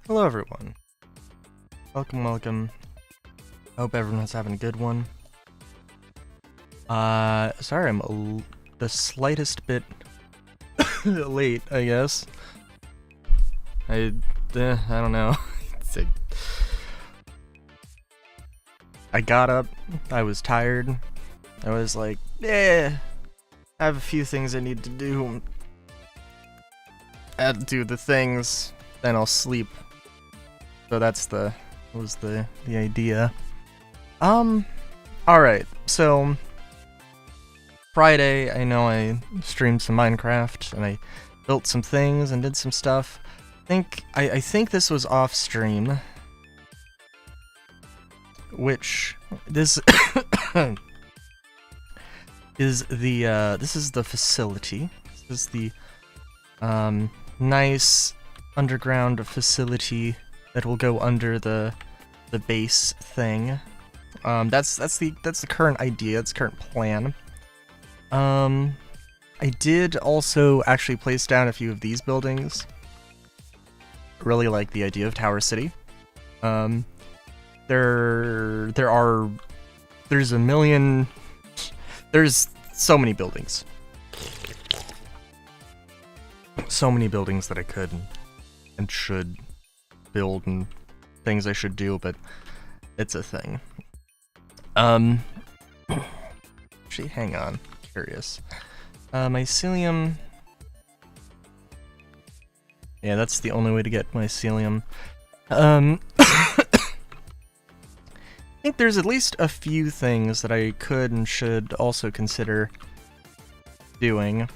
Hello everyone. Welcome. Hope everyone's having a good one. Sorry I'm the slightest bit late, I guess. I don't know. I got up, I was tired. I was like, I have a few things I need to do. I'll do the things, then I'll sleep. So was the idea. Alright, so Friday, I know I streamed some Minecraft and I built some things and did some stuff. I think this was off stream, which this is the facility. This is the nice underground facility that will go under the base thing. That's the current idea. That's the current plan. I did also actually place down a few of these buildings. Really like the idea of Tower City. There's so many buildings. So many buildings that I could and should build and things I should do, but it's a thing. Actually, hang on. Curious. Mycelium. Yeah, that's the only way to get mycelium. I think there's at least a few things that I could and should also consider doing.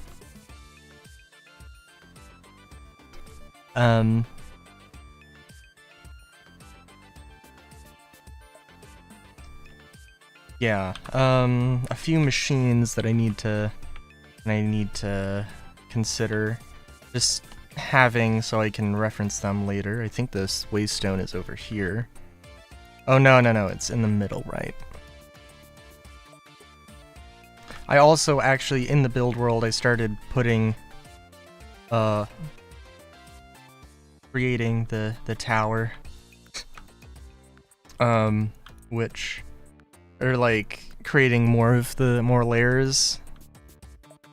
Yeah, a few machines that I need to consider just having so I can reference them later. I think this waystone is over here. Oh, no, it's in the middle, right. I also actually, in the build world, I started putting, creating the tower, which, or like, creating more layers,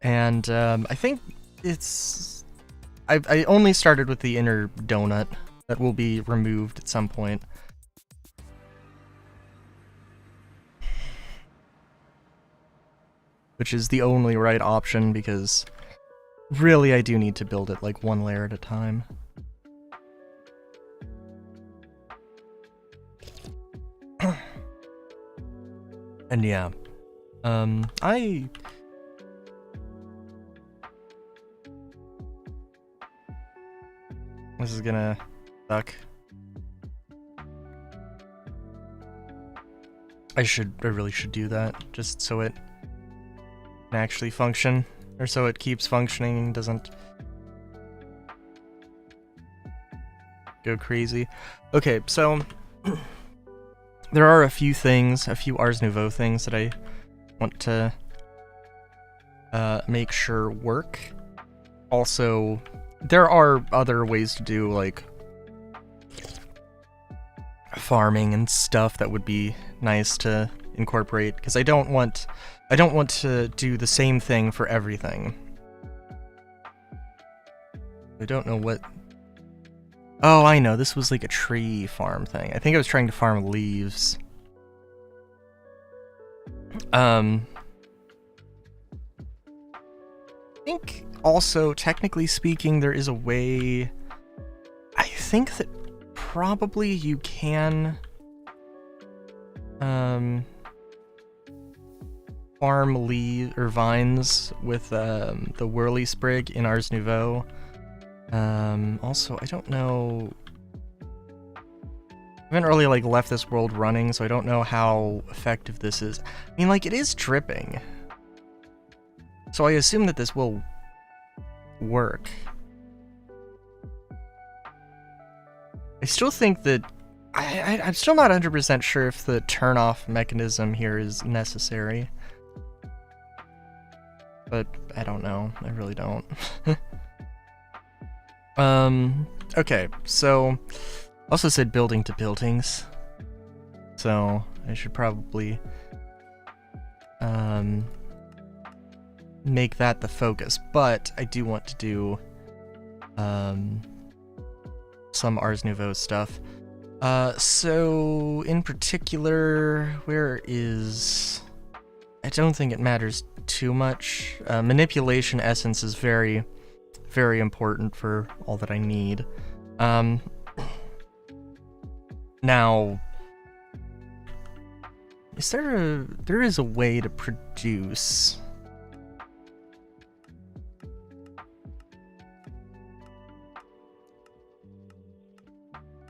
and, I think I only started with the inner donut that will be removed at some point. Which is the only right option, because really I do need to build it like one layer at a time. And yeah, this is gonna suck. I really should do that, just so it can actually function, or so it keeps functioning and doesn't go crazy. Okay, so there are a few Ars Nouveau things that I want to make sure work. Also, there are other ways to do, like, farming and stuff that would be nice to incorporate, because I don't want to do the same thing for everything. I don't know what... Oh, I know, this was like a tree farm thing. I think I was trying to farm leaves. I think also, technically speaking, there is a way... I think that probably you can farm leaves or vines with the Whirly Sprig in Ars Nouveau. Also, I don't know... I haven't really, like, left this world running, so I don't know how effective this is. I mean, like, it is dripping. So I assume that this will work. I still think that... I'm still not 100% sure if the turn-off mechanism here is necessary. But I don't know. I really don't. Okay, so Also said building to buildings, so I should probably make that the focus, but I do want to do some Ars Nouveau stuff. So in particular, where is... I don't think it matters too much. Manipulation essence is very, very important for all that I need. Now, is there is a way to produce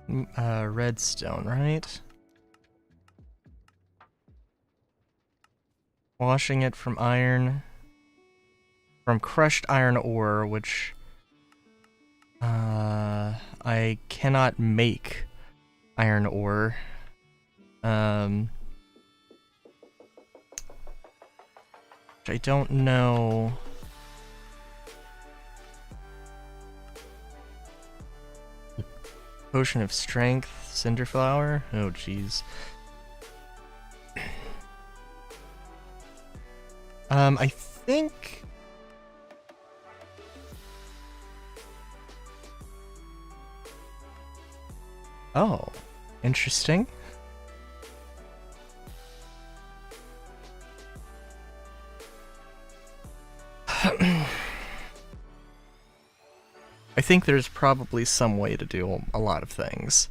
redstone, right? Washing it from crushed iron ore, which I cannot make iron ore. Which I don't know. Potion of Strength, Cinderflower? Oh, jeez. I think... Oh, interesting. I think there's probably some way to do a lot of things.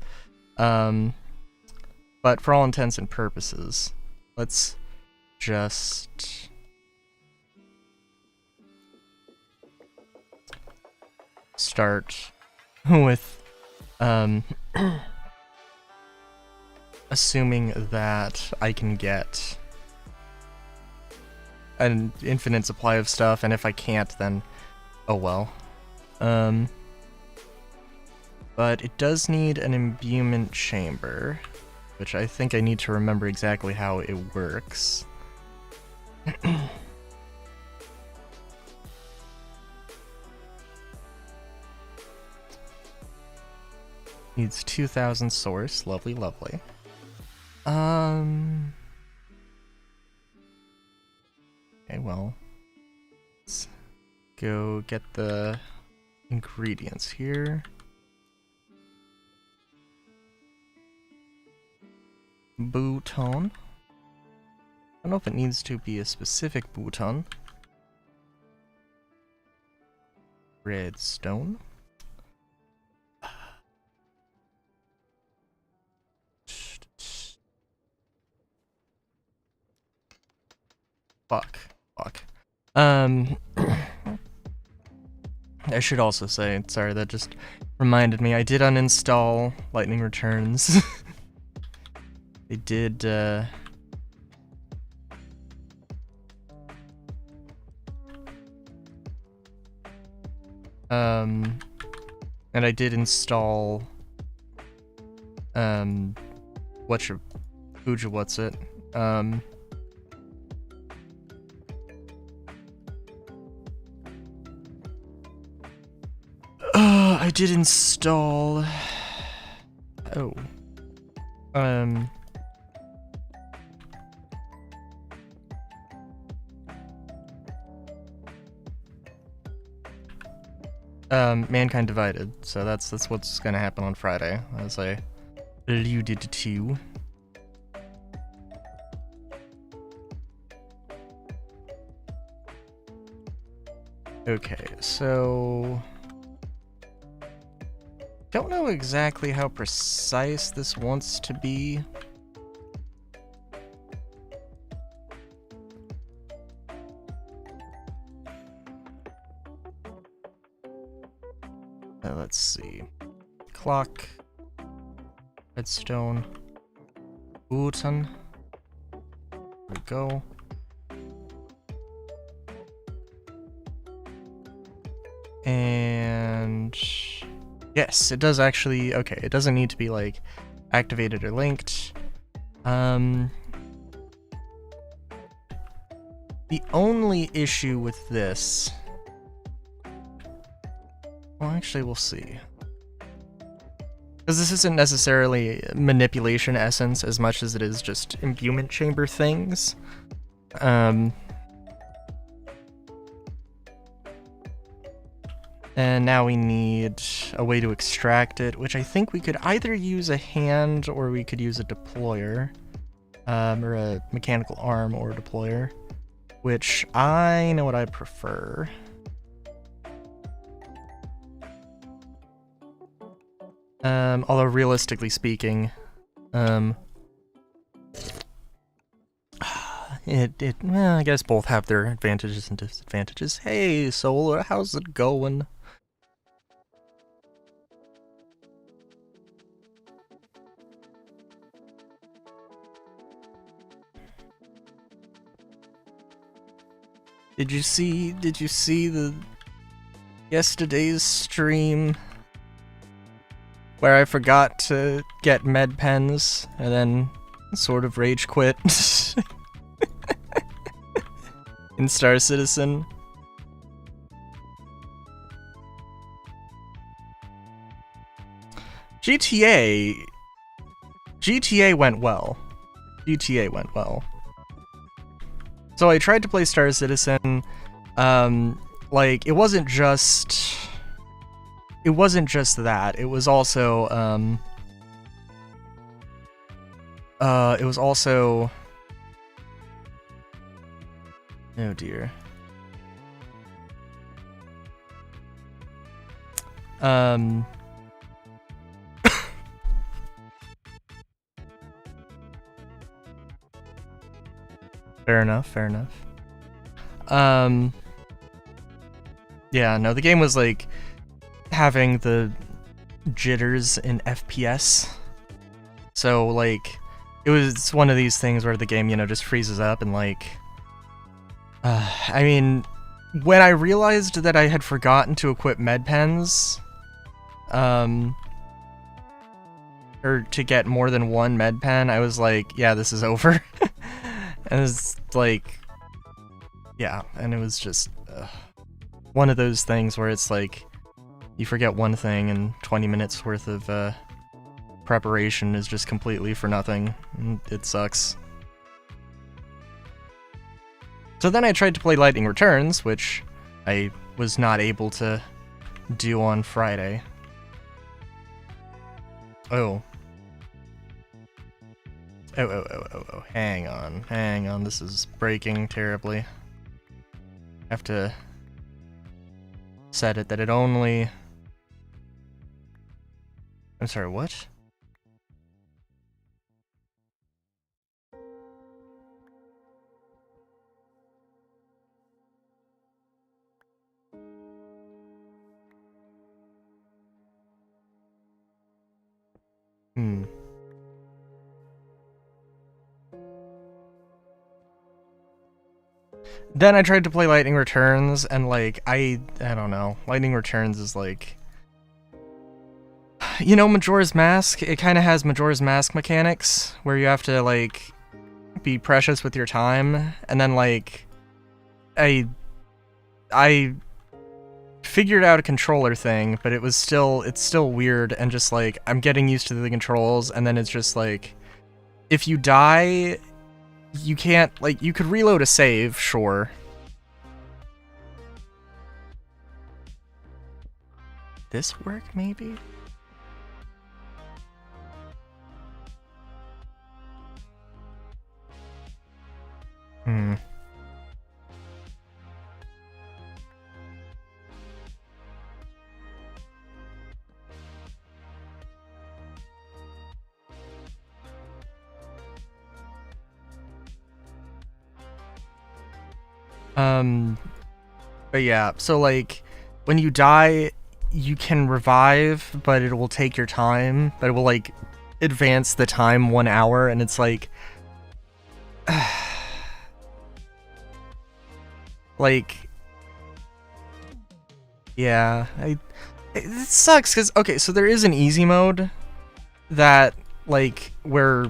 But for all intents and purposes, let's just... start with, assuming that I can get an infinite supply of stuff, and if I can't, then oh well. But it does need an imbuement chamber, which I think I need to remember exactly how it works. Needs 2,000 source. Lovely, lovely. Okay, well, let's go get the ingredients here. Bouton. I don't know if it needs to be a specific bouton. Redstone. Fuck. I should also say, sorry, that just reminded me, I did uninstall Lightning Returns. They did, and I did install, what's it? I did install... Oh. Mankind Divided, so that's what's gonna happen on Friday, as I alluded to. Okay, so... don't know exactly how precise this wants to be. Let's see. Clock. Redstone. Bouton. There we go. And... yes, it does actually... okay, it doesn't need to be, like, activated or linked. The only issue with this... well, actually, we'll see. Because this isn't necessarily manipulation essence as much as it is just imbuement chamber things. And now we need a way to extract it, which I think we could either use a hand or we could use a deployer. Or a mechanical arm or a deployer. Which I know what I prefer. Although realistically speaking, well, I guess both have their advantages and disadvantages. Hey, Solar, how's it going? Did you see the yesterday's stream where I forgot to get med pens and then sort of rage quit in Star Citizen? GTA went well. GTA went well. So I tried to play Star Citizen, like, it wasn't just that, it was also, oh dear. Fair enough, fair enough. Yeah, no, the game was like having the jitters in FPS. So like, it was one of these things where the game, you know, just freezes up and like, I mean, when I realized that I had forgotten to equip med pens, or to get more than one med pen, I was like, yeah, this is over. And it was like, yeah, and it was just one of those things where it's like, you forget one thing and 20 minutes worth of preparation is just completely for nothing, and it sucks. So then I tried to play Lightning Returns, which I was not able to do on Friday. Oh, hang on, this is breaking terribly. I have to set it that it only... I'm sorry, what? Then I tried to play Lightning Returns, and like, I don't know. Lightning Returns is like... You know Majora's Mask? It kind of has Majora's Mask mechanics, where you have to like, be precious with your time, and then like, I figured out a controller thing, but it's still weird, and just like, I'm getting used to the controls, and then it's just like, if you die, you can't, like, you could reload a save, sure. This work, maybe? But yeah, so like, when you die, you can revive, but it will take your time, but it will like, advance the time 1 hour, and it's like... like... Yeah, it sucks, because, okay, so there is an easy mode that, like, where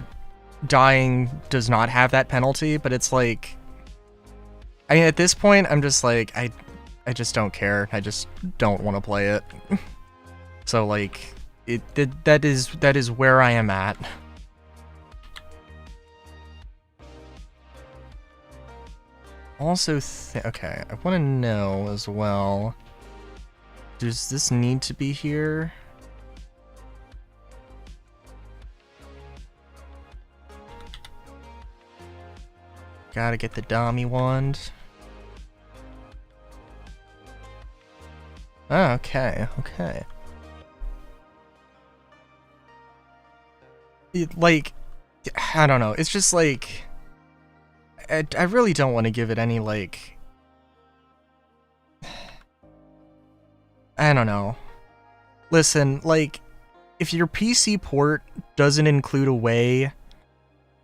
dying does not have that penalty, but it's like... I mean, at this point, I'm just like, I just don't care. I just don't want to play it. So, like, that is where I am at. Also, okay, I want to know as well. Does this need to be here? Gotta get the Dami wand. Oh, okay, okay. Like, I don't know. It's just like, I really don't want to give it any, like, I don't know. Listen, like, if your PC port doesn't include a way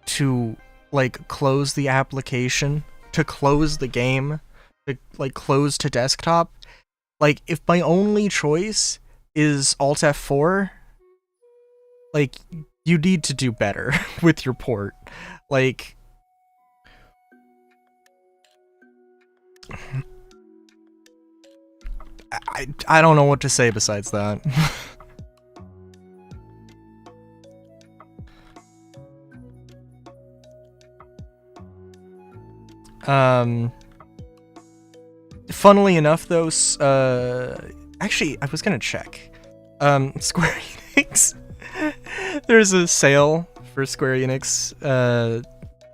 to, like, close the application, to close the game, to, like, close to desktop, like, if my only choice is Alt F4, like, you need to do better with your port. Like, I don't know what to say besides that. Funnily enough, though, actually, I was gonna check. Square Enix. There's a sale for Square Enix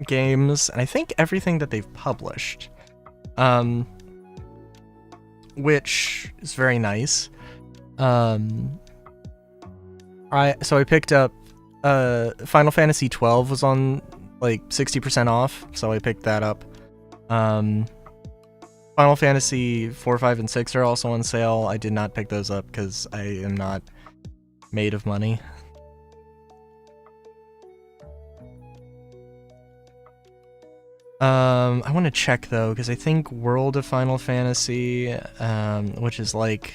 games, and I think everything that they've published, which is very nice. So I picked up Final Fantasy XII was on like 60% off, so I picked that up. Final Fantasy 4, 5, and 6 are also on sale. I did not pick those up because I am not made of money. I want to check though, because I think World of Final Fantasy, which is like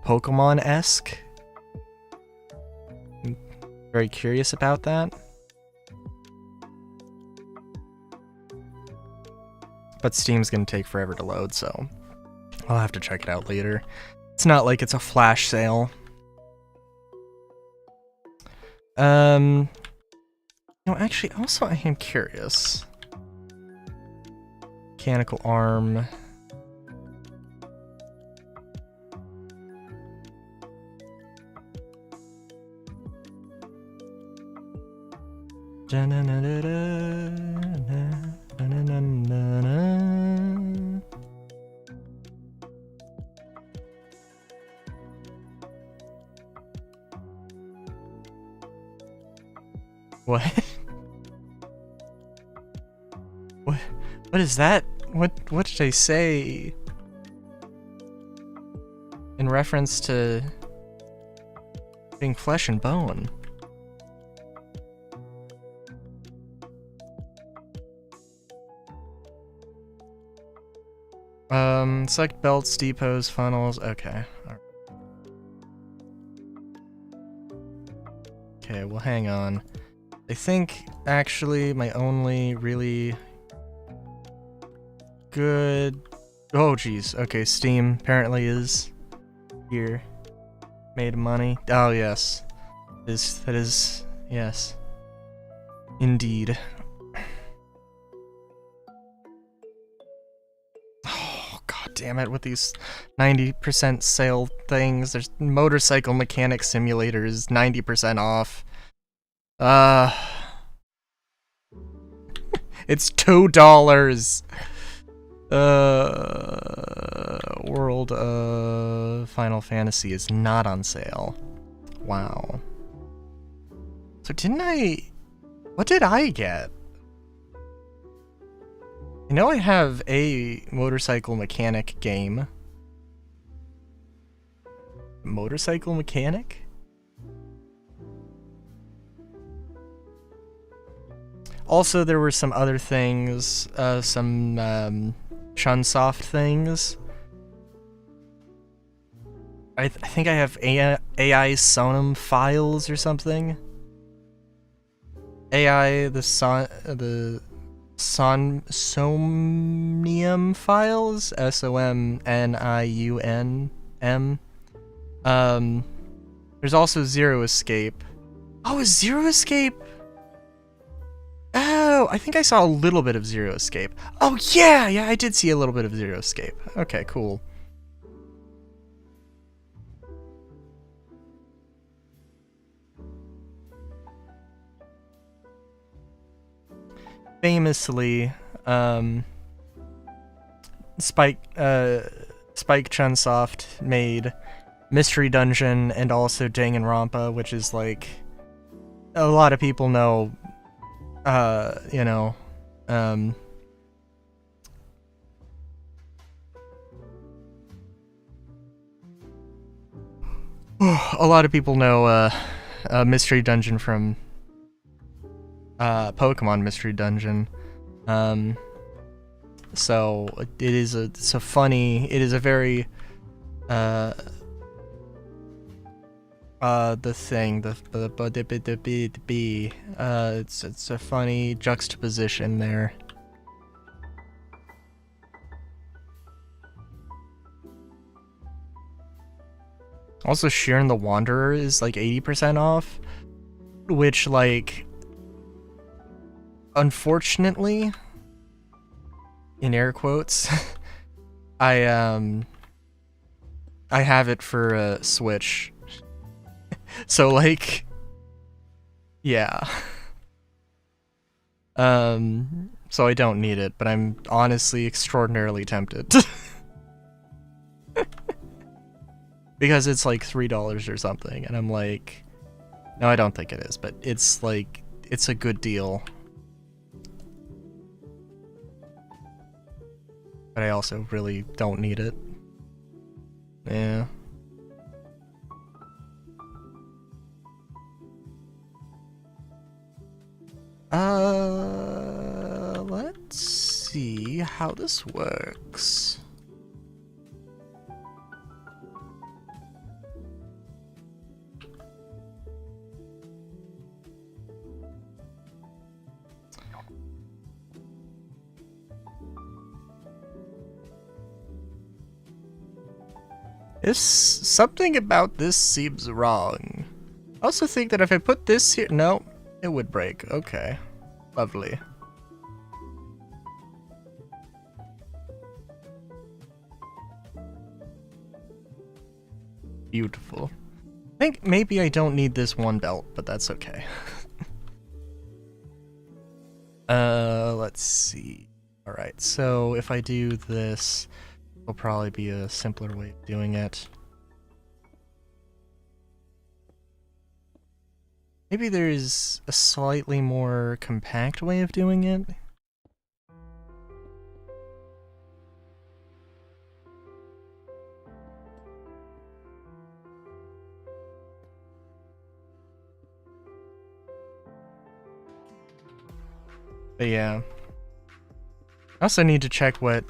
Pokemon-esque. I'm very curious about that. But Steam's gonna take forever to load, so I'll have to check it out later. It's not like it's a flash sale. No, actually, also I am curious. Mechanical arm. What? What is that? What did I say? In reference to being flesh and bone. Select belts, depots, funnels. Okay. Okay, well, hang on. I think, actually, my only really good... Oh, geez. Okay, Steam apparently is here. Made money. Oh, yes. That is... Yes. Indeed. Oh, god damn it, with these 90% sale things. There's Motorcycle Mechanic Simulator is 90% off. It's $2. World of Final Fantasy is not on sale. Wow. So what did I get? I know I have a Motorcycle Mechanic game. Motorcycle Mechanic? Also, there were some other things, some Chunsoft things. I think I have AI Sonum files or something. AI Somnium files, SOMNIUNM. There's also Zero Escape. Oh, is Zero Escape? Oh, I think I saw a little bit of Zero Escape. Oh, yeah, I did see a little bit of Zero Escape. Okay, cool. Famously, Spike Chunsoft made Mystery Dungeon and also Danganronpa, which is like a lot of people know. You know, a lot of people know Mystery Dungeon from Pokemon Mystery Dungeon. So it is a very it's a funny juxtaposition there. Also, Shiren the Wanderer is like 80% off, which, like, unfortunately, in air quotes, I have it for Switch. So, like, yeah. So I don't need it, but I'm honestly extraordinarily tempted. Because it's like $3 or something, and I'm like, no, I don't think it is, but it's like, it's a good deal. But I also really don't need it. Yeah. Let's see how this works. Something about this seems wrong. I also think that if I put this here, no, it would break. Okay, lovely. Beautiful. I think maybe I don't need this one belt, but that's okay. Let's see. Alright, so if I do this, will probably be a simpler way of doing it. Maybe there's a slightly more compact way of doing it. But yeah. I also need to check what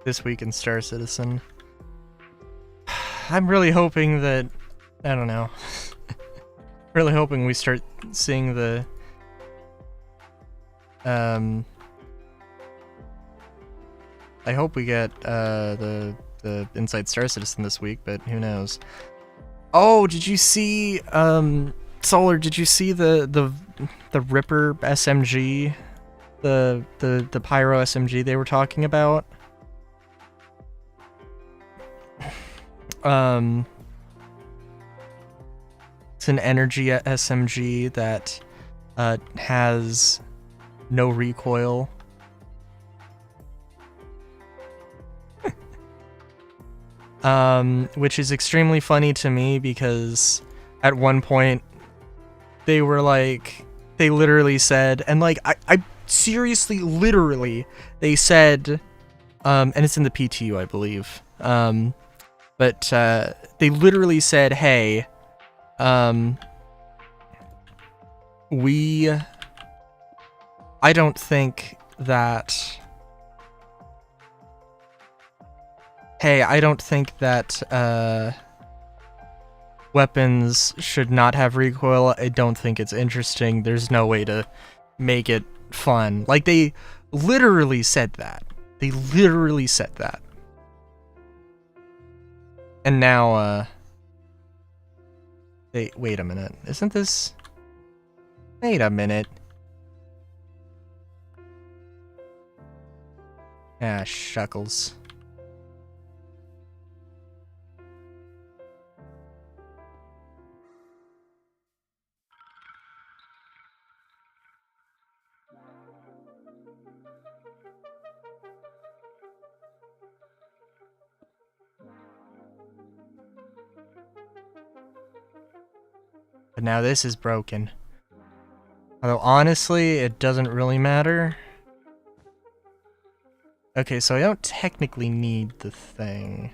this week in Star Citizen. I'm really hoping that, I don't know, really hoping we start seeing the, I hope we get, the Inside Star Citizen this week, but who knows. Oh, did you see, Solar, did you see the Ripper SMG? The Pyro SMG they were talking about? It's an energy SMG that has no recoil. Which is extremely funny to me because at one point they were like, they literally said, and like I seriously, literally, they said, and it's in the PTU, I believe, but they literally said, hey, I don't think that, weapons should not have recoil. I don't think it's interesting. There's no way to make it fun. Like, they literally said that. They literally said that. And now, Hey, wait a minute. Isn't this... Wait a minute. Ah, shuckles. But now this is broken. Although honestly, it doesn't really matter. Okay, so I don't technically need the thing.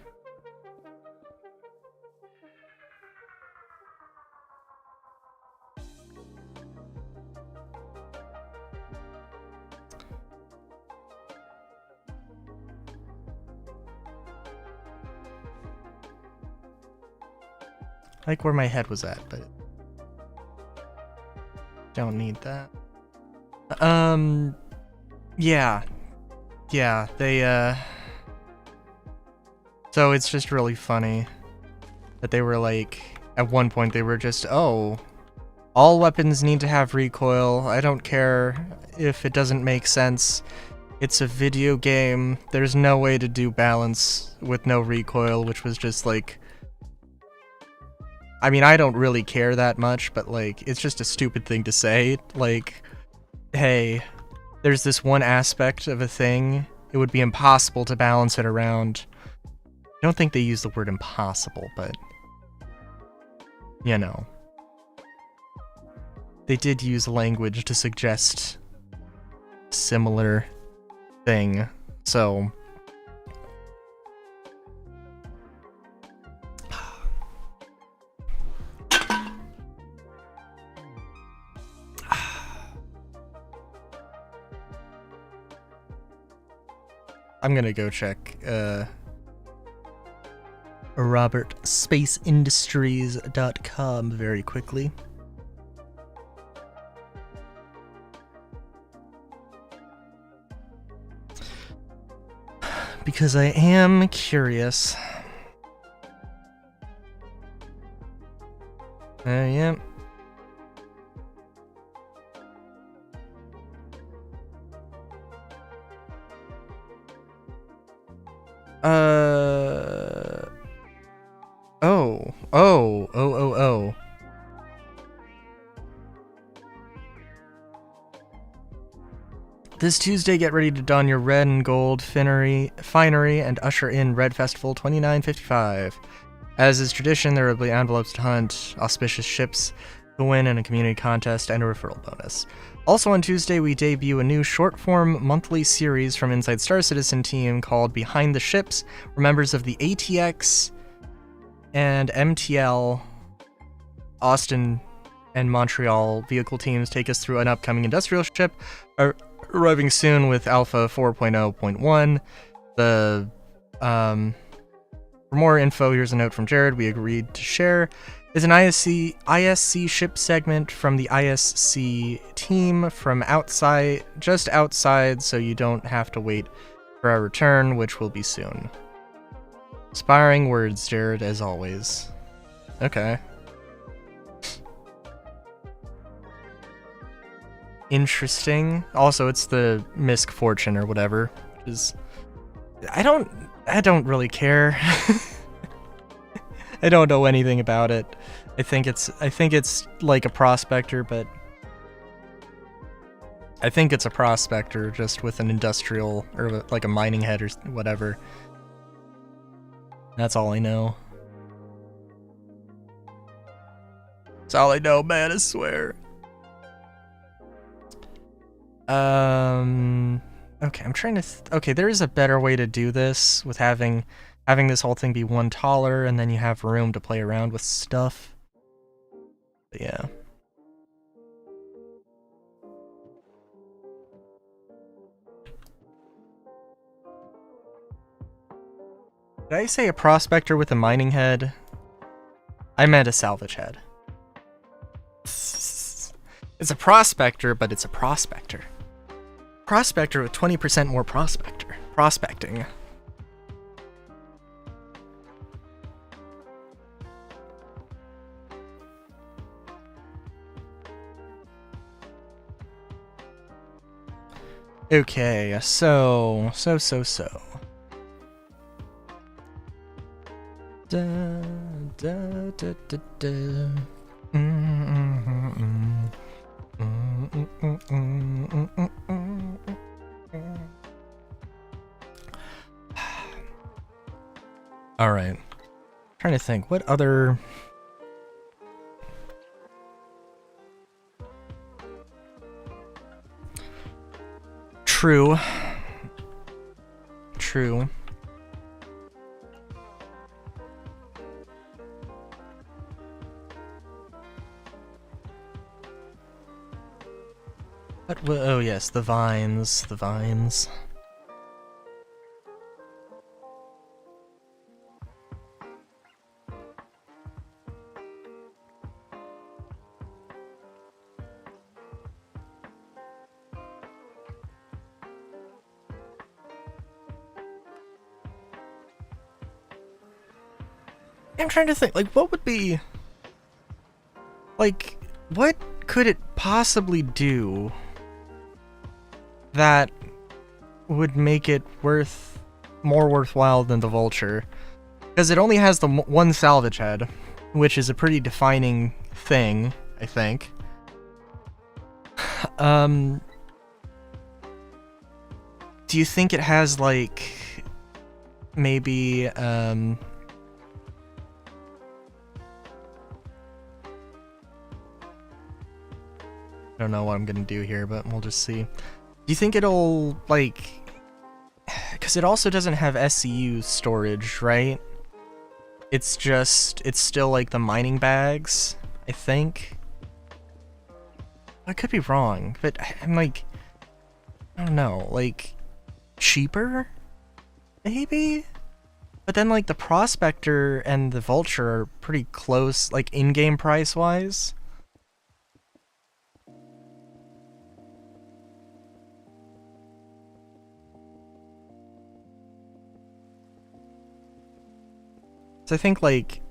I like where my head was at, but don't need that. Yeah. Yeah, they, So it's just really funny that they were like, at one point they were just, oh, all weapons need to have recoil. I don't care if it doesn't make sense. It's a video game. There's no way to do balance with no recoil, which was just like... I mean, I don't really care that much, but like, it's just a stupid thing to say. Like, hey, there's this one aspect of a thing, it would be impossible to balance it around. I don't think they use the word impossible, but... you know. They did use language to suggest similar thing, so... I'm gonna go check robertSpaceIndustries.com very quickly. Because I am curious. Yeah. Oh. This Tuesday, get ready to don your red and gold finery and usher in Red Festival 2955. As is tradition, there will be envelopes to hunt, auspicious ships to win, and a community contest and a referral bonus. Also on Tuesday, we debut a new short-form monthly series from inside Star Citizen team called Behind the Ships, where members of the ATX and MTL, Austin and Montreal vehicle teams take us through an upcoming industrial ship, arriving soon with Alpha 4.0.1. For more info, here's a note from Jared we agreed to share. Is an ISC ship segment from the ISC team from outside, just outside, so you don't have to wait for our return, which will be soon. Inspiring words, Jared, as always. Okay. Interesting. Also, it's the Misk Fortune or whatever, which is... I don't really care. I don't know anything about it. I think it's like a prospector, but I think it's a prospector just with an industrial or like a mining head or whatever. That's all I know. That's all I know, man, I swear. Okay, I'm trying to okay, there is a better way to do this with having this whole thing be one taller and then you have room to play around with stuff. But yeah. Did I say a prospector with a mining head? I meant a salvage head. It's a prospector, but it's a prospector. Prospector with 20% more prospecting. Okay, so. Da, da, da, da, da. All right. Trying to think, what other. True. Oh yes, the vines. I'm trying to think, like, what would be... Like, what could it possibly do that would make it more worthwhile than the Vulture? Because it only has the one salvage head, which is a pretty defining thing, I think. Do you think it has, like, maybe, I don't know what I'm gonna do here, but we'll just see. Do you think it'll, like... Because it also doesn't have SCU storage, right? It's still like the mining bags, I think. I could be wrong, but I'm like... I don't know, like... Cheaper? Maybe? But then, like, the Prospector and the Vulture are pretty close, like, in-game price-wise. So I think, like,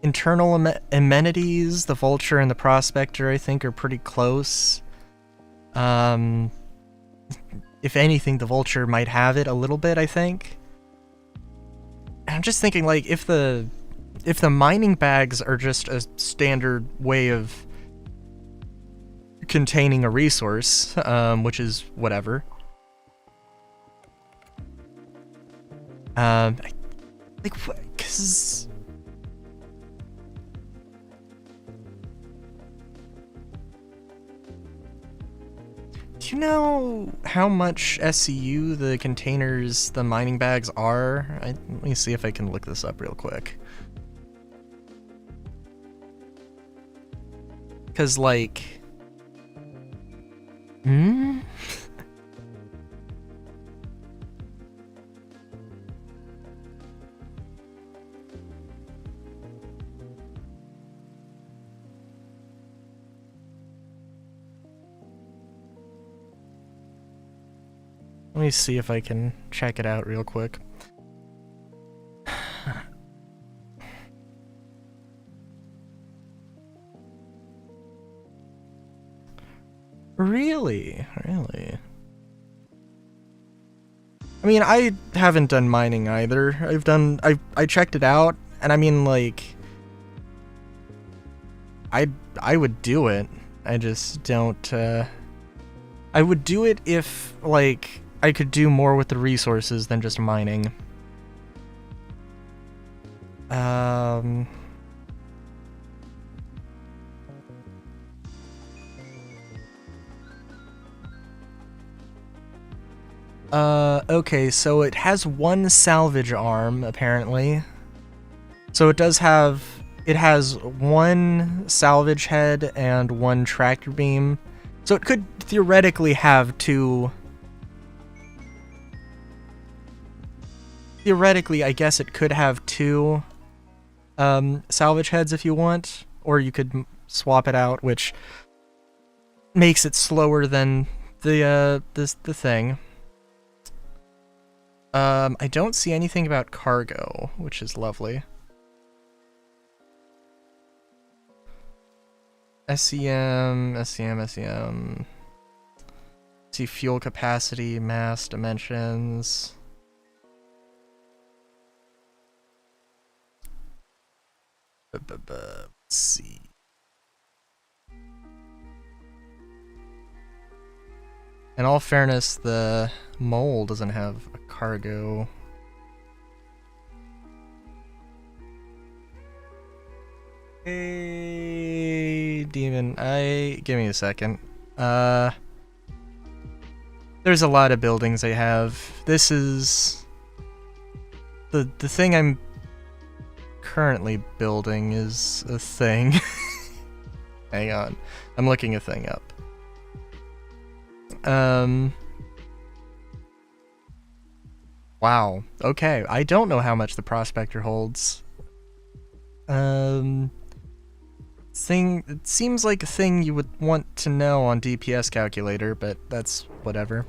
internal amenities, the Vulture and the Prospector, I think, are pretty close. If anything, the Vulture might have it a little bit, I think. I'm just thinking, like, if the mining bags are just a standard way of containing a resource, which is whatever. Like, because... Do you know how much SCU the containers, the mining bags are? Let me see if I can look this up real quick. Because, like... Let me see if I can check it out real quick. Really? Really? I mean, I haven't done mining either. I checked it out, and I mean, like... I would do it. I just don't, I would do it if, like, I could do more with the resources than just mining. Okay, so it has one salvage arm, apparently. So it does have... It has one salvage head and one tractor beam. So it could theoretically have two... Theoretically, I guess it could have two salvage heads if you want. Or you could swap it out, which makes it slower than the thing. I don't see anything about cargo, which is lovely. SCM. see fuel capacity, mass, dimensions. Let's see. In all fairness, the mole doesn't have a cargo. Hey, demon, give me a second. There's a lot of buildings I have. This is the thing I'm currently building is a thing. Hang on, I'm looking a thing up. Wow. Okay, I don't know how much the prospector holds. It seems like a thing you would want to know on DPS calculator, but that's whatever.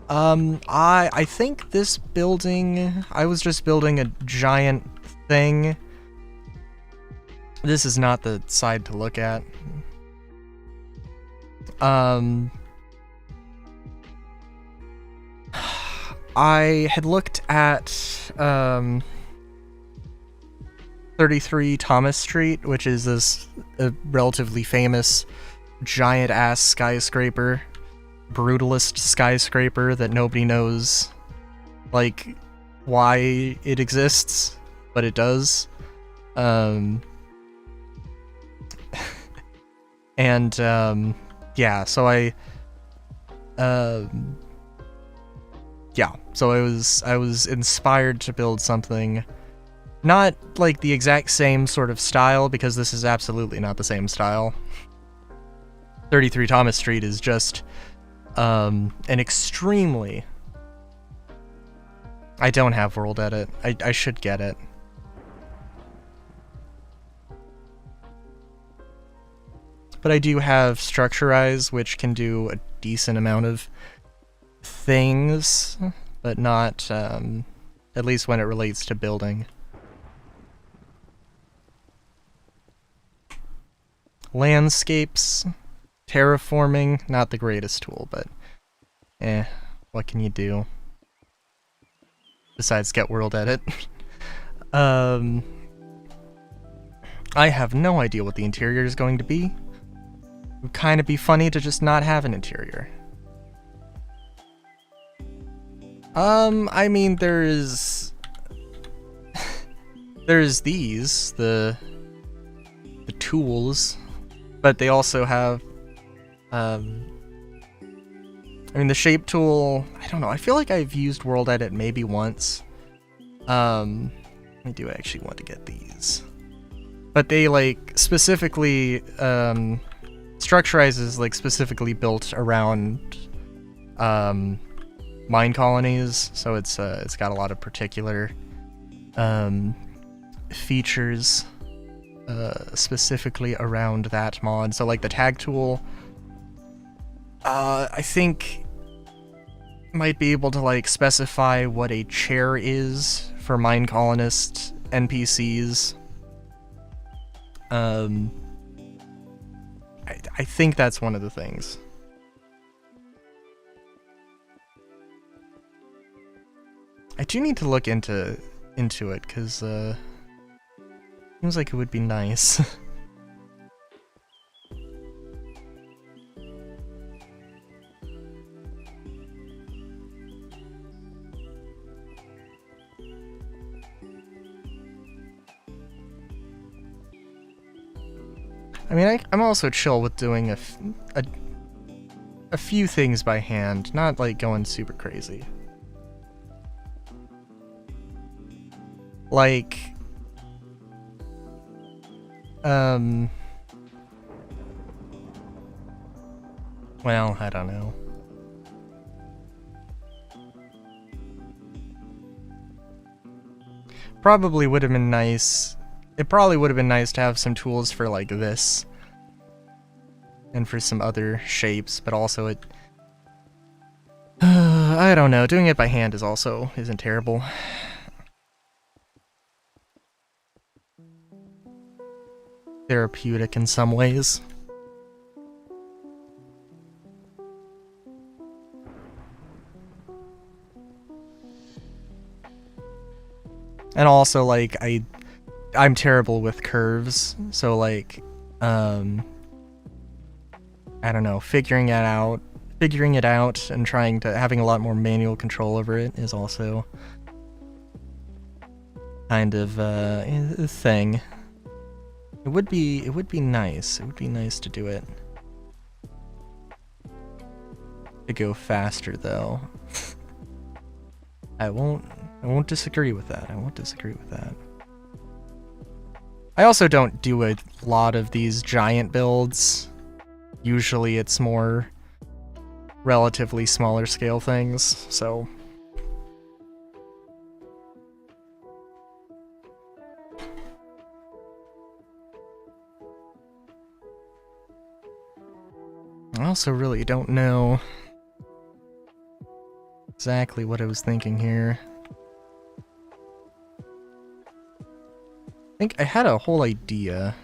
I think this building, I was just building a giant thing. This is not the side to look at. I had looked at 33 Thomas Street, which is this relatively famous giant-ass skyscraper, brutalist skyscraper that nobody knows, like, why it exists, but it does. Yeah, so I was inspired to build something not like the exact same sort of style, because this is absolutely not the same style. 33 Thomas Street is just an extremely... I don't have World Edit. I should get it. But I do have Structurize, which can do a decent amount of things, but not, at least when it relates to building. Landscapes, terraforming, not the greatest tool, but what can you do? Besides get World Edit. I have no idea what the interior is going to be. It would kind of be funny to just not have an interior. I mean, there's these, the tools, but they also have, I mean, the shape tool, I don't know, I feel like I've used World Edit maybe once. I do actually want to get these. But they, like, specifically, Structurize is, like, specifically built around, mine colonies, so it's got a lot of particular features specifically around that mod. So like the tag tool, I think might be able to like specify what a chair is for mine colonist NPCs. I think that's one of the things. I do need to look into it, because seems like it would be nice. I mean, I'm also chill with doing a few things by hand, not like going super crazy. Like, well, I don't know. Probably would have been nice. It probably would have been nice to have some tools for like this. And for some other shapes, but also it... I don't know, doing it by hand isn't terrible. Therapeutic in some ways. And also, like, I'm terrible with curves, so, like, I don't know, figuring it out and having a lot more manual control over it is also kind of a thing. It would be nice. It would be nice to do it. To go faster, though. I won't disagree with that. I won't disagree with that. I also don't do a lot of these giant builds. Usually it's more relatively smaller scale things, so... I also really don't know exactly what I was thinking here. I think I had a whole idea.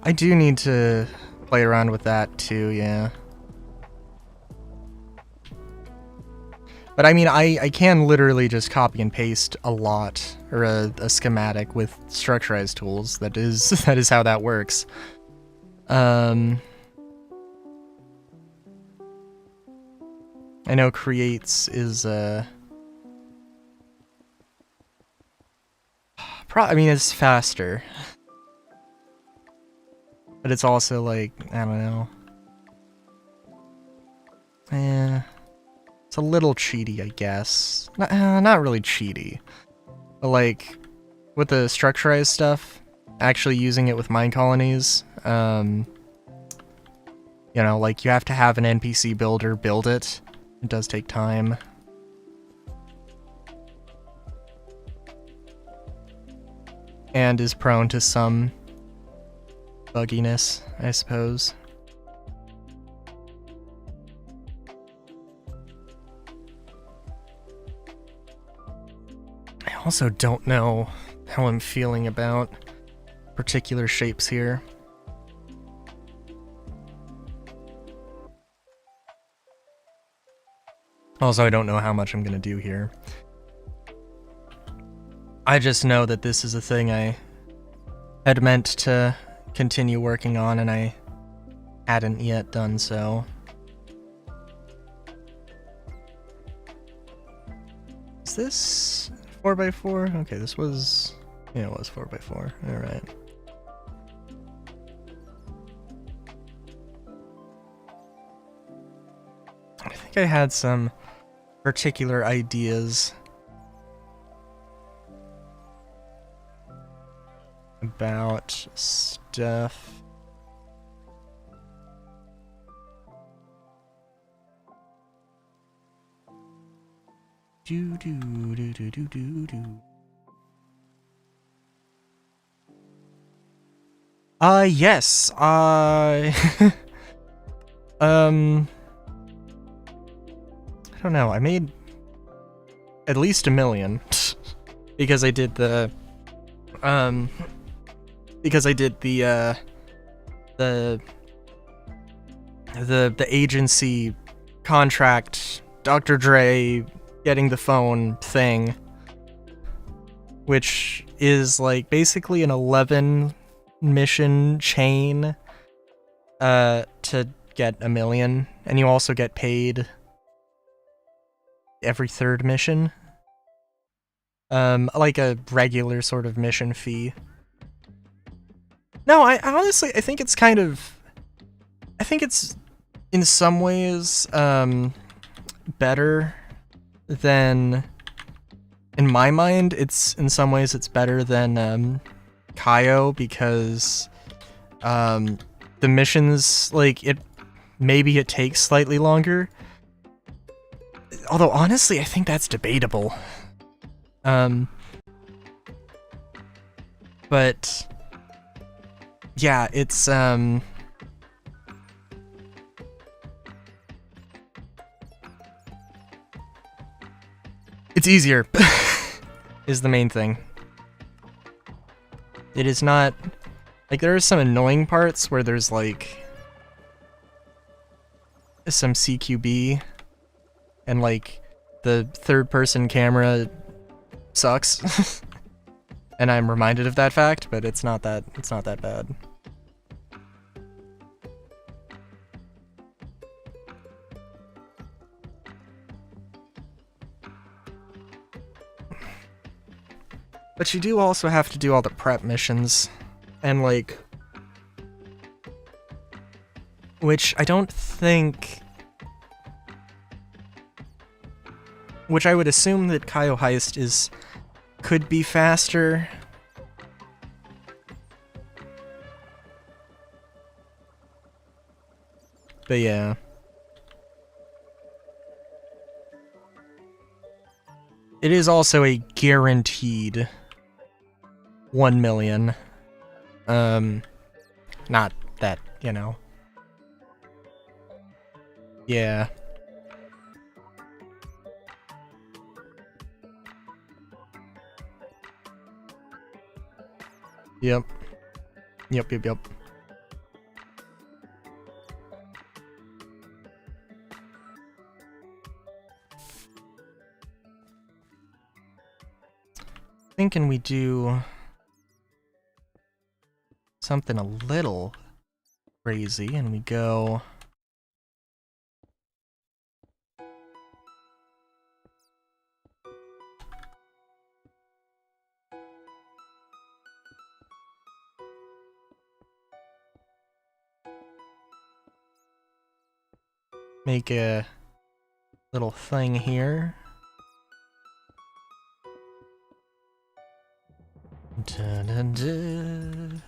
I do need to play around with that too, yeah. But I mean, I can literally just copy and paste a lot, or a schematic with structurized tools. That is how that works. I know creates is I mean, it's faster. But it's also like, I don't know. It's a little cheaty, I guess. Not really cheaty. But like, with the structurized stuff, actually using it with mine colonies, you know, like you have to have an NPC builder build it. It does take time. And is prone to some bugginess, I suppose. I also don't know how I'm feeling about particular shapes here. Also, I don't know how much I'm gonna do here. I just know that this is a thing I had meant to continue working on, and I hadn't yet done so. Is this 4x4? Okay, this was... yeah, it was 4x4. Alright. I think I had some particular ideas about stuff. Do do do do do do do. Yes. I don't know. I made at least 1 million because I did the the agency contract, Dr. Dre getting the phone thing, which is like basically an 11 mission chain to get 1 million, and you also get paid every 3rd mission. Like a regular sort of mission fee. No, I honestly, I think it's kind of... I think it's, in some ways, better than... in my mind, in some ways it's better than, Kaio, because, the missions, like, maybe it takes slightly longer. Although, honestly, I think that's debatable. But yeah, it's easier is the main thing. It is not like there are some annoying parts where there's like some CQB and like the third person camera sucks. And I'm reminded of that fact, but it's not that bad. But you do also have to do all the prep missions, and like, which I don't think, which I would assume that Kaio Heist could be faster. But yeah. It is also a guaranteed 1 million. Not that, you know. Yeah. Yep. Yep. Thinking we do something a little crazy and we go make a little thing here. Dun dun dun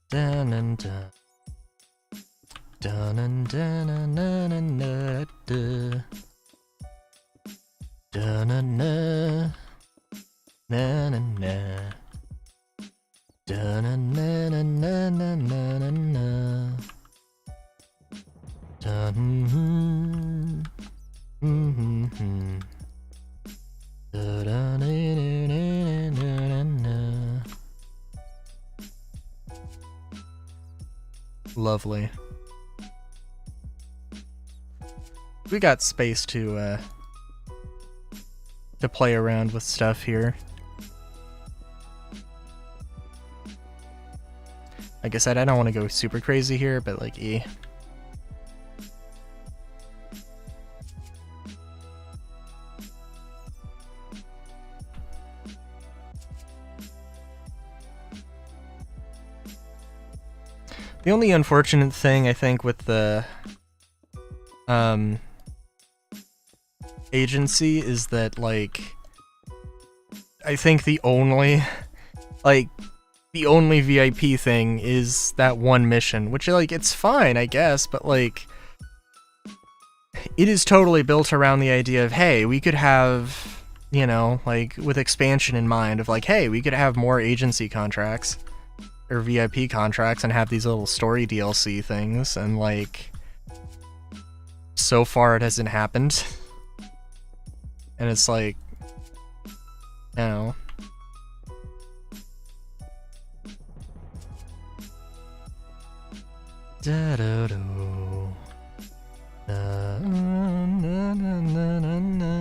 dun dun dun dun dun dun dun dun dun dun dun na na na dun na na na na na na dun Lovely. We got space to play around with stuff here. Like I said, I don't want to go super crazy here, but like The only unfortunate thing I think with the agency is that like I think the only VIP thing is that one mission, which like it's fine I guess, but like it is totally built around the idea of, hey, we could have, you know, like with expansion in mind of like, hey, we could have more agency contracts or VIP contracts and have these little story DLC things, and like so far it hasn't happened. And it's like, you know, da da do na na na na na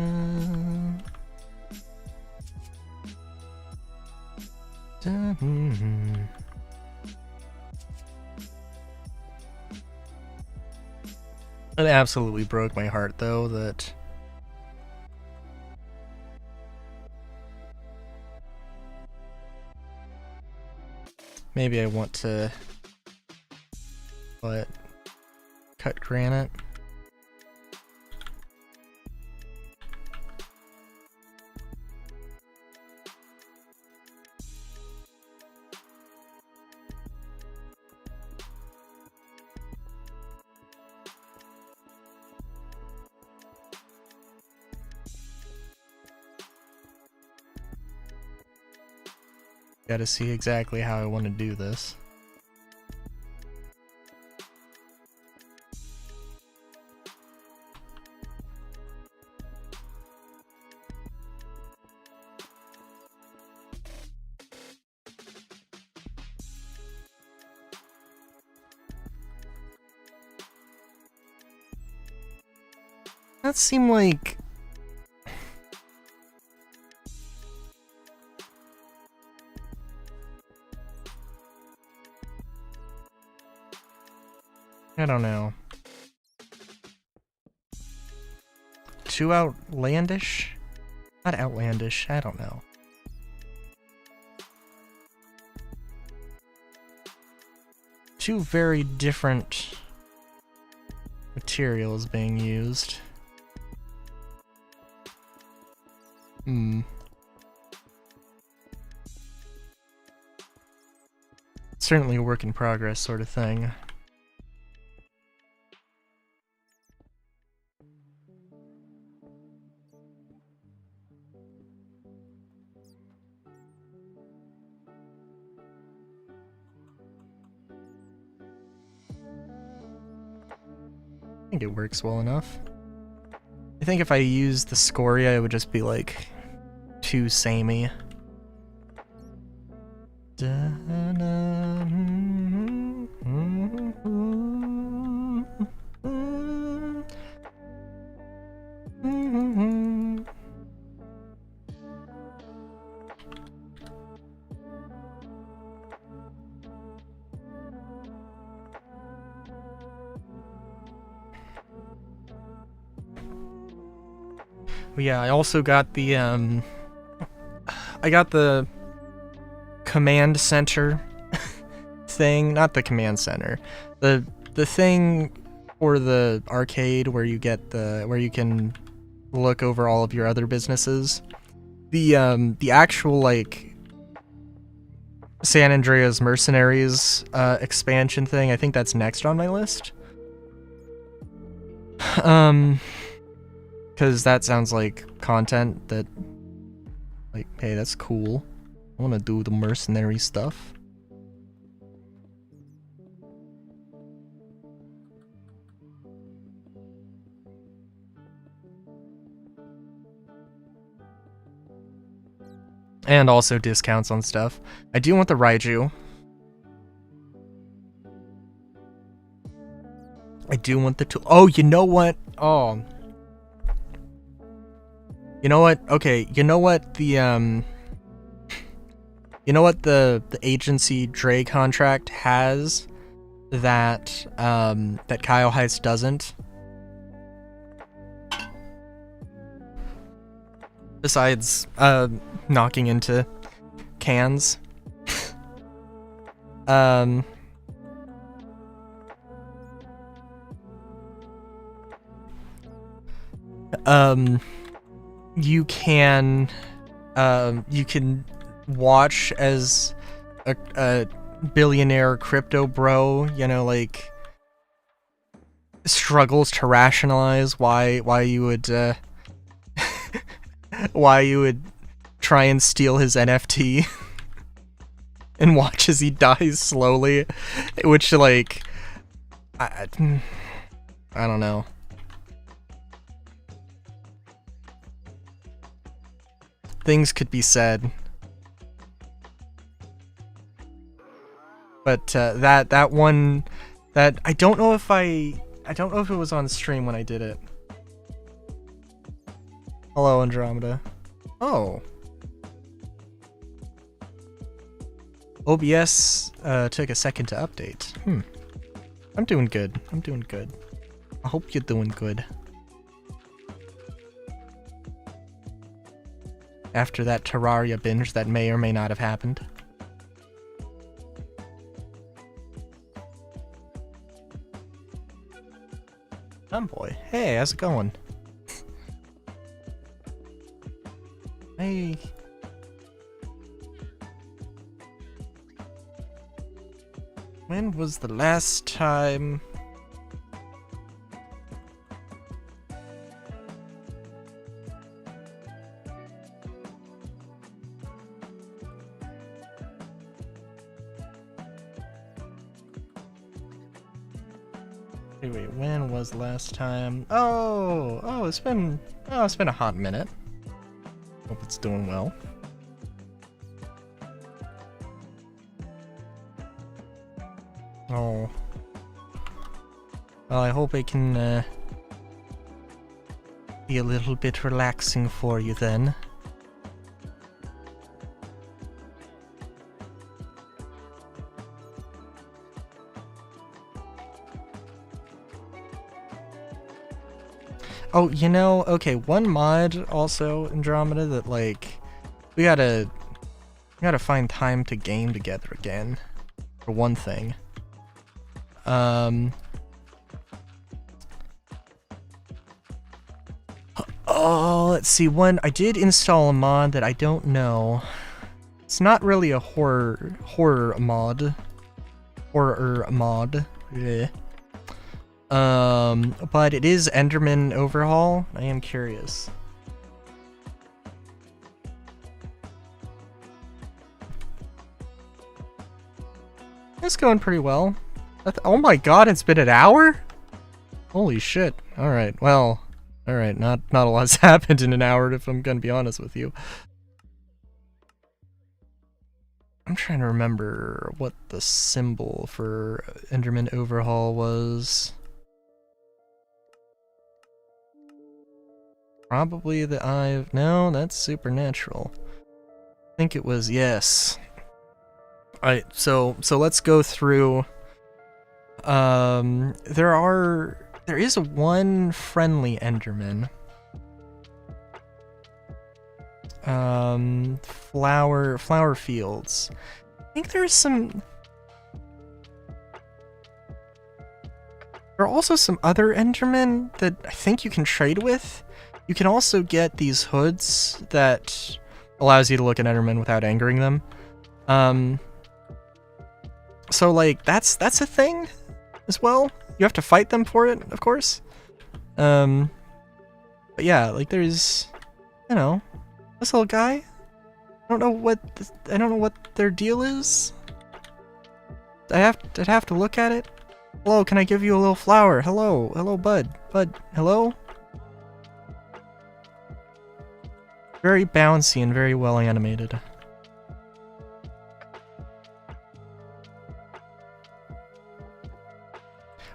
da It absolutely broke my heart, though, that maybe I want to cut granite. Gotta see exactly how I want to do this. That seemed like... I don't know. Too outlandish? Not outlandish, I don't know. Two very different materials being used. Certainly a work in progress sort of thing. I think it works well enough. I think if I used the scoria, it would just be like too samey. Yeah, I also got the I got the command center thing, not the command center. The thing for the arcade where you get where you can look over all of your other businesses. The actual like San Andreas Mercenaries expansion thing, I think that's next on my list. Because that sounds like content that, like, hey, that's cool. I want to do the mercenary stuff. And also discounts on stuff. I do want the Raiju. I do want the tool. Oh, you know what? Oh. You know what? Okay, you know what the you know what the agency Dre contract has that that Kyle Heist doesn't? Besides knocking into cans. You can watch as a billionaire crypto bro, you know, like struggles to rationalize why you would why you would try and steal his NFT and watch as he dies slowly, which like I don't know. Things could be said, but that one, that I don't know if it was on stream when I did it. Hello, Andromeda. Oh, OBS took a second to update. I'm doing good. I'm doing good. I hope you're doing good. After that Terraria binge that may or may not have happened. Boy, hey, how's it going? Hey. When was the last time... Wait, when was last time? Oh, it's been a hot minute. Hope it's doing well. Oh. Well, I hope it can be a little bit relaxing for you then. Oh, you know, okay, one mod also, Andromeda, that like we gotta find time to game together again. For one thing. Oh, let's see. One, I did install a mod that I don't know. It's not really a horror mod. Horror mod. Yeah. But it is Enderman Overhaul. I am curious. It's going pretty well. Oh my god, it's been an hour? Holy shit. Alright, well, alright, not a lot's happened in an hour if I'm gonna be honest with you. I'm trying to remember what the symbol for Enderman Overhaul was. Probably the Eye of... No, that's Supernatural. I think it was... Yes. Alright, so let's go through... There is one friendly Enderman. Flower fields. I think there's some... There are also some other Endermen that I think you can trade with. You can also get these hoods that allows you to look at Endermen without angering them. So like that's a thing as well. You have to fight them for it, of course. But yeah, like there's, you know, this little guy. I don't know what their deal is. I'd have to look at it. Hello, can I give you a little flower? Hello, bud, hello. Very bouncy and very well animated.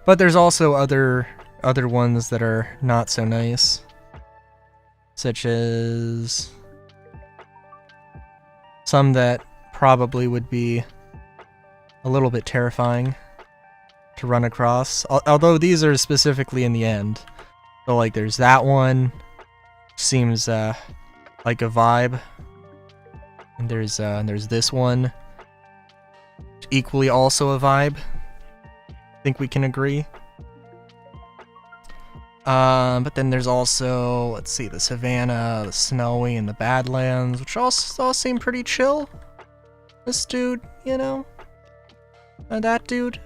But there's also other ones that are not so nice, such as some that probably would be a little bit terrifying to run across. Although these are specifically in the end. So like there's that one, seems like a vibe, and there's this one, equally also a vibe. I think we can agree. But then there's also, let's see, the Savannah, the Snowy, and the Badlands, which all seem pretty chill. This dude, you know, and that dude,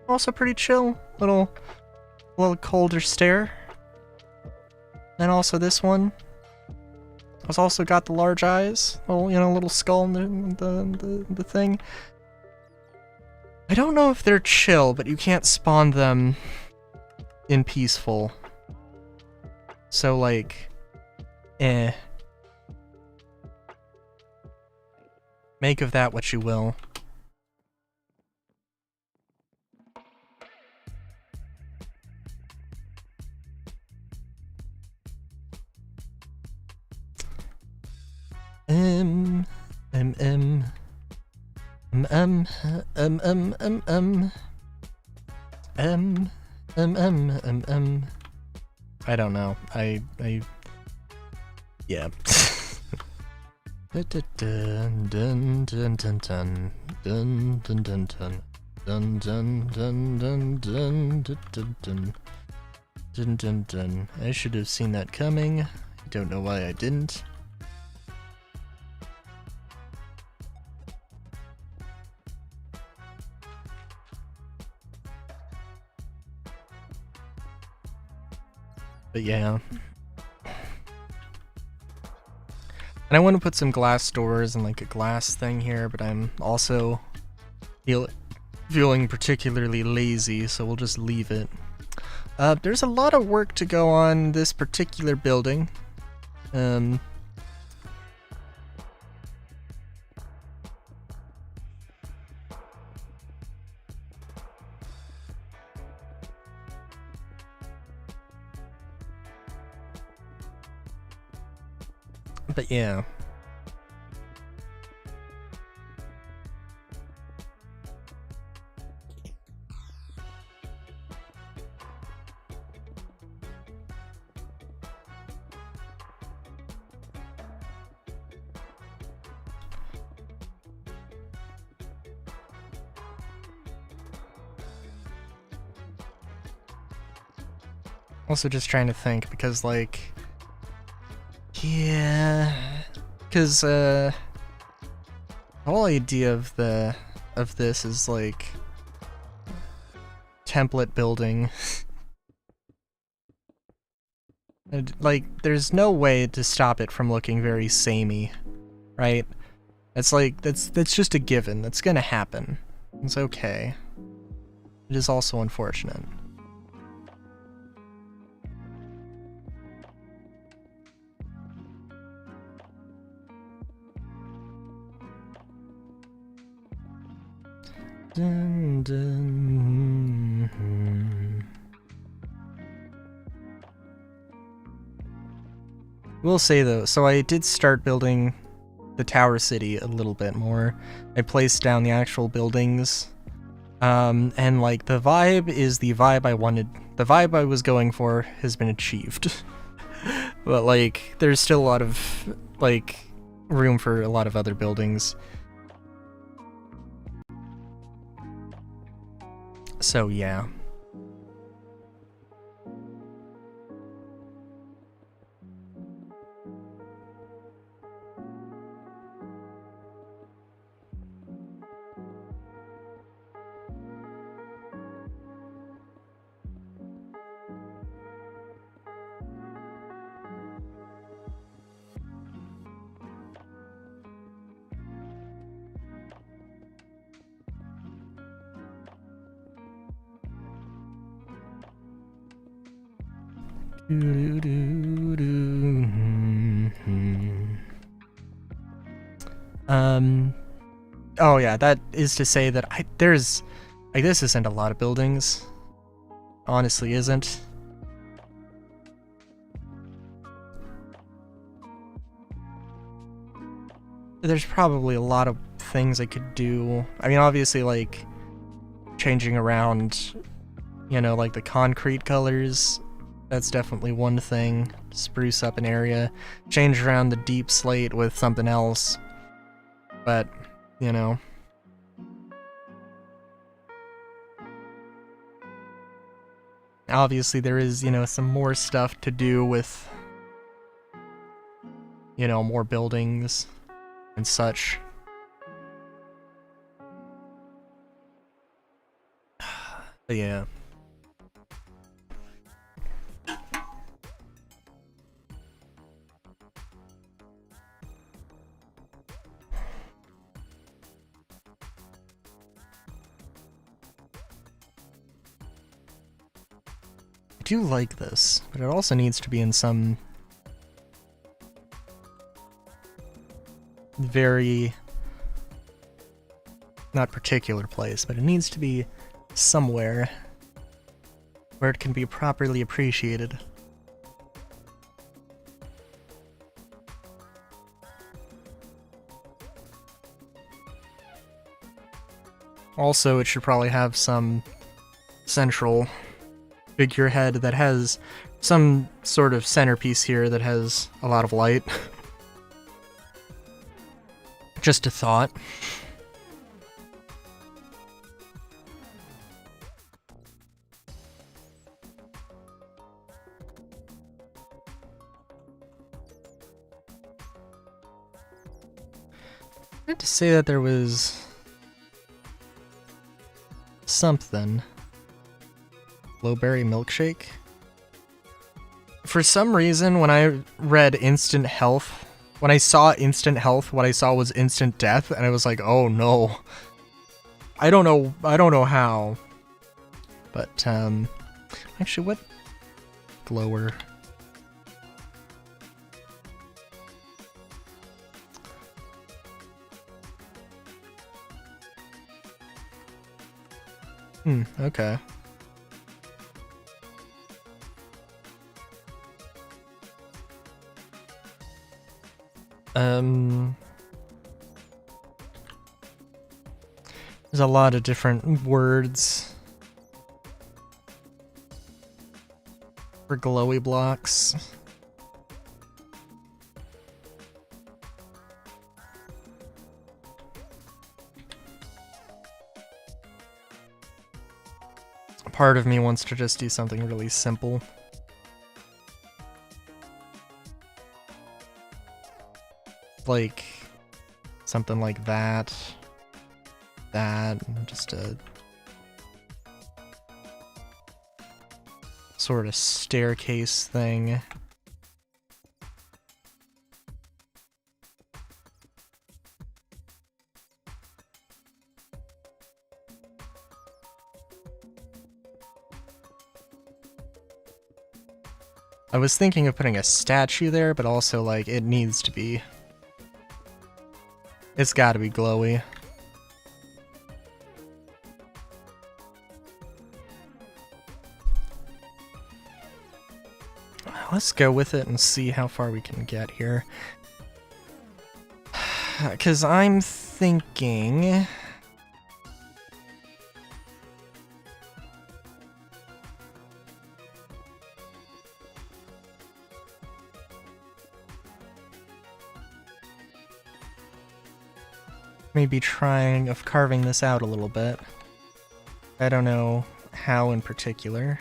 also pretty chill. Little colder stare. And also this one. It's also got the large eyes, little skull in the thing. I don't know if they're chill, but you can't spawn them in peaceful. So like, make of that what you will. I don't know. Yeah. Dun dun dun dun dun dun dun dun dun dun dun dun dun dun dun dun dun dun. I should have seen that coming. I don't know why I didn't. But yeah. And I want to put some glass doors and like a glass thing here, but I'm also feeling particularly lazy, so we'll just leave it. There's a lot of work to go on this particular building. But yeah. Also just trying to think, because, like... Yeah... Because, the whole idea of this is, like... template building. And, like, there's no way to stop it from looking very samey, right? It's like, that's just a given. That's gonna happen. It's okay. It is also unfortunate. Dun, dun, Will say though, so I did start building the Tower City a little bit more. I placed down the actual buildings, and like the vibe is the vibe I wanted. The vibe I was going for has been achieved, but like there's still a lot of like room for a lot of other buildings. So yeah. Oh yeah, that is to say that there's, like, this isn't a lot of buildings. Honestly isn't. There's probably a lot of things I could do. I mean, obviously, like, changing around, you know, like the concrete colors. That's definitely one thing. Spruce up an area. Change around the deep slate with something else. But, you know. Obviously there is, you know, some more stuff to do with, you know, more buildings and such. But yeah. I do like this, but it also needs to be in some very, not particular place, but it needs to be somewhere where it can be properly appreciated. Also, it should probably have some central figurehead that has some sort of centerpiece here that has a lot of light. Just a thought. I had to say that there was something. Blueberry milkshake? For some reason, when I read instant health, when I saw instant health, what I saw was instant death, and I was like, oh no. I don't know how. But, Actually, what glower? Okay. There's a lot of different words for glowy blocks. Part of me wants to just do something really simple. Like something like that. Just a sort of staircase thing. I was thinking of putting a statue there, but also, like, it needs to be... It's gotta be glowy. Let's go with it and see how far we can get here. Because I'm thinking... maybe trying of carving this out a little bit. I don't know how in particular.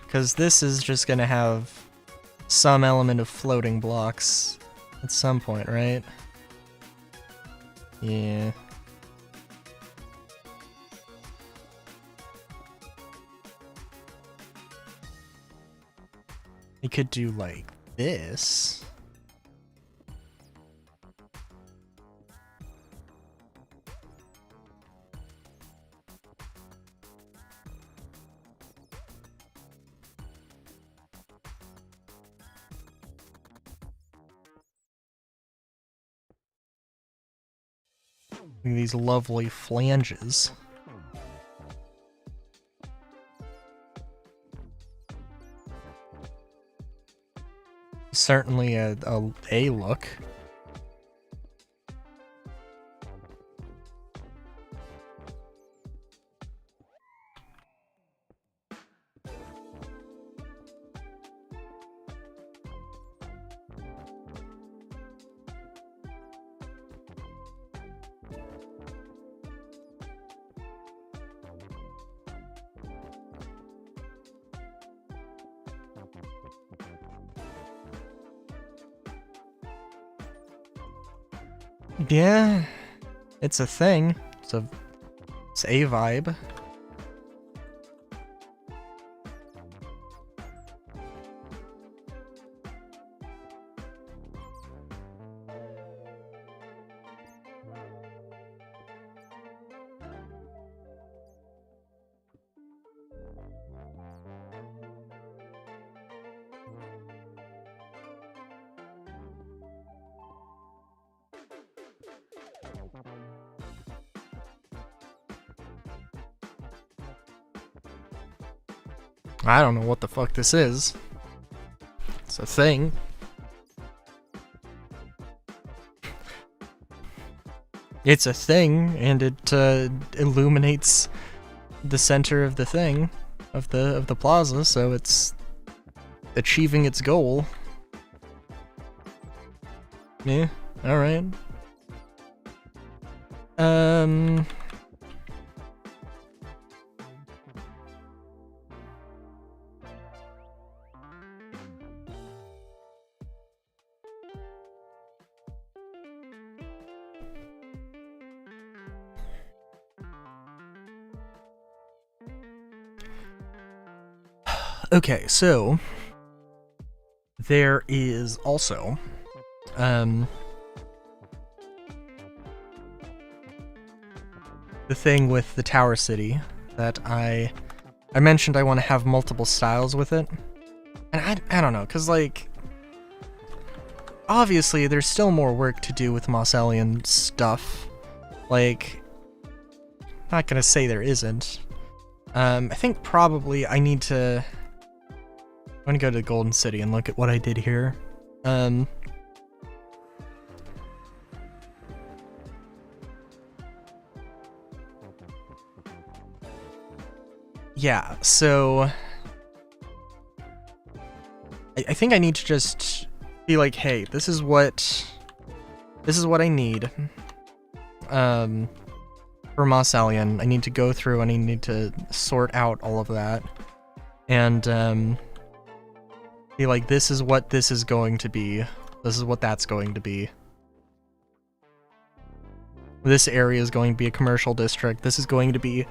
Because this is just gonna have some element of floating blocks at some point, right? Yeah. You could do like this. These lovely flanges. Certainly a look. Yeah, it's a thing. It's a vibe. I don't know what the fuck this is. It's a thing. It's a thing, and it illuminates the center of the thing, of the plaza, so it's achieving its goal. Yeah, alright. Okay, so there is also the thing with the Tower City that I mentioned I want to have multiple styles with it. And I don't know, because, like, obviously there's still more work to do with Mosselian stuff. Like, not gonna say there isn't. I think probably I need to... I'm gonna go to the Golden City and look at what I did here. Yeah, so... I think I need to just be like, hey, this is what I need. For Mosselian, I need to go through and I need to sort out all of that. And, be like, this is what this is going to be. This is what that's going to be. This area is going to be a commercial district. This is going to be,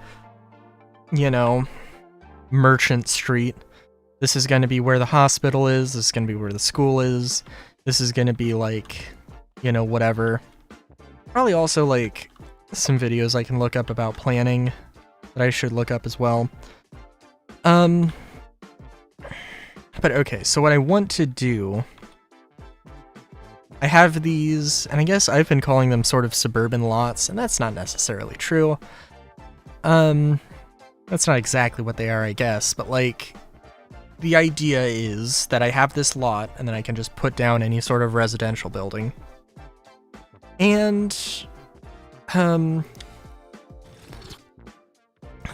you know, Merchant Street. This is going to be where the hospital is. This is going to be where the school is. This is going to be, like, you know, whatever. Probably also, like, some videos I can look up about planning that I should look up as well. But okay, so what I want to do... I have these, and I guess I've been calling them sort of suburban lots, and that's not necessarily true. That's not exactly what they are, I guess, but, like... The idea is that I have this lot, and then I can just put down any sort of residential building. And,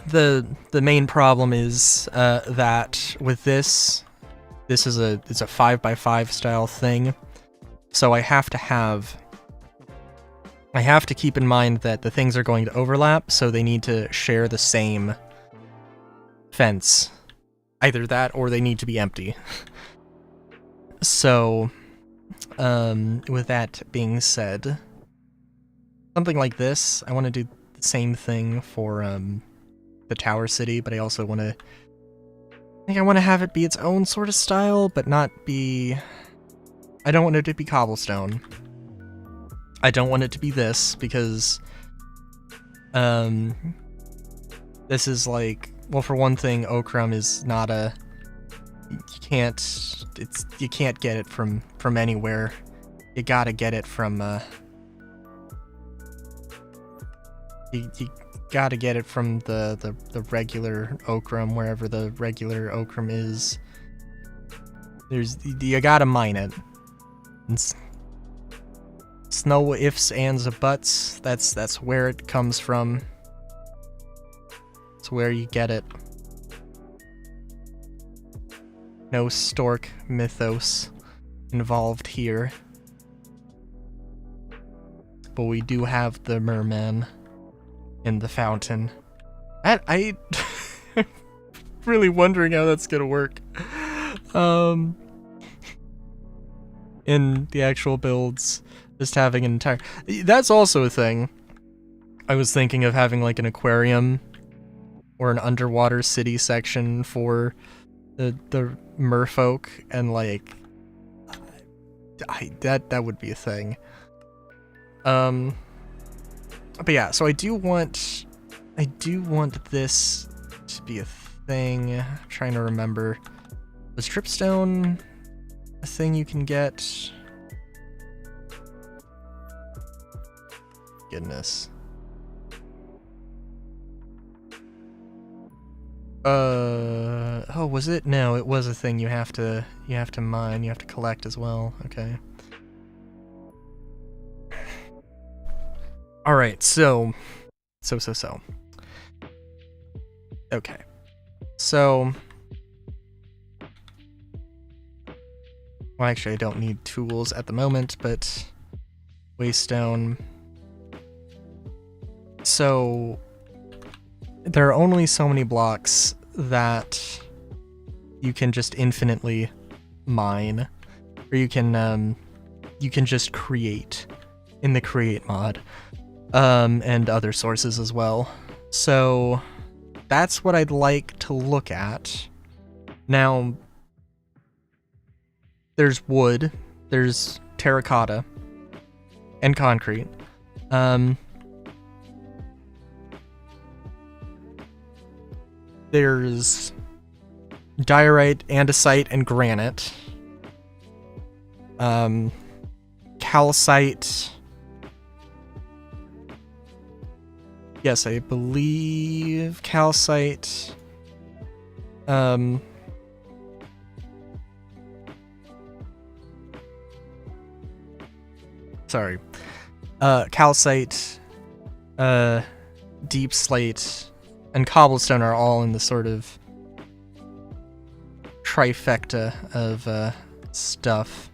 the main problem is, that with this is it's a 5x5 style thing, so I have to keep in mind that the things are going to overlap, so they need to share the same fence. Either that, or they need to be empty. So, with that being said, something like this, I want to do the same thing for, the Tower City, but I also want to... I think I want to have it be its own sort of style, but not be... I don't want it to be cobblestone. I don't want it to be this, because... this is like... Well, for one thing, Okrum is not a... You can't get it from anywhere. You gotta get it from, You gotta get it from the regular Okrum, wherever the regular Okrum is. You gotta mine it. It's no ifs, ands, or buts. That's where it comes from. It's where you get it. No stork mythos involved here. But we do have the merman in the fountain. I'm really wondering how that's gonna work. In the actual builds, just having an entire... That's also a thing. I was thinking of having like an aquarium or an underwater city section for the merfolk, and like that would be a thing. But yeah, so I do want this to be a thing. I'm trying to remember. Was dripstone a thing you can get? Goodness. Oh, was it? No, it was a thing you have to mine, you have to collect as well. Okay. Alright, so. Okay. So. Well, actually, I don't need tools at the moment, but. Waystone. So. There are only so many blocks that you can just infinitely mine, or you can just create in the create mod, and other sources as well. So that's what I'd like to look at. Now, there's wood, there's terracotta, and concrete. there's diorite, andesite, and granite. Calcite. Yes, I believe calcite. Sorry. Calcite, deep slate, and cobblestone are all in the sort of trifecta of stuff.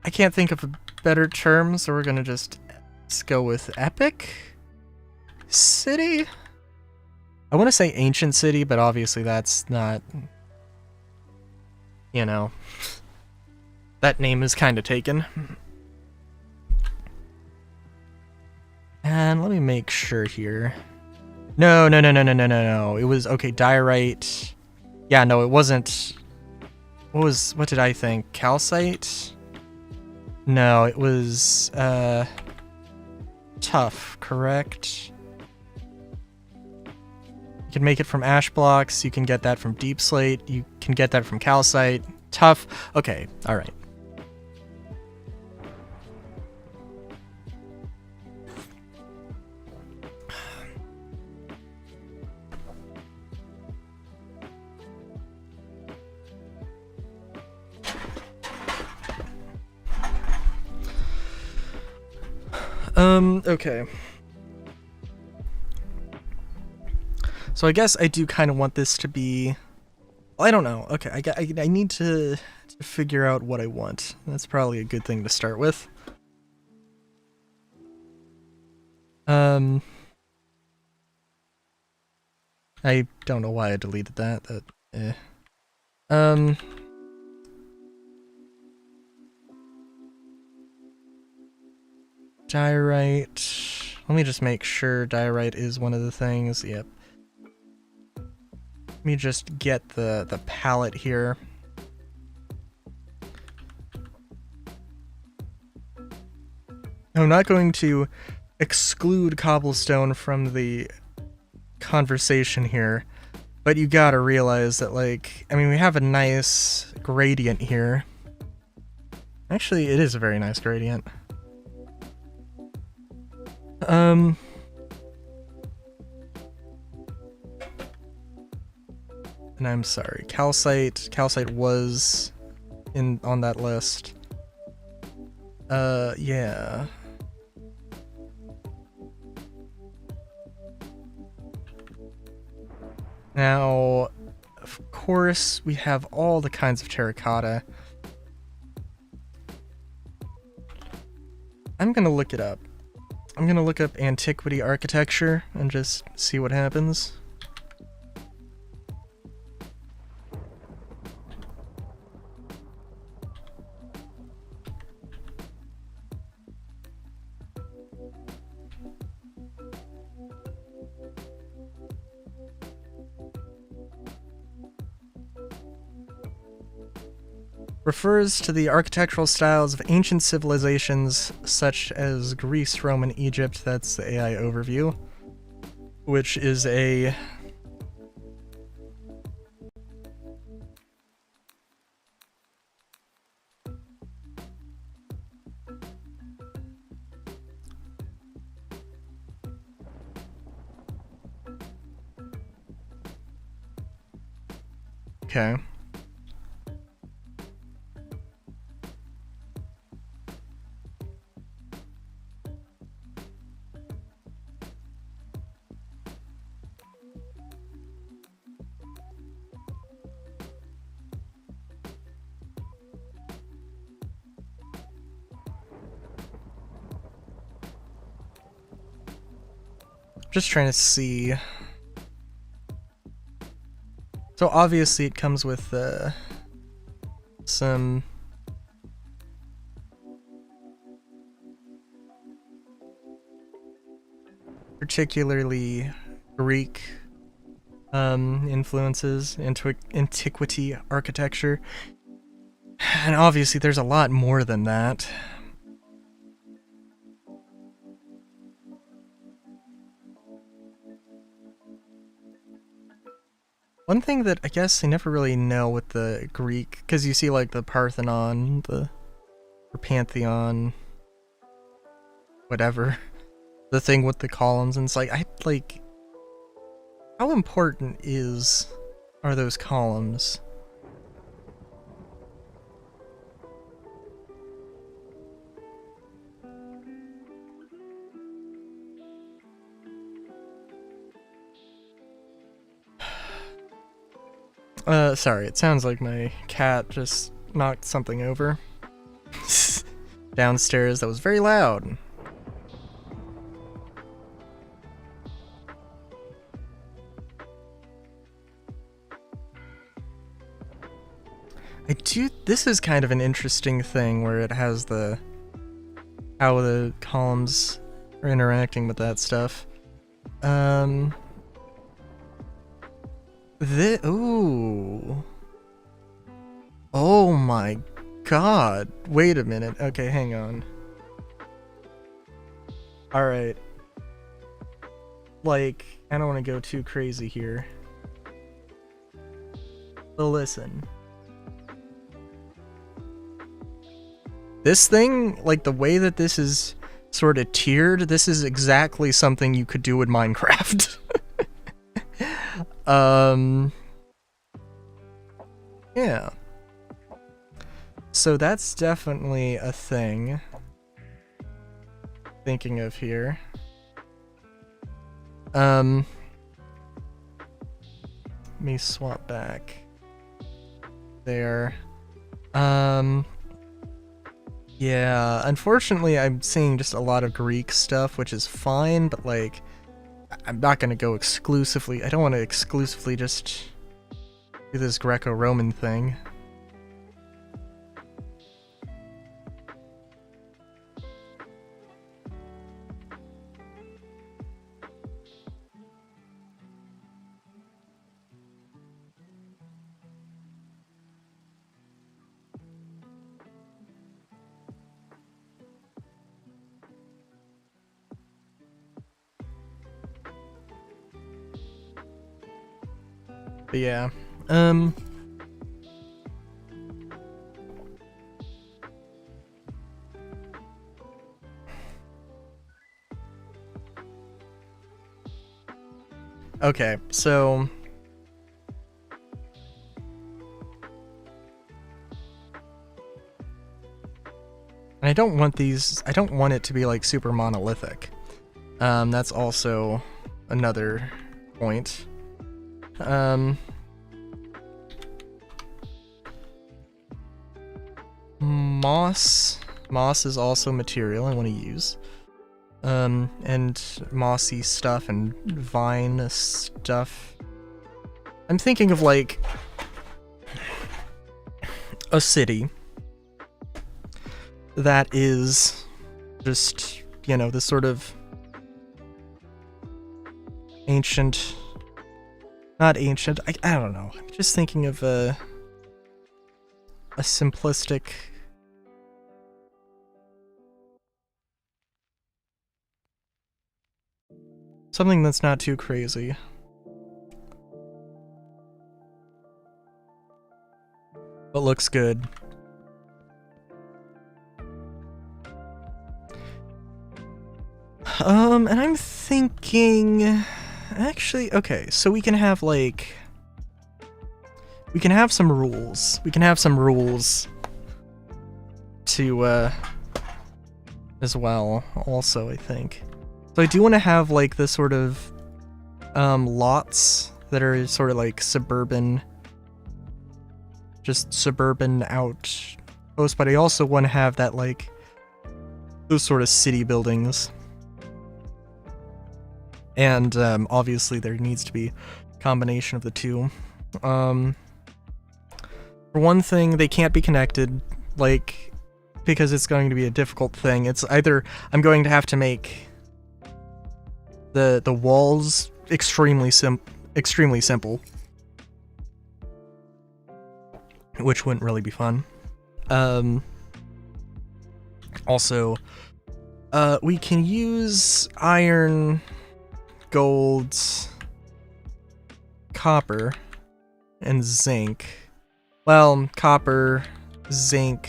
I can't think of a better term, so we're gonna just go with epic city? I want to say ancient city, but obviously that's not, you know, that name is kind of taken. And let me make sure here. No. It was, okay, diorite. Yeah, no, it wasn't. What did I think? Calcite? No, it was, tough, correct? You can make it from ash blocks, you can get that from deep slate, you can get that from calcite. Tough. Okay, alright. Okay. So I guess I do kind of want this to be... Well, I don't know. Okay, I need to figure out what I want. That's probably a good thing to start with. I don't know why I deleted that. Diorite. Let me just make sure diorite is one of the things. Yep. Let me just get the palette here. I'm not going to exclude cobblestone from the conversation here, but you gotta realize that, like, I mean, we have a nice gradient here. Actually, it is a very nice gradient. And I'm sorry, calcite was on that list. Yeah. Now, of course, we have all the kinds of terracotta. I'm gonna look it up. I'm gonna look up antiquity architecture and just see what happens. Refers to the architectural styles of ancient civilizations such as Greece, Rome, and Egypt. That's the AI overview, which is a... Okay. Just trying to see. So obviously it comes with some particularly Greek influences into antiquity architecture. And obviously there's a lot more than that. One thing that I guess I never really know with the Greek, because you see like the Parthenon, or Pantheon, whatever, the thing with the columns, and it's like, how important are those columns? Sorry, it sounds like my cat just knocked something over downstairs that was very loud. This is kind of an interesting thing where it has how the columns are interacting with that stuff. Ooh. Oh my god. Wait a minute. Okay, hang on. Alright. Like, I don't want to go too crazy here. But listen. This thing, like the way that this is sort of tiered, this is exactly something you could do in Minecraft. Yeah. So that's definitely a thing. Thinking of here. Let me swap back. There. Yeah, unfortunately I'm seeing just a lot of Greek stuff, which is fine, but like, I'm not gonna go exclusively, I don't want to exclusively just do this Greco-Roman thing. But yeah, okay, so and I don't want it to be like super monolithic. That's also another point. Moss is also material I want to use. And mossy stuff and vine stuff. I'm thinking of like a city that is just, you know, this sort of ancient, not ancient, I don't know. I'm just thinking of a simplistic, something that's not too crazy. But looks good. And I'm thinking, actually, okay, so we can have like, we can have some rules. We can have some rules to, as well, also, I think. So I do want to have like this sort of, lots that are sort of like suburban, just suburban outposts, but I also want to have that like, those sort of city buildings. And, obviously there needs to be a combination of the two. For one thing, they can't be connected, like, because it's going to be a difficult thing. It's either I'm going to have to make the walls extremely simple, which wouldn't really be fun. Also, we can use iron, gold, copper, and zinc. Well, copper, zinc,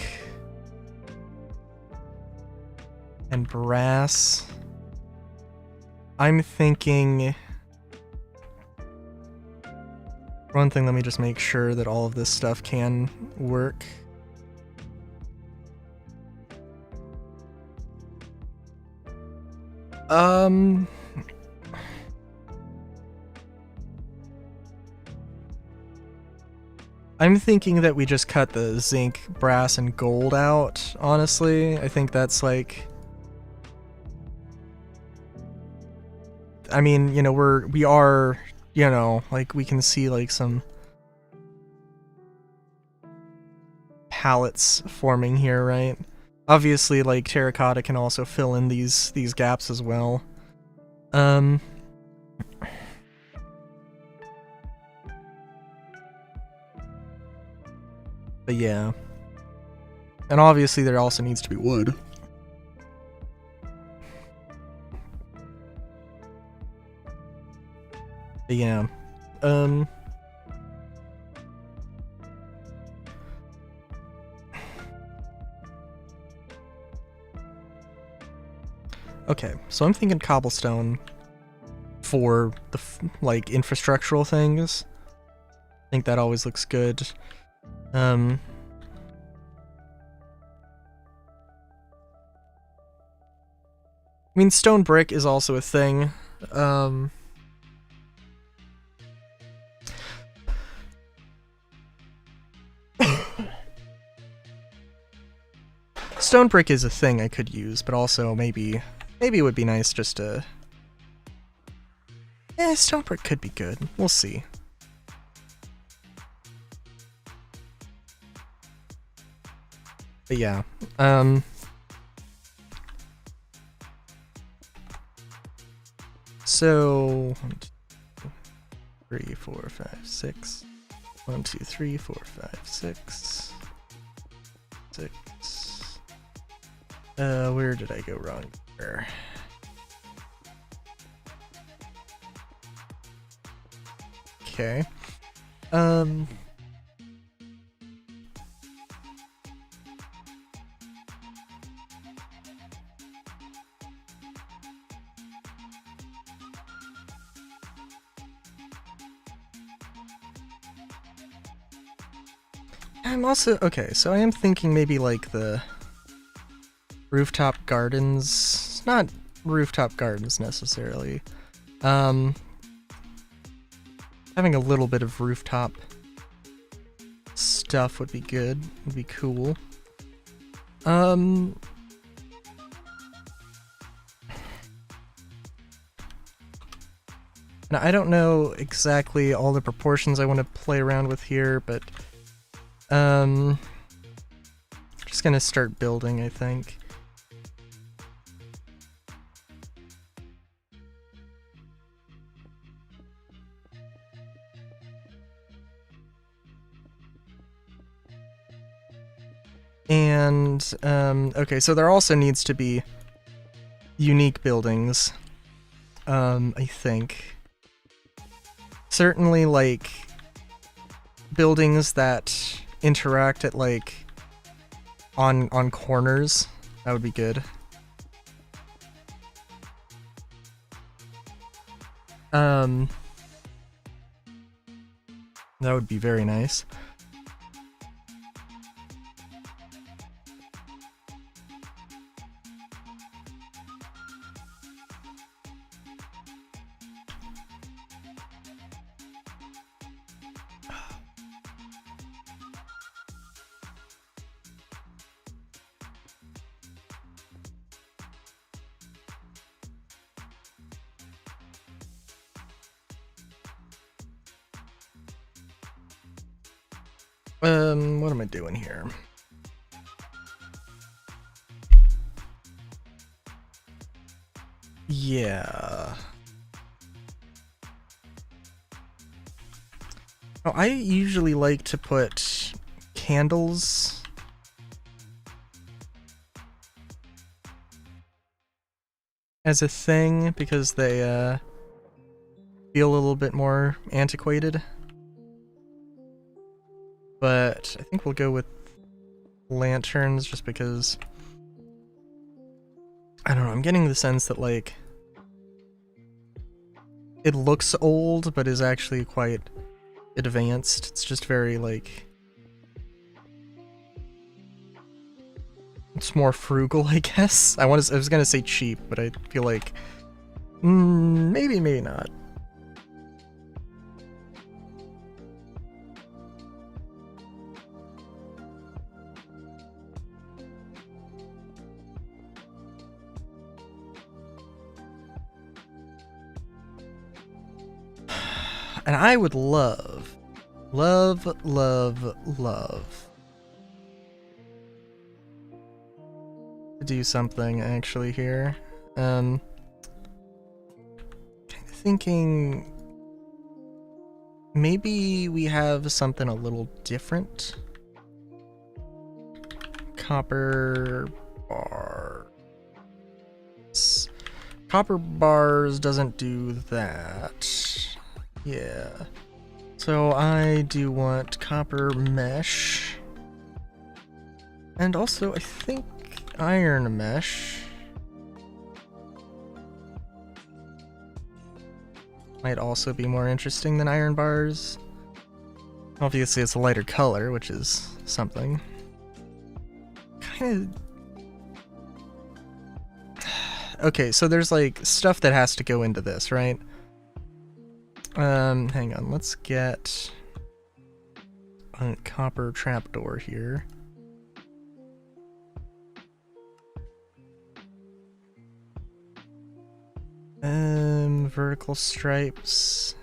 and brass. I'm thinking... One thing, let me just make sure that all of this stuff can work. I'm thinking that we just cut the zinc, brass, and gold out, honestly. I think that's like... I mean, you know, we are, you know, like we can see like some palettes forming here, right? Obviously, like terracotta can also fill in these gaps as well. But yeah. And obviously there also needs to be wood. But yeah. Okay, so I'm thinking cobblestone for the like infrastructural things. I think that always looks good. I mean, stone brick is also a thing. Stone brick is a thing I could use, but also maybe it would be nice just to... stone brick could be good. We'll see. But yeah, so 1, 2, 3, 4, 5, 6. 1, 2, 3, 4, 5, 6. 6. Where did I go wrong there? Okay. I'm also... Okay, so I am thinking maybe like the rooftop gardens. Not rooftop gardens necessarily. Having a little bit of rooftop stuff would be good. Would be cool. Now I don't know exactly all the proportions I want to play around with here, but just gonna start building, I think. And, okay, so there also needs to be unique buildings, I think. Certainly, like, buildings that interact at, like, on corners. That would be good. That would be very nice. What am I doing here? Yeah. Oh, I usually like to put candles as a thing because they feel a little bit more antiquated. but I think we'll go with lanterns just because, I don't know, I'm getting the sense that, like, it looks old, but is actually quite advanced. It's just very, like, it's more frugal, I guess. I was gonna say cheap, but I feel like, maybe not. And I would love to do something actually here. Kind of thinking maybe we have something a little different. Copper bars. Copper bars doesn't do that. Yeah. So I do want copper mesh. And also I think iron mesh might also be more interesting than iron bars. Obviously it's a lighter color, which is something. Kind of... Okay, so there's like stuff that has to go into this, right? Hang on, let's get a copper trapdoor here. Vertical stripes.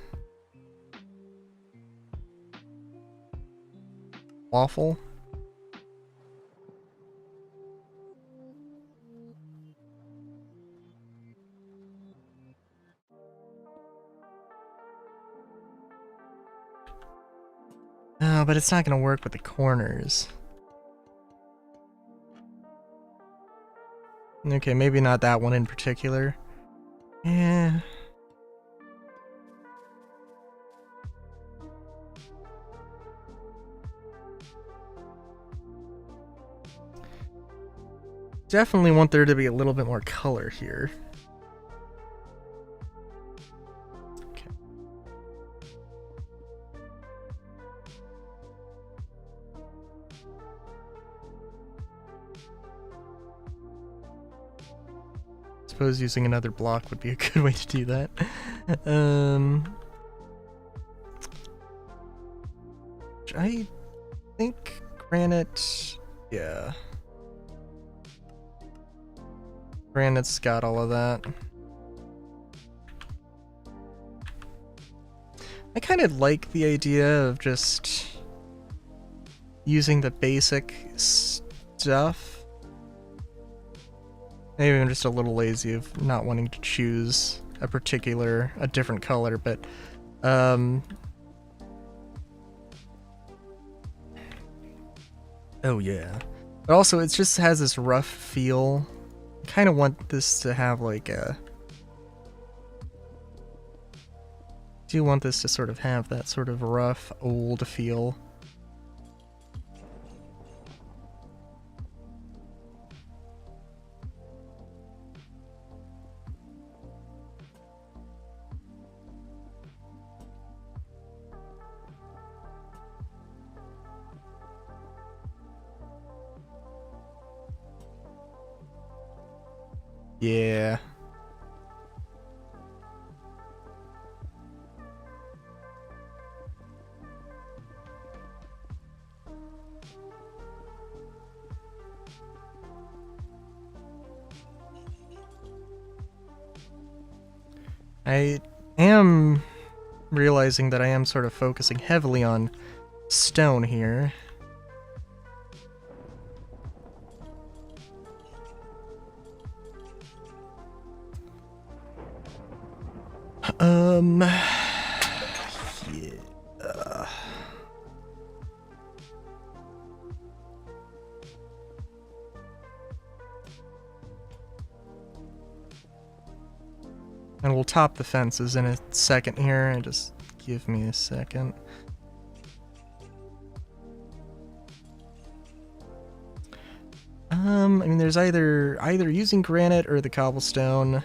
Waffle. Oh, but it's not gonna work with the corners. Okay, maybe not that one in particular. Yeah. Definitely want there to be a little bit more color here. Okay. Suppose using another block would be a good way to do that. I think granite, yeah. Granite's got all of that. I kind of like the idea of just using the basic stuff. Maybe I'm just a little lazy of not wanting to choose a different color, but oh yeah. But also it just has this rough feel. I kind of want this to have like a... do want this to sort of have that sort of rough, old feel. Yeah. I am realizing that I am sort of focusing heavily on stone here. Yeah. And we'll top the fences in a second here, and just give me a second. I mean, there's either using granite or the cobblestone.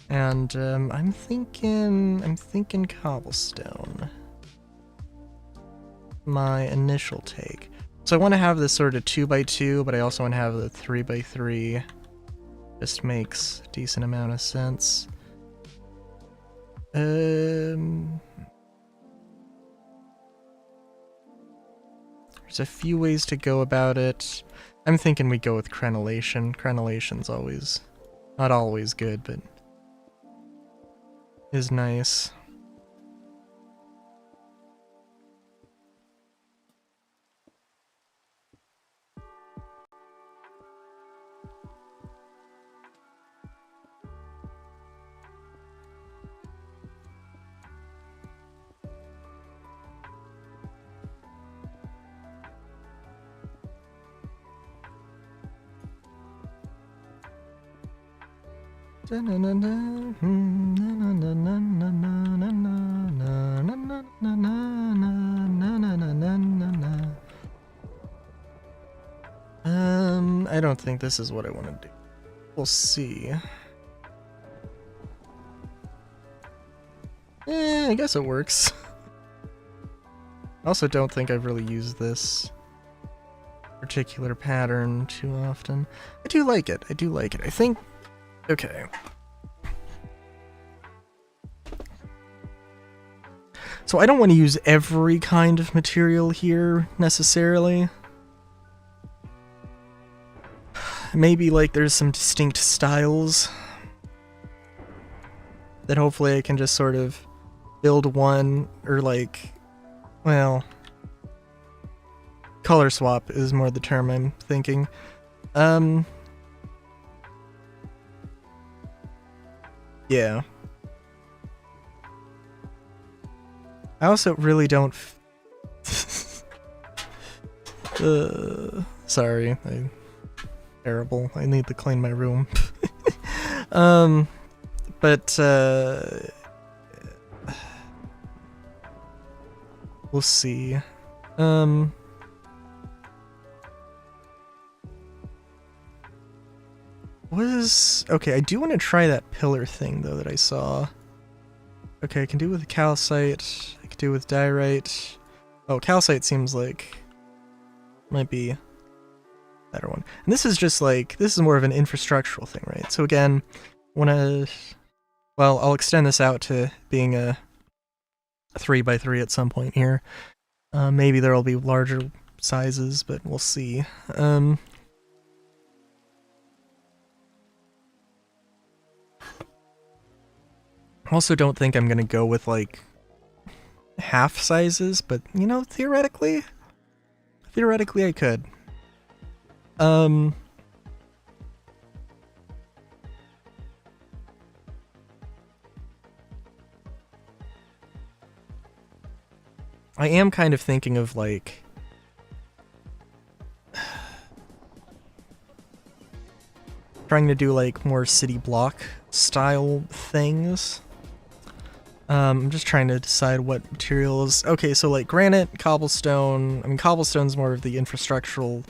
And I'm thinking cobblestone. My initial take. So I want to have this sort of 2x2, but I also want to have the 3x3. Just makes a decent amount of sense. There's a few ways to go about it. I'm thinking we go with crenellation. Crenellation's always, not always good, but is nice. I don't think this is what I want to do. We'll see. I guess it works. I also don't think I've really used this particular pattern too often. I do like it. I do like it. I think... Okay. So I don't want to use every kind of material here, necessarily. Maybe, like, there's some distinct styles that hopefully I can just sort of build one, or like, well, color swap is more the term I'm thinking. Yeah. I also really don't sorry, terrible. I need to clean my room. But we'll see. Okay, I do want to try that pillar thing though that I saw. Okay, I can do it with calcite. I can do it with diorite. Oh, calcite seems like might be a better one. And this is just like, this is more of an infrastructural thing, right? So again, well, I'll extend this out to being a 3x3 at some point here. Maybe there'll be larger sizes, but we'll see. Also don't think I'm gonna go with like half sizes, but you know, theoretically I could. I am kind of thinking of like trying to do like more city block style things. I'm just trying to decide what materials. Okay, so like granite, cobblestone. I mean, cobblestone's more of the infrastructural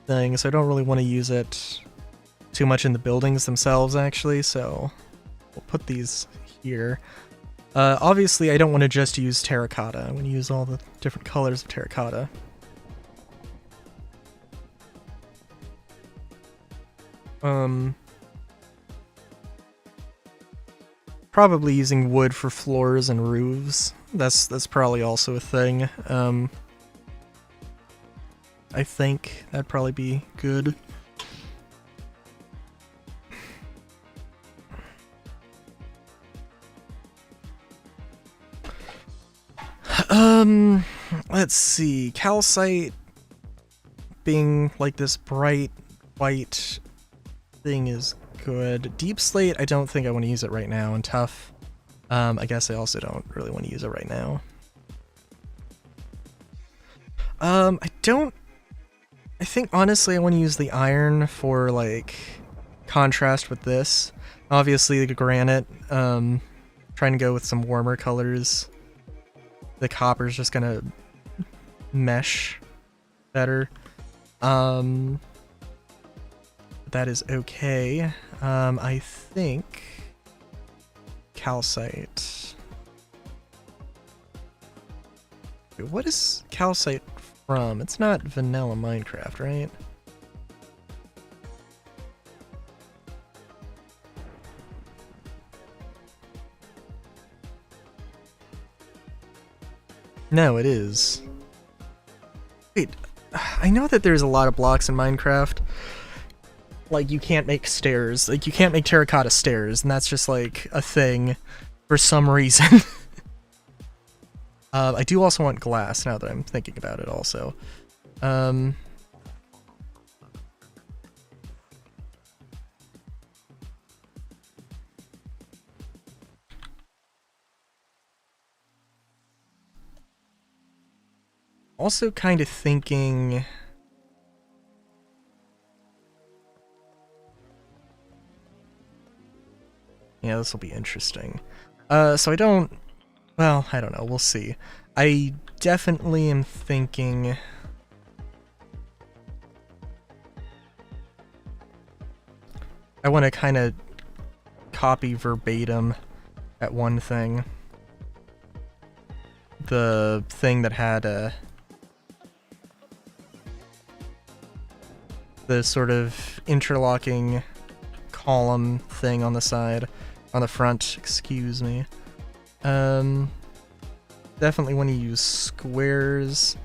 thing, so I don't really want to use it too much in the buildings themselves, actually, so we'll put these here. Obviously, I don't want to just use terracotta. I want to use all the different colors of terracotta. Probably using wood for floors and roofs. That's probably also a thing. I think that'd probably be good. Let's see. Calcite being like this bright white thing is good. Deep slate, I don't think I want to use it right now, and tough. I guess I also don't really want to use it right now. I think honestly I want to use the iron for like contrast with this. Obviously the granite, trying to go with some warmer colors. The copper's just gonna mesh better. Um, that is okay. I think calcite. What is calcite from? It's not vanilla Minecraft, right? No, it is. Wait, I know that there's a lot of blocks in Minecraft. Like, you can't make stairs. Like, you can't make terracotta stairs, and that's just, like, a thing for some reason. I do also want glass, now that I'm thinking about it, also. Also kind of thinking... Yeah, this will be interesting. So I don't... Well, I don't know, we'll see. I definitely am thinking... I want to kind of copy verbatim at one thing. The thing that had the sort of interlocking column thing on the side, on the front, excuse me. Definitely want to use squares.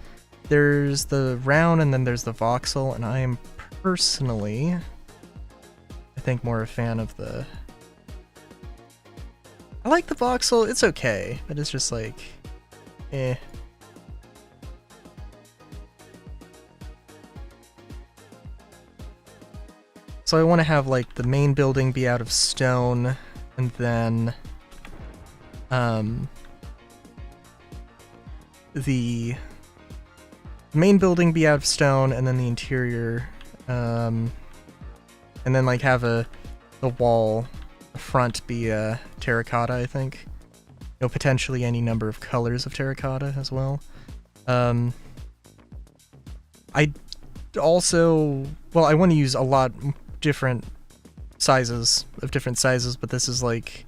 There's the round and then there's the voxel, and I am personally, I think, more a fan of the... I like the voxel, it's okay, but it's just like, eh. So I want to have, like, the main building be out of stone, and then, the main building be out of stone, and then the interior, and then, like, have the wall, the front be, terracotta, I think. You know, potentially any number of colors of terracotta as well. I also, well, I want to use a lot different sizes, but this is, like,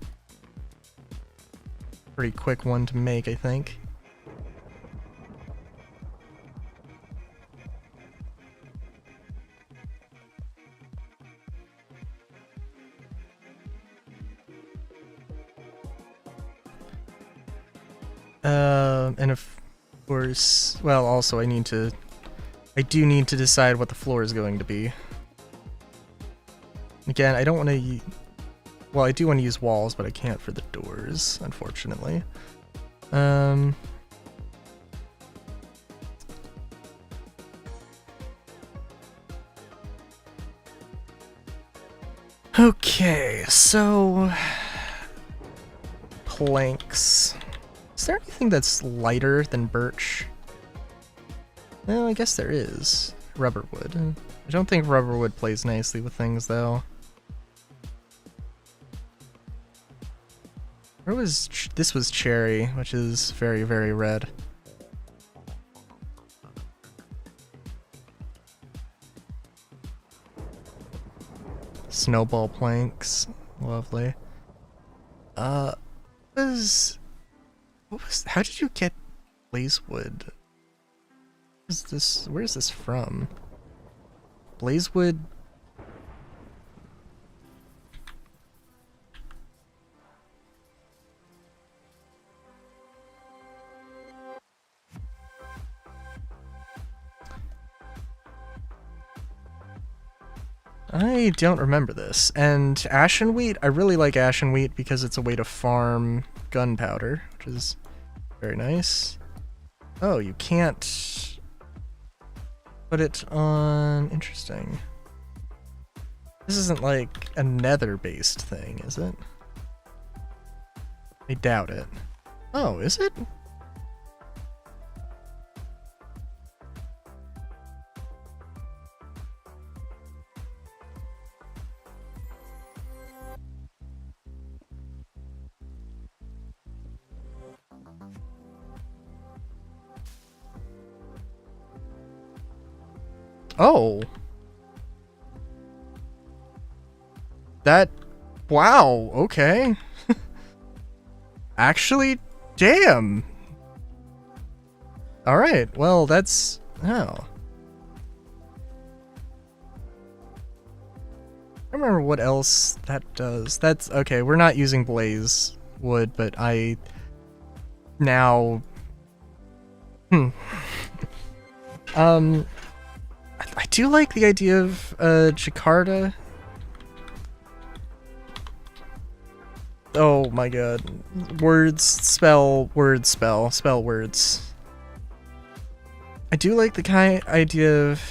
a pretty quick one to make, I think. And of course, well, also I do need to decide what the floor is going to be. Again, I don't want to, well, I do want to use walls, but I can't for the doors, unfortunately. Okay, so... planks. Is there anything that's lighter than birch? Well, I guess there is. Rubberwood. I don't think rubberwood plays nicely with things, though. Where was... this was cherry, which is very, very red. Snowball planks. Lovely. What was... how did you get blazewood? Where is this from? Blazewood? I don't remember this. And ashen wheat, I really like ashen wheat because it's a way to farm gunpowder, which is very nice. Oh, you can't put it on... interesting. This isn't like a nether-based thing, is it? I doubt it. Oh, is it? Oh. That... Wow, okay. Actually, damn. Alright, well, that's... Oh. I don't remember what else that does. That's... Okay, we're not using blaze wood, but I... Now... I do like the idea of, Jakarta. Oh my god. Words, spell, words, spell words. I do like the idea of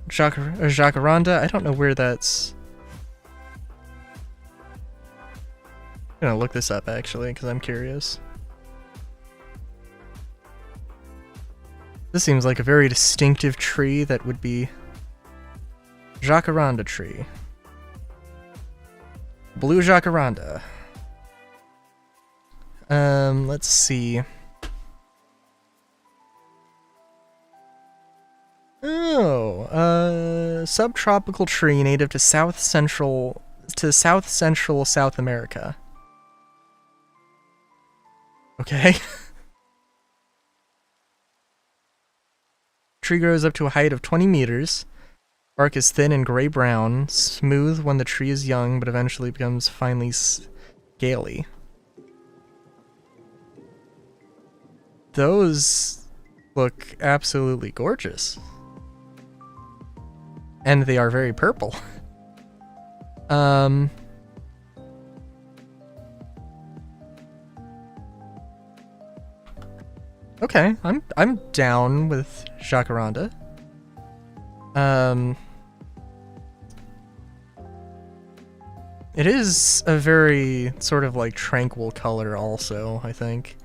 Jacaranda. I don't know where that's... I'm gonna look this up actually, because I'm curious. This seems like a very distinctive tree that would be... Jacaranda tree. Blue Jacaranda. Let's see. Oh, subtropical tree native to South Central South America. Okay. Tree grows up to a height of 20 meters. Bark is thin and gray-brown, smooth when the tree is young, but eventually becomes finely scaly. Those look absolutely gorgeous. And they are very purple. Okay, I'm down with Jacaranda. It is a very sort of like tranquil color also, I think.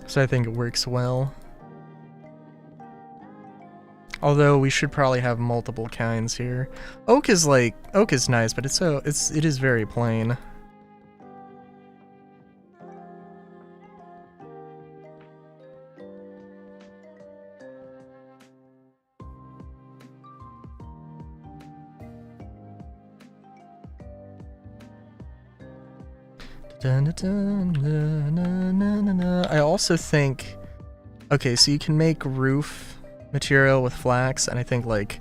So I think it works well. Although we should probably have multiple kinds here. Oak is nice, but it is very plain. I also think, okay, so you can make roof material with flax, and I think, like,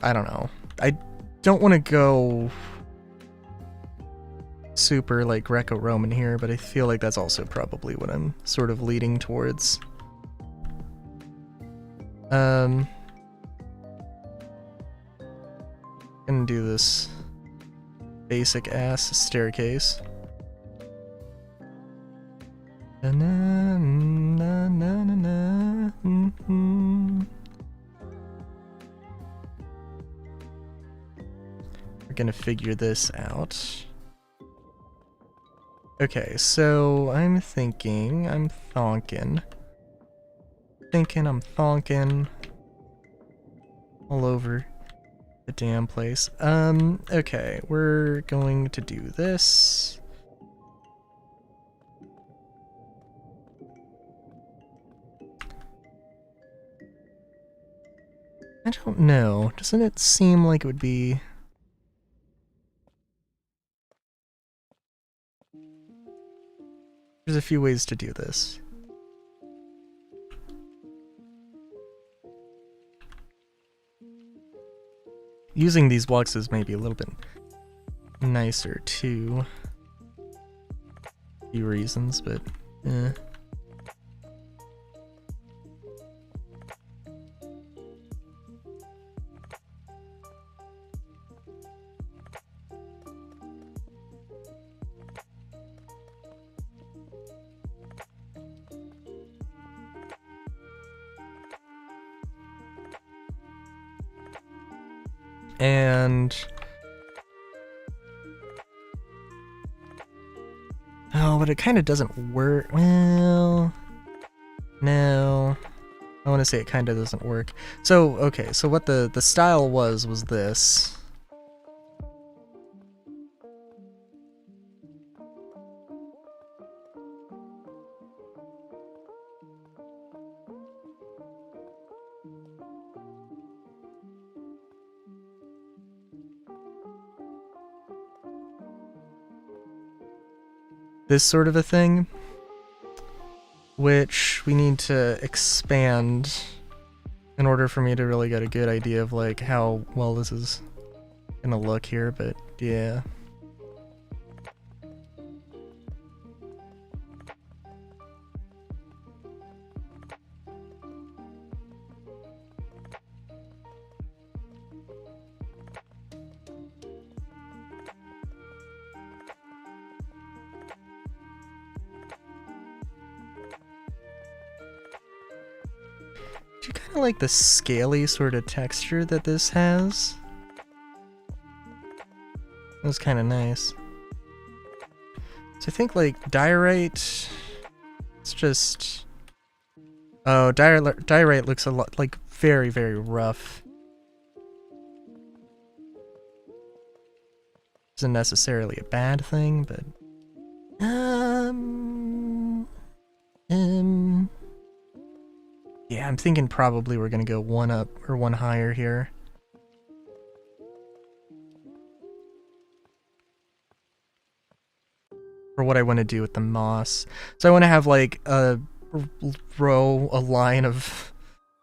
I don't know. I don't want to go super, like, Greco-Roman here, but I feel like that's also probably what I'm sort of leading towards. Gonna do this basic ass staircase. We're gonna figure this out. Okay, so I'm thonking all over the damn place. Okay, we're going to do this. I don't know. Doesn't it seem like it would be... There's a few ways to do this. Using these blocks is maybe a little bit nicer too. A few reasons, but eh. And... oh, but it kind of doesn't work. Well... no. I want to say it kind of doesn't work. So, okay, so what the style was this. this sort of a thing, which we need to expand in order for me to really get a good idea of like how well this is gonna look here, but yeah. Do you kind of like the scaly sort of texture that this has? It was kind of nice. So I think like diorite, it's just... Oh, diorite looks a lot like very, very rough. Isn't necessarily a bad thing, but... Yeah, I'm thinking probably we're gonna go one up or one higher here. For what I want to do with the moss. So I want to have like a line of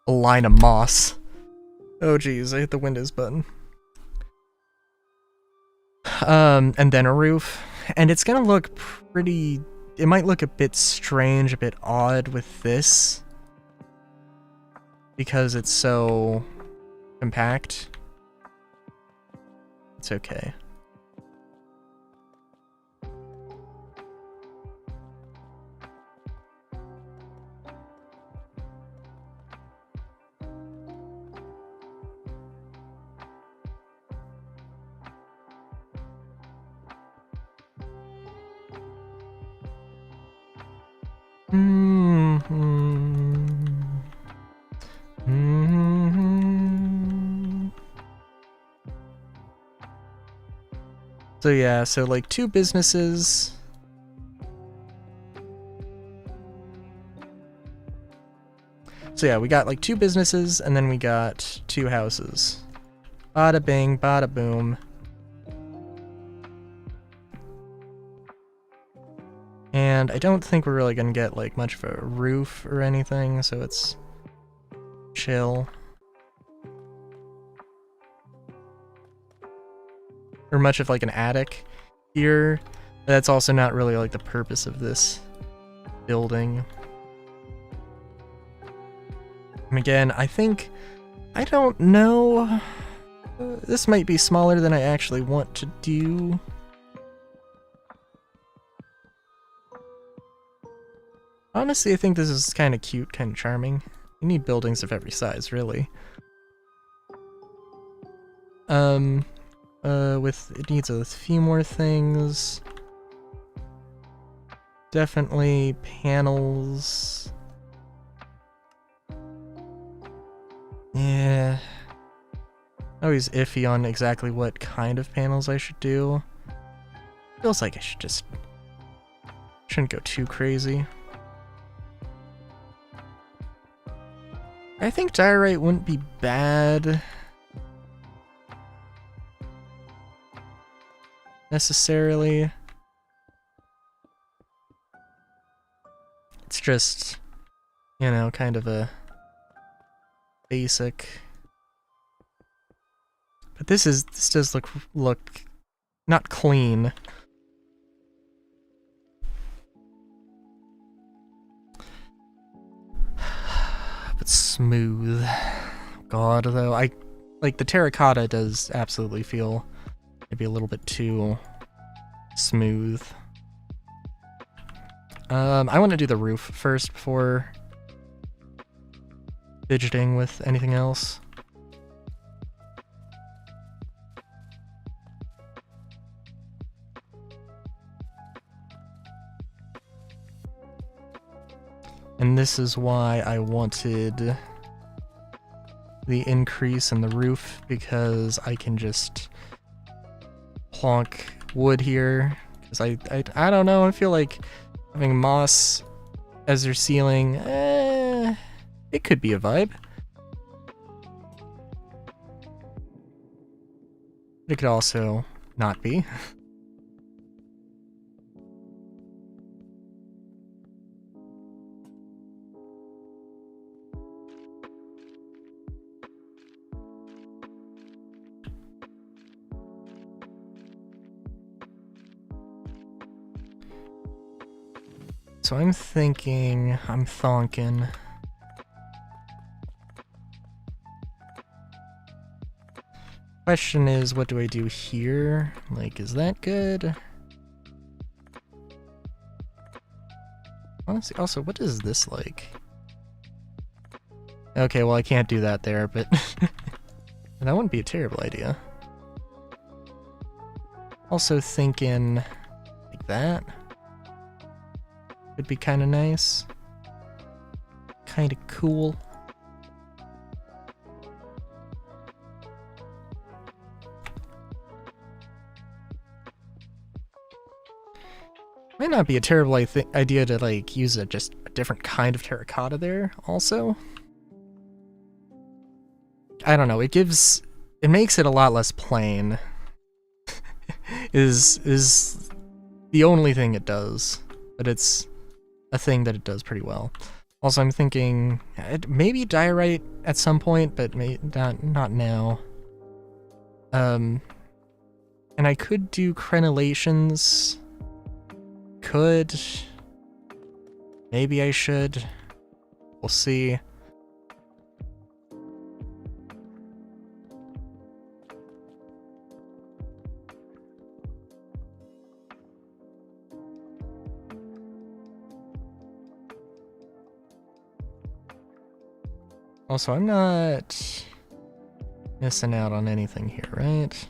moss. Oh geez, I hit the Windows button. And then a roof. And it's gonna look pretty... It might look a bit strange, a bit odd with this. Because it's so compact. It's okay. So yeah, so like 2 businesses. So yeah, we got like 2 businesses and then we got 2 houses. Bada bing, bada boom. And I don't think we're really gonna get like much of a roof or anything, so it's chill. Or much of like an attic here. But that's also not really like the purpose of this building. And again, I don't know. This might be smaller than I actually want to do. Honestly, I think this is kind of cute, kind of charming. You need buildings of every size, really. It needs a few more things. Definitely panels. Yeah. Always iffy on exactly what kind of panels I should do. Feels like I shouldn't go too crazy. I think diorite wouldn't be bad. Necessarily. It's just, you know, kind of a basic. But this does look not clean. But smooth. God, though, like the terracotta does absolutely feel maybe a little bit too smooth. I want to do the roof first before fidgeting with anything else. And this is why I wanted the increase in the roof, because I can just plonk wood here. Because I don't know, I feel like having moss as your ceiling, it could be a vibe. It could also not be. So I'm thonking. Question is, what do I do here? Like, is that good? Honestly, also, what is this like? Okay, well, I can't do that there, but that wouldn't be a terrible idea. Also thinking like that. Would be kind of nice. Kind of cool. Might not be a terrible idea to like use just a different kind of terracotta there also. I don't know, it makes it a lot less plain. is the only thing it does, but it's a thing that it does pretty well. Also, I'm thinking maybe diorite at some point, but not now. And I could do crenellations. Could. Maybe I should. We'll see. Also, I'm not missing out on anything here, right?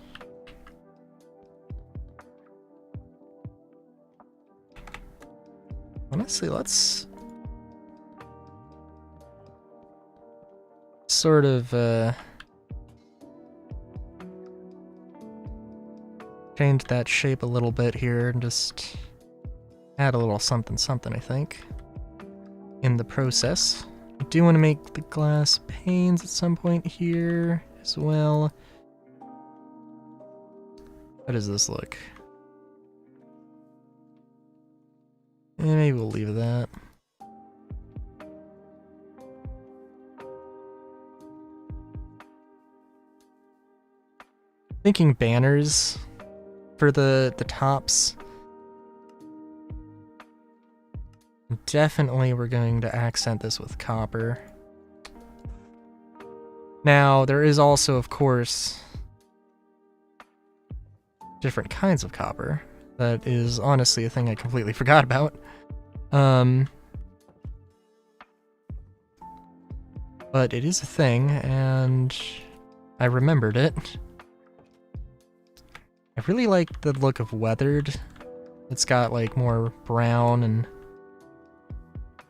Honestly, let's sort of change that shape a little bit here and just add a little something something, I think, in the process. I do want to make the glass panes at some point here as well. How does this look? Maybe we'll leave that. Thinking banners for the tops. Definitely we're going to accent this with copper. Now, there is also, of course, different kinds of copper. That is honestly a thing I completely forgot about. But it is a thing, and I remembered it. I really like the look of weathered. It's got like more brown and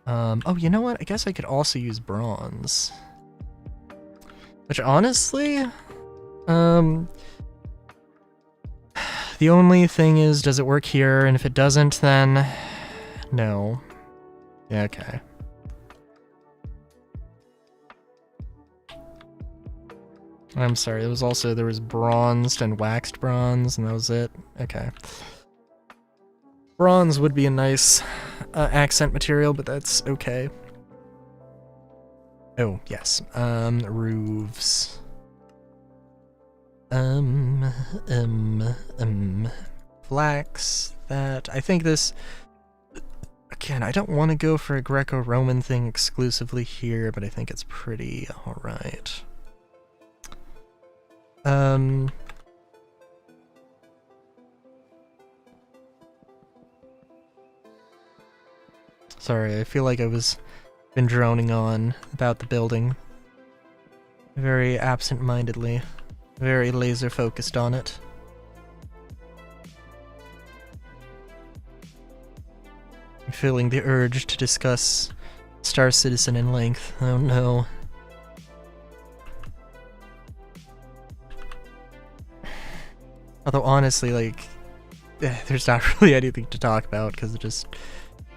oh, you know what? I guess I could also use bronze. Which honestly, the only thing is, does it work here? And if it doesn't, then no. Yeah, okay. I'm sorry, there was bronzed and waxed bronze, and that was it? Okay. Bronze would be a nice accent material, but that's okay. Oh, yes. Roofs. Flax, that. I think this... Again, I don't want to go for a Greco-Roman thing exclusively here, but I think it's pretty alright. Sorry, I feel like been droning on about the building. Very absent-mindedly. Very laser-focused on it. I'm feeling the urge to discuss Star Citizen in length. Oh no. Although honestly, like, there's not really anything to talk about because it just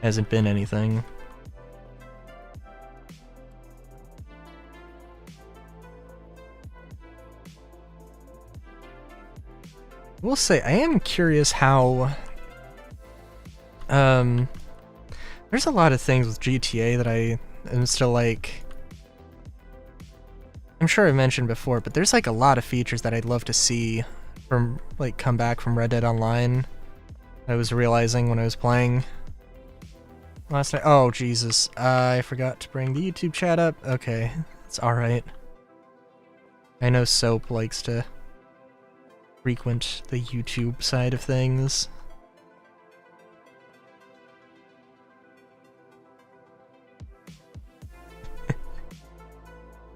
hasn't been anything. I will say, I am curious how... there's a lot of things with GTA that I am still like... I'm sure I've mentioned before, but there's like a lot of features that I'd love to see from, like, come back from Red Dead Online. I was realizing when I was playing. last night. Oh, Jesus. I forgot to bring the YouTube chat up. Okay, it's alright. I know Soap likes to frequent the YouTube side of things.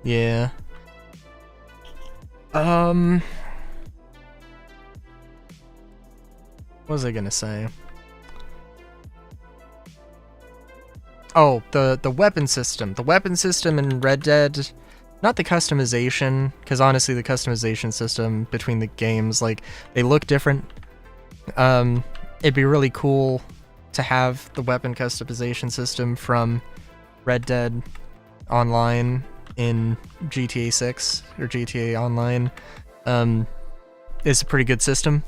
Yeah. What was I gonna say? Oh, the weapon system. The weapon system in Red Dead, not the customization, because honestly the customization system between the games, like, they look different. It'd be really cool to have the weapon customization system from Red Dead Online in GTA 6 or GTA Online. It's a pretty good system.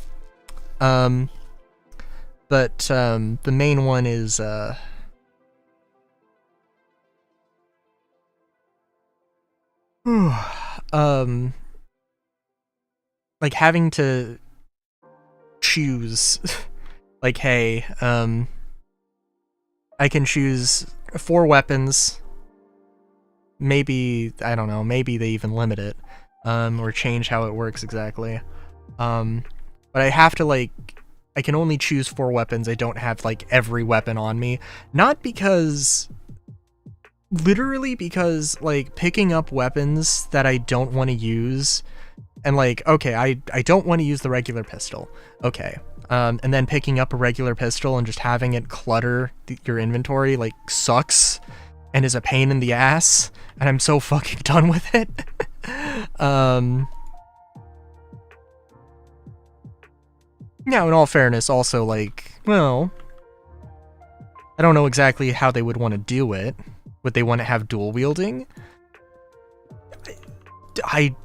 But the main one is like having to choose like, hey, I can choose 4 weapons. Maybe, I don't know, maybe they even limit it, or change how it works exactly. But I have to, like, I can only choose 4 weapons. I don't have, like, every weapon on me. Not because... Literally because, like, picking up weapons that I don't want to use, and, like, okay, I don't want to use the regular pistol. Okay. And then picking up a regular pistol and just having it clutter your inventory, like, sucks and is a pain in the ass, and I'm so fucking done with it. Now, in all fairness, also, like, well, I don't know exactly how they would want to do it. Would they want to have dual wielding? I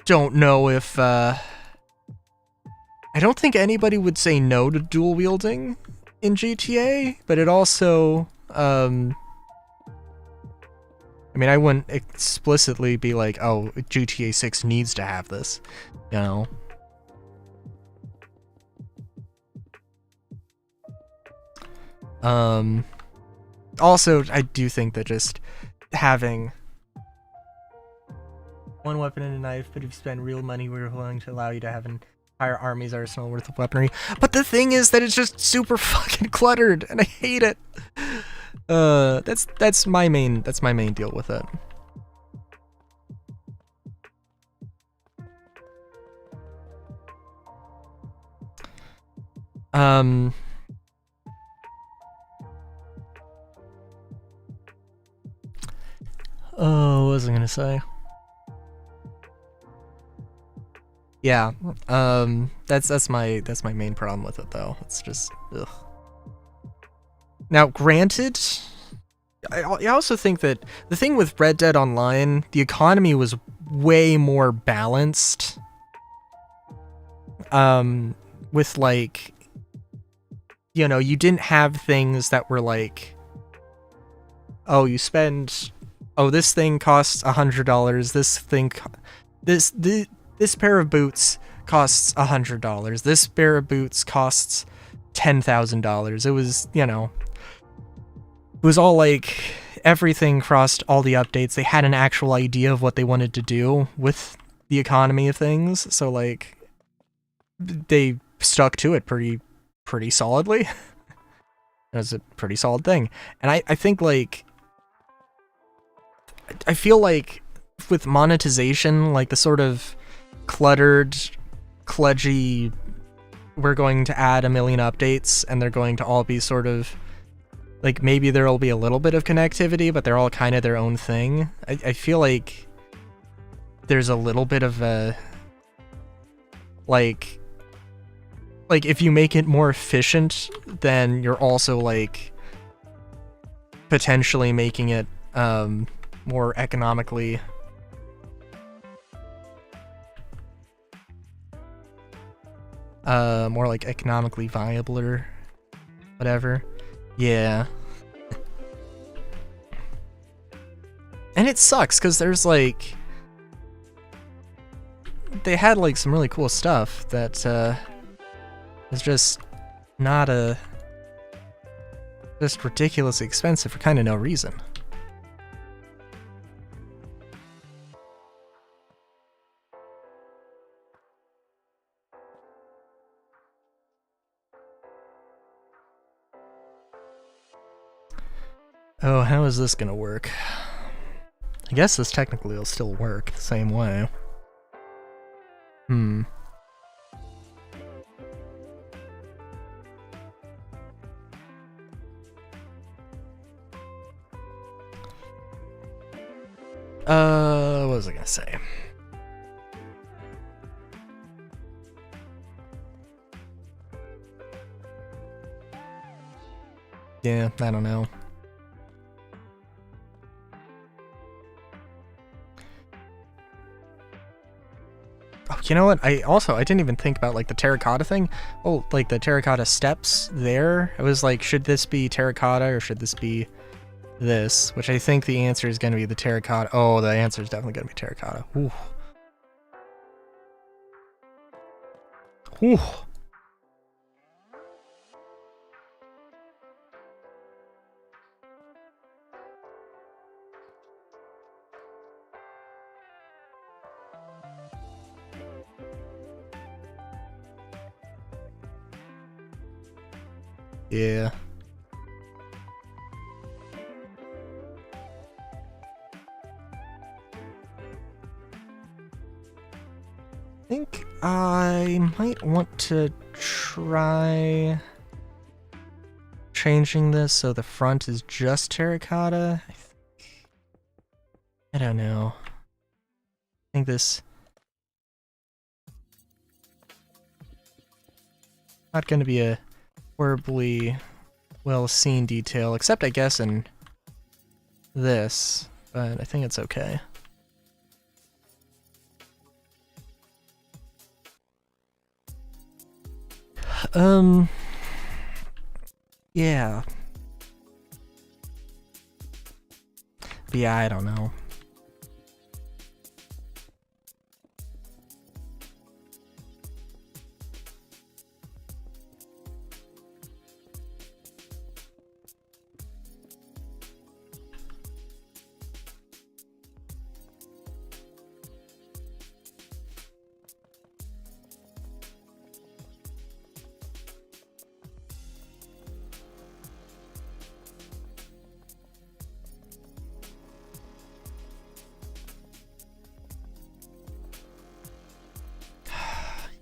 don't know if, I don't think anybody would say no to dual wielding in GTA, but it also, I mean, I wouldn't explicitly be like, oh, GTA 6 needs to have this, you know? Also, I do think that just having one weapon and a knife, but if you spend real money, we're willing to allow you to have an entire army's arsenal worth of weaponry. But the thing is that it's just super fucking cluttered, and I hate it. That's my main deal with it. Oh, what was I gonna say? Yeah, that's my main problem with it, though. It's just, ugh. Now, granted, I also think that the thing with Red Dead Online, the economy was way more balanced. With, like, you know, you didn't have things that were like, oh, you spend, oh, this thing costs $100, this thing, this pair of boots costs $100, this pair of boots costs $10,000. It was, you know, it was all like, everything crossed all the updates. They had an actual idea of what they wanted to do with the economy of things, so, like, they stuck to it pretty solidly. It was a pretty solid thing. And I think, like, I feel like with monetization, like, the sort of cluttered, kludgy, we're going to add 1 million updates, and they're going to all be sort of, like, maybe there'll be a little bit of connectivity, but they're all kind of their own thing. I feel like there's a little bit of a, like, if you make it more efficient, then you're also, like, potentially making it, more economically, more, like, economically viable or whatever. Yeah. And it sucks, because there's, like, they had, like, some really cool stuff that, is just not just ridiculously expensive for kind of no reason. Oh, how is this gonna work? I guess this technically will still work the same way. What was I gonna say? Yeah, I don't know. Oh, you know what? I didn't even think about like the terracotta thing. Oh, like the terracotta steps there. I was like, should this be terracotta or should this be this? Which I think the answer is going to be the terracotta. Oh, the answer is definitely going to be terracotta. Ooh. Ooh. Yeah. I think I might want to try changing this so the front is just terracotta. I don't know. I think this not going to be a horribly well seen detail, except I guess in this, but I think it's okay. Yeah. But yeah, I don't know.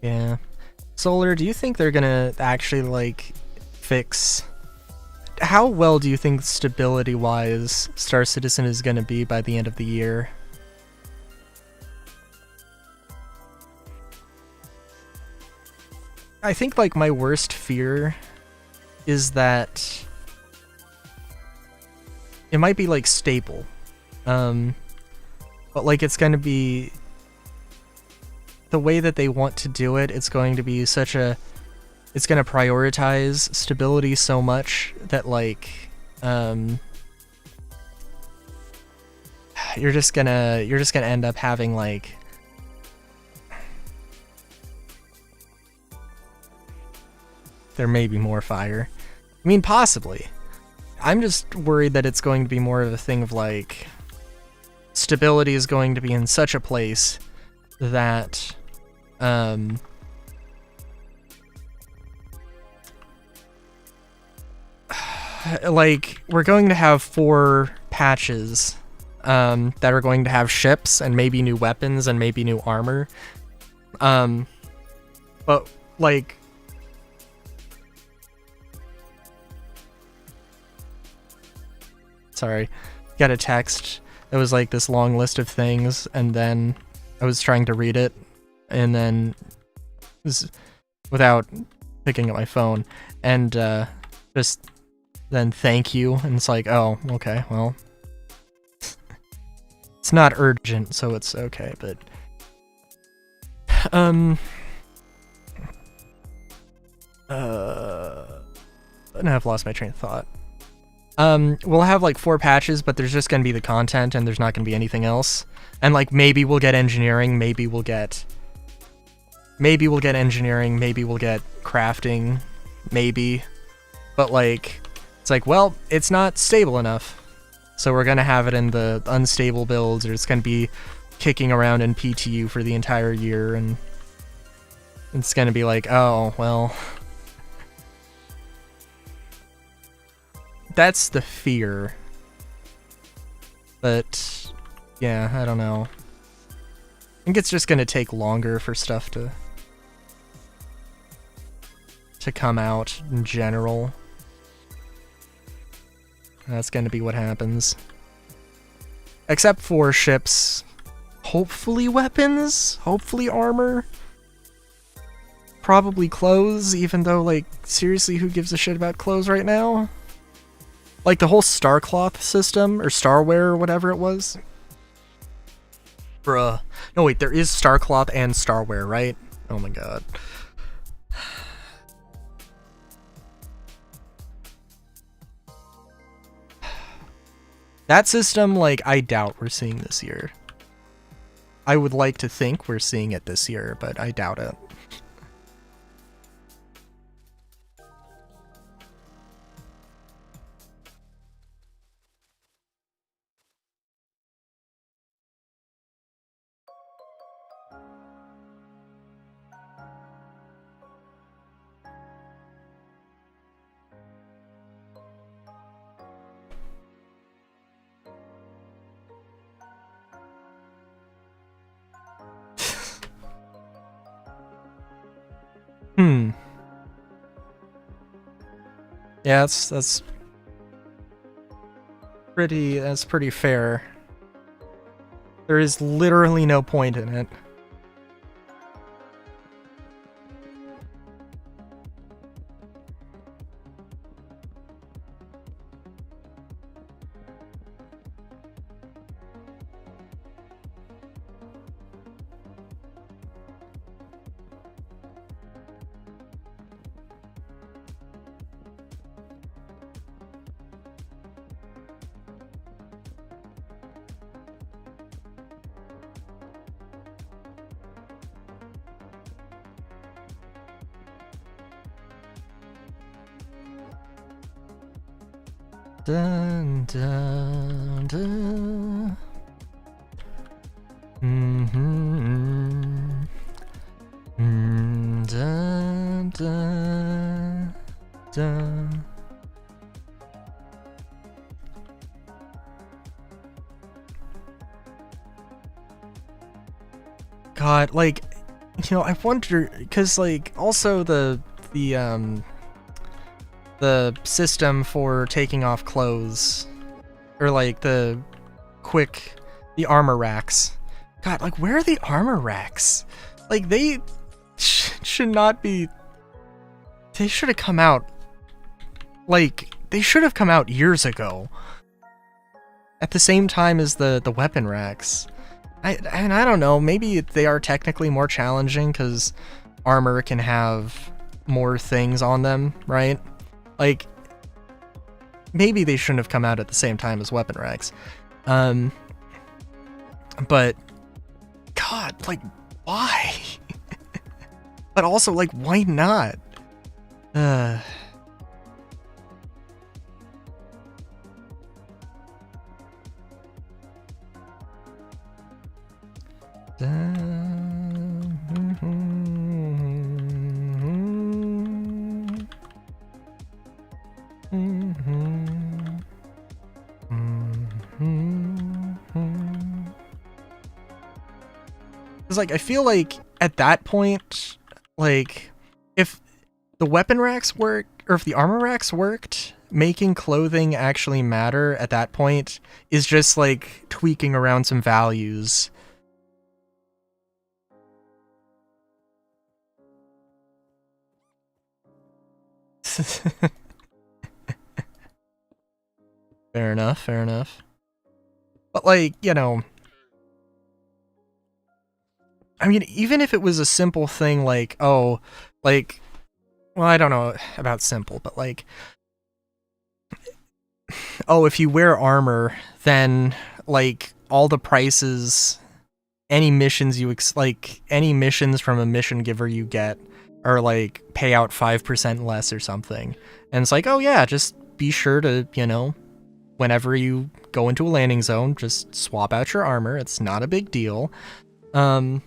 Yeah. Solar, do you think they're gonna actually, like, fix... How well do you think stability-wise Star Citizen is gonna be by the end of the year? I think, like, my worst fear is that it might be, like, stable. But, like, it's gonna be... The way that they want to do it, it's going to be such a... It's gonna prioritize stability so much that, like, you're just gonna end up having, like... There may be more fire. I mean, possibly. I'm just worried that it's going to be more of a thing of, like... Stability is going to be in such a place that... like, we're going to have 4 patches that are going to have ships and maybe new weapons and maybe new armor. But, like... Sorry. Got a text. It was like this long list of things, and then I was trying to read it, and then without picking up my phone, and just then thank you, and it's like, oh, okay, well, it's not urgent, so it's okay, but now I've lost my train of thought. We'll have like 4 patches, but there's just gonna be the content, and there's not gonna be anything else. And like maybe we'll get engineering, maybe we'll get engineering, maybe we'll get crafting, maybe. But like It's like, well, it's not stable enough, so we're gonna have it in the unstable builds, or it's gonna be kicking around in PTU for the entire year, and it's gonna be like, oh, well. That's the fear. But, yeah, I don't know. I think it's just gonna take longer for stuff to come out in general. That's gonna be what happens. Except for ships. Hopefully weapons? Hopefully armor? Probably clothes, even though, like, seriously, who gives a shit about clothes right now? Like, the whole Starcloth system, or Starwear, or whatever it was. Bruh. No, wait, there is Starcloth and Starwear, right? Oh my god. That system, like, I doubt we're seeing this year. I would like to think we're seeing it this year, but I doubt it. Yeah, that's pretty fair. There is literally no point in it. Dun, dun, dun. Dun, dun, dun. God, like, you know, I wonder, because, like, also the system for taking off clothes, or like the armor racks. God, like, where are the armor racks? Like, they should not be. They should have come out. Like, they should have come out years ago. At the same time as the weapon racks. I don't know. Maybe they are technically more challenging because armor can have more things on them, right? Like, maybe they shouldn't have come out at the same time as weapon racks. But, God, like, why? But also, like, why not? It's like, I feel like at that point, like, if the weapon racks work, or if the armor racks worked, making clothing actually matter at that point is just like tweaking around some values. Fair enough, fair enough. But, like, you know, I mean, even if it was a simple thing like, oh, like, well, I don't know about simple, but like, oh, if you wear armor, then, like, all the prices, any missions any missions from a mission giver you get are, like, pay out 5% less or something. And it's like, oh yeah, just be sure to, you know, whenever you go into a landing zone, just swap out your armor. It's not a big deal. But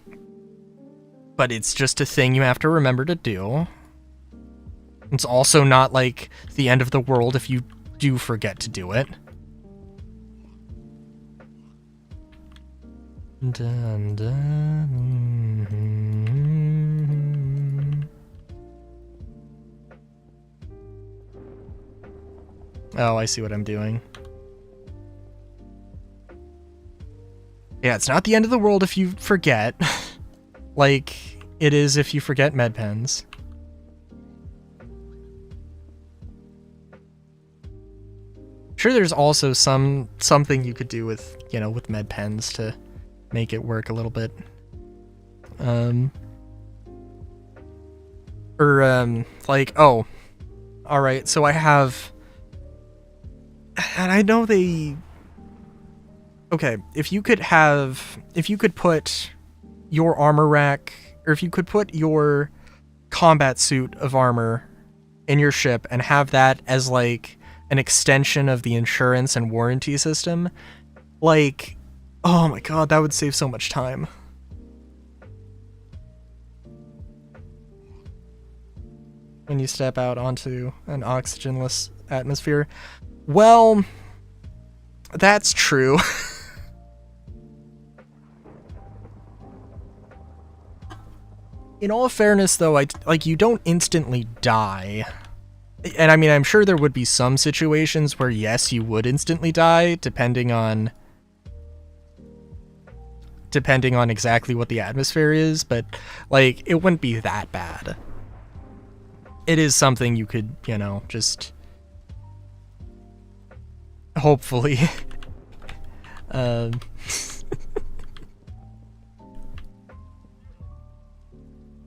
it's just a thing you have to remember to do. It's also not like the end of the world if you do forget to do it. Dun, dun. Oh, I see what I'm doing. Yeah, it's not the end of the world if you forget. Like it is if you forget med pens. Sure, there's also something you could do with, you know, with med pens to make it work a little bit. Like, oh, all right, so I have, and I know they, okay, if you could put your armor rack, or if you could put your combat suit of armor in your ship and have that as like an extension of the insurance and warranty system, like, oh my god, that would save so much time. When you step out onto an oxygenless atmosphere. Well, that's true. In all fairness, though, you don't instantly die. And I mean, I'm sure there would be some situations where, yes, you would instantly die, depending on exactly what the atmosphere is, but, like, it wouldn't be that bad. It is something you could, you know, just hopefully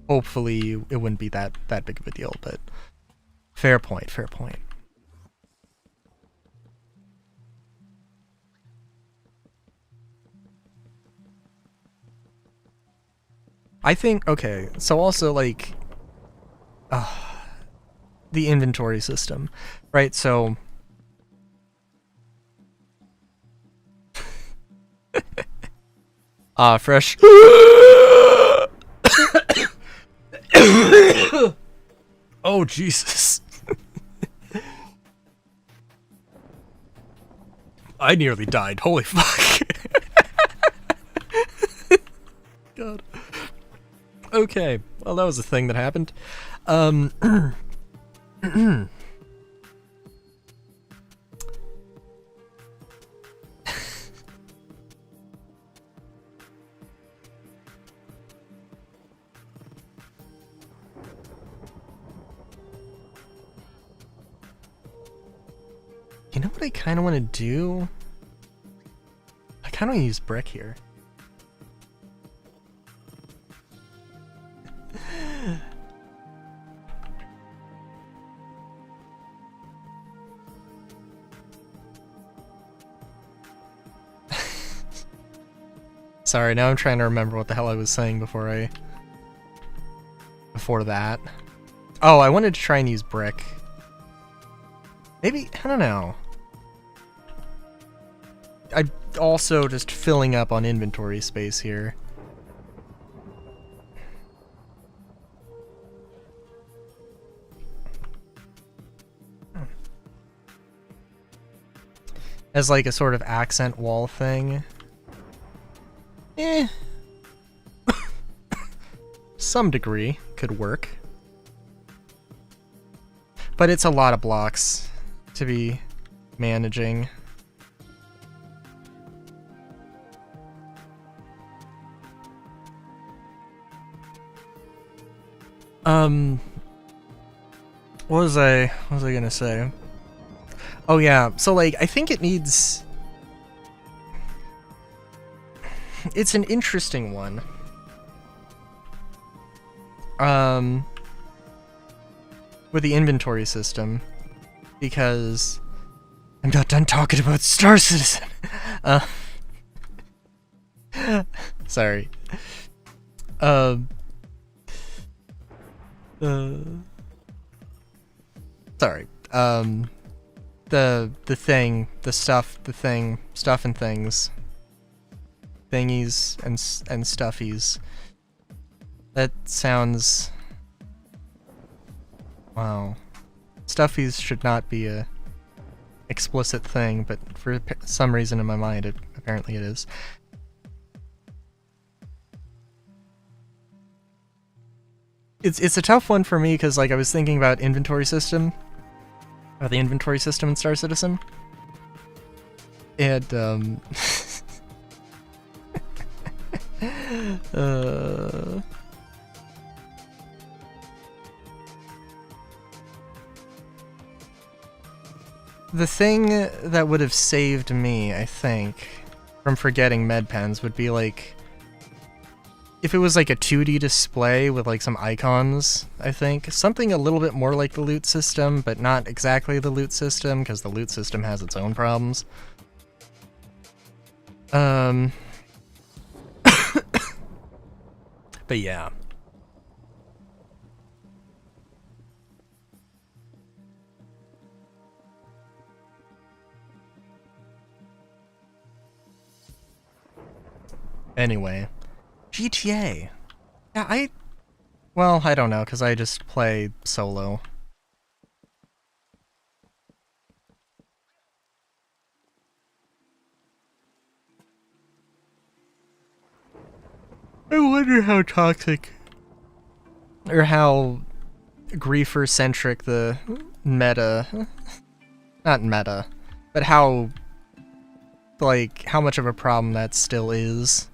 hopefully it wouldn't be that big of a deal, but fair point. I think, okay, so also, like, the inventory system, right? So fresh. Oh, Jesus. I nearly died. Holy fuck. God. Okay. Well, that was a thing that happened. You know what I kind of want to do? I kind of want to use brick here. Sorry, now I'm trying to remember what the hell I was saying before that. Oh, I wanted to try and use brick. Maybe, I don't know. I'm also just filling up on inventory space here. As like a sort of accent wall thing. Some degree could work. But it's a lot of blocks to be managing. What was I gonna say? Oh yeah, so like I think it needs, it's an interesting one. With the inventory system, because I'm not done talking about Star Citizen. Sorry. Sorry. the thing, the stuff, the thing, stuff and things. Thingies and stuffies. That sounds... Wow. Stuffies should not be a explicit thing, but for some reason in my mind, apparently it is. It's a tough one for me because, like, I was thinking about inventory system, or the inventory system in Star Citizen, and the thing that would have saved me, I think, from forgetting med pens would be like if it was like a 2D display with like some icons, I think. Something a little bit more like the loot system, but not exactly the loot system, because the loot system has its own problems. But yeah. Anyway. GTA. Yeah, well, I don't know, because I just play solo. I wonder how toxic, or how griefer-centric the meta, not meta, but how, like, how much of a problem that still is.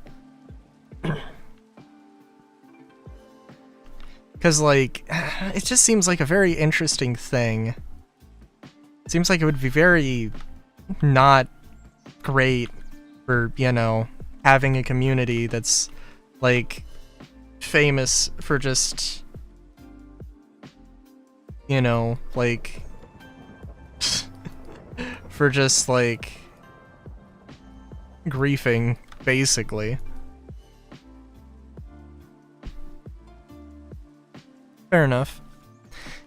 Because, like, it just seems like a very interesting thing. It seems like it would be very not great for, you know, having a community that's, like, famous for just, you know, like, for just, like, griefing, basically. Fair enough.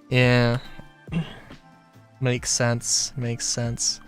Yeah. Makes sense. Makes sense.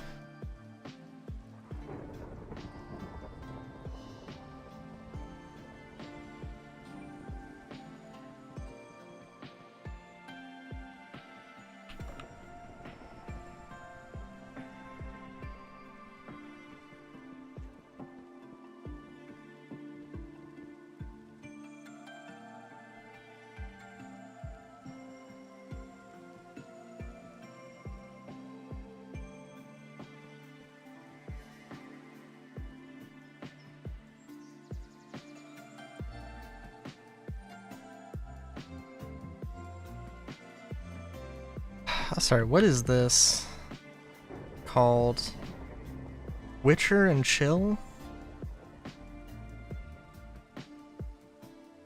Sorry, what is this called? Witcher and Chill?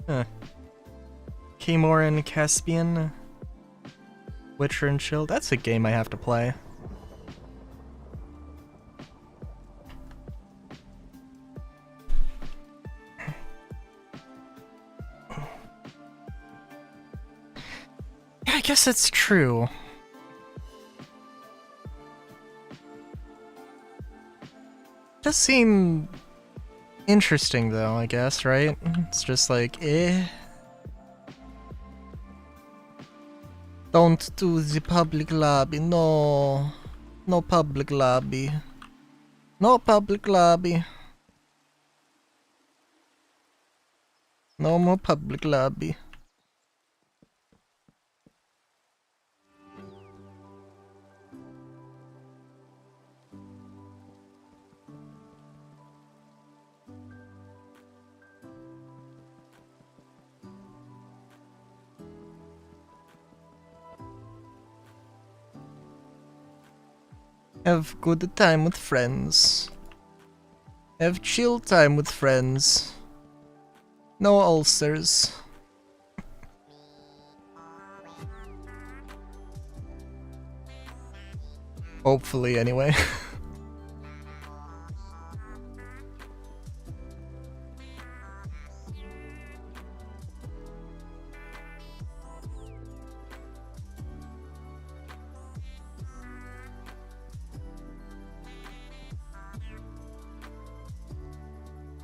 Huh. Camoran Caspian? Witcher and Chill? That's a game I have to play. Yeah, I guess that's true. Does seem interesting though, I guess, right? It's just like, Don't do the public lobby, no. No public lobby. No public lobby. No more public lobby. Have good time with friends. Have chill time with friends. No ulcers. Hopefully, anyway.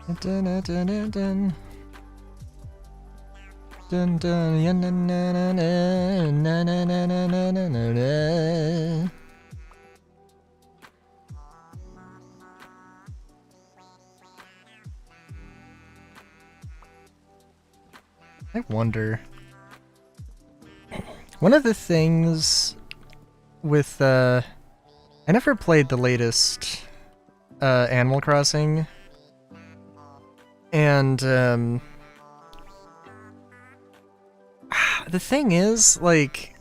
Dun dun dun dun dun. Dun dun ya na na na na na na na na na na na. I wonder. One of the things with I never played the latest Animal Crossing, and the thing is, like,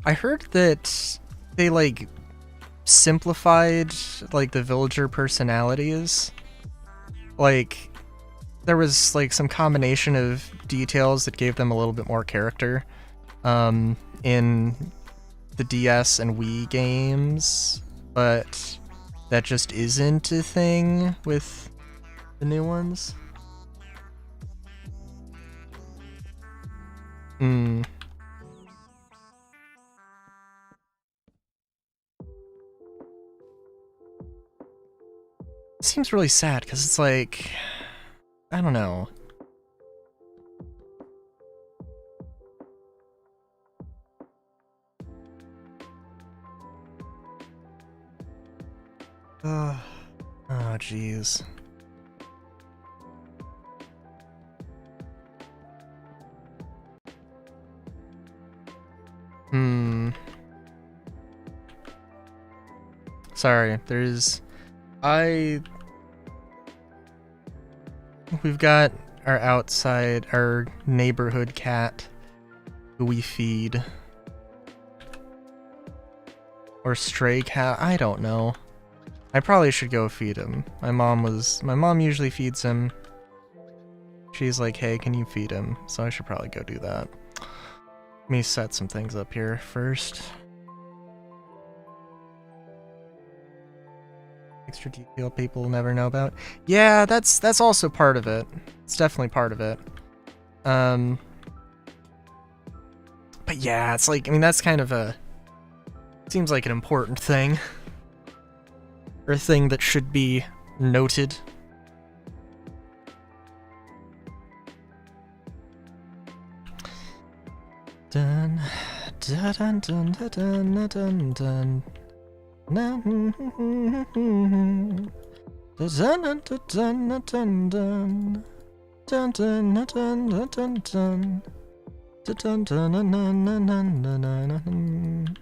I heard that they like simplified like the villager personalities. Like, there was like some combination of details that gave them a little bit more character in the DS and Wii games, but that just isn't a thing with the new ones. Seems really sad because it's like, I don't know. Oh, jeez. Sorry, we've got our neighborhood cat who we feed. Or stray cat, I don't know. I probably should go feed him. My mom usually feeds him. She's like, hey, can you feed him? So I should probably go do that. Let me set some things up here first. Extra detail people never know about. Yeah, that's also part of it. It's definitely part of it. But yeah, it's like, I mean, that's kind of seems like an important thing. Or a thing that should be noted. Dun dun dun dun dun dun dun. Dun dun dun dun dun dun. Dun dun dun dun dun dun. Dun dun dun dun dun dun.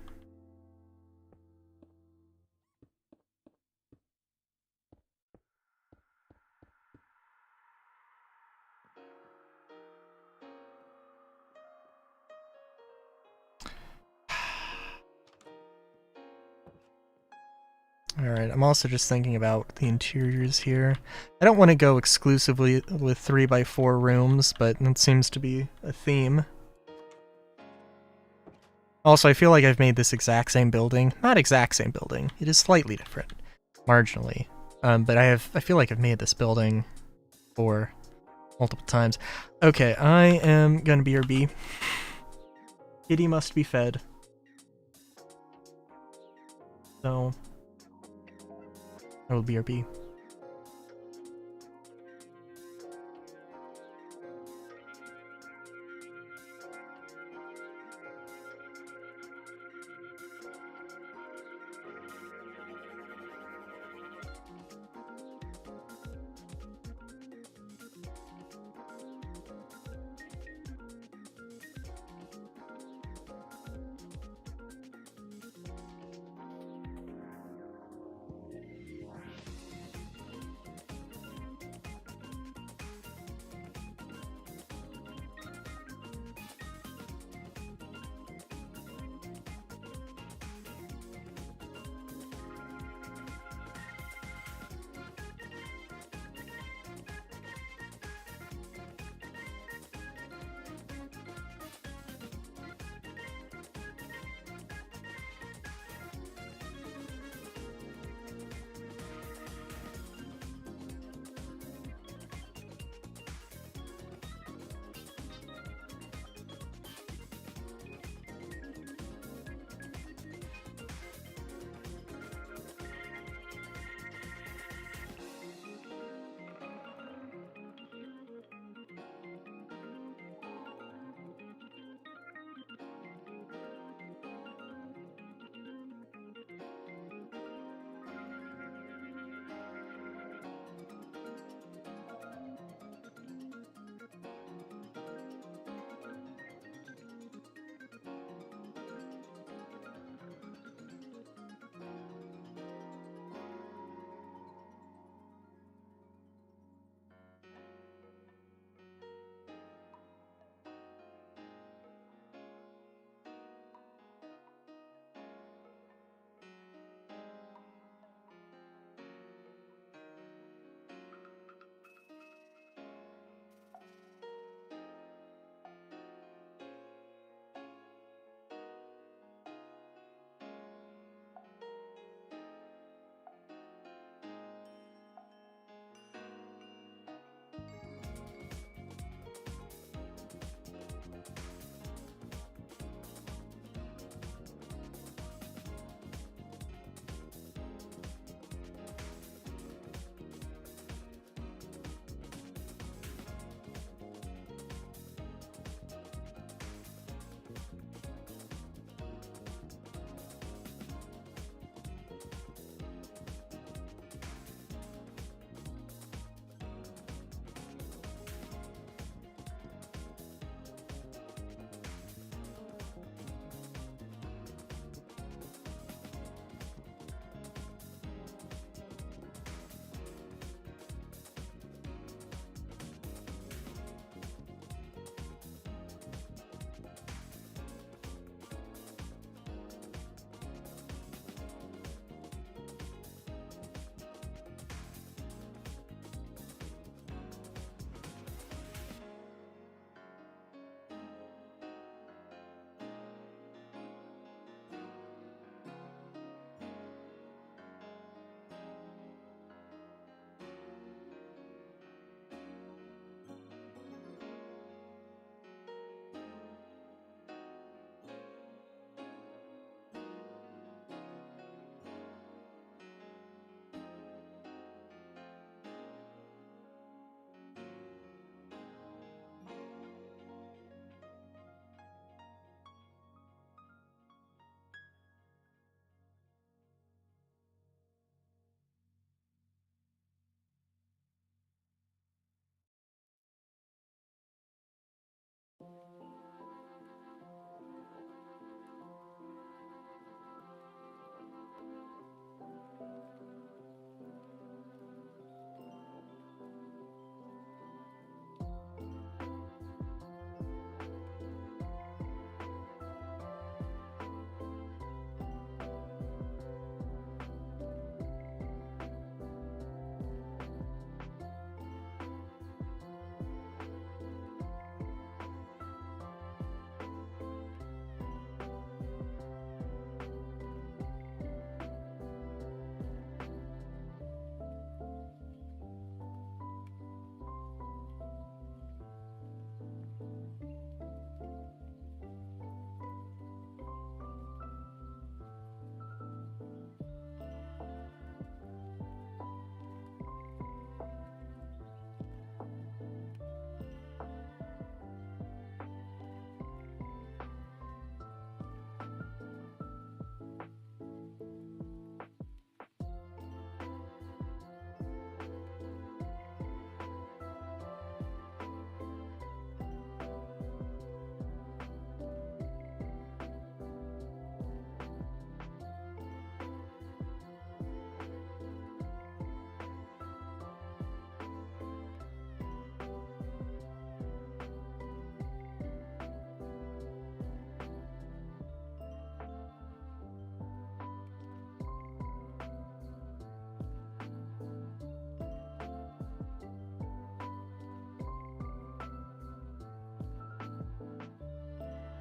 Alright, I'm also just thinking about the interiors here. I don't want to go exclusively with 3x4 rooms, but that seems to be a theme. Also, I feel like I've made this exact same building. Not exact same building. It is slightly different. Marginally. But I feel like I've made this building for multiple times. Okay, I am gonna BRB. Kitty must be fed. So I will BRB.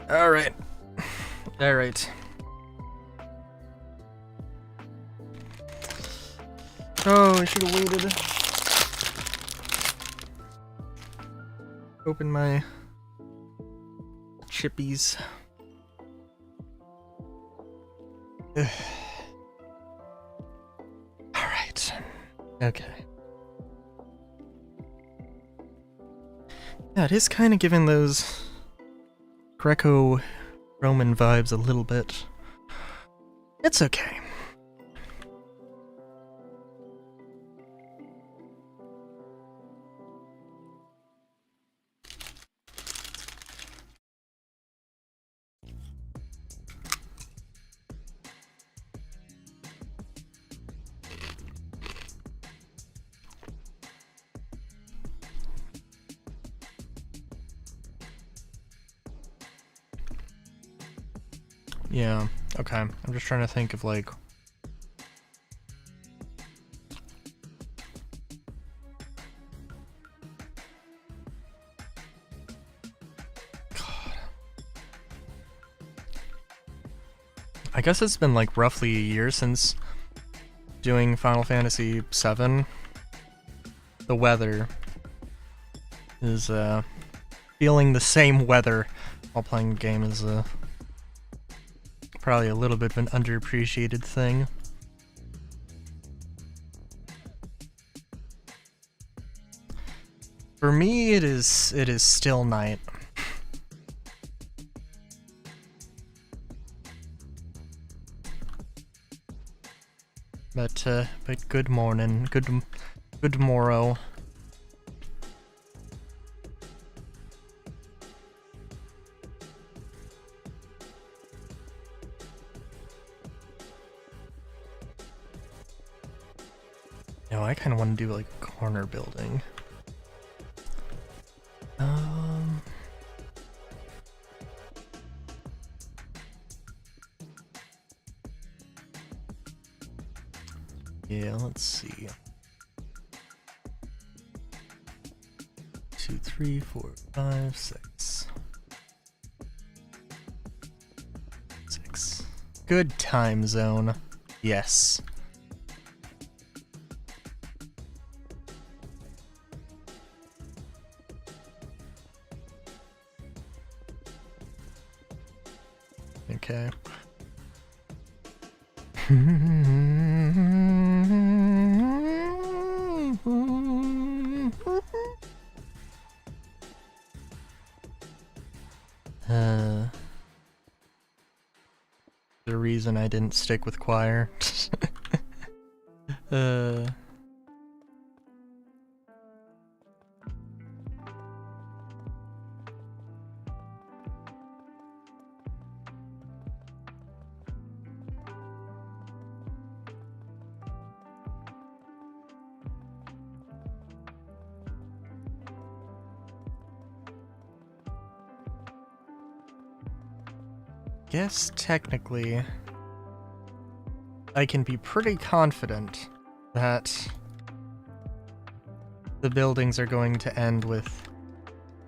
Alright. Alright. Oh, I should have waited. Open my chippies. Alright. Okay. Yeah, it is kind of giving those Greco-Roman vibes a little bit. It's okay. Yeah, okay. I'm just trying to think of like... God. I guess it's been like roughly a year since doing Final Fantasy VII. The weather is, feeling the same weather while playing the game is, probably a little bit of an underappreciated thing. For me, it is still night. But good morning, good morrow. No, I kind of want to do like a corner building. Yeah, let's see. 2, 3, 4, 5, 6. 6. Good time zone. Yes. Okay. The reason I didn't stick with choir. Guess technically I can be pretty confident that the buildings are going to end with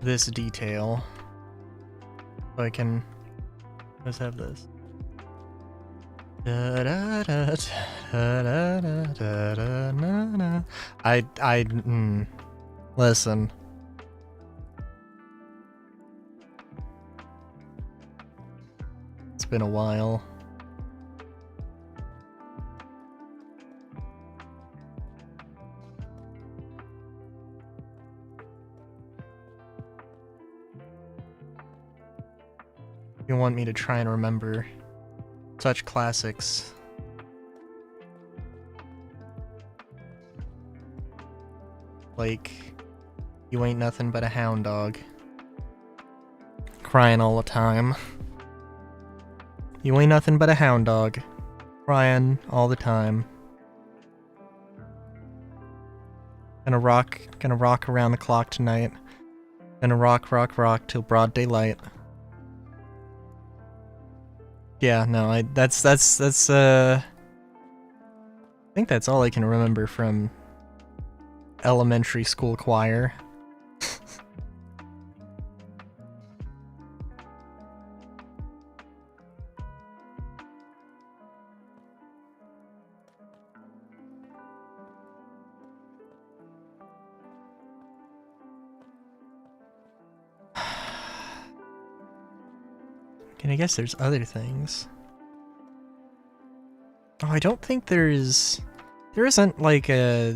this detail. So I can just have this. Listen. It's been a while. You want me to try and remember such classics. Like, you ain't nothing but a hound dog. Crying all the time. You ain't nothing but a hound dog. Crying all the time. Gonna rock around the clock tonight. Gonna rock till broad daylight. Yeah, no, I think that's all I can remember from elementary school choir. mean, I guess there's other things. Oh, I don't think there isn't like a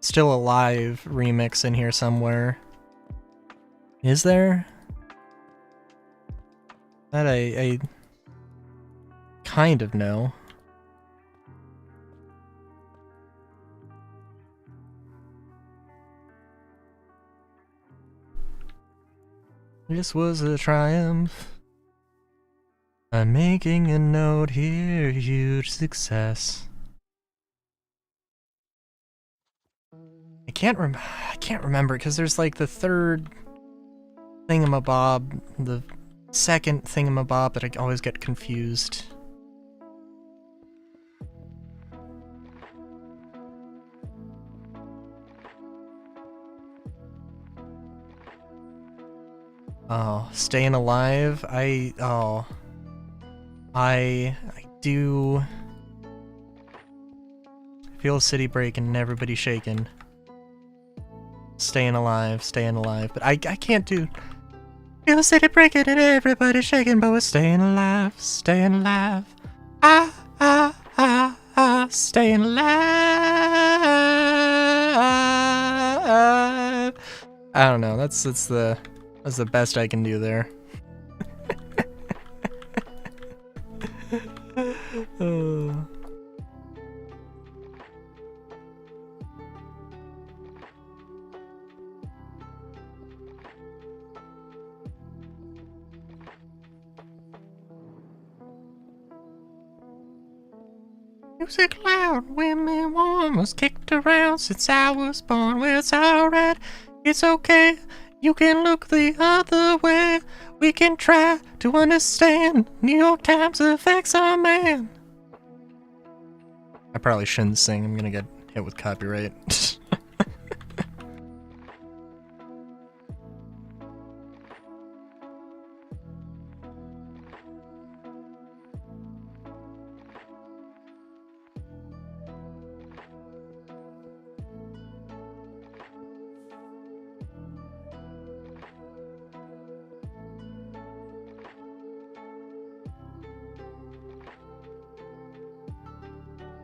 Still Alive remix in here somewhere. Is there? That I kind of know. This was a triumph. I'm making a note here, huge success. I can't remember because there's like the third thingamabob, the second thingamabob that I always get confused. Oh, Staying Alive? I do feel the city breaking and everybody shaking. Staying alive, but I can't do feel the city breaking and everybody shaking, but we're staying alive, staying alive. Staying alive. I don't know, that's the best I can do there. Oh. Music loud, women warm, was kicked around since I was born. Well, it's alright, it's okay. You can look the other way. We can try to understand. New York Times affects our man. I probably shouldn't sing. I'm gonna get hit with copyright.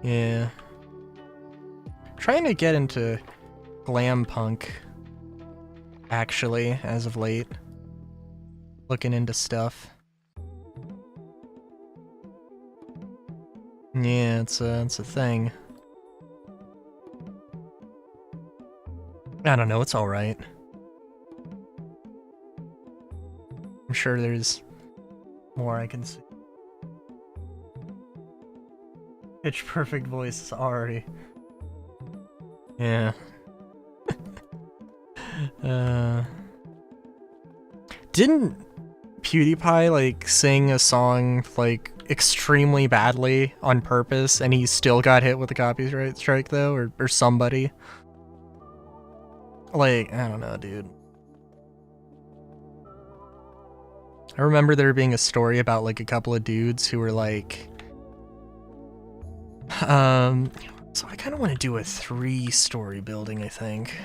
Yeah. Trying to get into glam punk, actually, as of late. Looking into stuff. Yeah, it's a thing. I don't know, it's alright. I'm sure there's more I can see. Pitch perfect voice is already. Yeah. Didn't PewDiePie like sing a song like extremely badly on purpose and he still got hit with a copyright strike though, or somebody? Like, I don't know, dude. I remember there being a story about like a couple of dudes who were like so I kind of want to do a 3-story building, I think.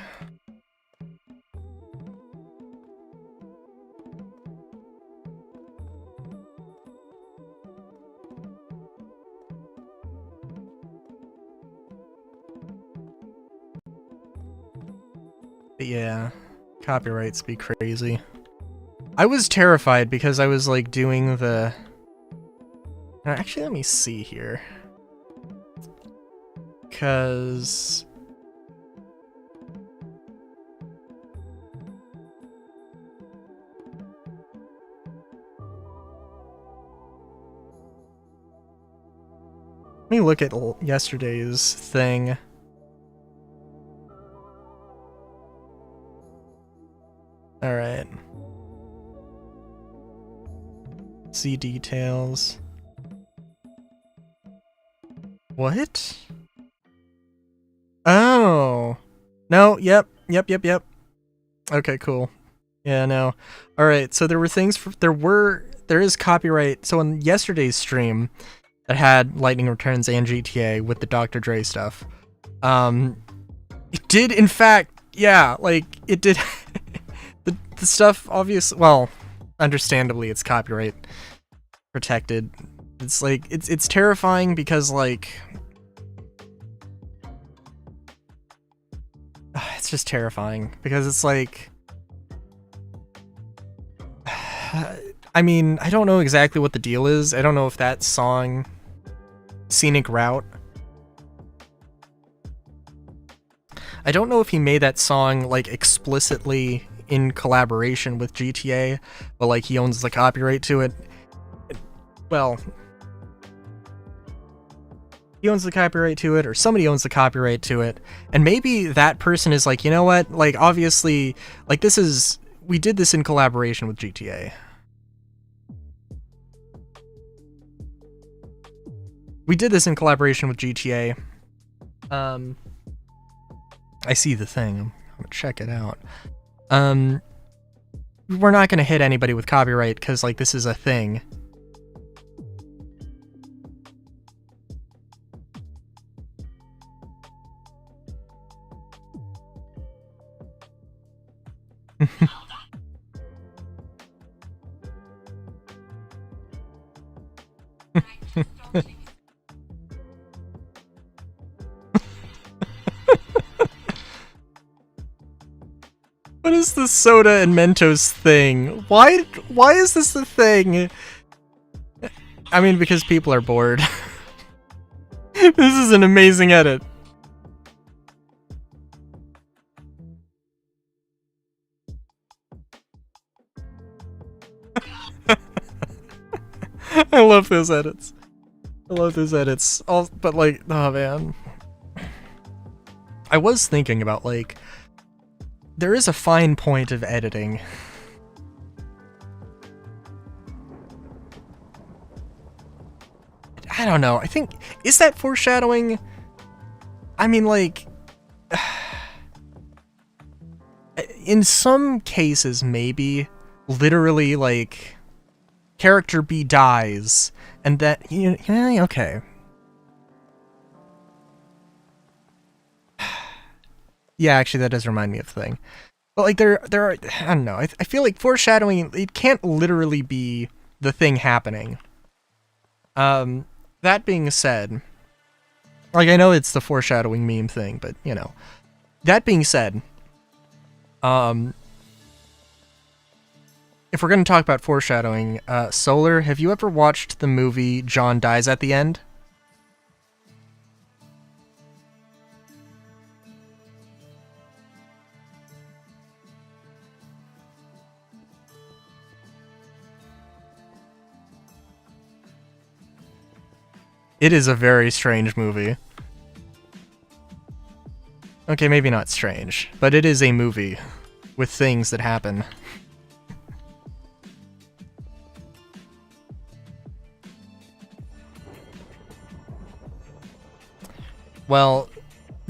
But yeah, copyrights be crazy. I was terrified because I was like doing the... Actually, let me see here. Because... Let me look at yesterday's thing. Alright. See details. What? Oh. No, yep. Okay, cool. Yeah, no. Alright, so there were things, there is copyright. So in yesterday's stream that had Lightning Returns and GTA with the Dr. Dre stuff, it did in fact, yeah, like, it did, the stuff, obviously, well, understandably, it's copyright protected. It's like, it's terrifying because, like, it's just terrifying because it's like, I mean, I don't know exactly what the deal is. I don't know if that song, Scenic Route, I don't know if he made that song, like, explicitly in collaboration with GTA, but, like, he owns the copyright to it. Well, he owns the copyright to it, or somebody owns the copyright to it, and maybe that person is like, you know what, like, obviously, like, we did this in collaboration with GTA. We did this in collaboration with GTA. I see the thing. I'm gonna check it out. We're not gonna hit anybody with copyright because, like, this is a thing. What is the soda and Mentos thing? Why is this the thing? I mean, because people are bored. This is an amazing edit. I love those edits. I love those edits. But, like, oh man. I was thinking about, like, there is a fine point of editing. I don't know. I think, is that foreshadowing? I mean, like, in some cases, maybe, literally, like, character B dies, and that, okay. Yeah, actually, that does remind me of a thing. But, like, there are, I don't know, I feel like foreshadowing, it can't literally be the thing happening. That being said, like, I know it's the foreshadowing meme thing, but, you know. That being said, if we're going to talk about foreshadowing, Solar, have you ever watched the movie John Dies at the End? It is a very strange movie. Okay, maybe not strange, but it is a movie with things that happen. Well,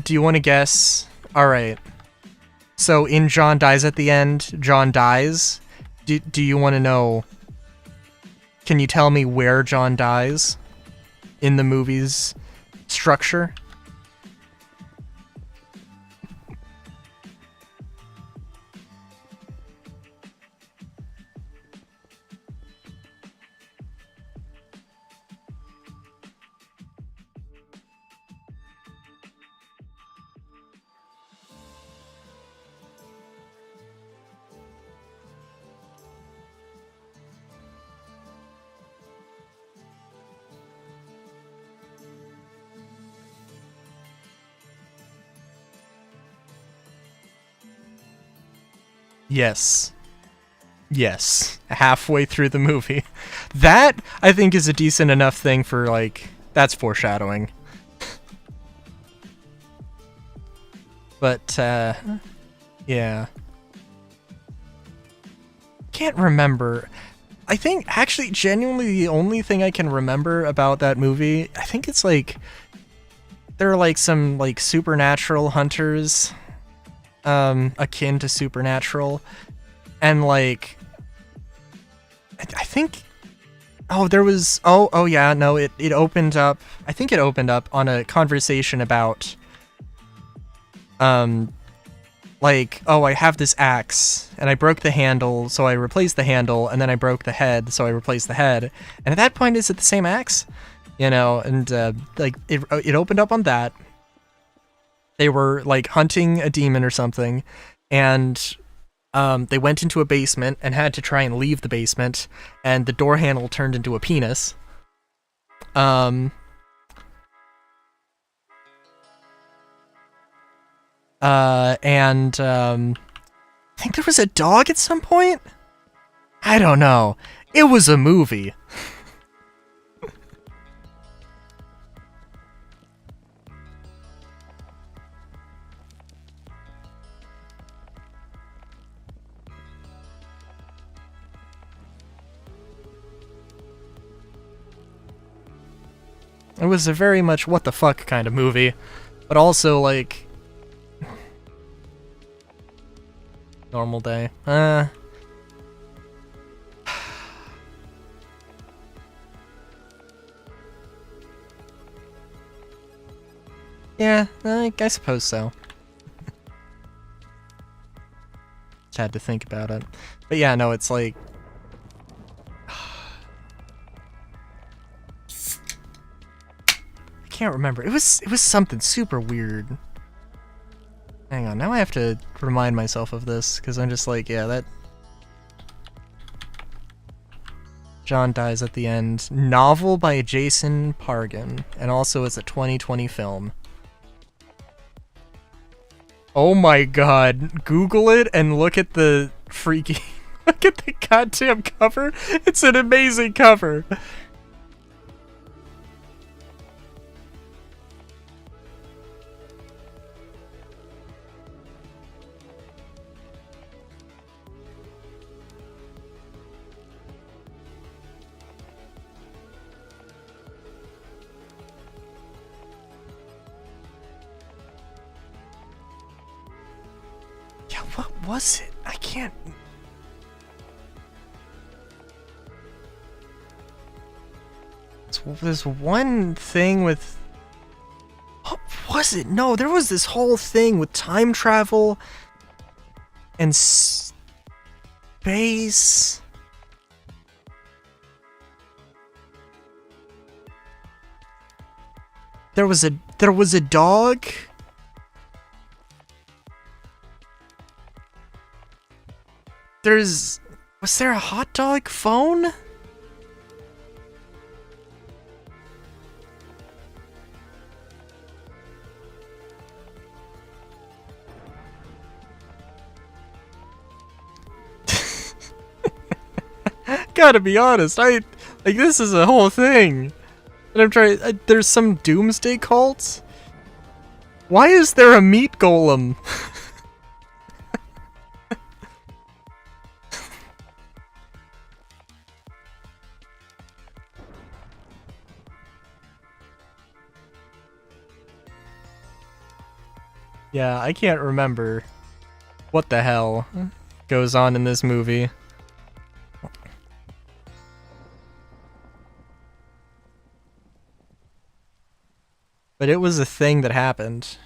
do you want to guess? Alright. So in John Dies at the End, John dies. Do you want to know... Can you tell me where John dies in the movie's structure? Yes. Yes. Halfway through the movie. That, I think, is a decent enough thing for, like, that's foreshadowing. But, yeah. Can't remember. I think, actually, genuinely, the only thing I can remember about that movie, I think it's, like, there are, like, some, like, supernatural hunters, akin to Supernatural, and, like, I think, oh, there was, oh yeah, no, it opened up, I think it opened up on a conversation about, like, oh, I have this axe, and I broke the handle, so I replaced the handle, and then I broke the head, so I replaced the head. And at that point, is it the same axe? You know, and, like, it opened up on that. They were, like, hunting a demon or something, and they went into a basement and had to try and leave the basement, and the door handle turned into a penis. I think there was a dog at some point? I don't know. It was a movie. It was a very much what the fuck kind of movie, but also, like, normal day. Yeah, I suppose so. Just had to think about it. But yeah, no, it's like... I can't remember. It was something super weird. Hang on, now I have to remind myself of this, because I'm just like, yeah, that... John dies at the end. Novel by Jason Pargin, and also it's a 2020 film. Oh my god, Google it and look at the freaky... look at the goddamn cover! It's an amazing cover! What was it? I can't... There's one thing with... What was it? No, there was this whole thing with time travel and space. There was a dog. Was there a hot dog phone? Gotta be honest, like, this is a whole thing. And I'm trying, there's some doomsday cult? Why is there a meat golem? Yeah, I can't remember what the hell goes on in this movie. But it was a thing that happened.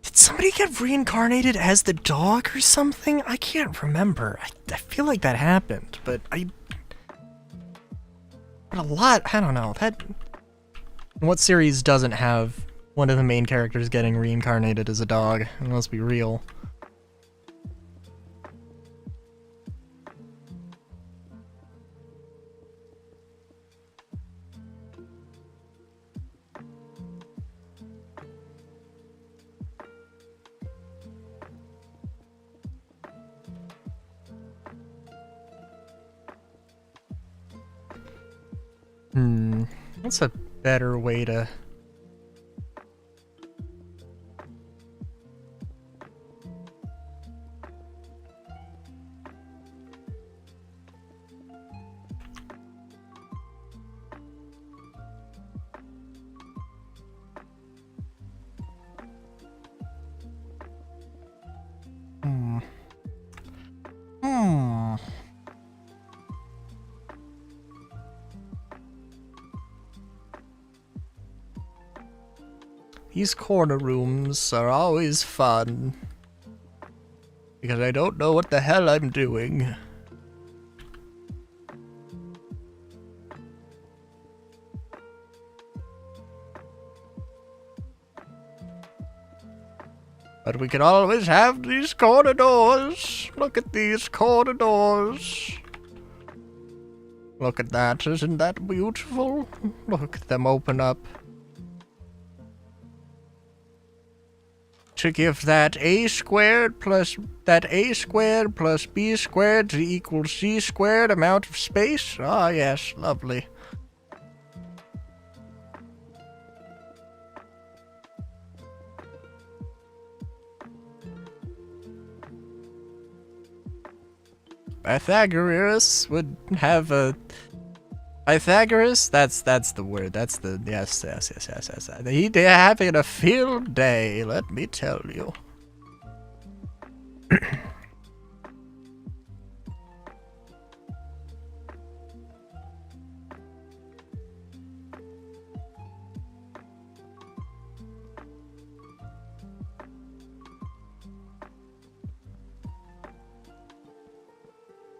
Did somebody get reincarnated as the dog or something? I can't remember. I feel like that happened, but But a lot, I don't know. What series doesn't have one of the main characters getting reincarnated as a dog? Let's be real. What's a better way to... These corner rooms are always fun. Because I don't know what the hell I'm doing. But we can always have these corner doors. Look at these corner doors. Look at that, isn't that beautiful? Look at them open up. To give that a squared plus b squared to equal c squared amount of space? Ah, yes, lovely. Pythagoras would have a... Pythagoras? That's the word. That's the... Yes. He'd having a field day, let me tell you.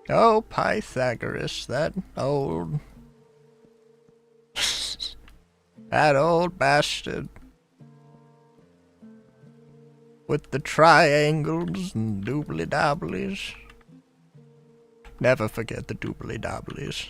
Oh, Pythagoras, that old... that old bastard. With the triangles and doobly-dobblies. Never forget the doobly-dobblies.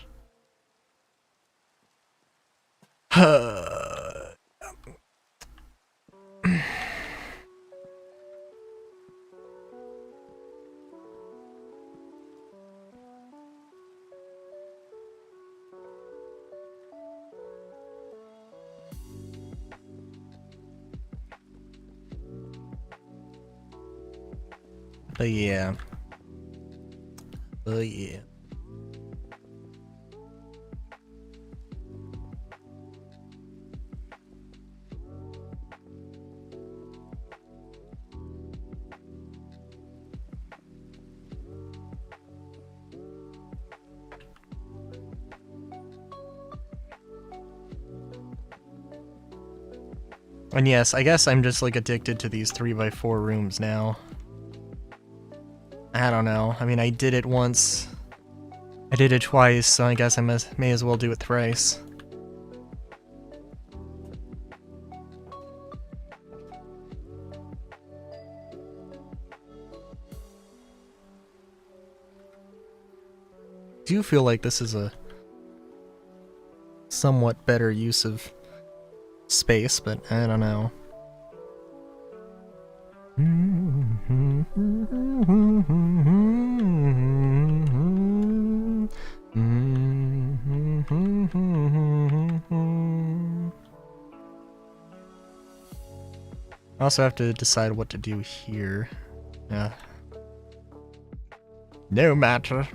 But yeah. And yes, I guess I'm just like addicted to these 3x4 rooms now. I don't know. I mean, I did it once. I did it twice, so I guess I may as well do it thrice. I do feel like this is a somewhat better use of space, but I don't know. I also have to decide what to do here. No matter.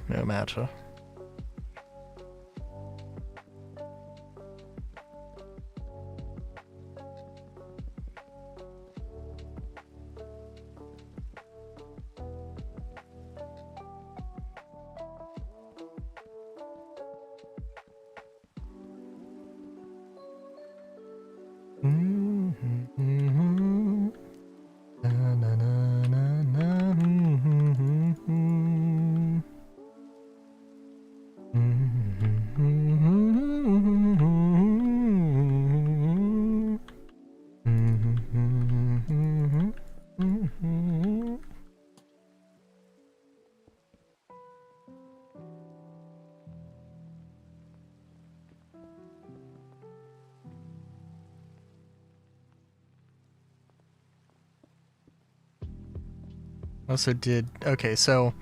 Also did... Okay, so...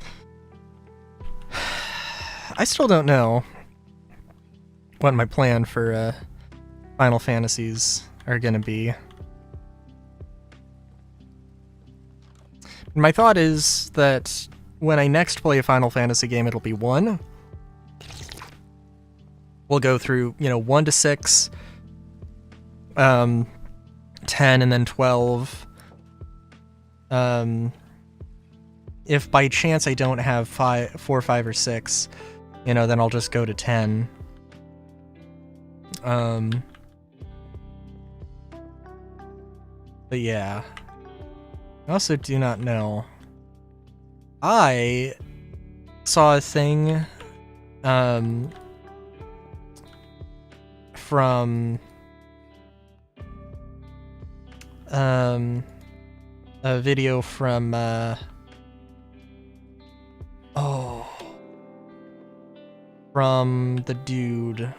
I still don't know what my plan for Final Fantasies are gonna be. My thought is that when I next play a Final Fantasy game, it'll be 1. We'll go through, 1 to 6, 10, and then 12. If by chance I don't have 4, 5, or 6, then I'll just go to 10. But yeah. I also do not know. I saw a thing from a video from from the dude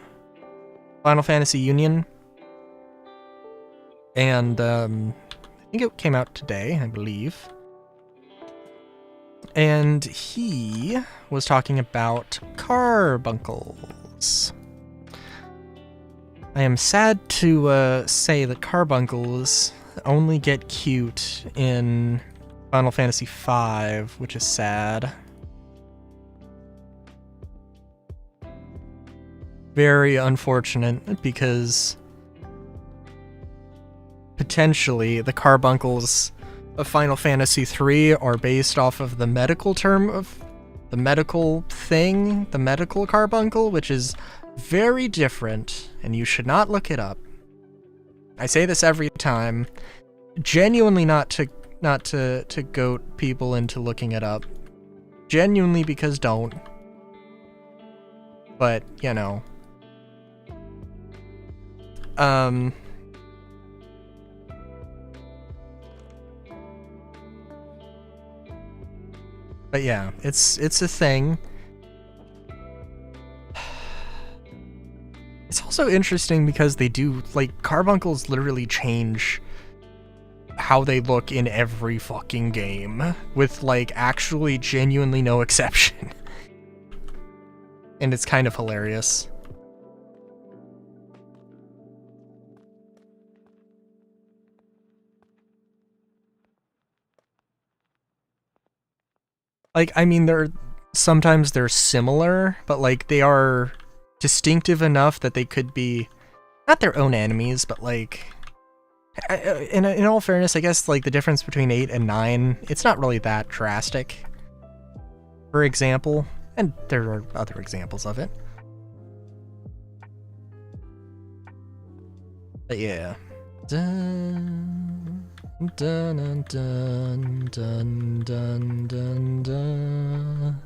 Final Fantasy Union, and I think it came out today, I believe. And he was talking about carbuncles. I am sad to say that carbuncles only get cute in Final Fantasy V, which is sad. Very unfortunate, because potentially the carbuncles of Final Fantasy III are based off of the medical term of the medical thing, the medical carbuncle, which is very different, and you should not look it up. I say this every time, genuinely not to goat people into looking it up. Genuinely, because don't. But, you know. But yeah, it's a thing. It's also interesting because they do, like, carbuncles literally change how they look in every fucking game, with, like, actually genuinely no exception. And it's kind of hilarious. Like, I mean, sometimes they're similar, but, like, they are distinctive enough that they could be not their own enemies, but, like, in all fairness, I guess, like, the difference between 8 and 9, it's not really that drastic. For example, and there are other examples of it. But yeah. Dun, dun, dun, dun, dun, dun, dun.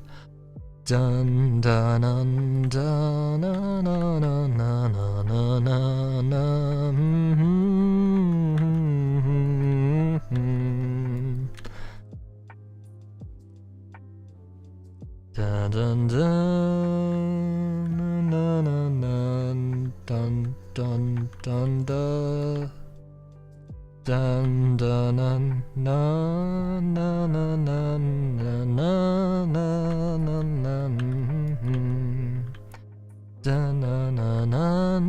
Dun dun dun dun dun dun dun dun dun dun dun dun dun dun dun. Dun dun dun dun dun dun dun dun dun dun dun dun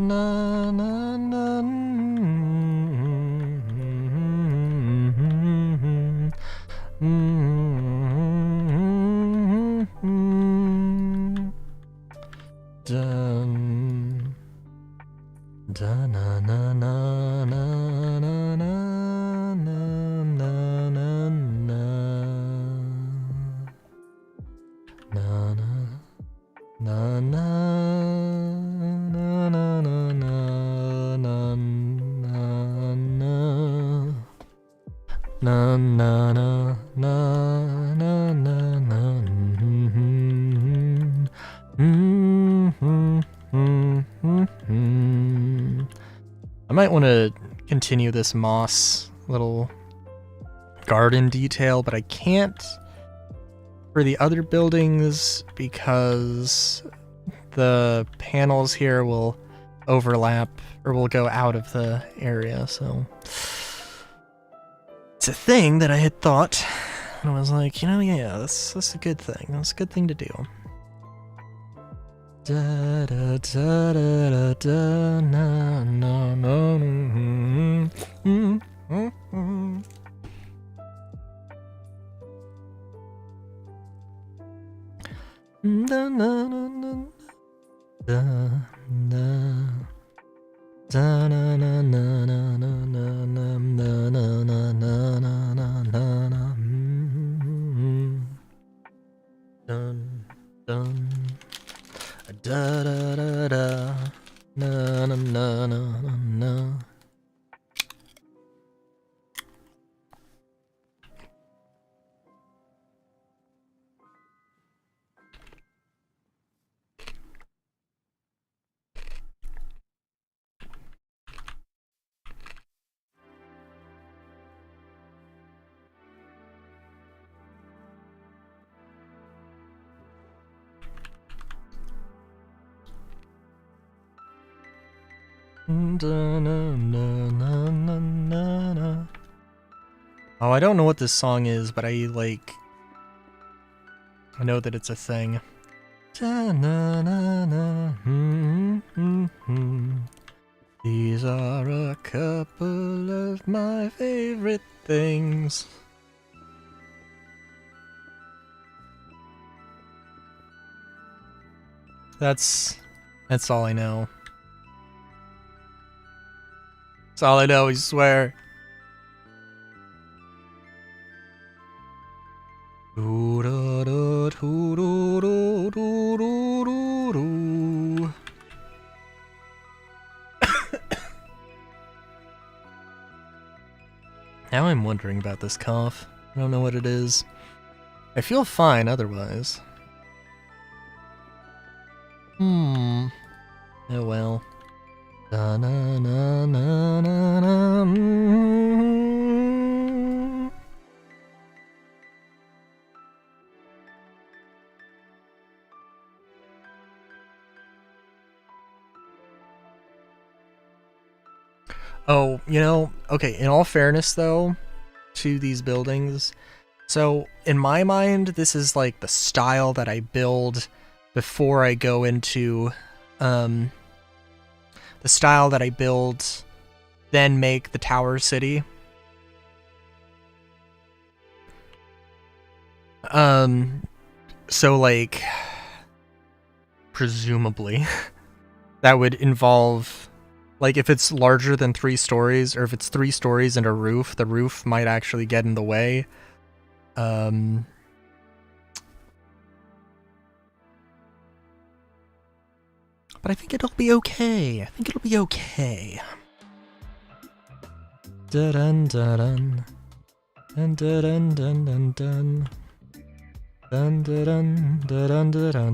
I might want to continue this moss little garden detail, but I can't for the other buildings because the panels here will overlap or will go out of the area, so it's a thing that I had thought, and I was like, you know, yeah, that's a good thing. That's a good thing to do. Da da da da da na na na da na na na da na da na na na na na na na na na na na na dun dun da da da da na na na na na Oh, I don't know what this song is, but I know that it's a thing. These are a couple of my favorite things. That's all I know. That's all I know, I swear. Now I'm wondering about this cough. I don't know what it is. I feel fine otherwise. Oh well. Oh, you know, okay, in all fairness though, to these buildings, so in my mind, this is like the style that I build before I go into, the style that I build, then make the Tower City. So like, presumably, that would involve, like, if it's larger than 3 stories, or if it's 3 stories and a roof, the roof might actually get in the way. But I think it'll be okay. I think it'll be okay. Dun dun dun dun dun dun dun dun dun dun dun dun dun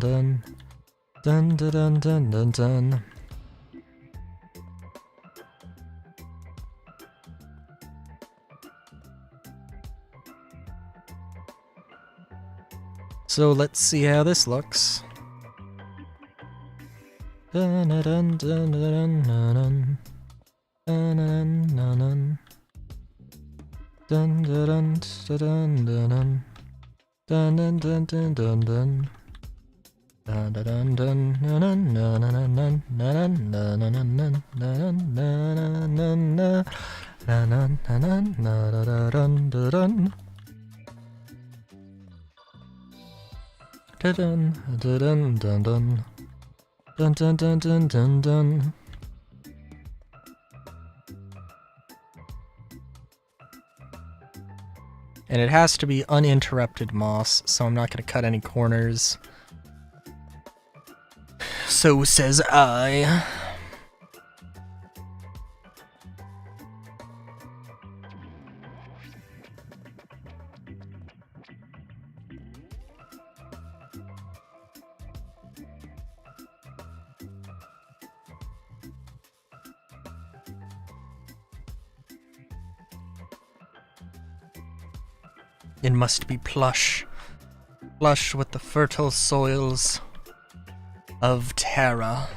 dun dun dun dun dun dun. So let's see how this looks. Dun dun dun dun dun dun dun dun dun dun dun dun dun dun dun dun dun dun. Dun dun dun dun dun dun dun dun dun dun dun. And it has to be uninterrupted moss, so I'm not going to cut any corners. So says I. It must be plush. Plush with the fertile soils of Terra.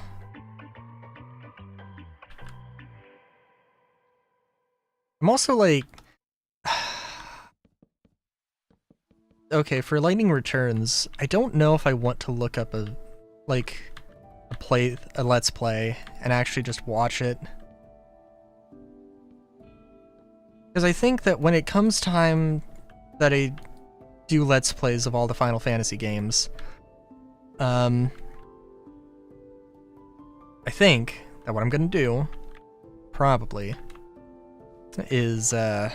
I'm also like... Okay, for Lightning Returns, I don't know if I want to look up a Let's Play and actually just watch it. Because I think that when it comes time that I do Let's Plays of all the Final Fantasy games, I think that what I'm gonna do, probably, is, what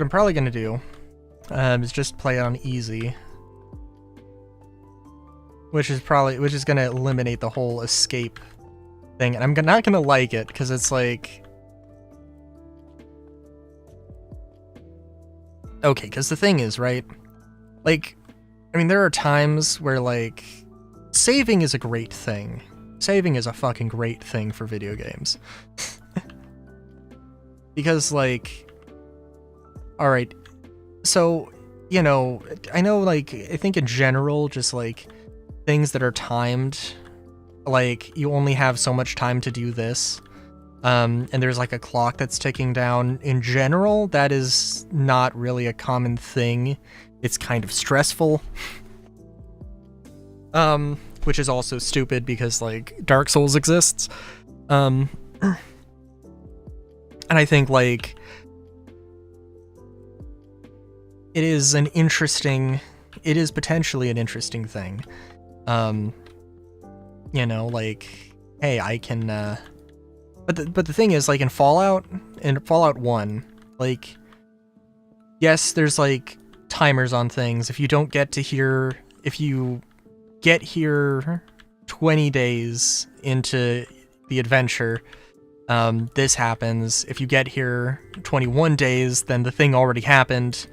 I'm probably gonna do, is just play it on easy. Which is gonna eliminate the whole escape thing, and I'm not gonna like it, because it's like... Okay, because the thing is, right, like, I mean, there are times where, like, saving is a great thing, saving is a fucking great thing for video games. Because, like, alright, so, you know, I know, like, I think in general, just, like, things that are timed, like, you only have so much time to do this, and there's, like, a clock that's ticking down. In general, that is not really a common thing. It's kind of stressful. Which is also stupid because, like, Dark Souls exists. And I think, like, it is potentially an interesting thing. You know, like, hey, I can, but the thing is, like, in Fallout 1, like, yes, there's, like, timers on things. If you get here 20 days into the adventure, this happens. If you get here 21 days, then the thing already happened,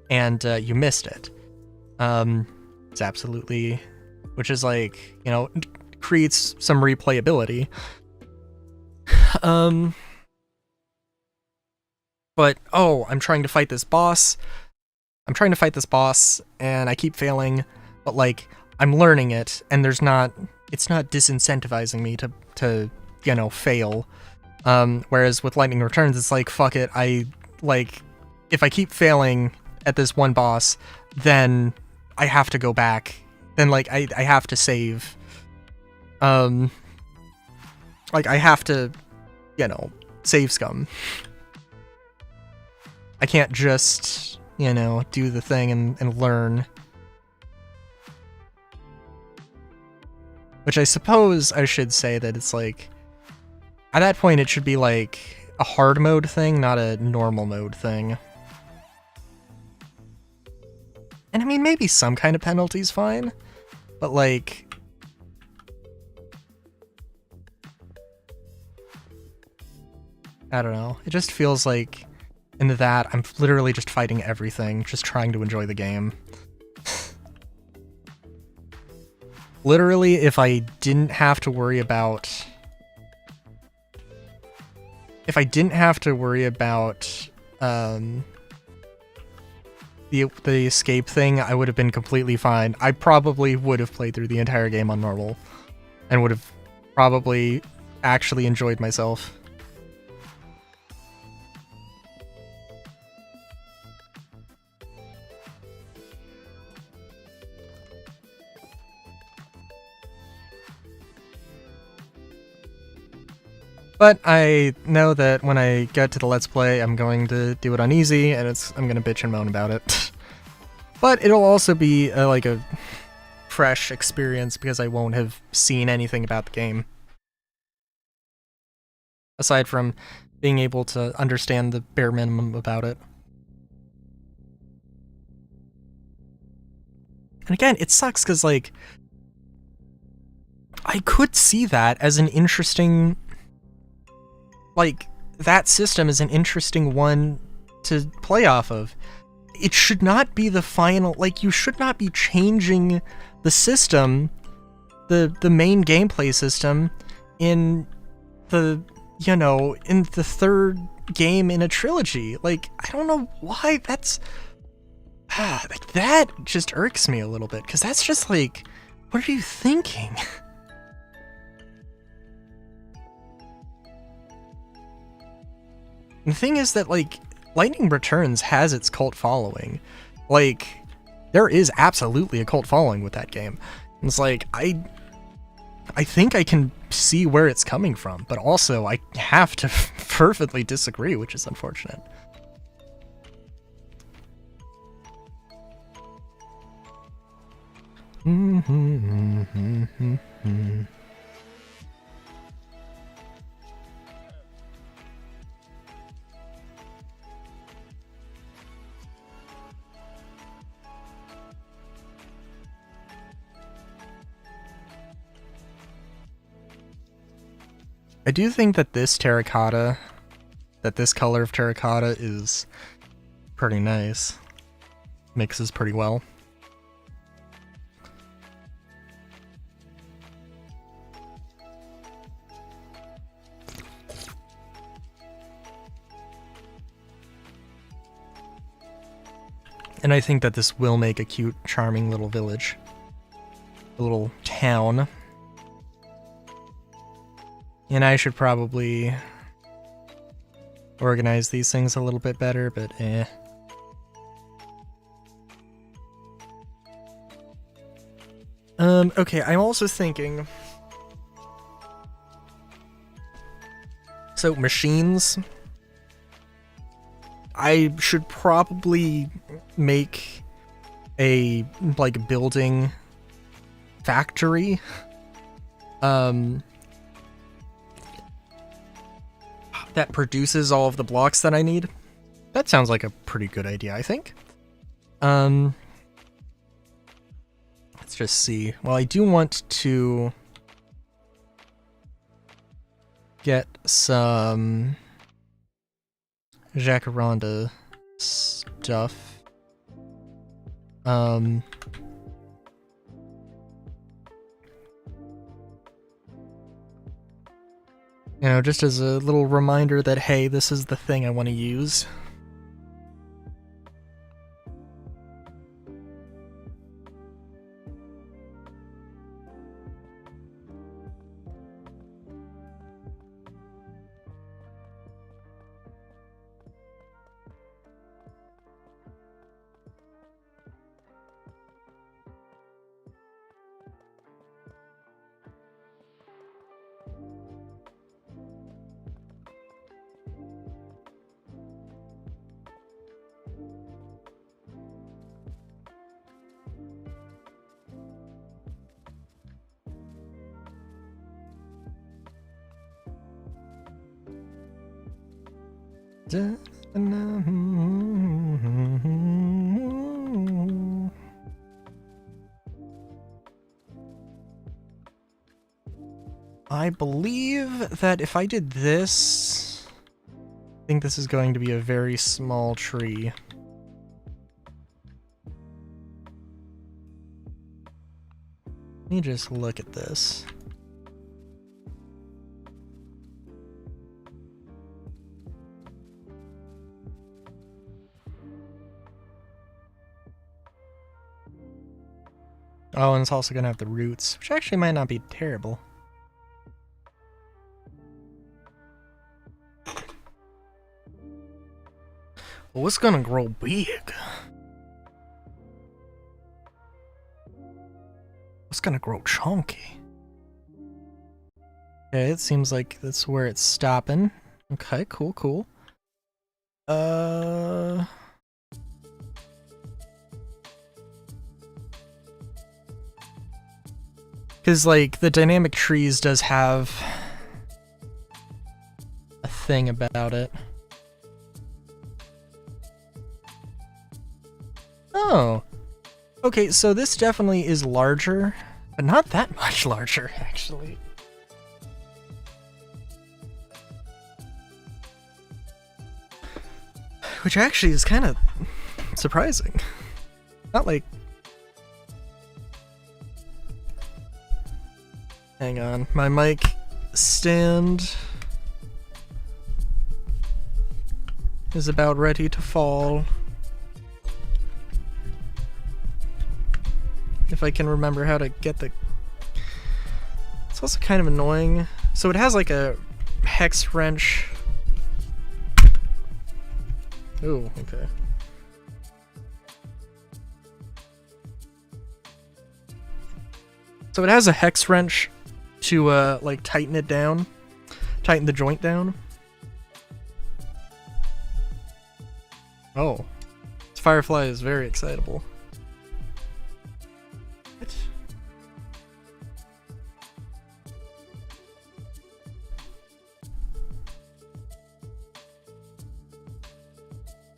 and you missed it. It's absolutely, which is, like, you know, creates some replayability. But, oh, I'm trying to fight this boss, and I keep failing, but, like, I'm learning it, and it's not disincentivizing me to you know, fail. Whereas with Lightning Returns, it's like, fuck it, if I keep failing at this one boss, then I have to go back. Then, like, I have to save. Like, I have to, you know, save scum. I can't just, you know, do the thing and learn. Which I suppose I should say that it's like, at that point it should be like a hard mode thing, not a normal mode thing. And I mean, maybe some kind of penalty's fine, but like, I don't know. It just feels like in that I'm literally just fighting everything, just trying to enjoy the game. Literally, if I didn't have to worry about... the escape thing, I would have been completely fine. I probably would have played through the entire game on normal, and would have probably actually enjoyed myself. But I know that when I get to the Let's Play, I'm going to do it on easy, and I'm gonna bitch and moan about it. But it'll also be like a fresh experience because I won't have seen anything about the game. Aside from being able to understand the bare minimum about it. And again, it sucks because, like, I could see that as an interesting... Like, that system is an interesting one to play off of. It should not be the final... Like, you should not be changing the system, the main gameplay system, in the, you know, in the third game in a trilogy. Like, I don't know why that's... like, that just irks me a little bit, because that's just like, what are you thinking? The thing is that, like, Lightning Returns has its cult following. Like, there is absolutely a cult following with that game. And it's like, I think I can see where it's coming from, but also I have to fervently disagree, which is unfortunate. I do think that this terracotta, that this color of terracotta is pretty nice. Mixes pretty well. And I think that this will make a cute, charming little village. A little town. And I should probably organize these things a little bit better, but eh. Okay, I'm also thinking... So, machines... I should probably make a, like, building factory. That produces all of the blocks that I need. That sounds like a pretty good idea, I think. Let's just see. Well, I do want to get some Jacaranda stuff. You know, just as a little reminder that, hey, this is the thing I want to use. I believe that if I did this, I think this is going to be a very small tree. Let me just look at this. Oh, and it's also going to have the roots, which actually might not be terrible. Well, it's going to grow big. It's going to grow chunky. Okay, it seems like that's where it's stopping. Okay, cool, cool. Because, like, the dynamic trees does have a thing about it. Oh. Okay, so this definitely is larger, but not that much larger, actually. Which actually is kind of surprising. Not like... Hang on, my mic stand is about ready to fall. If I can remember how to get the... It's also kind of annoying. So it has like a hex wrench. Ooh, okay. So it has a hex wrench to like tighten it down, tighten the joint down. Oh, this Firefly is very excitable. What?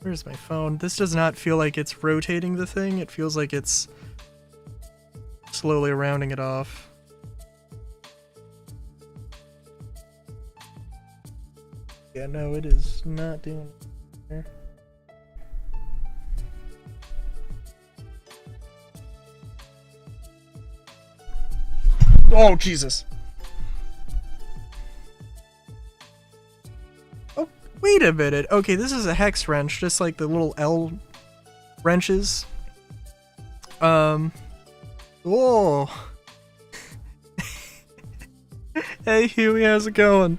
Where's my phone? This does not feel like it's rotating the thing. It feels like it's slowly rounding it off. Yeah, no, it is not doing it. Oh, Jesus. Oh, wait a minute. Okay, this is a hex wrench, just like the little L wrenches. Whoa. Hey Huey, how's it going?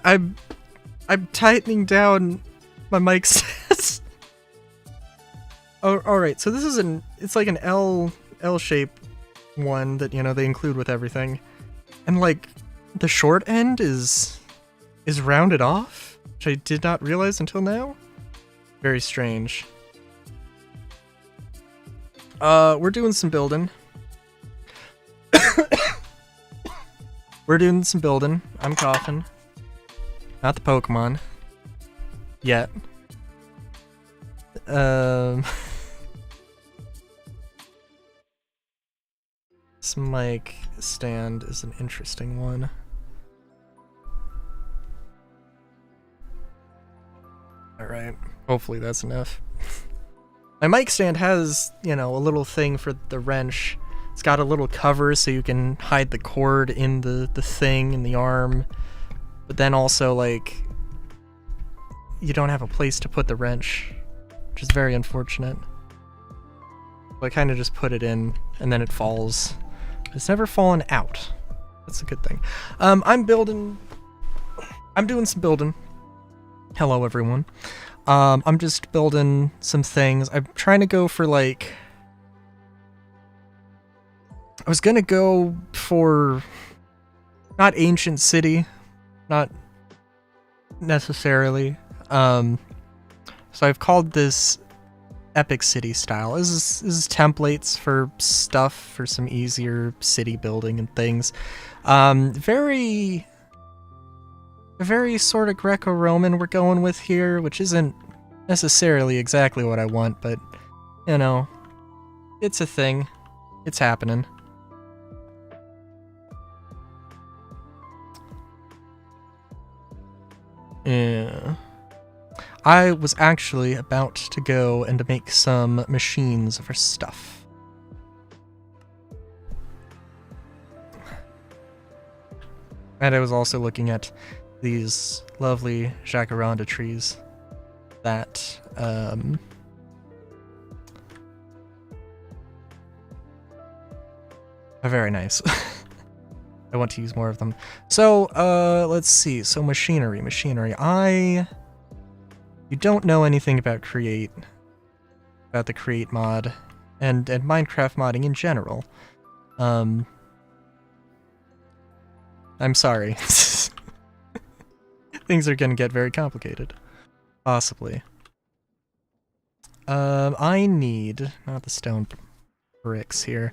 I'm tightening down my mic stands. Oh, alright, so this is it's like an L shape one that, you know, they include with everything. And like, the short end is rounded off, which I did not realize until now. Very strange. We're doing some building. I'm coughing. Not the Pokemon. Yet. This mic stand is an interesting one. Alright, hopefully that's enough. My mic stand has, you know, a little thing for the wrench. It's got a little cover so you can hide the cord in the thing, in the arm. But then also, like, you don't have a place to put the wrench, which is very unfortunate. So I kind of just put it in, and then it falls. It's never fallen out. That's a good thing. I'm doing some building. Hello, everyone. I'm just building some things. I'm trying to go for, like... I was gonna go for... not Ancient City. Not necessarily. So I've called this Epic City style. This is templates for stuff, for some easier city building and things. Very sort of Greco-Roman we're going with here, which isn't necessarily exactly what I want, but, you know, it's a thing. It's happening. Yeah. I was actually about to go and to make some machines for stuff. And I was also looking at these lovely jacaranda trees that, are very nice. I want to use more of them. So, let's see. So, machinery. You don't know anything about the Create mod, and Minecraft modding in general. I'm sorry. Things are gonna get very complicated. Possibly. I need, not the stone bricks here.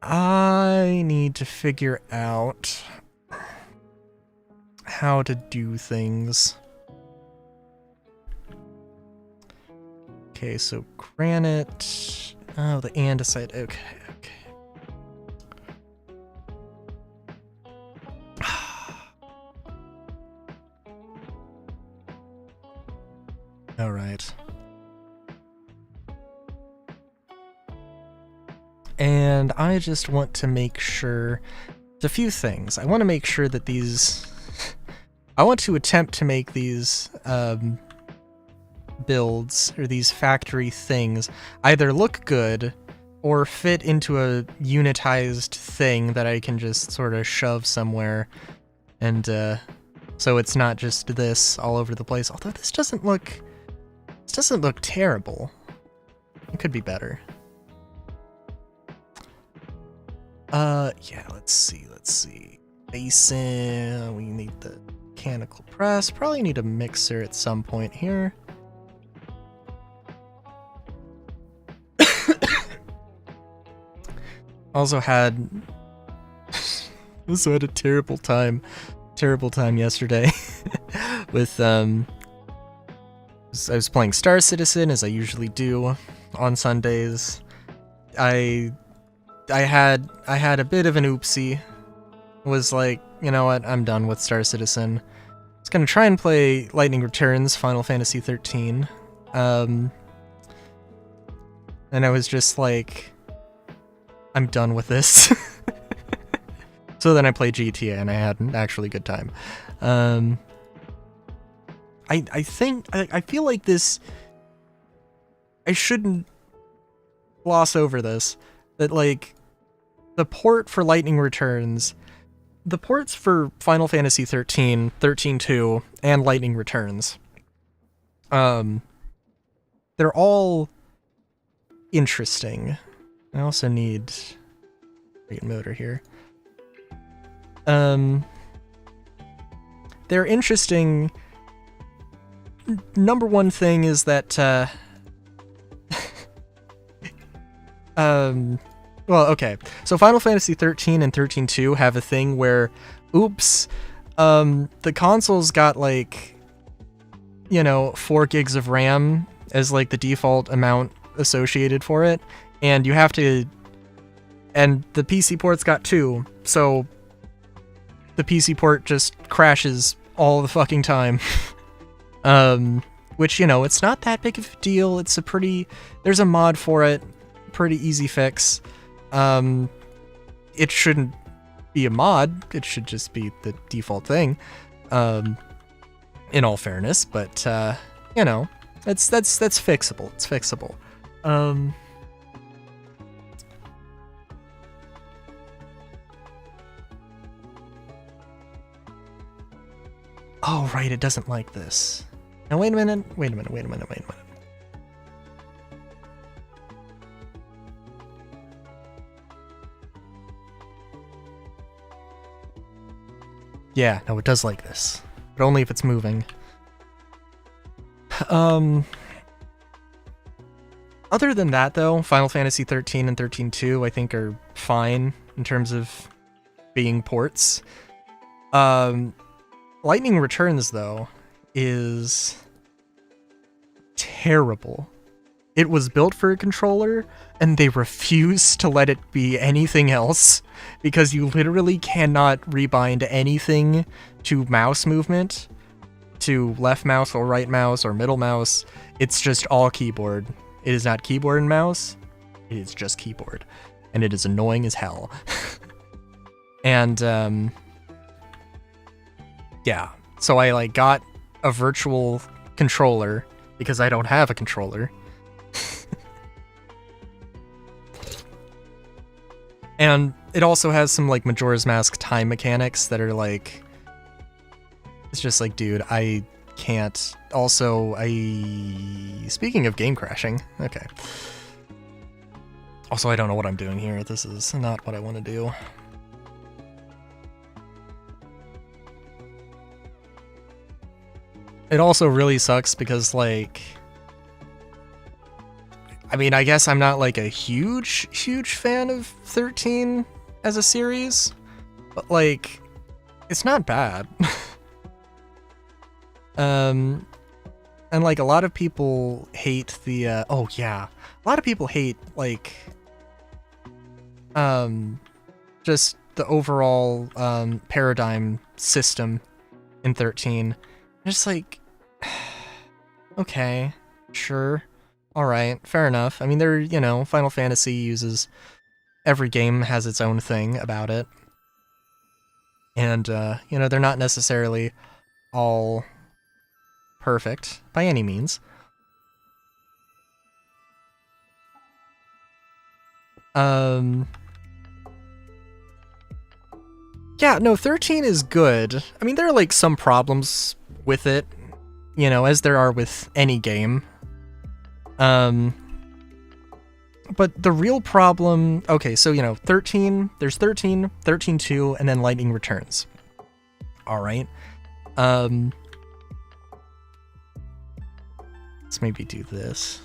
I need to figure out how to do things. Okay, so granite. Oh, the andesite. Okay. All right. And I just want to make sure... There's a few things. I want to make sure that these... I want to attempt to make these builds, or these factory things, either look good or fit into a unitized thing that I can just sort of shove somewhere. And so it's not just this all over the place. Although this doesn't look terrible. It could be better. Yeah, let's see. Basin, we need the mechanical press, probably need a mixer at some point here. Also had a terrible time yesterday with, I was playing Star Citizen, as I usually do on Sundays. I had a bit of an oopsie. Was like, you know what, I'm done with Star Citizen. I was gonna try and play Lightning Returns, Final Fantasy 13. And I was just like, I'm done with this. So then I played GTA and I had an actually good time. I feel like this I shouldn't gloss over this, that like the port for Lightning Returns, the ports for Final Fantasy 13, 13-2, and Lightning Returns, they're all interesting. I also need great motor here. They're interesting. Number one thing is that well, okay. So Final Fantasy 13 and 13-2 have a thing where, oops, the console's got like, 4 gigs of RAM as like the default amount associated for it, and you have to, and the PC port's got 2, so the PC port just crashes all the fucking time. Which, it's not that big of a deal. It's there's a mod for it, pretty easy fix. It shouldn't be a mod, it should just be the default thing, in all fairness, but, that's fixable, it's fixable. Oh, right, it doesn't like this. Now, wait a minute. Yeah, no, it does like this. But only if it's moving. Other than that, though, Final Fantasy 13 and 13-2, I think, are fine in terms of being ports. Lightning Returns, though, is terrible. It was built for a controller, and they refuse to let it be anything else, because you literally cannot rebind anything to mouse movement, to left mouse or right mouse or middle mouse. It's just all keyboard. It is not keyboard and mouse, it is just keyboard. And it is annoying as hell. And, yeah. So I, like, got a virtual controller, because I don't have a controller. And it also has some, like, Majora's Mask time mechanics that are, like... It's just like, dude, I can't... Also, Speaking of game crashing, okay. Also, I don't know what I'm doing here. This is not what I want to do. It also really sucks because, like... I mean, I guess I'm not, like, a huge fan of 13 as a series, but, like, it's not bad. And, like, a lot of people hate the, oh, yeah. A lot of people hate, like, just the overall, paradigm system in 13. Just, like, okay, sure. Alright, fair enough. I mean, Final Fantasy uses... Every game has its own thing about it. And, they're not necessarily all perfect, by any means. Yeah, no, 13 is good. I mean, there are, like, some problems with it, as there are with any game. But the real problem... Okay, so, 13, there's 13, 13-2, and then Lightning Returns. Alright. Let's maybe do this.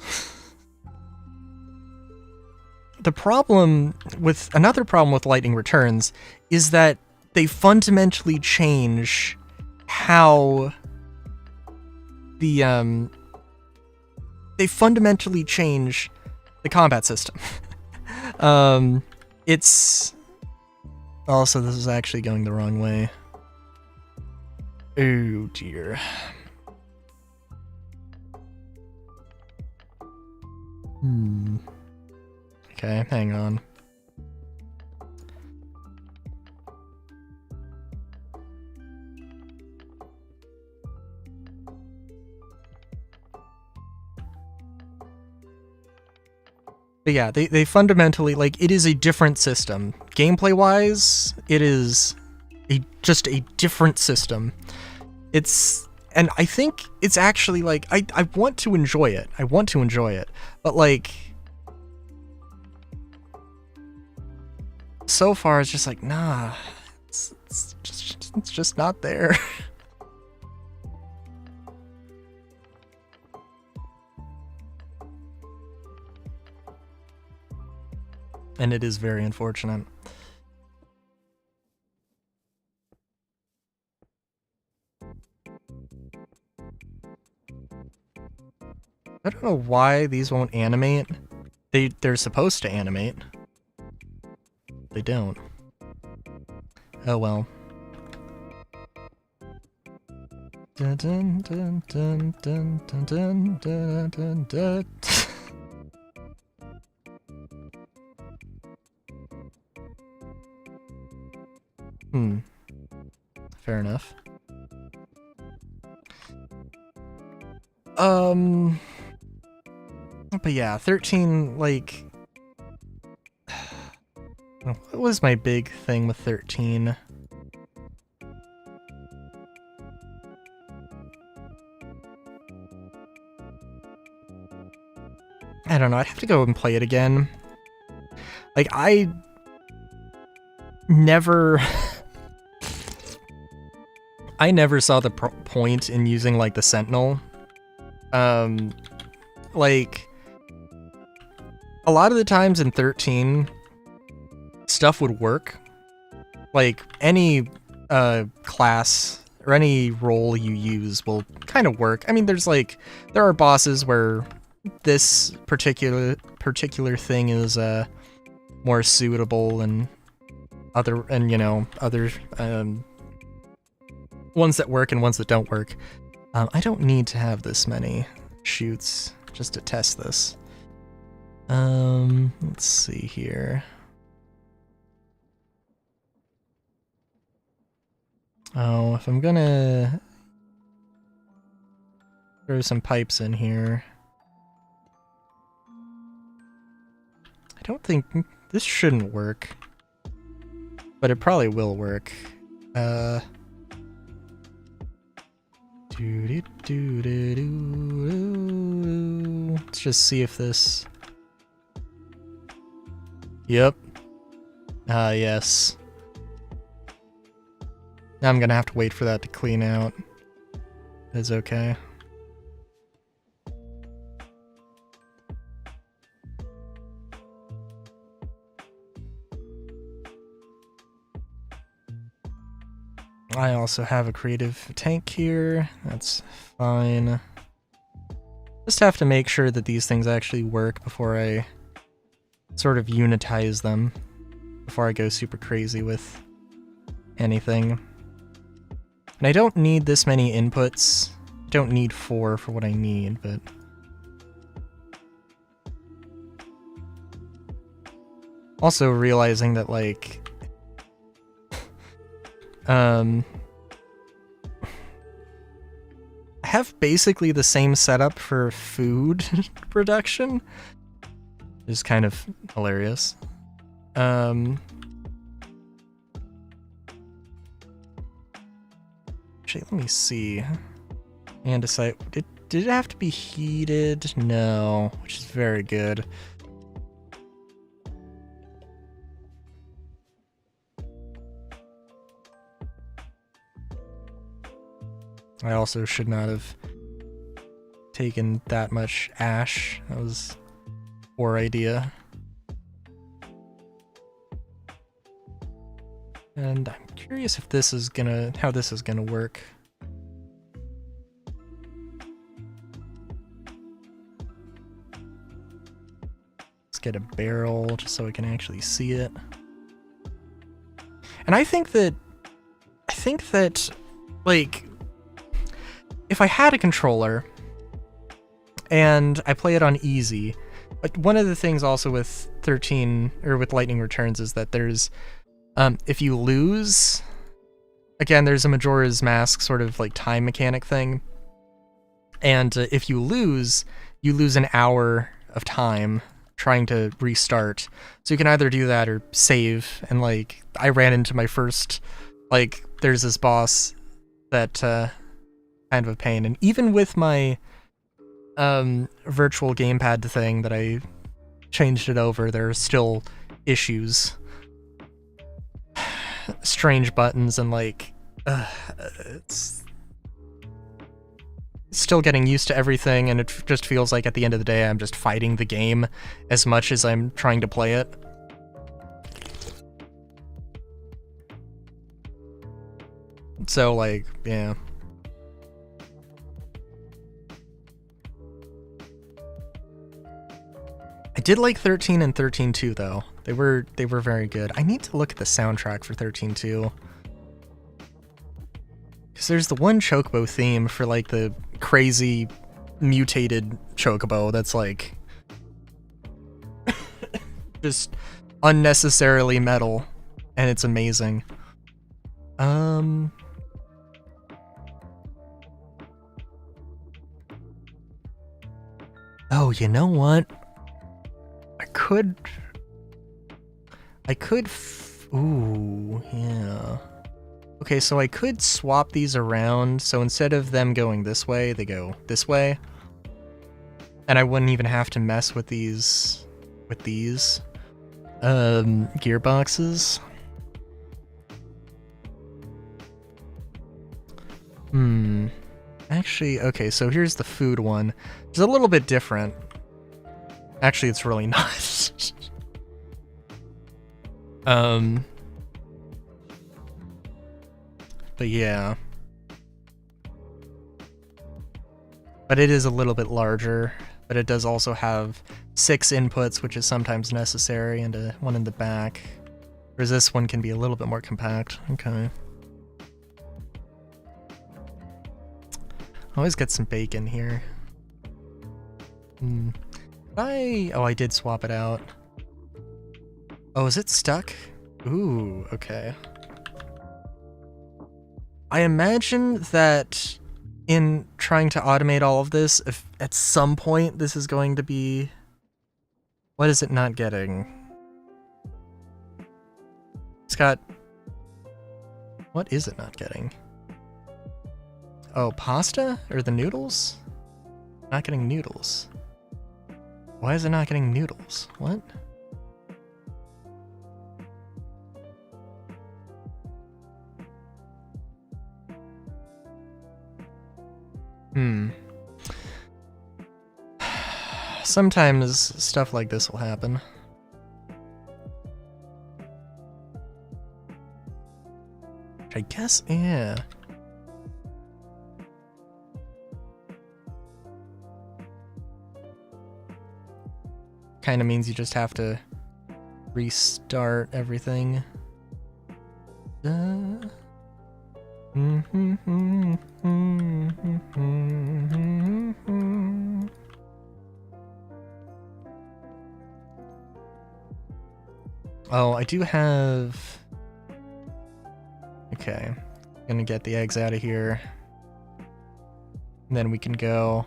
Another problem with Lightning Returns is that they fundamentally change how they fundamentally change the combat system. It's... Also, this is actually going the wrong way. Oh, dear. Okay, hang on. But yeah, they fundamentally, like, it is a different system. Gameplay-wise, it is just a different system. And I think it's actually, like, I want to enjoy it. I want to enjoy it. But, like, so far it's just like, nah, it's just not there. And it is very unfortunate. I don't know why these won't animate. They're supposed to animate. They don't. Oh well. Dun, dun, dun, dun, dun, dun, dun, dun, dun. Fair enough. But yeah, 13, like... What was my big thing with 13? I don't know, I'd have to go and play it again. Like, I never... I never saw the point in using, like, the Sentinel. Like, a lot of the times in 13, stuff would work. Like, any class or any role you use will kind of work. I mean, there are bosses where this particular thing is more suitable, and other ones that work and ones that don't work. I don't need to have this many shoots just to test this. Let's see here. Oh, if I'm gonna throw some pipes in here. I don't think this shouldn't work, but it probably will work. Let's just see if this... Yep. Yes. Now I'm gonna have to wait for that to clean out. It's okay. I also have a creative tank here. That's fine. Just have to make sure that these things actually work before I sort of unitize them, before I go super crazy with anything. And I don't need this many inputs. I don't need 4 for what I need, but... Also realizing that, like... I have basically the same setup for food production. Is kind of hilarious. Actually, let me see. Andesite. Did it have to be heated? No, which is very good. I also should not have taken that much ash. That was a poor idea. And I'm curious if this is how this is gonna work. Let's get a barrel just so we can actually see it. And I think that, like, if I had a controller and I play it on easy, but one of the things also with 13 or with Lightning Returns is that there's, if you lose, again, there's a Majora's Mask sort of like time mechanic thing, and if you lose an hour of time trying to restart. So you can either do that or save, and like I ran into my first, like there's this boss that kind of a pain, and even with my virtual gamepad thing that I changed it over, there are still issues. Strange buttons and like it's still getting used to everything, and it just feels like at the end of the day I'm just fighting the game as much as I'm trying to play it. So like, yeah. I did like 13 and 13-2 though. They were very good. I need to look at the soundtrack for 13-2. Because there's the one Chocobo theme for like the crazy mutated Chocobo that's like just unnecessarily metal, and it's amazing. Oh, you know what? Ooh, yeah. Okay, so I could swap these around, so instead of them going this way, they go this way. And I wouldn't even have to mess with these gearboxes. Actually, okay, so here's the food one. It's a little bit different. Actually, it's really not. But yeah. But it is a little bit larger, but it does also have 6 inputs, which is sometimes necessary, and one in the back. Whereas this one can be a little bit more compact. Okay. Always get some bacon here. I did swap it out. Oh, is it stuck? Ooh, okay. I imagine that in trying to automate all of this, if at some point this is going to be... What is it not getting? It's got... What is it not getting? Oh, pasta? Or the noodles? Not getting noodles. Why is it not getting noodles? What? Sometimes stuff like this will happen. I guess, yeah. Kind of means you just have to restart everything. Oh, I do have... Okay. I'm gonna get the eggs out of here. And then we can go...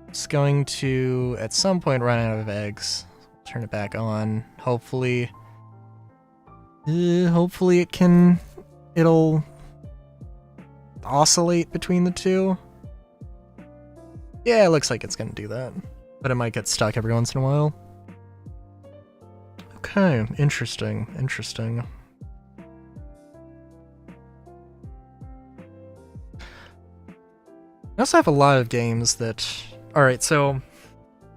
It's going to, at some point, run out of eggs. Turn it back on. Hopefully... hopefully it'll oscillate between the two. Yeah, it looks like it's gonna do that. But it might get stuck every once in a while. Okay, interesting. I also have a lot of games that... Alright, so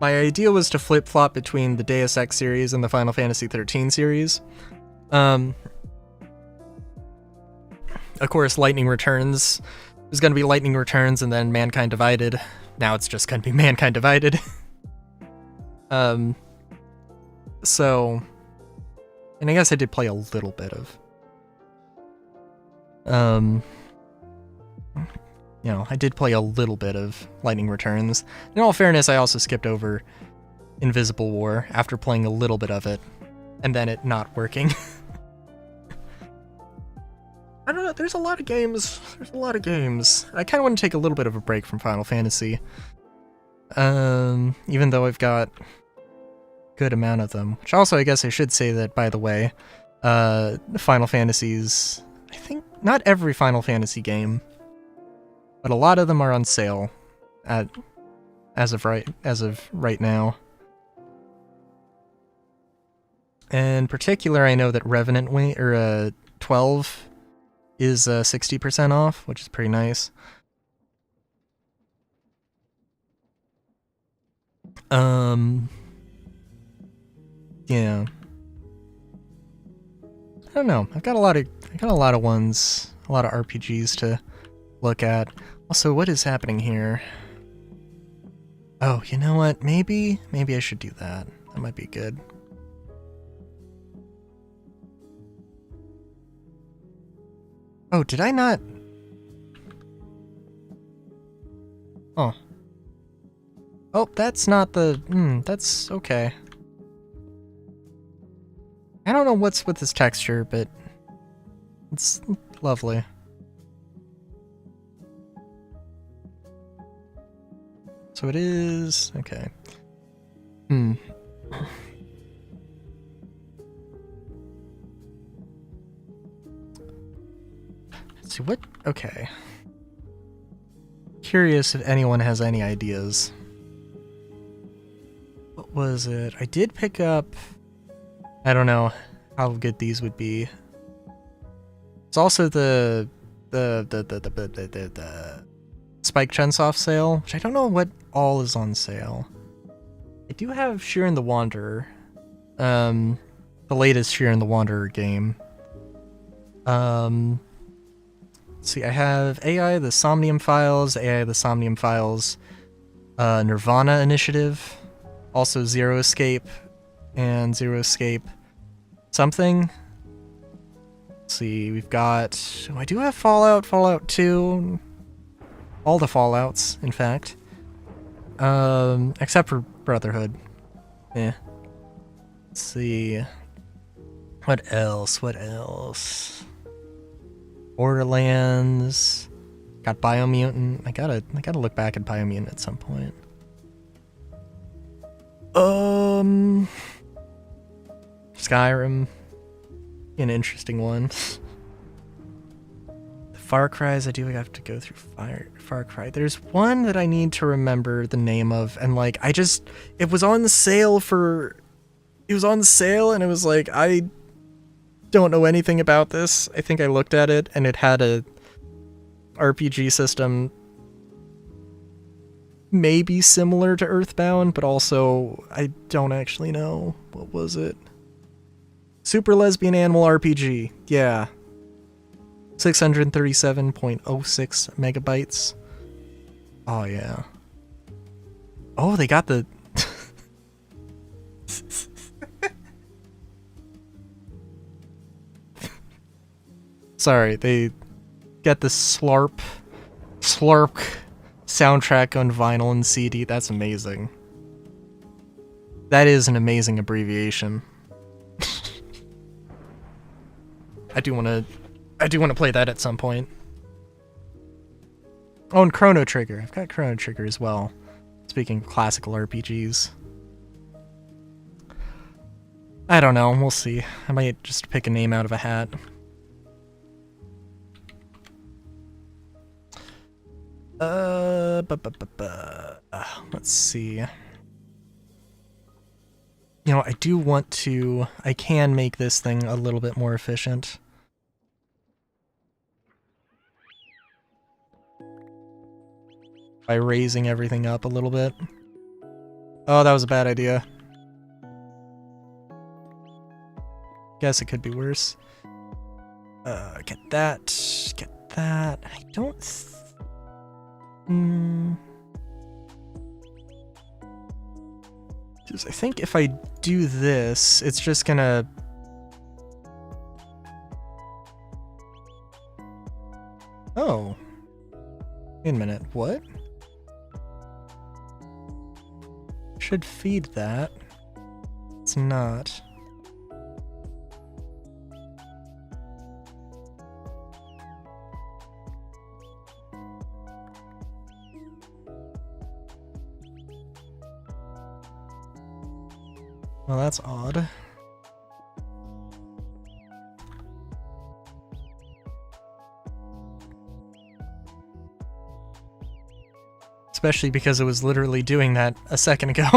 my idea was to flip-flop between the Deus Ex series and the Final Fantasy XIII series. Of course, Lightning Returns is going to be Lightning Returns and then Mankind Divided. Now it's just going to be Mankind Divided. So... And I guess I did play a little bit of... You know, I did play a little bit of Lightning Returns. In all fairness, I also skipped over Invisible War after playing a little bit of it, and then it not working. I don't know, there's a lot of games. I kind of want to take a little bit of a break from Final Fantasy. Even though I've got good amount of them. Which also, I guess I should say that, by the way, Final Fantasies, I think not every Final Fantasy game, but a lot of them are on sale as of right now. In particular, I know that Revenant 12 is 60% off, which is pretty nice. Yeah. I don't know. I got a lot of ones, a lot of RPGs to look at. Also, what is happening here? Oh, you know what? Maybe I should do that. That might be good. Oh, did I not? Oh. Oh, that's not the... that's okay. I don't know what's with this texture, but it's lovely. So it is... okay. Let's see, what... okay. Curious if anyone has any ideas. What was it? I did pick up... I don't know how good these would be. It's also the Spike Chunsoft sale, which I don't know what all is on sale. I do have Shiren the Wanderer, the latest Shiren the Wanderer game. Let's see, I have AI the Somnium Files, Nirvana Initiative, also Zero Escape, and Zero Escape something. Let's see, we've got... I do have Fallout 2, all the Fallouts, in fact. Except for Brotherhood. Yeah. Let's see. What else? Borderlands. Got Biomutant. I gotta look back at Biomutant at some point. Skyrim. An interesting one. The Far Cries, I do have to go through Far Cry. There's one that I need to remember the name of, and like, it was on the sale and it was like, I don't know anything about this. I think I looked at it and it had a RPG system maybe similar to Earthbound, but also I don't actually know. What was it? Super Lesbian Animal RPG. Yeah. 637.06 megabytes. Oh, yeah. Oh, they got the... Sorry, they get the Slurp soundtrack on vinyl and CD. That's amazing. That is an amazing abbreviation. I do want to play that at some point. Oh, and Chrono Trigger. I've got Chrono Trigger as well. Speaking of classical RPGs. I don't know, we'll see. I might just pick a name out of a hat. Let's see. You know, I can make this thing a little bit more efficient. By raising everything up a little bit. Oh, that was a bad idea. Guess it could be worse. Get that. I don't... Because I think if I do this, it's just gonna... Oh. Wait a minute, what? Should feed that. It's not. Well, that's odd. Especially because it was literally doing that a second ago.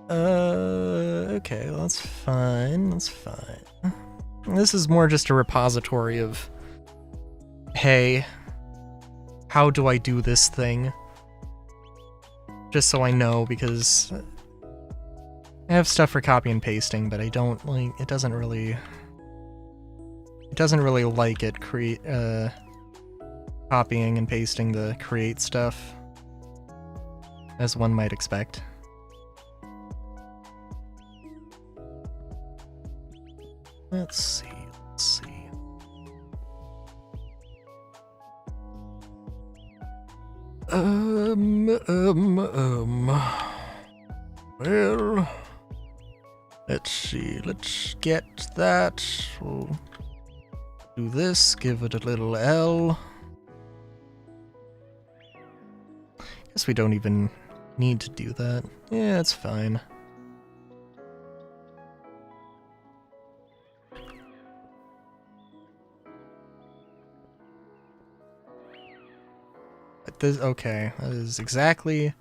Okay, well, that's fine, that's fine. This is more just a repository of, hey, how do I do this thing? Just so I know, because I have stuff for copy and pasting, but I don't like, it doesn't really like it copying and pasting the create stuff, as one might expect. Let's see. Well, let's see. Let's get that. We'll do this, give it a little L. Guess we don't even need to do that. Yeah, it's fine. Okay, that is exactly...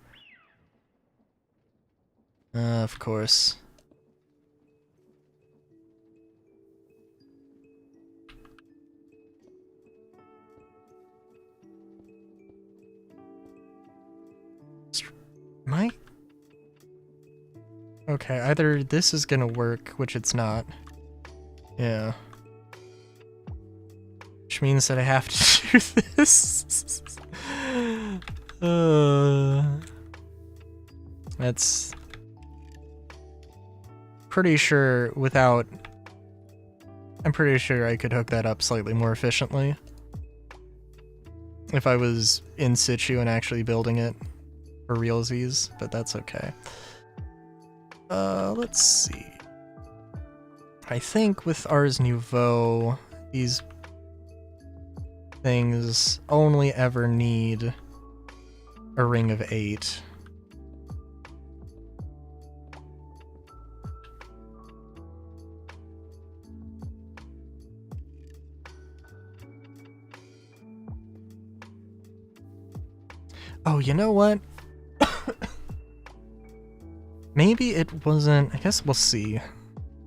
of course. Okay, either this is gonna work, which it's not. Yeah. Which means that I have to do this. That's pretty sure without... I'm pretty sure I could hook that up slightly more efficiently if I was in situ and actually building it for realsies, but that's okay. Let's see. I think with Ars Nouveau, these things only ever need a ring of 8. Oh, you know what? Maybe it wasn't... I guess we'll see.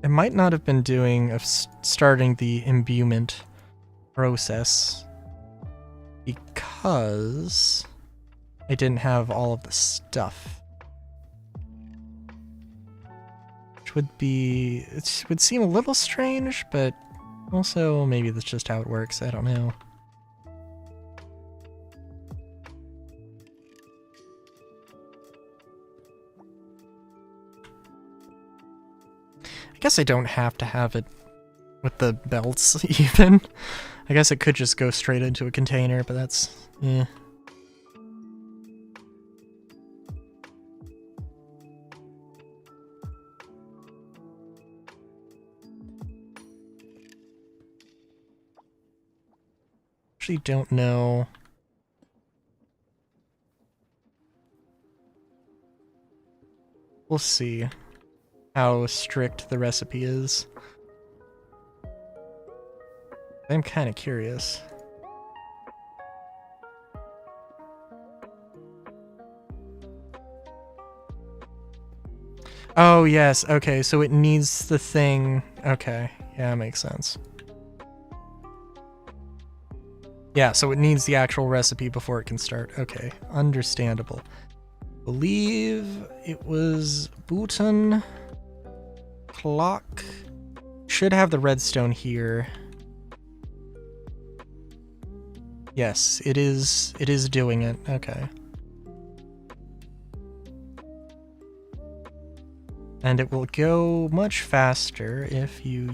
It might not have been doing of starting the imbuement process because I didn't have all of the stuff. Which would be... it would seem a little strange, but also maybe that's just how it works. I don't know. I guess I don't have to have it with the belts, even. I guess it could just go straight into a container, but that's... eh. Actually don't know... We'll see how strict the recipe is. I'm kind of curious. Oh, yes, okay, so it needs the thing. Okay, yeah, makes sense. Yeah, so it needs the actual recipe before it can start. Okay, understandable. Believe it was Bhutan. Clock should have the redstone here. Yes, it is doing it. Okay. And it will go much faster if you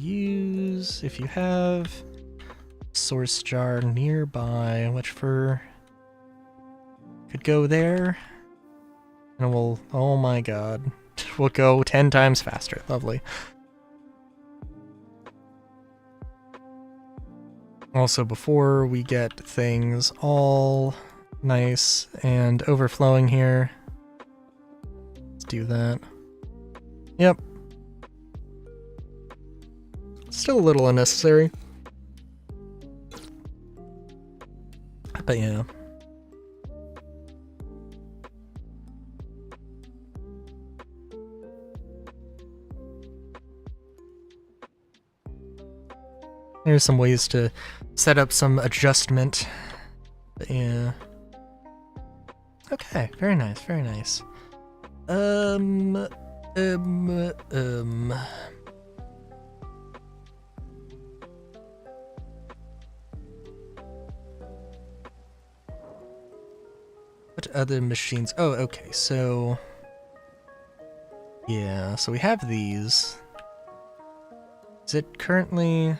have source jar nearby, which could go there. And we'll, oh my god. We'll go 10 times faster. Lovely. Also, before we get things all nice and overflowing here, let's do that. Yep. Still a little unnecessary. But yeah. There's some ways to set up some adjustment. But yeah. Okay, very nice, very nice. What other machines? Oh, okay, so... yeah, so we have these. Is it currently...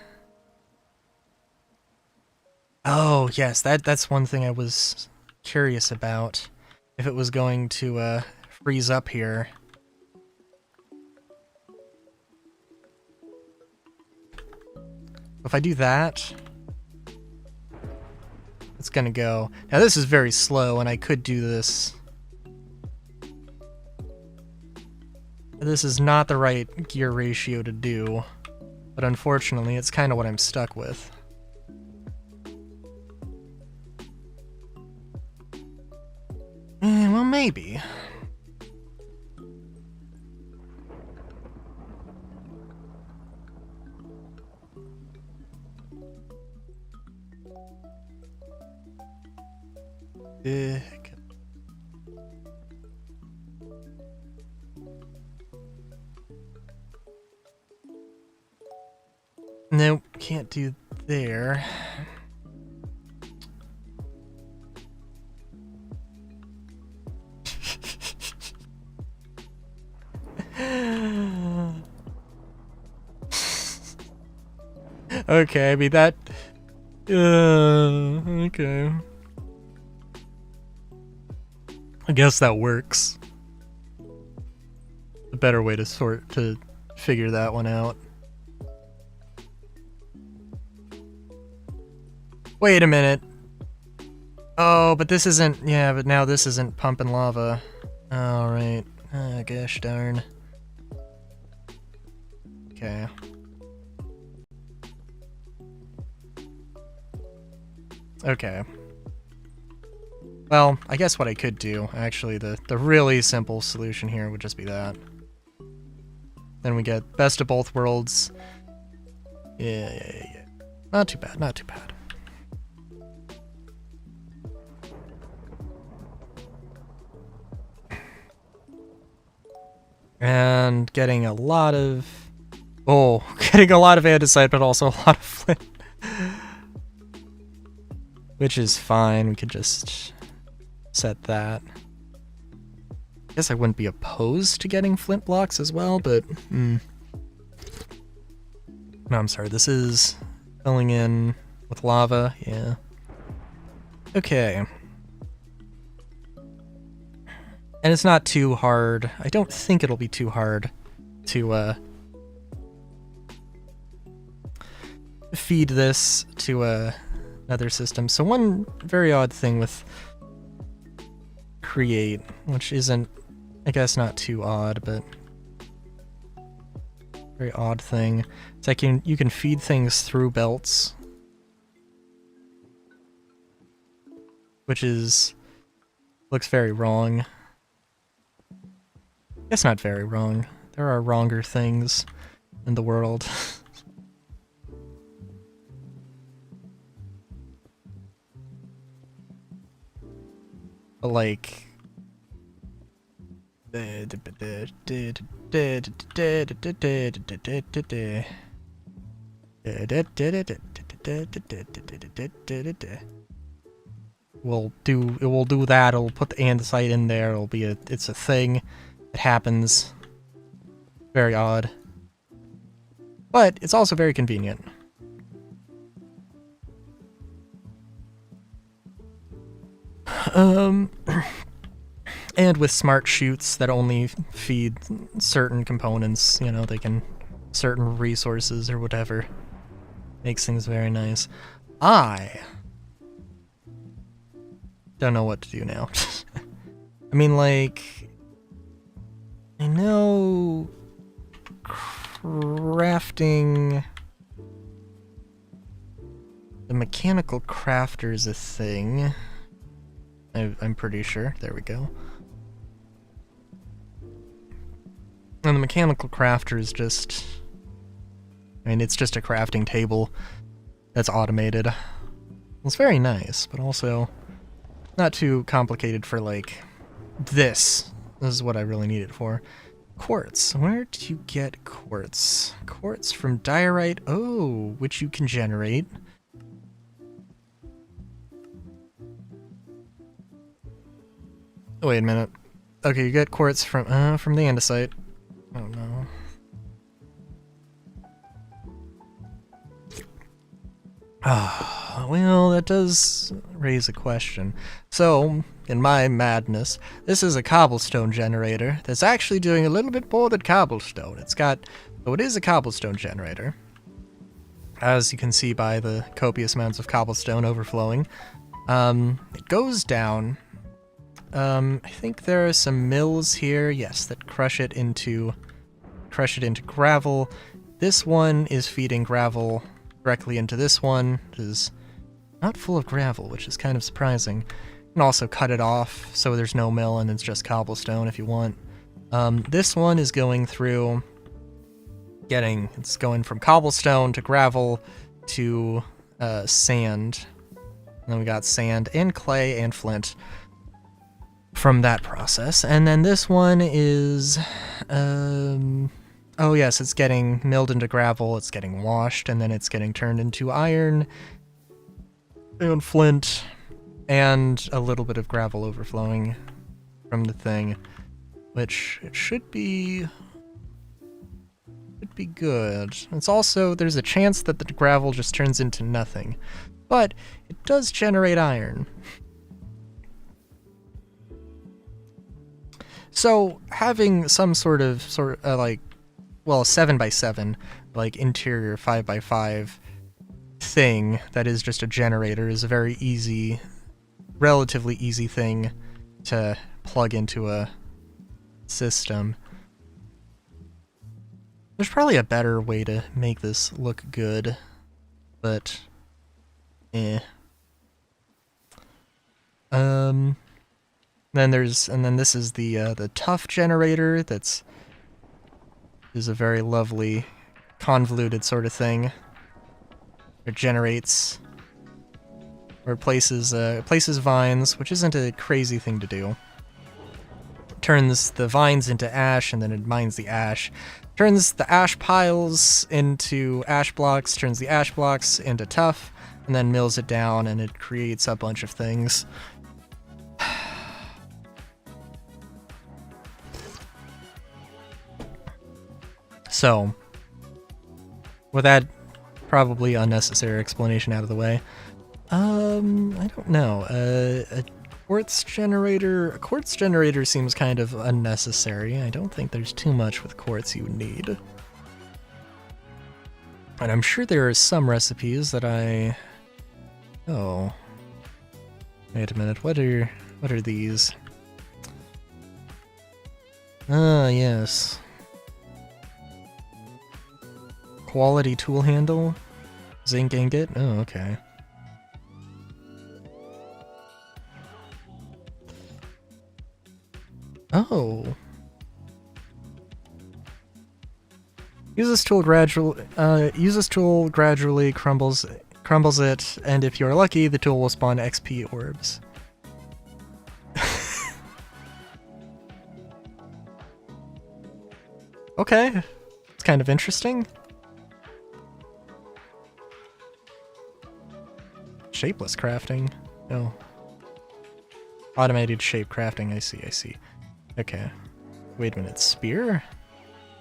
oh, yes, that's one thing I was curious about. If it was going to, freeze up here. If I do that... it's gonna go. Now this is very slow, and I could do this. This is not the right gear ratio to do, but unfortunately it's kind of what I'm stuck with. Well, maybe. Nope, can't do there. Okay, I mean that... okay. I guess that works. A better way to figure that one out. Wait a minute. Oh, but this isn't... yeah, but now this isn't pumping lava. Alright. Oh, gosh darn. Okay. Okay. Well, I guess what I could do, actually, the really simple solution here would just be that. Then we get best of both worlds. Yeah. Not too bad, not too bad. And getting a lot of... oh, getting a lot of andesite, but also a lot of flint. Which is fine, we could just set that. I guess I wouldn't be opposed to getting flint blocks as well, but... no, I'm sorry, this is filling in with lava, yeah. Okay. And it's not too hard. I don't think it'll be too hard to feed this to another system. So one very odd thing with create, which isn't, I guess, not too odd, but very odd thing. It's like you can feed things through belts, which looks very wrong. I guess not very wrong. There are wronger things in the world. But like... We'll do that, it'll put the andesite in there, it's a thing. It happens. Very odd. But it's also very convenient. And with smart chutes that only feed certain components, you know, they can... certain resources or whatever. Makes things very nice. I don't know what to do now. I mean, like... I know crafting... The mechanical crafter is a thing. I'm pretty sure. There we go. And the mechanical crafter is just... I mean, it's just a crafting table that's automated. It's very nice, but also not too complicated for, like, this. This is what I really need it for. Quartz. Where do you get quartz? Quartz from diorite. Oh, which you can generate. Oh, wait a minute. Okay, you get quartz from the andesite. Oh no. Ah, well, that does raise a question. So, in my madness, this is a cobblestone generator that's actually doing a little bit more than cobblestone. So it is a cobblestone generator, as you can see by the copious amounts of cobblestone overflowing. It goes down. I think there are some mills here, yes, that crush it into gravel. This one is feeding gravel directly into this one. It is not full of gravel, which is kind of surprising. You can also cut it off so there's no mill and it's just cobblestone if you want. This one is going through it's going from cobblestone to gravel to sand. And then we got sand and clay and flint from that process. And then this one is oh yes, it's getting milled into gravel, it's getting washed, and then it's getting turned into iron and flint and a little bit of gravel overflowing from the thing, which it should be good. It's also, there's a chance that the gravel just turns into nothing, but it does generate iron. So having some sort of like, well, 7x7, like interior 5x5 thing that is just a generator is a very easy, relatively easy thing to plug into a system. There's probably a better way to make this look good, but eh. Then this is the tough generator is a very lovely convoluted sort of thing. It generates or places vines, which isn't a crazy thing to do. Turns the vines into ash, and then it mines the ash. Turns the ash piles into ash blocks, turns the ash blocks into tuff, and then mills it down, and it creates a bunch of things. So, with that probably unnecessary explanation out of the way, I don't know. A quartz generator seems kind of unnecessary. I don't think there's too much with quartz you need. And I'm sure there are some recipes that oh. Wait a minute, what are these? Ah, yes. Quality tool handle? Zinc ingot? Oh, okay. Oh. Use this tool gradually crumbles it, and if you're lucky, the tool will spawn XP orbs. Okay. It's kind of interesting. Shapeless crafting? No. Automated shape crafting, I see. Okay. Wait a minute, spear?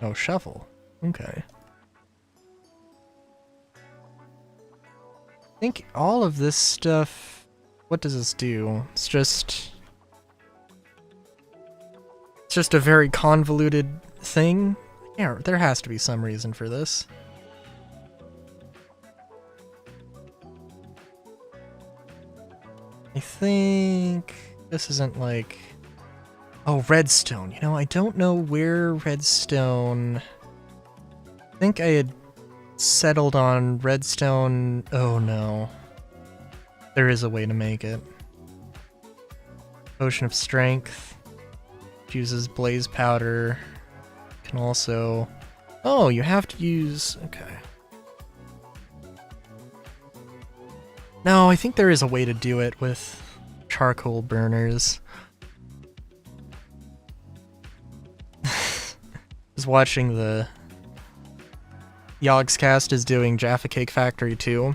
Oh, shovel. Okay. I think all of this stuff... What does this do? It's just a very convoluted thing. Yeah, there has to be some reason for this. I think this isn't like... Oh, redstone. You know, I don't know where redstone I think I had settled on redstone. Oh no. There is a way to make it. Potion of Strength. Uses blaze powder. Can also... Oh, you have to use... Okay. No, I think there is a way to do it with charcoal burners. Just watching the... Yogscast is doing Jaffa Cake Factory 2.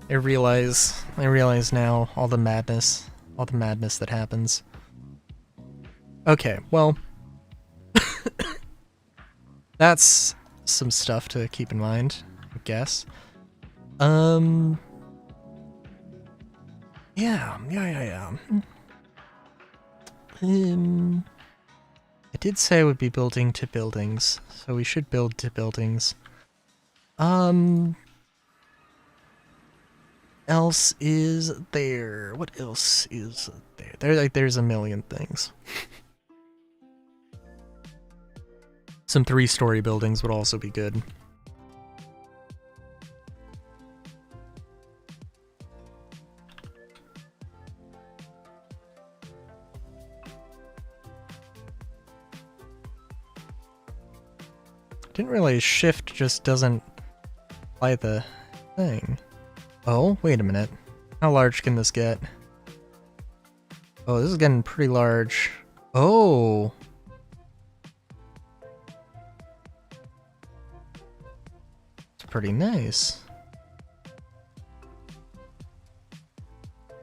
I realize now all the madness that happens. Okay, well, that's some stuff to keep in mind, I guess. Yeah. I did say I would be building to buildings, so we should build to buildings. Else is there? What else is there? There's a million things. Some 3-story buildings would also be good. Didn't realize shift just doesn't apply the thing. Oh, wait a minute. How large can this get? Oh, this is getting pretty large. Oh! It's pretty nice.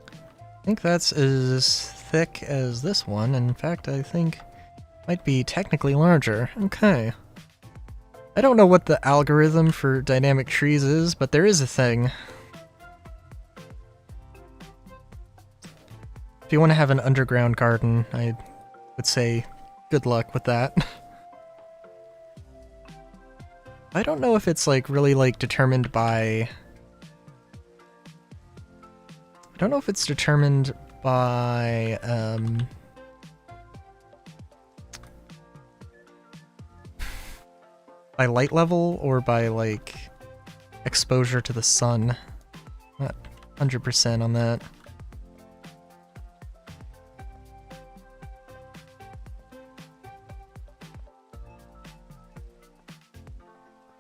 I think that's as thick as this one. In fact, I think it might be technically larger. Okay. I don't know what the algorithm for dynamic trees is, but there is a thing. If you want to have an underground garden, I would say good luck with that. I don't know if it's like really like determined by... I don't know if it's determined by light level or by like exposure to the sun. Not 100% on that.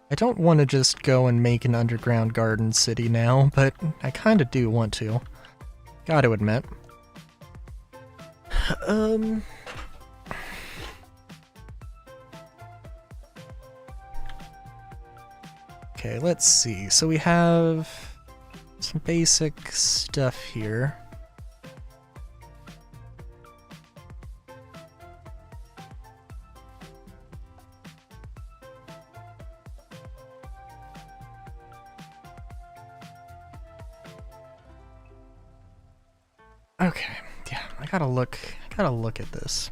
I don't want to just go and make an underground garden city now, but I kind of do want to. Gotta admit. Okay, let's see. So we have some basic stuff here. Okay, yeah, I gotta look at this.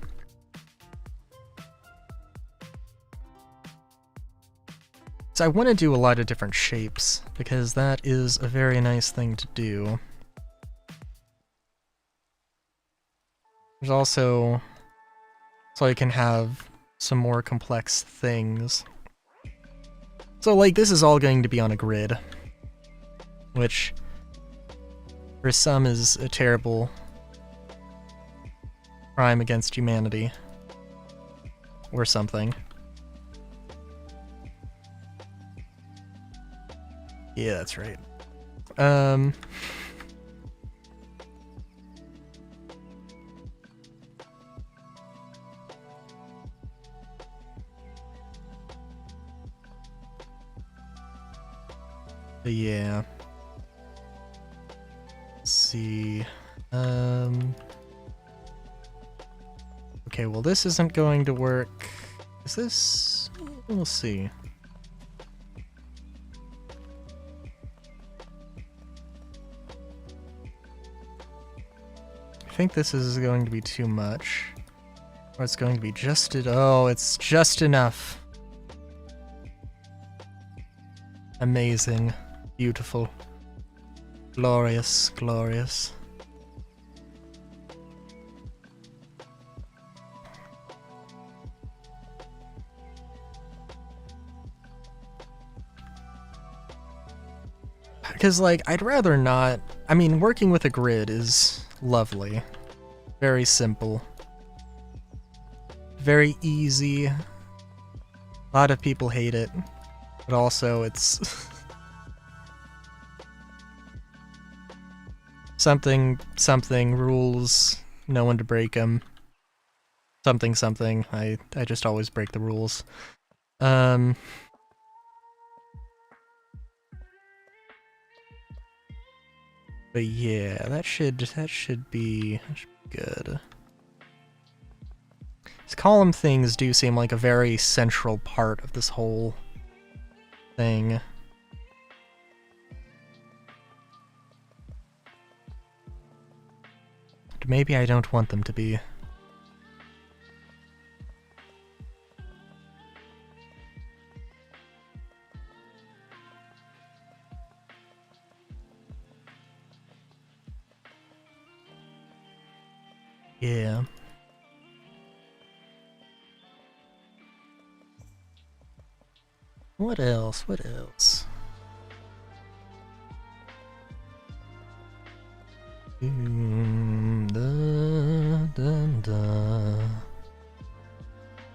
So I want to do a lot of different shapes, because that is a very nice thing to do. There's also... so I can have some more complex things. So like, this is all going to be on a grid. Which... for some is a terrible crime against humanity. Or something. Yeah, that's right. But yeah. Let's see. Okay, well this isn't going to work. Is this? We'll see. I think this is going to be too much. Or it's going to be just oh, it's just enough. Amazing. Beautiful. Glorious, glorious. Because, like, I'd rather not... I mean, working with a grid is lovely. Very simple. Very easy. A lot of people hate it. But also, it's... something, rules, no one to break them. Something. I just always break the rules. But yeah, that should be good. These column things do seem like a very central part of this whole thing. But maybe I don't want them to be. Yeah. What else? What else?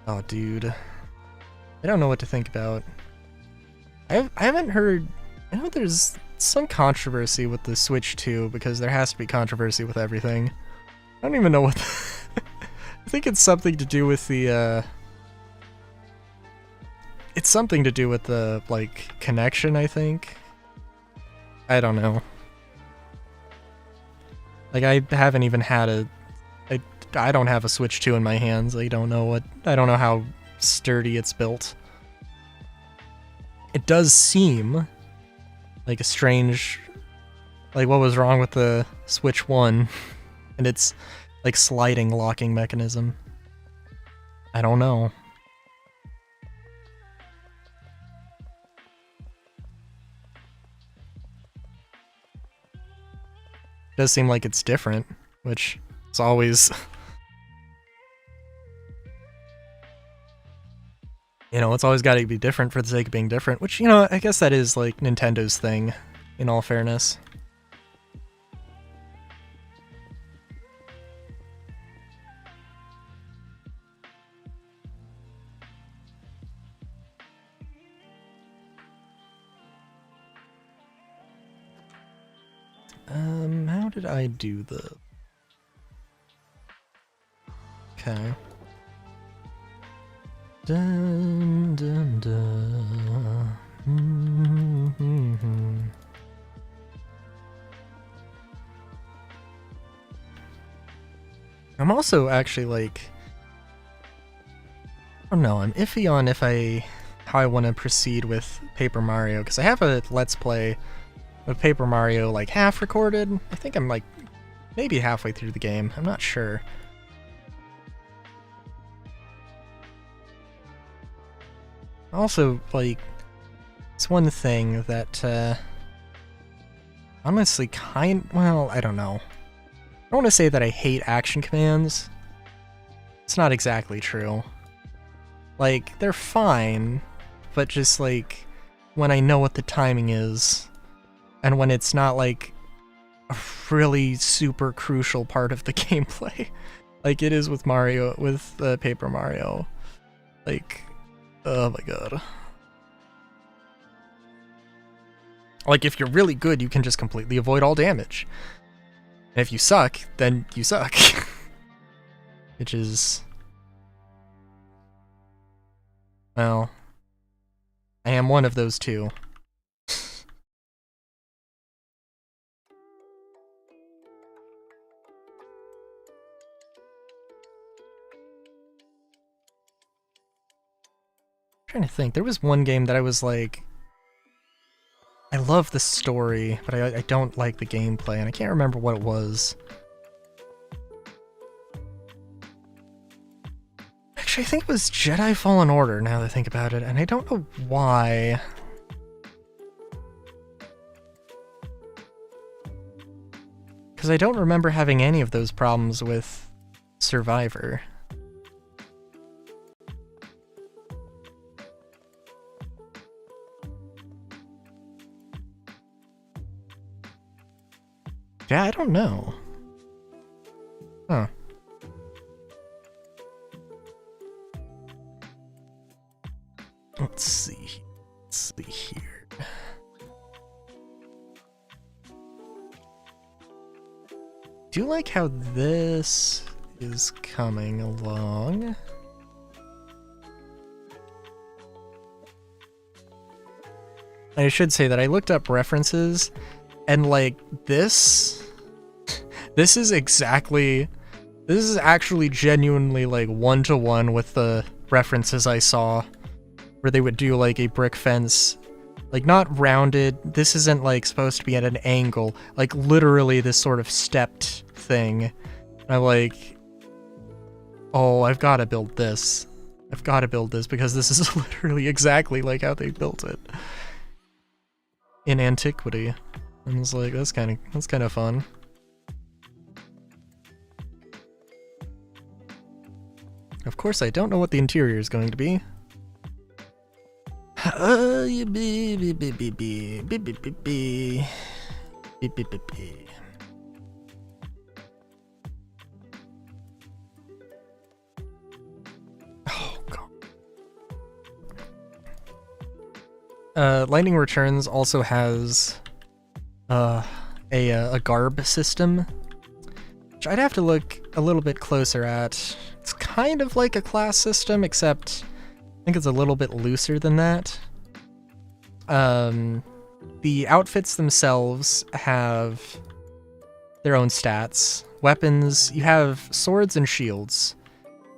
Oh, dude. I don't know what to think about. I haven't heard... I know there's some controversy with the Switch 2, because there has to be controversy with everything. I don't even know what... I think it's something to do with the, It's something to do with the, like, connection, I think. I don't know. Like, I haven't even had I don't have a Switch 2 in my hands. I don't know how sturdy it's built. It does seem like a strange... Like, what was wrong with the Switch 1? And its, like, sliding locking mechanism. I don't know. It does seem like it's different, which is always... You know, it's always got to be different for the sake of being different, which, you know, I guess that is, like, Nintendo's thing, in all fairness. How did I do the... Okay. Dun, dun, dun. I'm also actually, like... I don't know, I'm iffy on how I want to proceed with Paper Mario, because I have a Let's Play of Paper Mario, like, half recorded. I think I'm, like, maybe halfway through the game. I'm not sure. Also, like, it's one thing that, honestly, well, I don't know. I don't want to say that I hate action commands. It's not exactly true. Like, they're fine, but just, like, when I know what the timing is, and when it's not, like, a really super crucial part of the gameplay, like it is with Mario, with Paper Mario. Like, oh my god. Like, if you're really good, you can just completely avoid all damage. And if you suck, then you suck. Which is... Well... I am one of those two. I'm trying to think. There was one game that I was like... I love the story, but I don't like the gameplay, and I can't remember what it was. Actually, I think it was Jedi Fallen Order, now that I think about it, and I don't know why. Because I don't remember having any of those problems with Survivor. Yeah, I don't know. Huh. Let's see. Let's see here. Do you like how this is coming along? I should say that I looked up references, and like this is exactly, this is actually genuinely like one-to-one with the references I saw, where they would do like a brick fence, like not rounded, this isn't like supposed to be at an angle, like literally this sort of stepped thing. And I'm like, oh, I've got to build this. I've got to build this because this is literally exactly like how they built it in antiquity. And I was like, that's kind of fun. Of course, I don't know what the interior is going to be. Oh god. Lightning Returns also has a garb system, which I'd have to look a little bit closer at. It's kind of like a class system, except I think it's a little bit looser than that. The outfits themselves have their own stats. Weapons, you have swords and shields.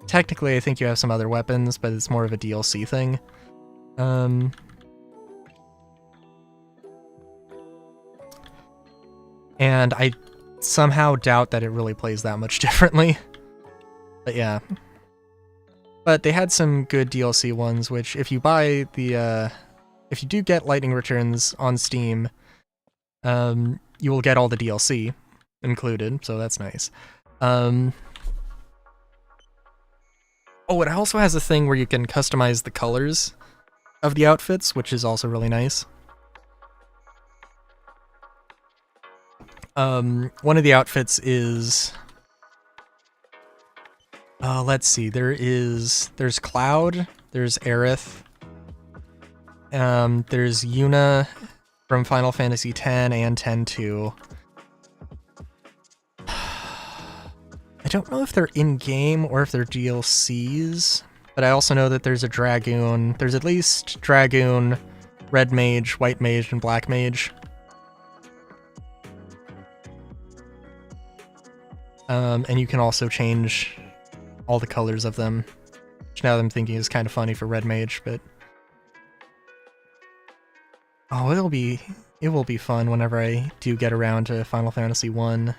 Technically, I think you have some other weapons, but it's more of a DLC thing. And I somehow doubt that it really plays that much differently. But yeah. But they had some good DLC ones, which if you buy the, if you do get Lightning Returns on Steam, you will get all the DLC included, so that's nice. Oh, it also has a thing where you can customize the colors of the outfits, which is also really nice. One of the outfits is... let's see, there's Cloud, there's Aerith, there's Yuna from Final Fantasy X and X-2. I don't know if they're in-game or if they're DLCs, but I also know that there's a Dragoon. There's at least Dragoon, Red Mage, White Mage, and Black Mage. And you can also change all the colors of them, which now that I'm thinking is kind of funny for Red Mage, but... Oh, it will be fun whenever I do get around to Final Fantasy 1.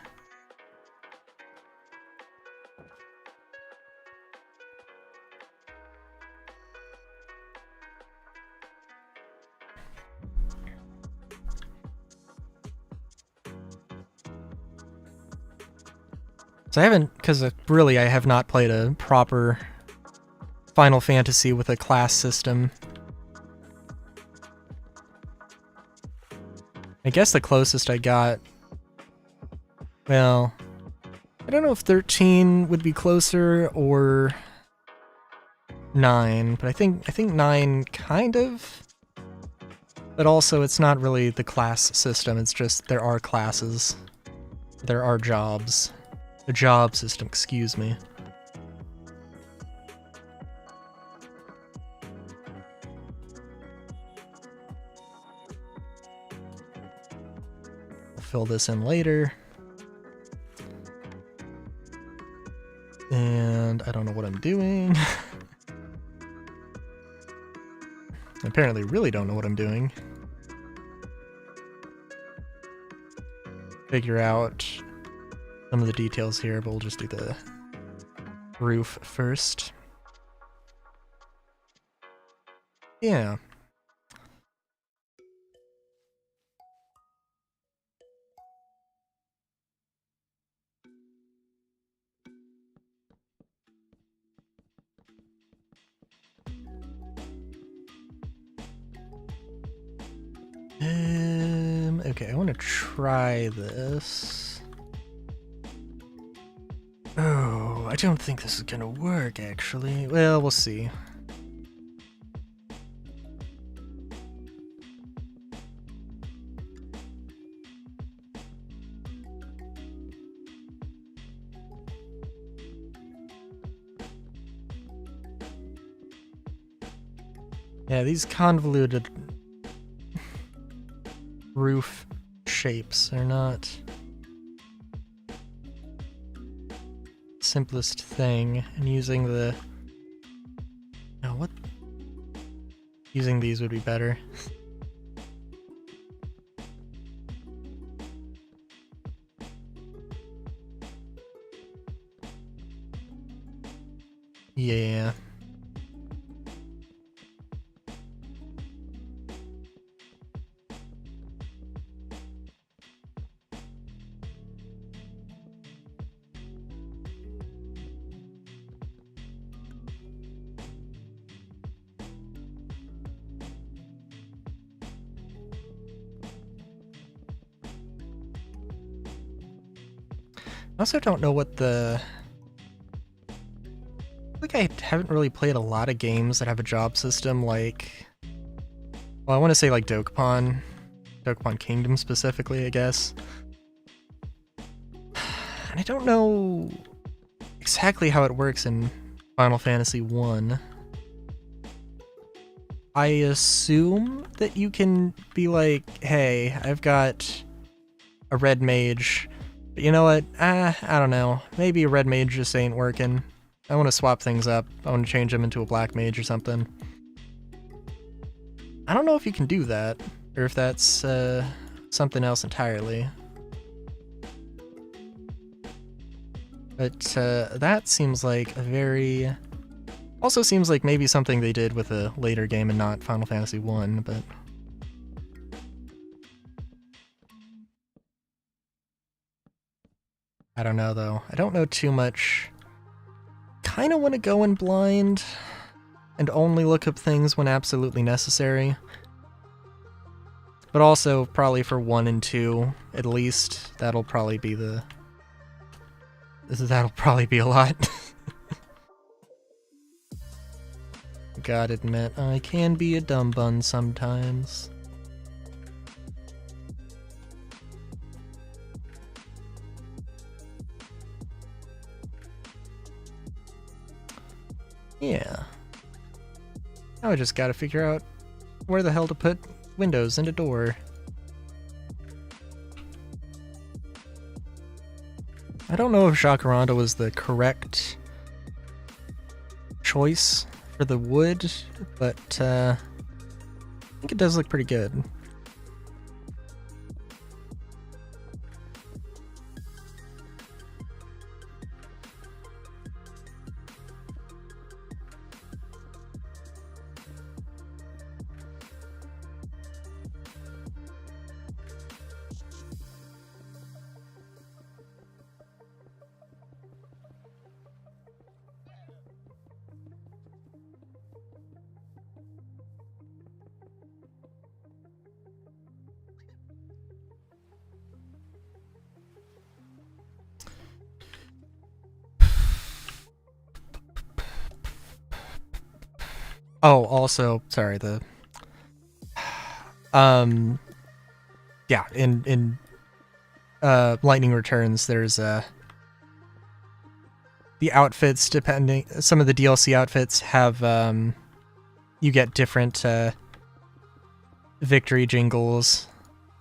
So I haven't, because really I have not played a proper Final Fantasy with a class system. I guess the closest I got, well, I don't know if 13 would be closer or 9, but I think 9 kind of. But also it's not really the class system, it's just there are classes. There are jobs. The job system, excuse me. I'll fill this in later. And I don't know what I'm doing. I apparently really don't know what I'm doing. Figure out some of the details here, but we'll just do the roof first. Yeah. Okay, I want to try this. Oh, I don't think this is gonna work, actually. Well, we'll see. Yeah, these convoluted roof shapes are not simplest thing, and using the... Oh, what? Using these would be better. Yeah. I also don't know what the... I haven't really played a lot of games that have a job system like... Well, I want to say like Dokapon Kingdom specifically, I guess. And I don't know exactly how it works in Final Fantasy 1. I assume that you can be like, hey, I've got a red mage, but you know what? I don't know. Maybe a red mage just ain't working. I want to swap things up. I want to change him into a black mage or something. I don't know if you can do that, or if that's something else entirely. But that seems like a very... Also seems like maybe something they did with a later game and not Final Fantasy 1, but... I don't know, though. I don't know too much. Kinda want to go in blind and only look up things when absolutely necessary. But also, probably for 1 and 2, at least, that'll probably be the... That'll probably be a lot. Gotta admit, I can be a dumb bun sometimes. Yeah. Now I just gotta figure out where the hell to put windows and a door. I don't know if Jacaranda was the correct choice for the wood, but I think it does look pretty good. Oh, also, sorry, the yeah, in Lightning Returns, there's the outfits, depending, some of the DLC outfits have you get different victory jingles.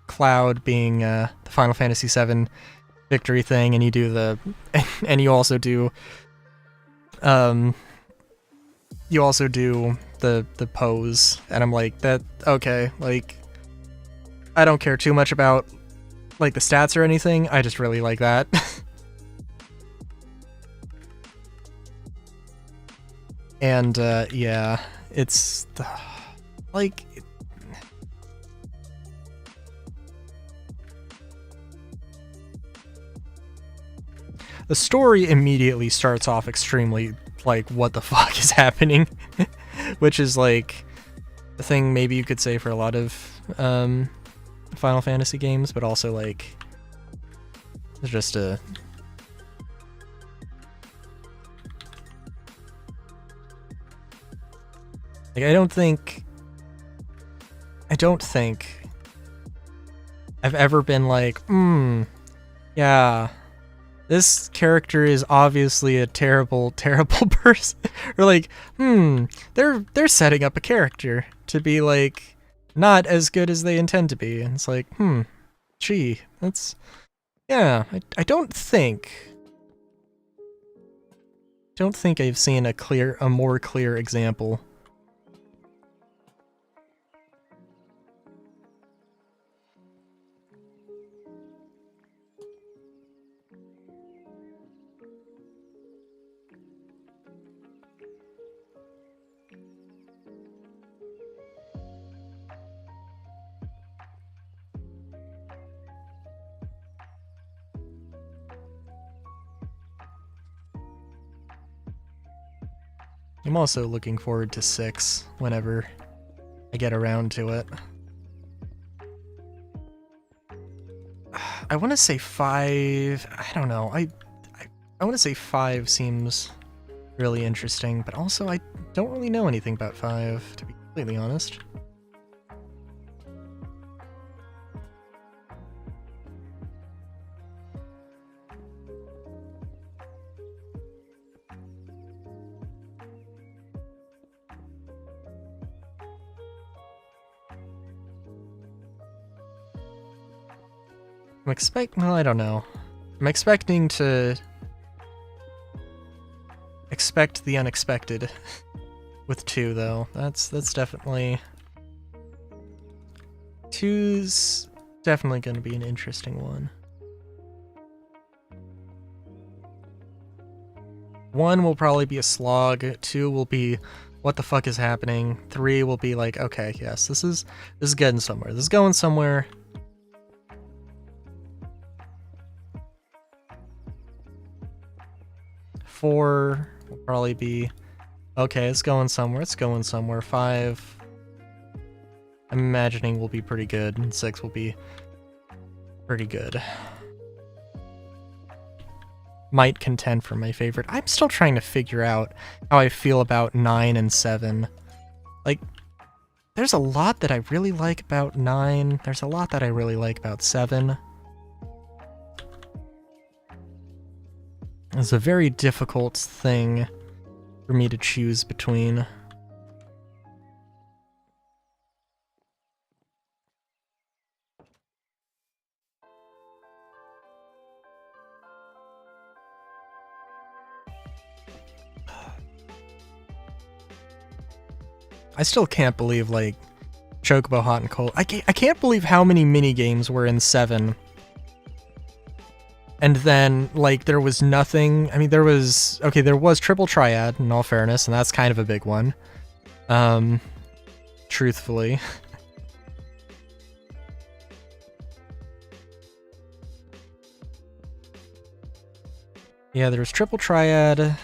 Cloud being the Final Fantasy VII victory thing, and you do the and you also do the pose, and I'm like, that okay, like I don't care too much about like the stats or anything, I just really like that. And yeah, it's like the story immediately starts off extremely like, what the fuck is happening? Which is like a thing maybe you could say for a lot of Final Fantasy games, but also like it's just a Like, I don't think I've ever been like, yeah, this character is obviously a terrible, terrible person. Or like, they're setting up a character to be like not as good as they intend to be. And it's like, gee, that's, yeah, I don't think I've seen a more clear example. I'm also looking forward to 6 whenever I get around to it. I want to say 5. I don't know. I want to say 5 seems really interesting, but also I don't really know anything about 5, to be completely honest. Well, I don't know. I'm expecting to expect the unexpected with 2, though. That's definitely... 2's definitely going to be an interesting one. 1 will probably be a slog. 2 will be, what the fuck is happening? 3 will be like, okay, yes, this is getting somewhere. This is going somewhere. 4 will probably be, okay, it's going somewhere. 5, I'm imagining will be pretty good, and 6 will be pretty good. Might contend for my favorite. I'm still trying to figure out how I feel about 9 and 7. Like, there's a lot that I really like about 9. There's a lot that I really like about 7. It's a very difficult thing for me to choose between. I still can't believe, like, Chocobo Hot and Cold. I can't believe how many minigames were in 7. And then, like, there was nothing. I mean, there was Triple Triad, in all fairness, and that's kind of a big one. Truthfully. Yeah, there was Triple Triad,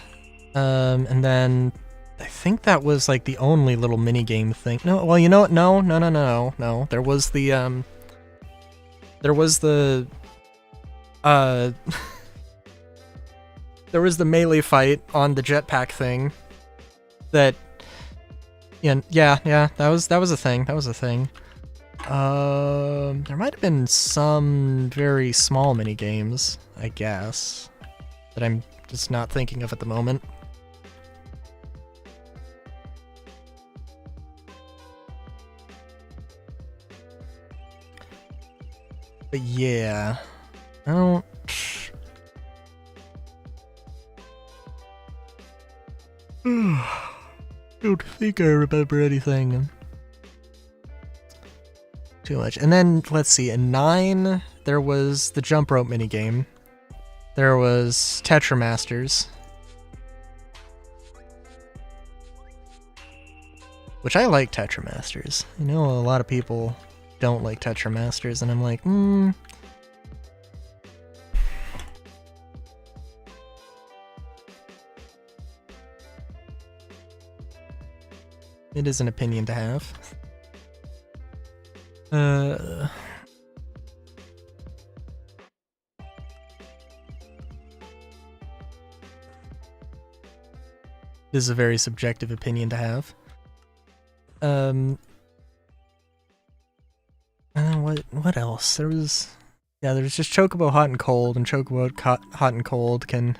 and then I think that was, like, the only little minigame thing. No, well, you know what? No. There was the, there was the melee fight on the jetpack thing. That, yeah, that was a thing. There might have been some very small mini games, I guess, that I'm just not thinking of at the moment. But yeah, I don't think I remember anything too much. And then, let's see, in 9, there was the jump rope minigame. There was Tetramasters, which I like Tetramasters. I know a lot of people don't like Tetramasters, and I'm like, It is an opinion to have. This is a very subjective opinion to have. And then what else? There was just Chocobo Hot and Cold, and Chocobo Hot and Cold can...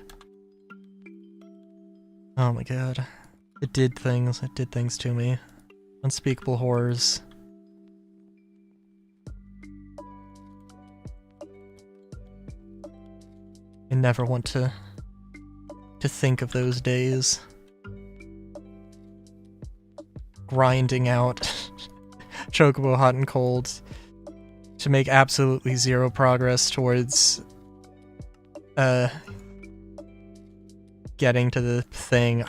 Oh my god. It did things to me. Unspeakable horrors. I never want to think of those days. Grinding out Chocobo Hot and Cold to make absolutely zero progress towards getting to the thing.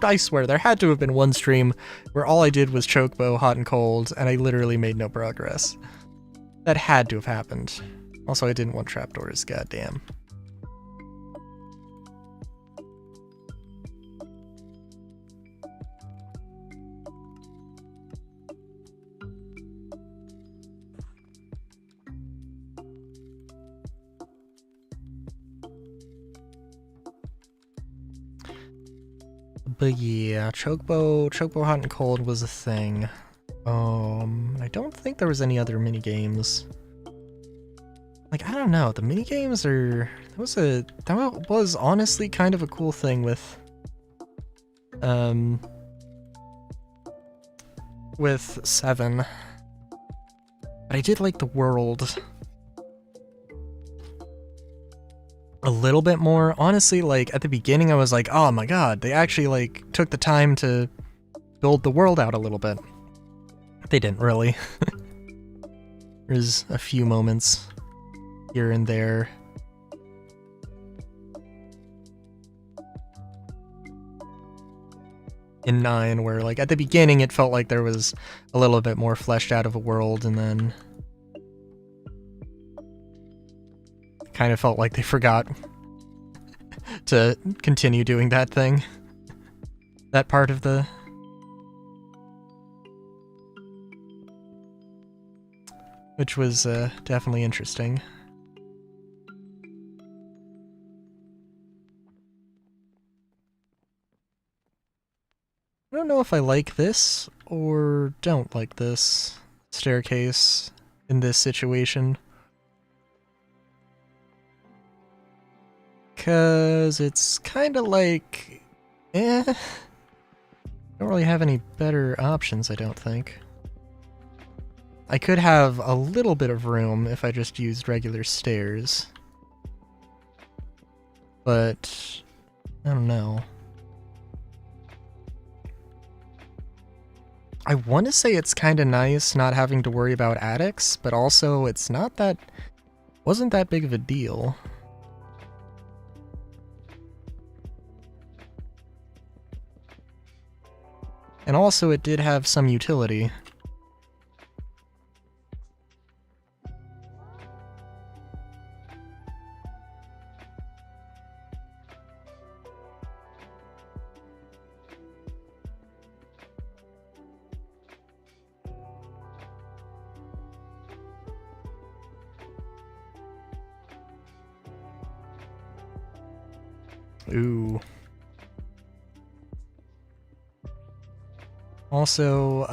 I swear there had to have been one stream where all I did was Chocobo Hot and Cold and I literally made no progress. That had to have happened. Also, I didn't want trapdoors, goddamn. But yeah, Chocobo Hot and Cold was a thing. I don't think there was any other minigames. Like, I don't know, the minigames are... That was honestly kind of a cool thing with... with 7. But I did like the world a little bit more. Honestly, like, at the beginning I was like, oh my god, they actually, like, took the time to build the world out a little bit. They didn't really. There's a few moments here and there. In 9, where, like, at the beginning it felt like there was a little bit more fleshed out of a world, and then kind of felt like they forgot to continue doing that thing. That part of the... Which was definitely interesting. I don't know if I like this or don't like this staircase in this situation. 'Cause it's kind of like... Don't really have any better options, I don't think. I could have a little bit of room if I just used regular stairs. But... I don't know. I want to say it's kind of nice not having to worry about attics, but also it's not that... wasn't that big of a deal. And also it did have some utility. Ooh. Also,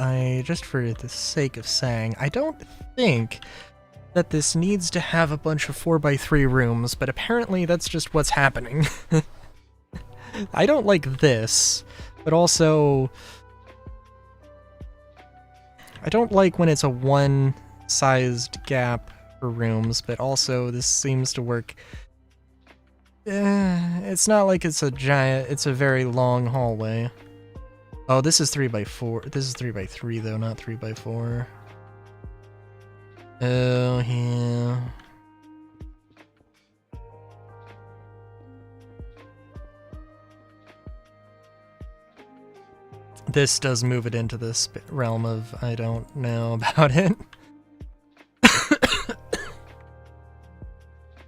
just for the sake of saying, I don't think that this needs to have a bunch of 4x3 rooms, but apparently that's just what's happening. I don't like this, but also... I don't like when it's a one-sized gap for rooms, but also this seems to work... it's not like it's a very long hallway. Oh, this is 3x4. This is 3x3 though, not 3x4. Oh, yeah. This does move it into this realm of I don't know about it.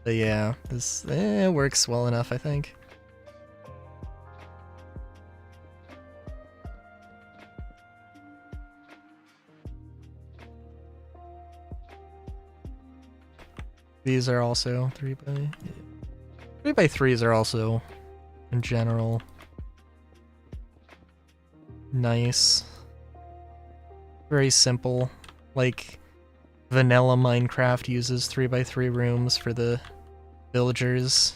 But yeah, this works well enough, I think. These are also 3x3s are also, in general, nice. Very simple. Like, vanilla Minecraft uses 3x3 rooms for the villagers.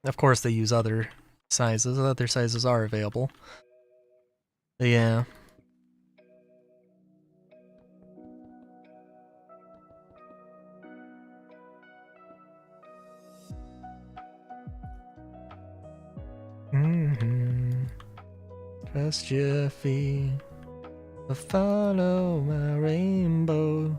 Of course they use other sizes are available. But yeah. Trust your feet, follow my rainbow.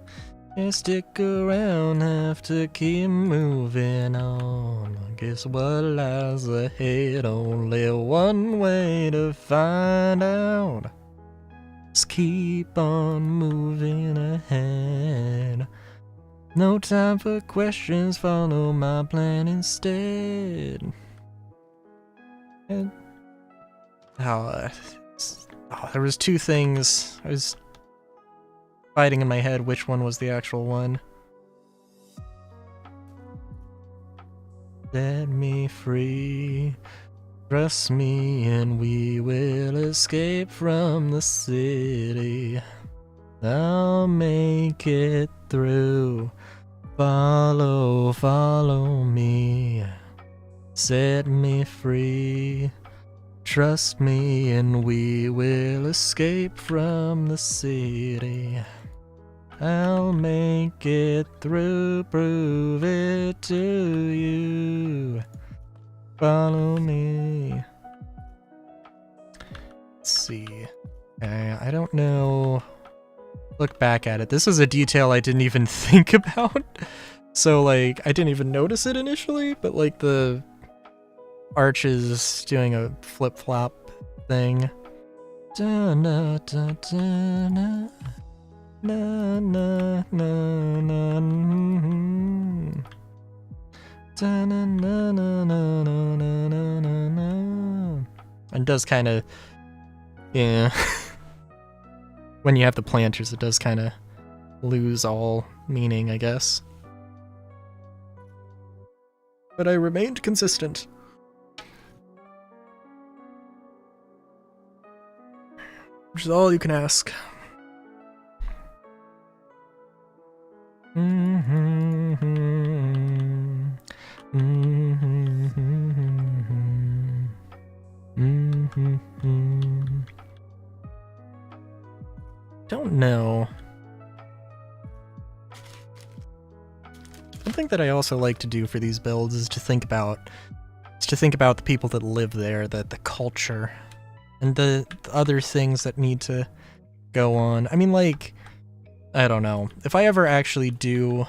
And stick around, have to keep moving on. Guess what lies ahead? Only one way to find out. Just keep on moving ahead. No time for questions, follow my plan instead. And there was two things. I was fighting in my head which one was the actual one. Set me free, trust me, and we will escape from the city. I'll make it through. Follow me. Set me free. Trust me, and we will escape from the city. I'll make it through, prove it to you. Follow me. Let's see. I don't know. Look back at it. This is a detail I didn't even think about. So, like, I didn't even notice it initially, but, like, the arches doing a flip-flop thing. Da, na, da, da, na. Na na na na da, na na na na na na na na. And does kind of, yeah. When you have the planters, it does kind of lose all meaning, I guess. But I remained consistent. Which is all you can ask. Don't know. Something that I also like to do for these builds is to think about the people that live there, the culture, and the other things that need to go on. I mean, like, I don't know. If I ever actually do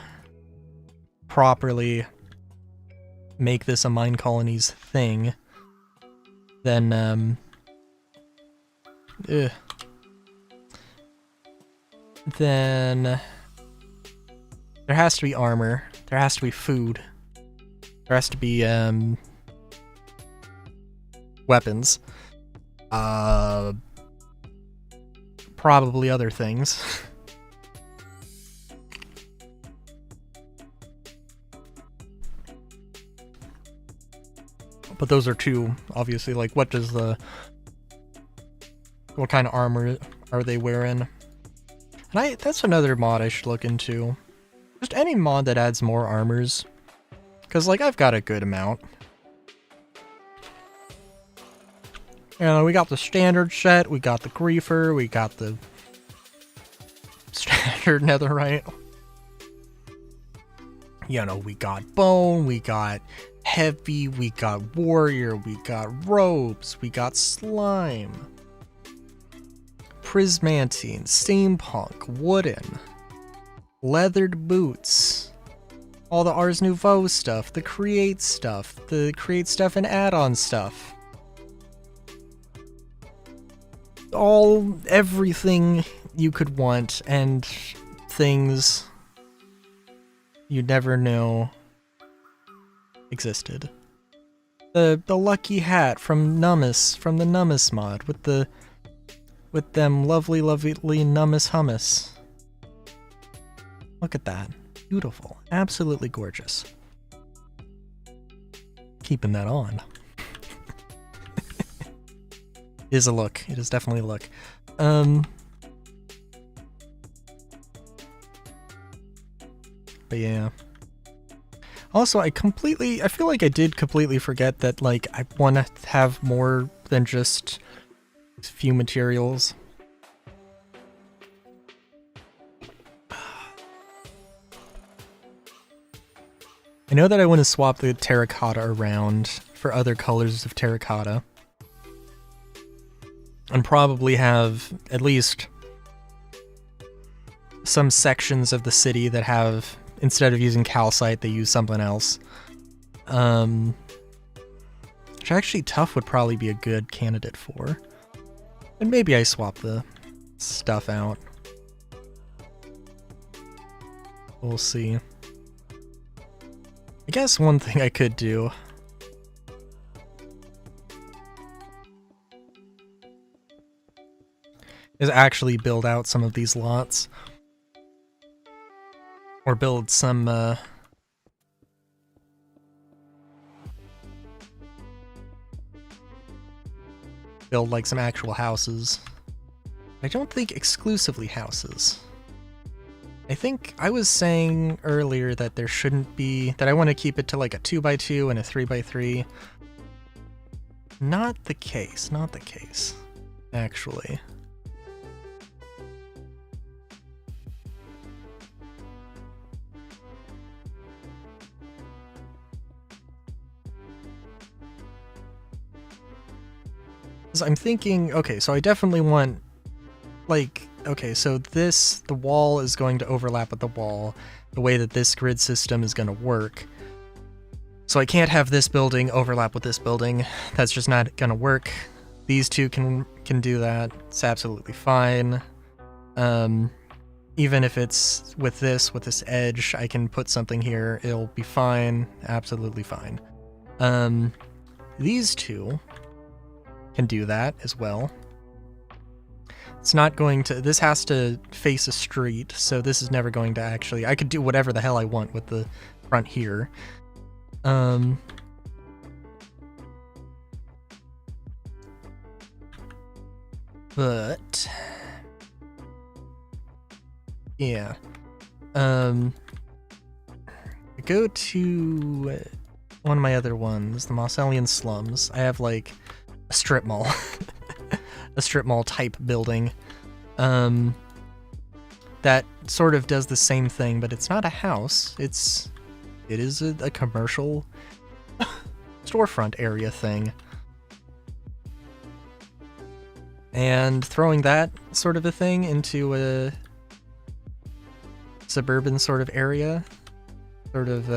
properly make this a Mine Colonies thing, then, then there has to be armor, there has to be food, there has to be, weapons, probably other things. But those are two, obviously. Like, what kind of armor are they wearing? And that's another mod I should look into. Just any mod that adds more armors. Because, like, I've got a good amount. You know, we got the standard set, we got the Griefer, we got the standard netherite. You know, we got bone, we got heavy, we got warrior, we got robes, we got slime, prismantine, steampunk, wooden, leathered boots, all the Ars Nouveau stuff, the create stuff and add-on stuff. Everything you could want, and things you'd never know existed. The lucky hat from Nummus, from the Nummus mod, with them lovely Nummus hummus. Look at that. Beautiful. Absolutely gorgeous. Keeping that on. It is a look. It is definitely a look. But yeah. Also, I feel like I did completely forget that, like, I want to have more than just a few materials. I know that I want to swap the terracotta around for other colors of terracotta. And probably have at least some sections of the city that have, instead of using calcite, they use something else. Which actually tuff would probably be a good candidate for. And maybe I swap the stuff out. We'll see. I guess one thing I could do is actually build out some of these lots. Or build some, build like some actual houses. I don't think exclusively houses. I think I was saying earlier that there shouldn't be, that I want to keep it to like a 2x2 and a 3x3. Not the case, not the case, actually. I'm thinking, okay, so I definitely want, like, okay, so this, the wall is going to overlap with the wall, the way that this grid system is going to work. So I can't have this building overlap with this building. That's just not going to work. These two can do that. It's absolutely fine. Even if it's with this edge, I can put something here. It'll be fine. Absolutely fine. These two can do that as well. It's not going to, this has to face a street, so this is never going to actually, I could do whatever the hell I want with the front here. But yeah. Go to one of my other ones, the Mosselian Slums. I have like a strip mall. A strip mall type building. That sort of does the same thing, but it's not a house. It is a commercial storefront area thing. And throwing that sort of a thing into a suburban sort of area, sort of,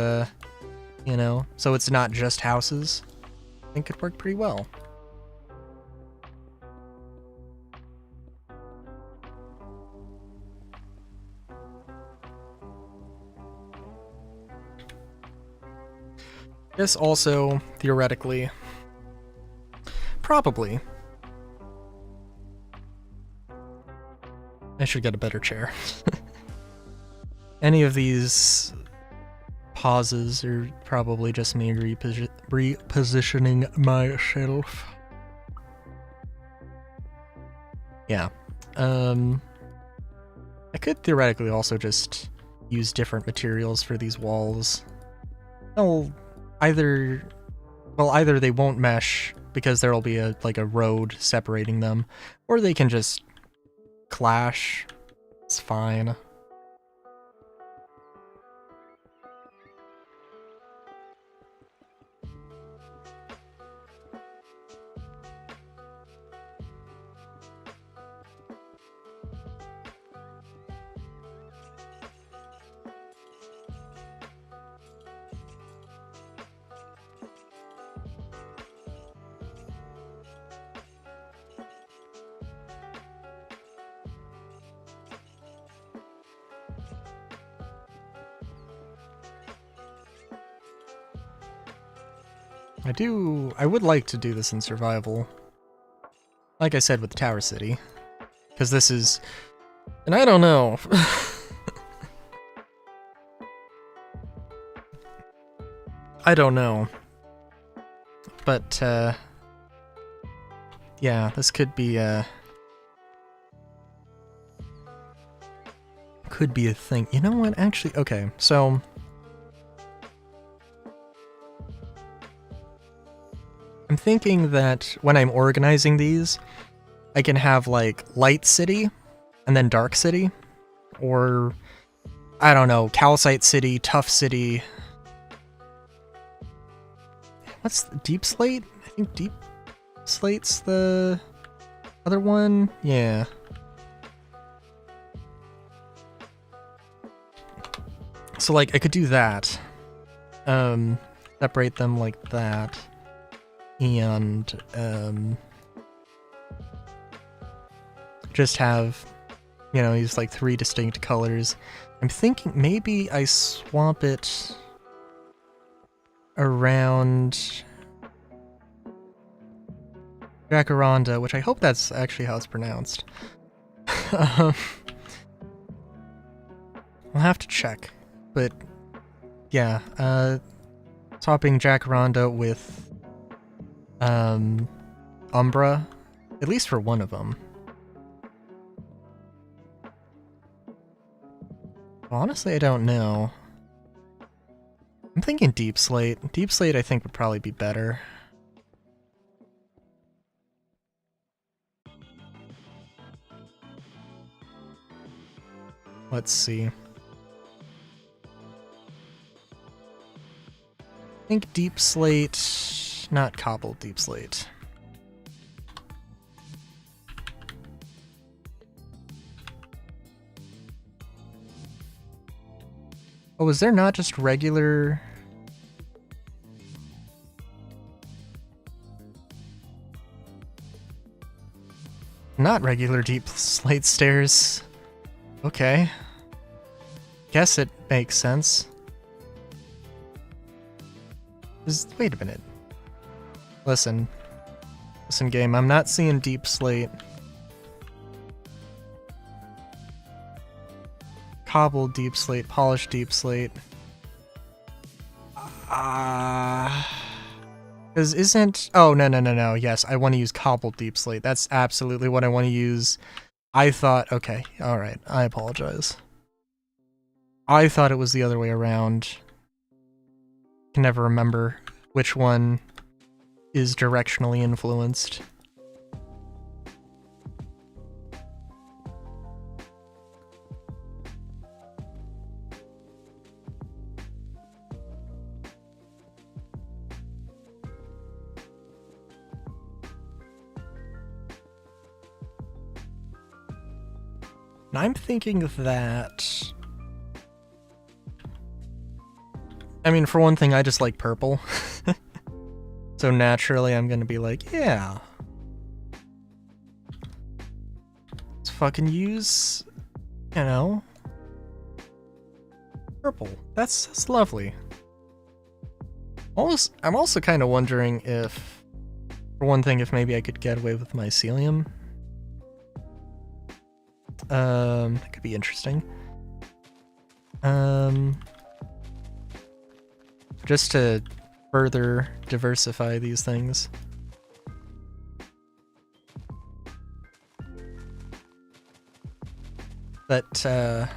you know, so it's not just houses, I think could work pretty well. This also, theoretically, probably, I should get a better chair. Any of these pauses are probably just me repositioning myself. Yeah. I could theoretically also just use different materials for these walls. Either they won't mesh because there'll be a road separating them, or they can just clash. It's fine. I would like to do this in survival. Like I said with Tower City. Because this is... And I don't know. I don't know. But, yeah, this could be a thing. You know what? Actually, okay, so I'm thinking that when I'm organizing these, I can have like Light City and then Dark City, or I don't know, Calcite City, Tough City. What's the Deep Slate? I think Deep Slate's the other one. Yeah. So like I could do that. Separate them like that. And just have, you know, these like 3 distinct colors. I'm thinking maybe I swap it around Jacaranda, which I hope that's actually how it's pronounced. I'll have to check, but yeah, swapping Jacaranda with Umbra, at least for one of them. Honestly, I don't know. I'm thinking Deep Slate. Deep Slate I think would probably be better. Let's see. I think Deep Slate, not Cobbled Deep Slate. Oh, is there not just regular... Not regular Deep Slate stairs. Okay. Guess it makes sense. Wait a minute. Listen. Listen, game, I'm not seeing Deep Slate. Cobbled Deep Slate, Polished Deep Slate. Because isn't... Oh, no. Yes, I want to use Cobbled Deep Slate. That's absolutely what I want to use. I thought... Okay, alright. I apologize. I thought it was the other way around. Can never remember which one is directionally influenced. And I'm thinking that... I mean, for one thing, I just like purple. So naturally, I'm gonna be like, yeah. Let's fucking use, you know, purple. That's lovely. I'm also kind of wondering if, for one thing, if maybe I could get away with mycelium. That could be interesting. Just to further diversify these things. But, yeah.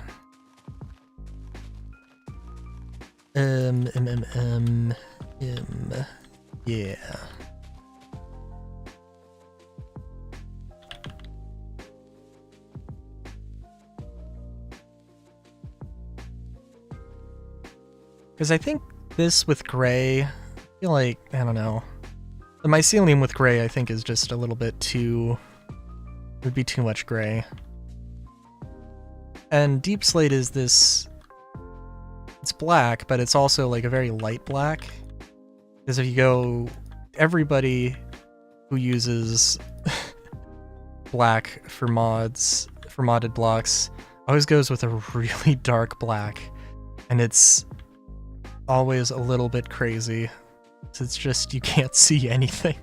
Because I think this with gray, I feel like, I don't know. The mycelium with gray I think is just a little bit too... would be too much gray. And Deep Slate is this... It's black, but it's also like a very light black. Because if you go... Everybody who uses black for mods, for modded blocks, always goes with a really dark black. And it's always a little bit crazy. So it's just, you can't see anything.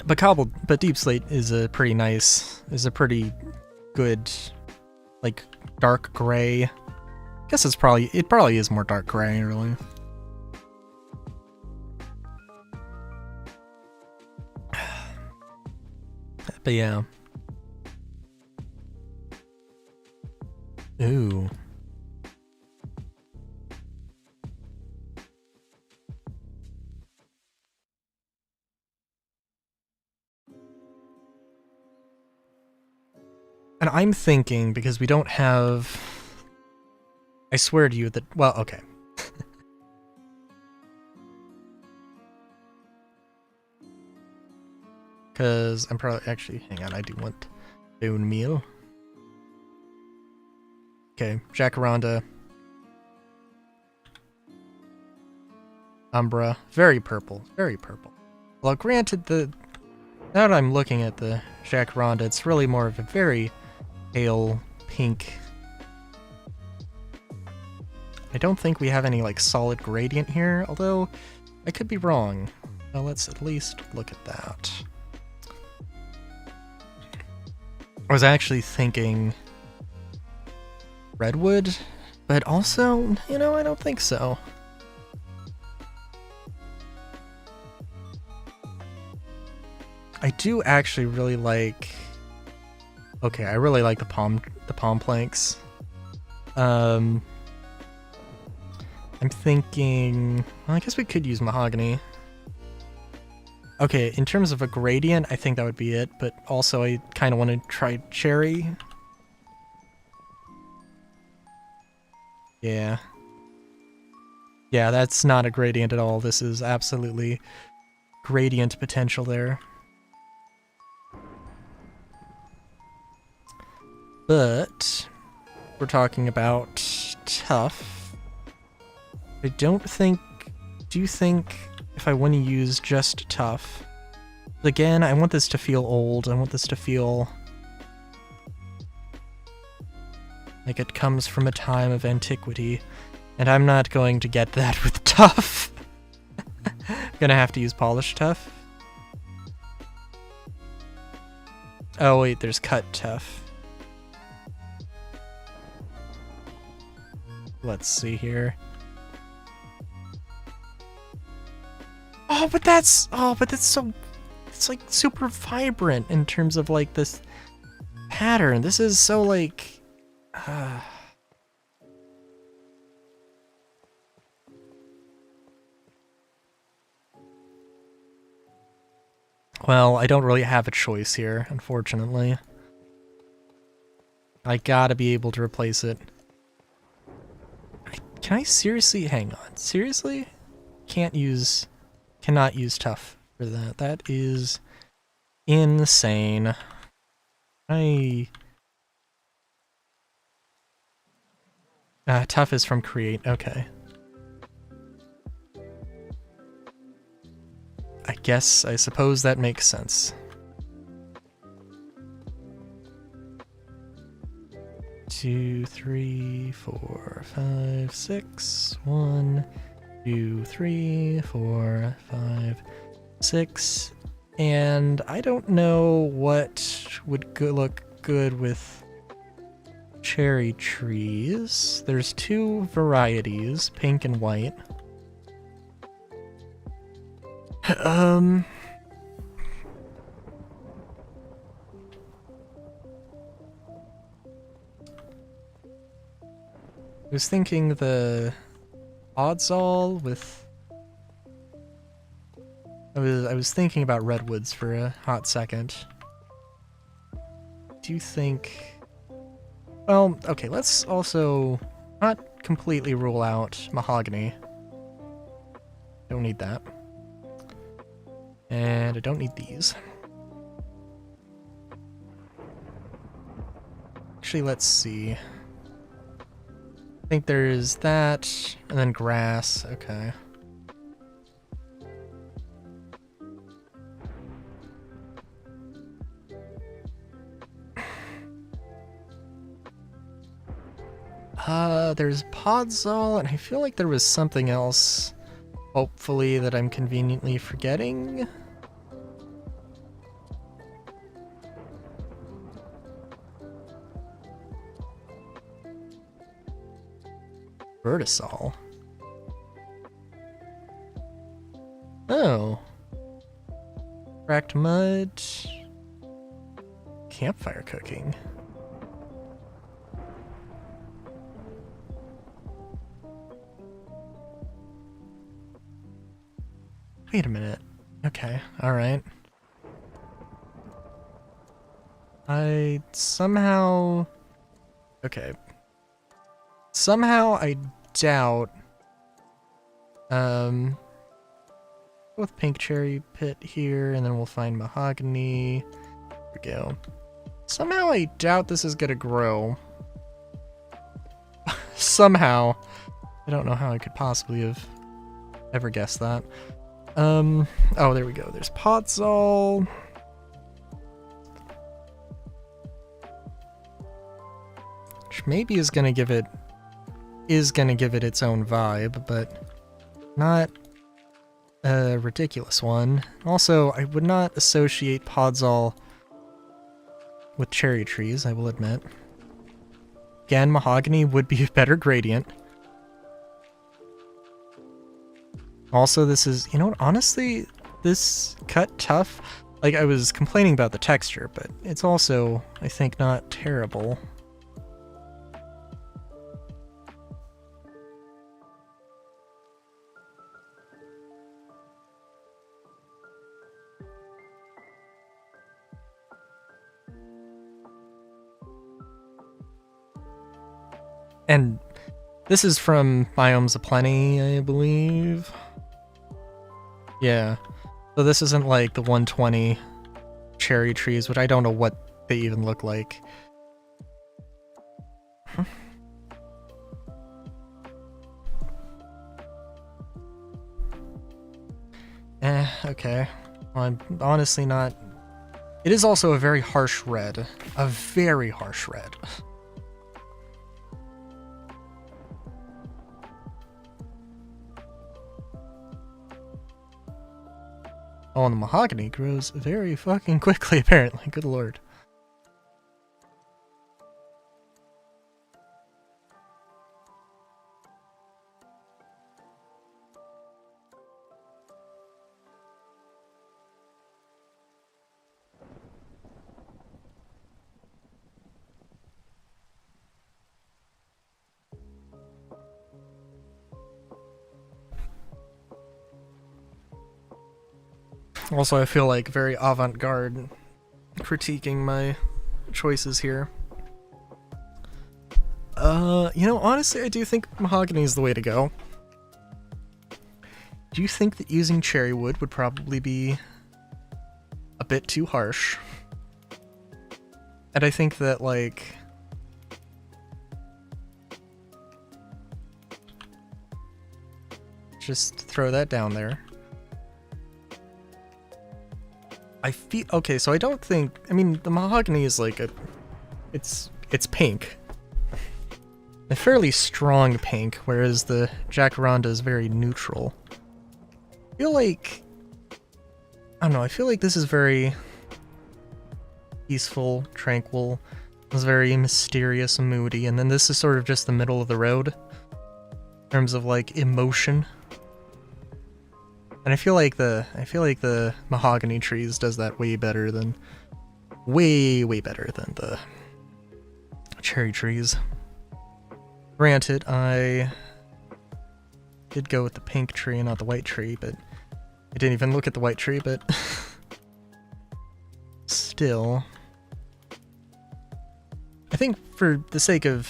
But Deep Slate is a pretty nice, is a pretty good, like, dark gray. I guess it probably is more dark gray, really. But yeah. Ooh. And I'm thinking, because we don't have... I swear to you that... Well, okay. Because I'm probably... Actually, hang on, I do want bone meal. Okay, Jacaranda. Umbra. Very purple. Very purple. Well, granted, now that I'm looking at the Jacaranda, it's really more of a very pale pink. I don't think we have any, like, solid gradient here, although I could be wrong. Well, let's at least look at that. I was actually thinking redwood, but also, you know, I don't think so. I do actually really like... Okay, I really like the palm planks. I'm thinking... Well, I guess we could use mahogany. Okay, in terms of a gradient, I think that would be it, but also I kind of want to try cherry. Yeah. Yeah, that's not a gradient at all. This is absolutely gradient potential there. But we're talking about tough. I don't think... Do you think if I want to use just tough... Again, I want this to feel old. I want this to feel like it comes from a time of antiquity. And I'm not going to get that with tough. Gonna have to use polished tough. Oh wait, there's cut tough. Let's see here. Oh, but that's so... It's like super vibrant in terms of like this pattern. This is so like... Well, I don't really have a choice here, unfortunately. I gotta be able to replace it. Can I seriously... Hang on. Seriously? Cannot use tough for that. That is insane. Tough is from Create. Okay. I suppose that makes sense. Two, three, four, five, six. 1, 2, 3, 4, 5, 6. And I don't know what would look good with cherry trees. There's 2 varieties, pink and white. I was thinking the Podzol with... I was thinking about redwoods for a hot second. Do you think... Well, okay, let's also not completely rule out mahogany. Don't need that. And I don't need these. Actually, let's see. I think there's that, and then grass. Okay. There's Podzol, and I feel like there was something else, hopefully, that I'm conveniently forgetting. Vertisol. Oh. Cracked mud. campfire cooking. Wait a minute. Okay, alright. I somehow... Okay. Somehow I doubt... With pink cherry pit here, and then we'll find mahogany. There we go. Somehow I doubt this is gonna grow. Somehow. I don't know how I could possibly have ever guessed that. Oh, there we go. There's Podzol. Which maybe is gonna give it its own vibe, but not a ridiculous one. Also, I would not associate Podzol with cherry trees, I will admit. Again, mahogany would be a better gradient. Also, this is, you know what, honestly, this cut tough, like I was complaining about the texture, but it's also, I think, not terrible. And this is from Biomes Aplenty, I believe. Yeah. So this isn't like the 120 cherry trees, which I don't know what they even look like. Okay. Well, I'm honestly not... It is also a very harsh red. A very harsh red. Oh, and the mahogany grows very fucking quickly, apparently. Good lord. Also, I feel like very avant-garde critiquing my choices here. You know, honestly, I do think mahogany is the way to go. Do you think that using cherry wood would probably be a bit too harsh? And I think that, like... Just throw that down there. I feel... Okay, so I don't think... I mean, the mahogany is like a... It's pink. A fairly strong pink, whereas the Jacaranda is very neutral. I feel like... I don't know, I feel like this is very... peaceful, tranquil. It's very mysterious and moody, and then this is sort of just the middle of the road. In terms of, like, emotion. And I feel like the mahogany trees does that way better than... Way better than the cherry trees. Granted, I did go with the pink tree and not the white tree, but I didn't even look at the white tree, but still. I think for the sake of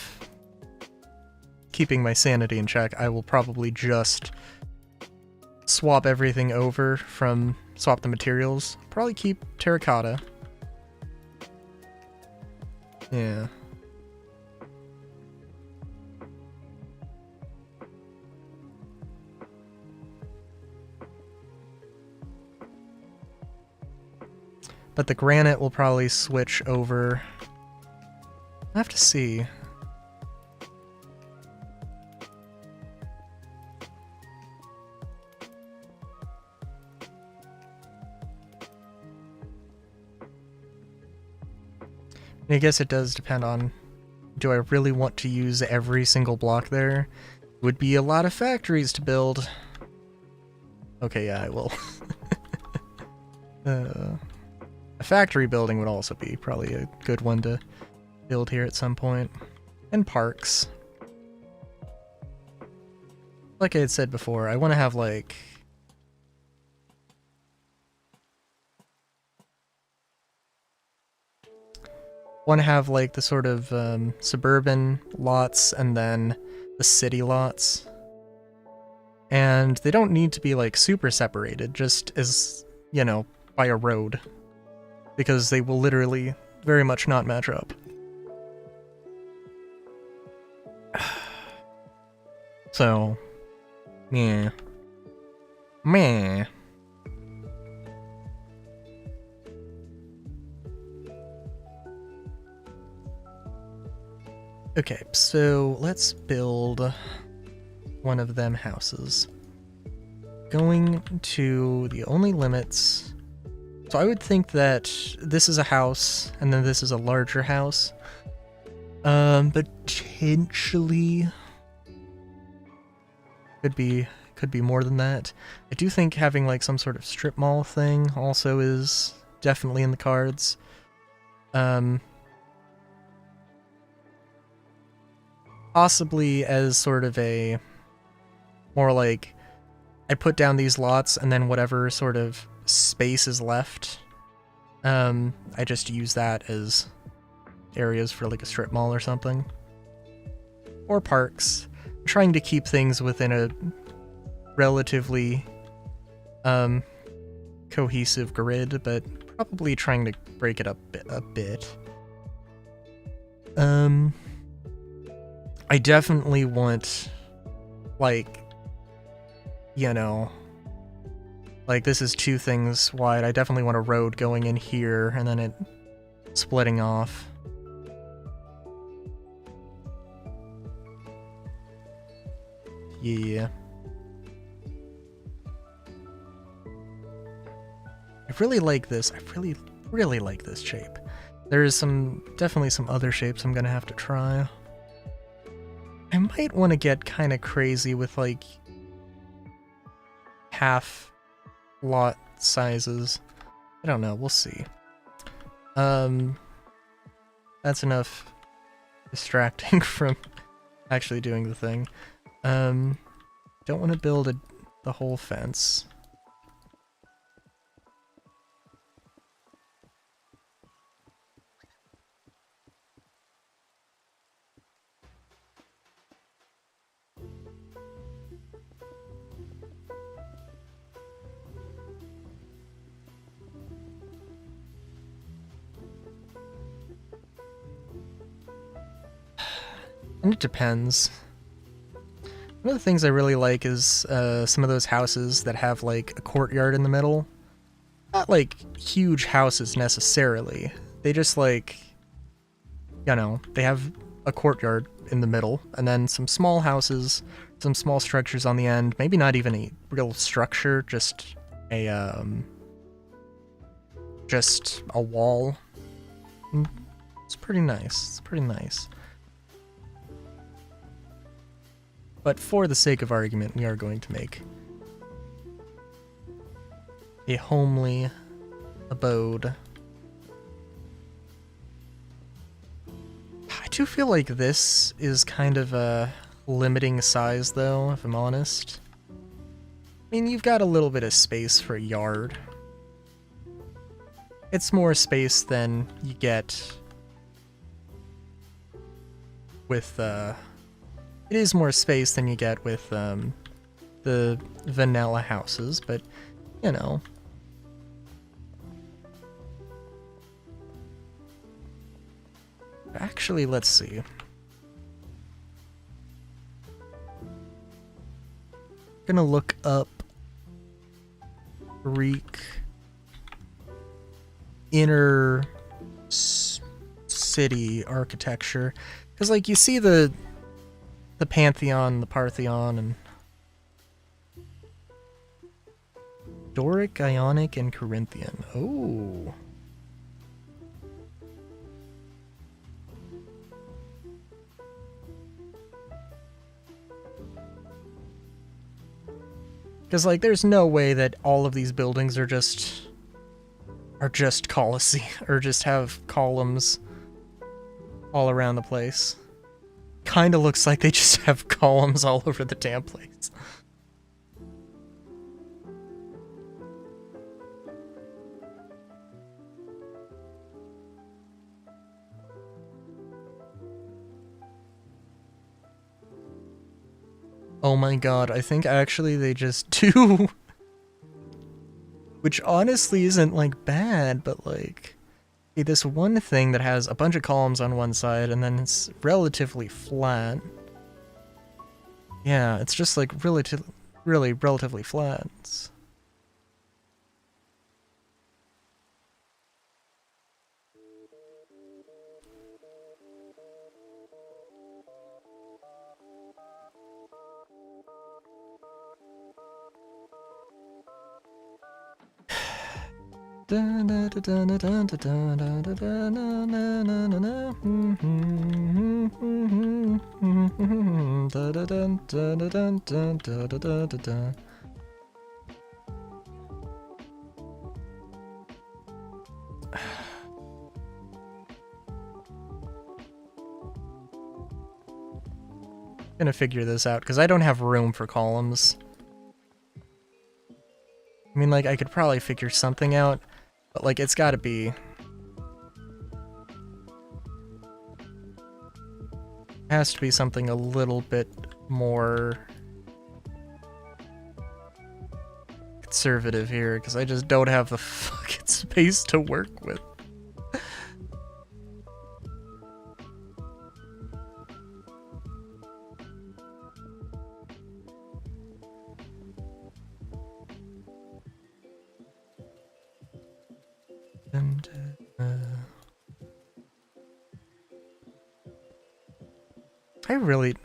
keeping my sanity in check, I will probably just swap everything over swap the materials. Probably keep terracotta. Yeah. But the granite will probably switch over. I have to see. I guess it does depend on, do I really want to use every single block there? Would be a lot of factories to build. Okay, yeah, I will. A factory building would also be probably a good one to build here at some point. And parks. Like I had said before, I want to have like... want to have like the sort of suburban lots and then the city lots. And they don't need to be like super separated, just as, you know, by a road. Because they will literally very much not match up. So, yeah. Meh. Okay, so let's build one of them houses. Going to the only limits. So I would think that this is a house, and then this is a larger house. Potentially could be more than that. I do think having like some sort of strip mall thing also is definitely in the cards. Possibly as sort of a more like I put down these lots and then whatever sort of space is left, I just use that as areas for like a strip mall or something. Or parks. I'm trying to keep things within a relatively cohesive grid, but probably trying to break it up a bit. I definitely want, like, you know, like this is 2 things wide. I definitely want a road going in here and then it splitting off. Yeah. I really like this. I really like this shape. There is definitely some other shapes I'm gonna have to try. I might want to get kind of crazy with like half lot sizes. I don't know, we'll see. That's enough distracting from actually doing the thing. Don't want to build the whole fence. And it depends. One of the things I really like is some of those houses that have like a courtyard in the middle. Not like huge houses necessarily. They just like, you know, they have a courtyard in the middle and then some small houses, some small structures on the end. Maybe not even a real structure, just a wall. It's pretty nice. It's pretty nice. But for the sake of argument, we are going to make a homely abode. I do feel like this is kind of a limiting size, though, if I'm honest. I mean, you've got a little bit of space for a yard. It's more space than you get with, it is more space than you get with, the vanilla houses, but, you know. Actually, let's see. Gonna look up Greek inner city architecture, because like you see the Pantheon, the Parthenon, and Doric, Ionic, and Corinthian. Oh. Because, like, there's no way that all of these buildings are just are just or just have columns all around the place. Kinda looks like they just have columns all over the damn place. Oh my god, I think actually they just do. Which honestly isn't, like, bad, but, like... Okay, this one thing that has a bunch of columns on one side, and then it's relatively flat. Yeah, it's just, like, really relatively flat. Gonna figure this out, because I don't have room for columns. I mean, like, I could probably figure something out, but, like, it's gotta be... It has to be something a little bit more... conservative here, because I just don't have the fucking space to work with. And,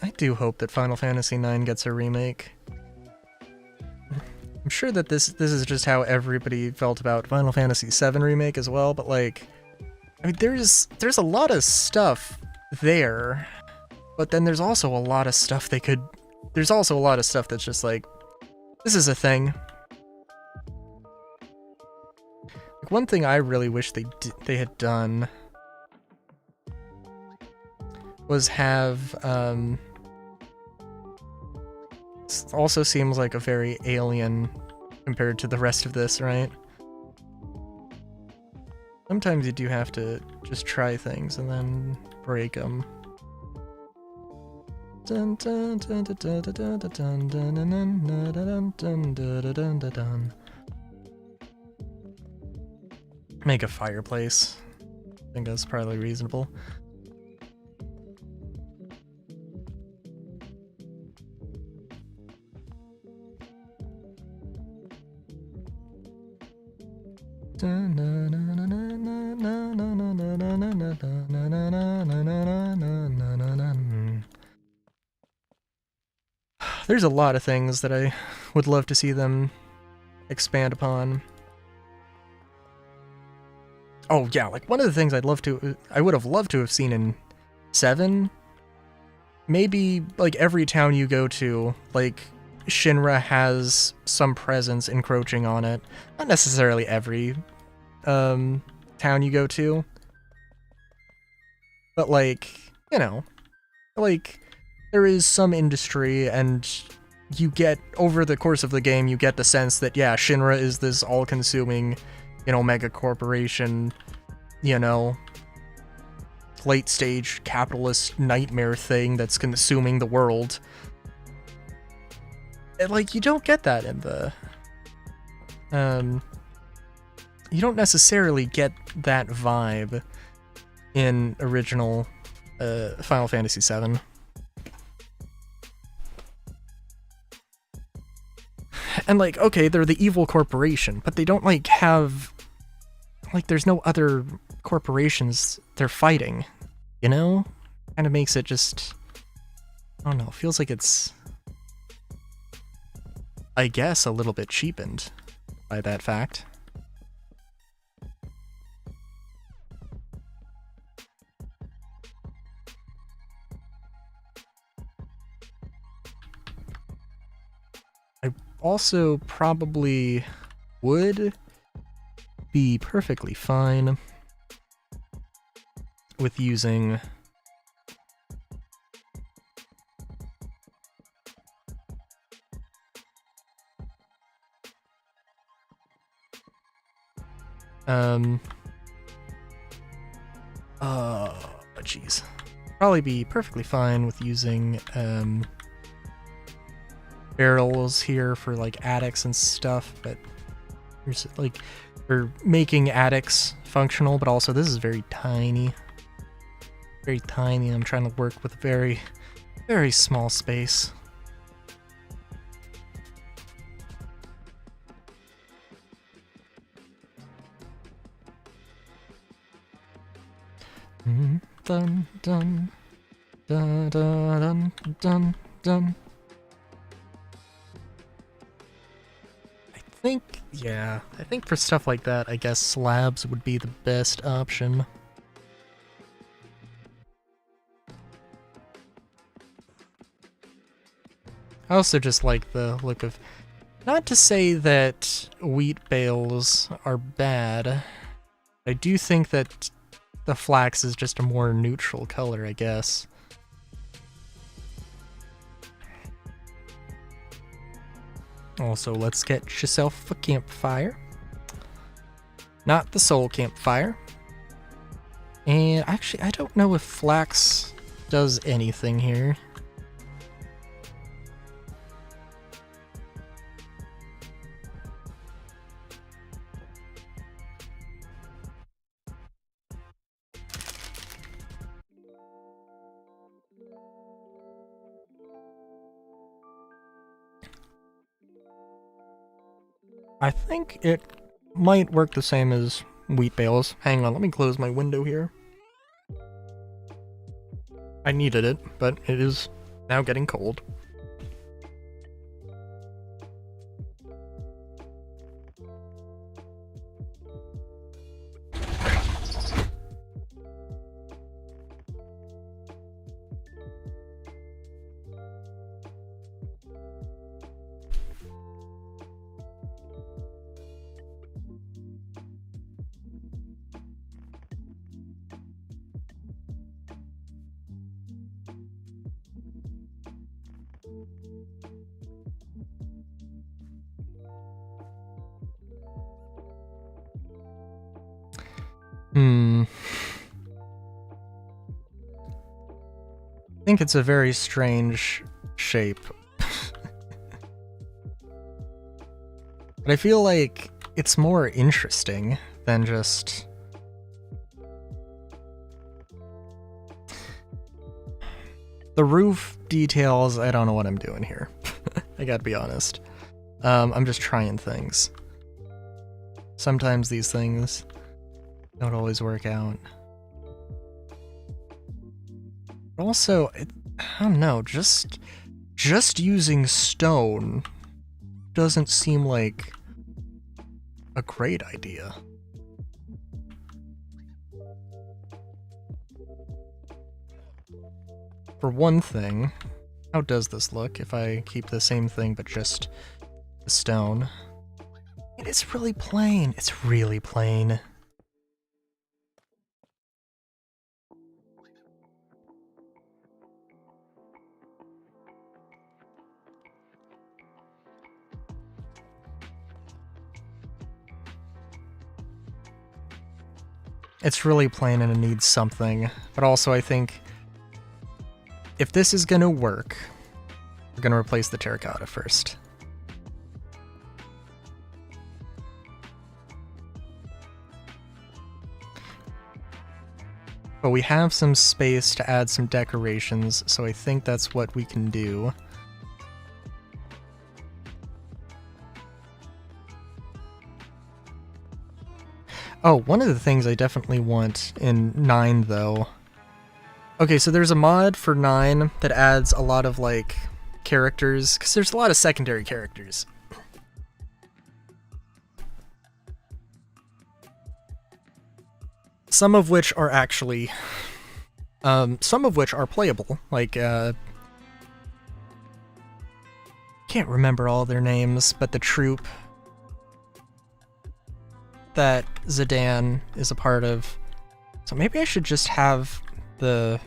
I do hope that Final Fantasy IX gets a remake. I'm sure that this is just how everybody felt about Final Fantasy VII Remake as well, but, like, I mean, there's a lot of stuff there, but then there's also a lot of stuff there's also a lot of stuff that's just like, this is a thing. Like, one thing I really wish they had done was have, also seems like a very alien compared to the rest of this, right? Sometimes you do have to just try things and then break them. Make a fireplace. I think that's probably reasonable. There's a lot of things that I would love to see them expand upon. Oh yeah, like one of the things I would have loved to have seen in 7, maybe like every town you go to, like Shinra has some presence encroaching on it. Not necessarily every town you go to, but like, you know, like there is some industry, and you get, over the course of the game, you get the sense that, yeah, Shinra is this all-consuming, you know, mega corporation, you know, late-stage capitalist nightmare thing that's consuming the world. And, like, you don't get that in the... you don't necessarily get that vibe in original Final Fantasy VII. And, like, okay, they're the evil corporation, but they don't, like, have... Like, there's no other corporations they're fighting, you know? Kind of makes it just... I don't know, feels like it's... I guess a little bit cheapened by that fact. I also probably would be perfectly fine with using jeez. Probably be perfectly fine with using barrels here for like attics and stuff, but there's like or making attics functional, but also this is very tiny. Very tiny. I'm trying to work with a very, very small space. Dun dun dun dun dun dun. I think for stuff like that, I guess slabs would be the best option. I also just like the look of, not to say that wheat bales are bad, I do think that the flax is just a more neutral color, I guess. Also, let's get yourself a campfire. Not the soul campfire. And actually, I don't know if flax does anything here. I think it might work the same as wheat bales. Hang on, let me close my window here. I needed it, but it is now getting cold. I think it's a very strange shape. But I feel like it's more interesting than just... The roof details, I don't know what I'm doing here. I gotta be honest. I'm just trying things. Sometimes these things don't always work out. Also, I don't know, just using stone doesn't seem like a great idea. For one thing, how does this look if I keep the same thing but just the stone? It's really plain. It's really plain. It's really plain and it needs something, but also I think if this is gonna work, we're gonna replace the terracotta first. But we have some space to add some decorations, so I think that's what we can do. Oh, one of the things I definitely want in 9, though... Okay, so there's a mod for 9 that adds a lot of, like, characters, because there's a lot of secondary characters. Some of which are actually... some of which are playable, like, can't remember all their names, but the troop... that Zidane is a part of. So maybe I should just have the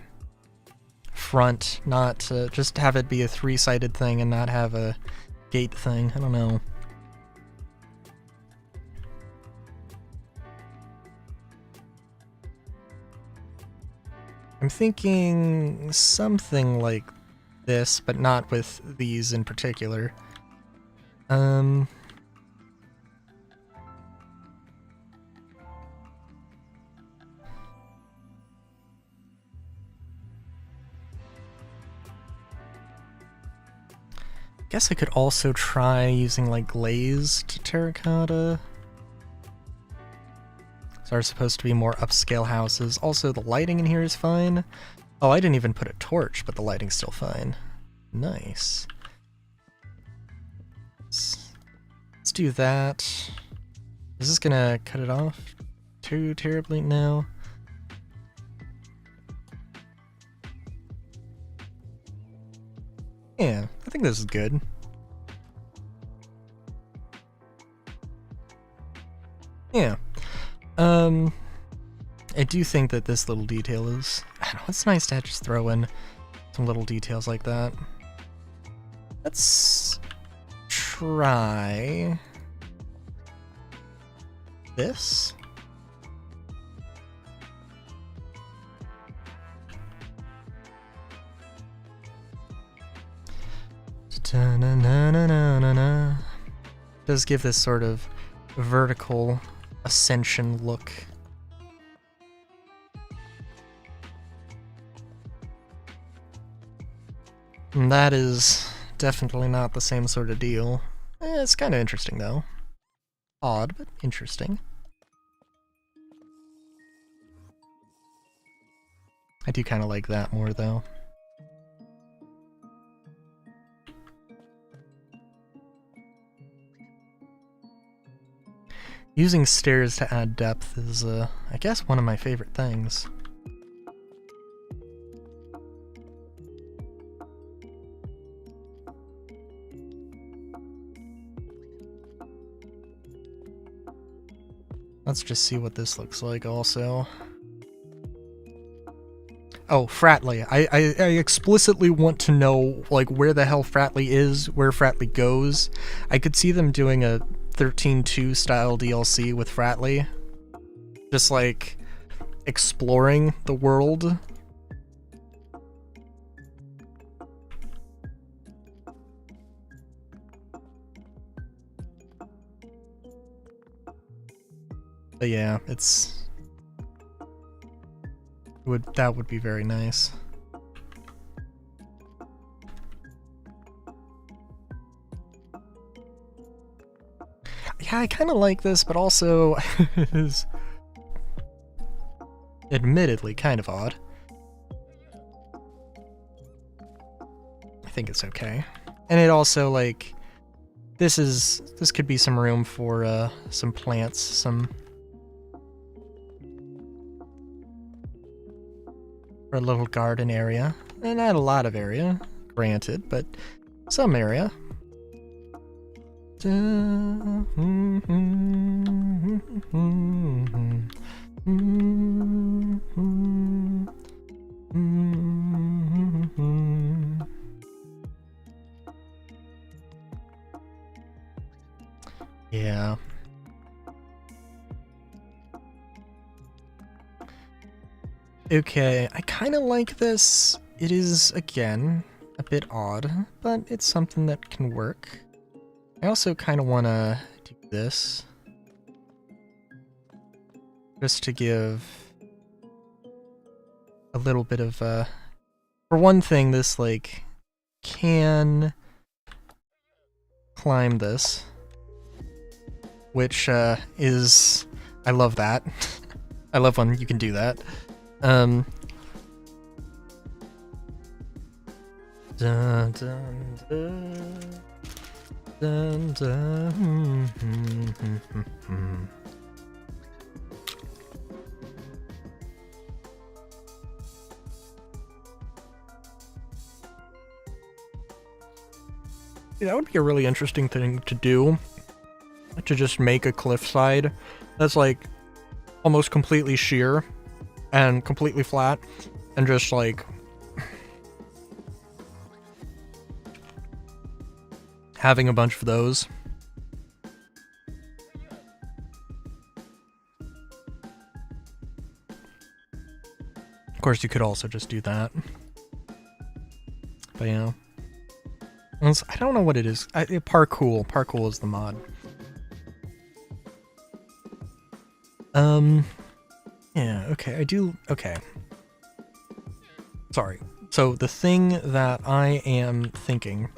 front, not just have it be a three-sided thing and not have a gate thing. I don't know. I'm thinking something like this, but not with these in particular. Guess I could also try using like glazed terracotta. These are supposed to be more upscale houses. Also, the lighting in here is fine. Oh, I didn't even put a torch, but the lighting's still fine. Nice. Let's do that. Is this gonna cut it off too terribly? No. Yeah, I think this is good. Yeah. I do think that this little detail is... I don't know, it's nice to just throw in some little details like that. Let's try this. Da-na-na-na-na-na. Does give this sort of vertical ascension look. And that is definitely not the same sort of deal. It's kind of interesting though. Odd, but interesting. I do kind of like that more though. Using stairs to add depth is, I guess, one of my favorite things. Let's just see what this looks like also. Oh, Fratley. I explicitly want to know, like, where the hell Fratley is, where Fratley goes. I could see them doing a 13.2 style DLC with Fratley. Just, like, exploring the world. But yeah, that would be very nice. Yeah, I kind of like this, but also is admittedly kind of odd. I think it's okay. And it also, like, this could be some room for some plants, for a little garden area. And not a lot of area, granted, but some area. Yeah. Okay, I kind of like this. It is, again, a bit odd, but it's something that can work. I also kind of want to do this. Just to give a little bit of, for one thing, this, like, can climb this. Which, is... I love that. I love when you can do that. Dun, dun, dun, dun, dun. That would be a really interesting thing to do. To just make a cliffside that's like almost completely sheer and completely flat, and just like having a bunch of those. Of course, you could also just do that. But yeah. I don't know what it is. Parkour. Parkour is the mod. Yeah, okay, I do... Okay. Sorry. So, the thing that I am thinking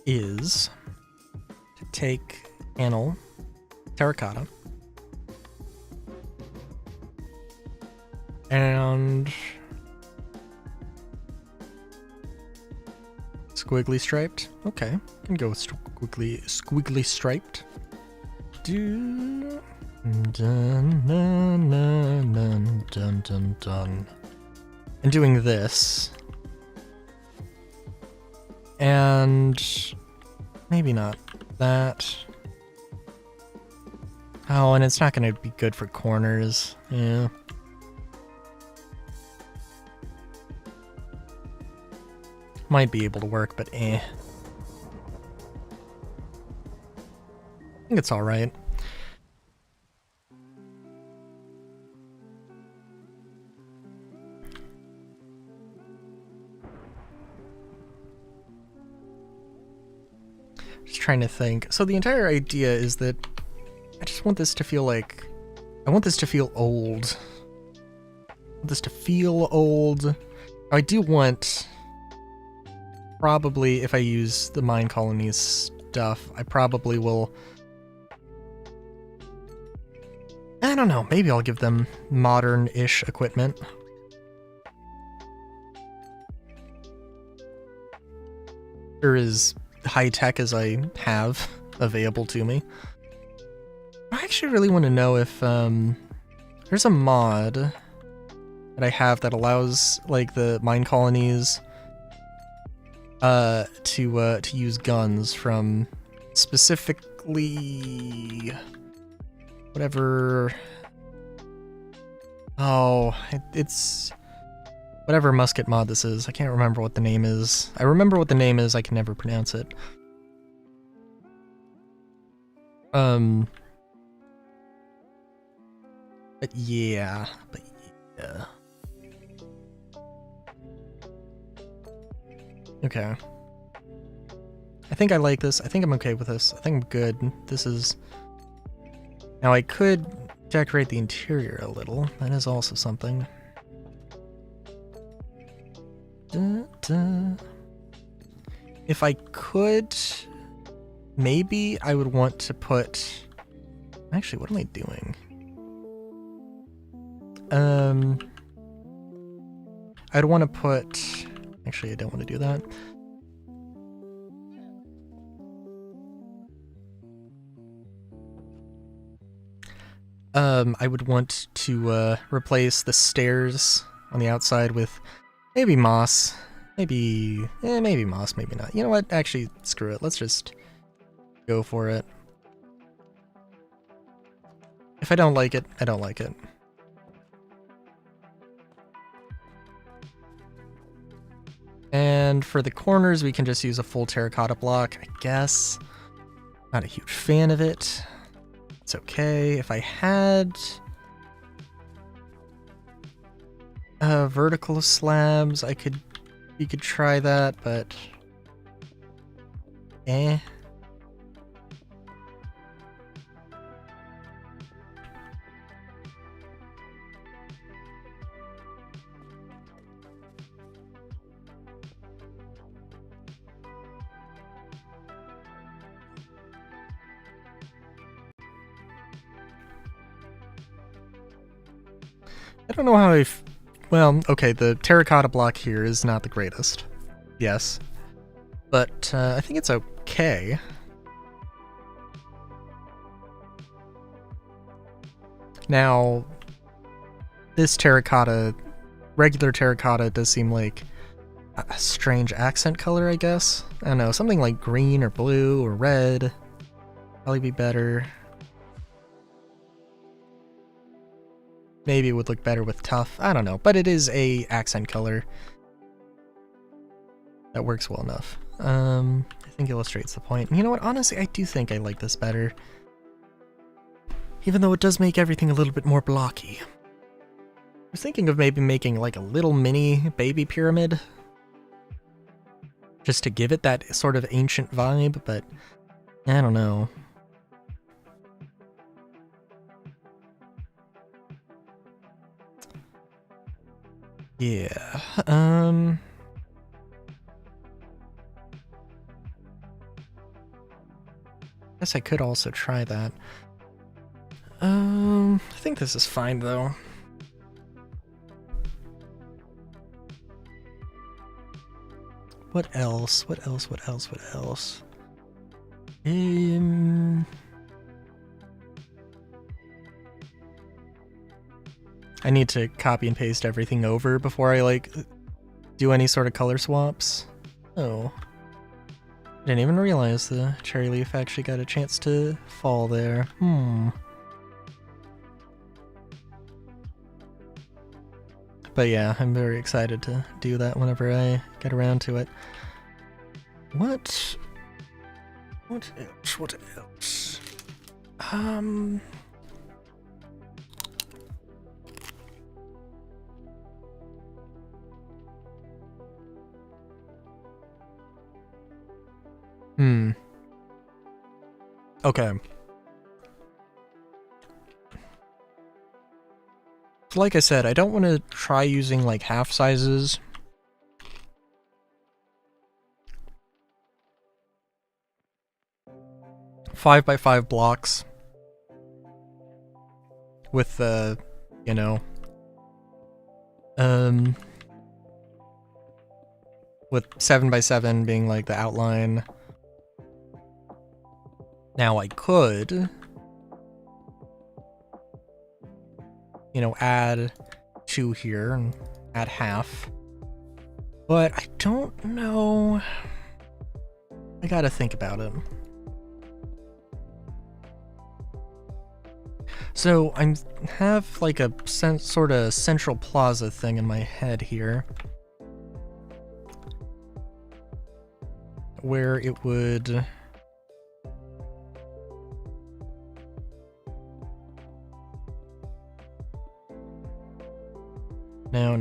is to take panel terracotta and squiggly striped. Okay, can go with squiggly striped. Dun, dun, dun, dun, dun, dun, dun. And doing this. And maybe not that. Oh, and it's not going to be good for corners. Yeah. Might be able to work, but eh. I think it's alright. Just trying to think. So the entire idea is that I just want this to feel like... I want this to feel old. I want this to feel old. I do want... Probably, if I use the Mine Colonies stuff, I probably will... I don't know, maybe I'll give them modern-ish equipment. Or as high-tech as I have available to me. I actually really want to know if, there's a mod that I have that allows, like, the Mine Colonies to use guns from specifically whatever. Oh, it's whatever musket mod this is. I can't remember what the name is. I remember what the name is, I can never pronounce it. But yeah. Okay. I think I like this. I think I'm okay with this. I think I'm good. This is... Now I could decorate the interior a little. That is also something. If I could... Maybe I would want to put... Actually, what am I doing? I'd want to put... Actually, I don't want to do that. I would want to replace the stairs on the outside with maybe moss. Maybe moss, maybe not. You know what? Actually, screw it. Let's just go for it. If I don't like it, I don't like it. And for the corners, we can just use a full terracotta block, I guess. Not a huge fan of it. It's okay. If I had vertical slabs, you could try that, but eh. I don't know how well, okay, the terracotta block here is not the greatest. Yes. But I think it's okay. Now, this terracotta, regular terracotta, does seem like a strange accent color, I guess. I don't know, something like green or blue or red. Probably be better. maybe it would look better with tough. I don't know, but it is a accent color that works well enough. I think illustrates the point. And you know what? Honestly, I do think I like this better. Even though it does make everything a little bit more blocky. I was thinking of maybe making like a little mini baby pyramid. Just to give it that sort of ancient vibe, but I don't know. Yeah, guess I could also try that. I think this is fine though. What else? What else? What else? What else? I need to copy and paste everything over before I, like, do any sort of color swaps. Oh. Didn't even realize the cherry leaf actually got a chance to fall there. But yeah, I'm very excited to do that whenever I get around to it. What else? What else? Okay. Like I said, I don't want to try using like half sizes. Five by 5 blocks. With the, you know, with 7 by 7 being like the outline. Now I could, you know, add 2 here and add half. But I don't know. I gotta think about it. So I have like a sort of central plaza thing in my head here, where it would no.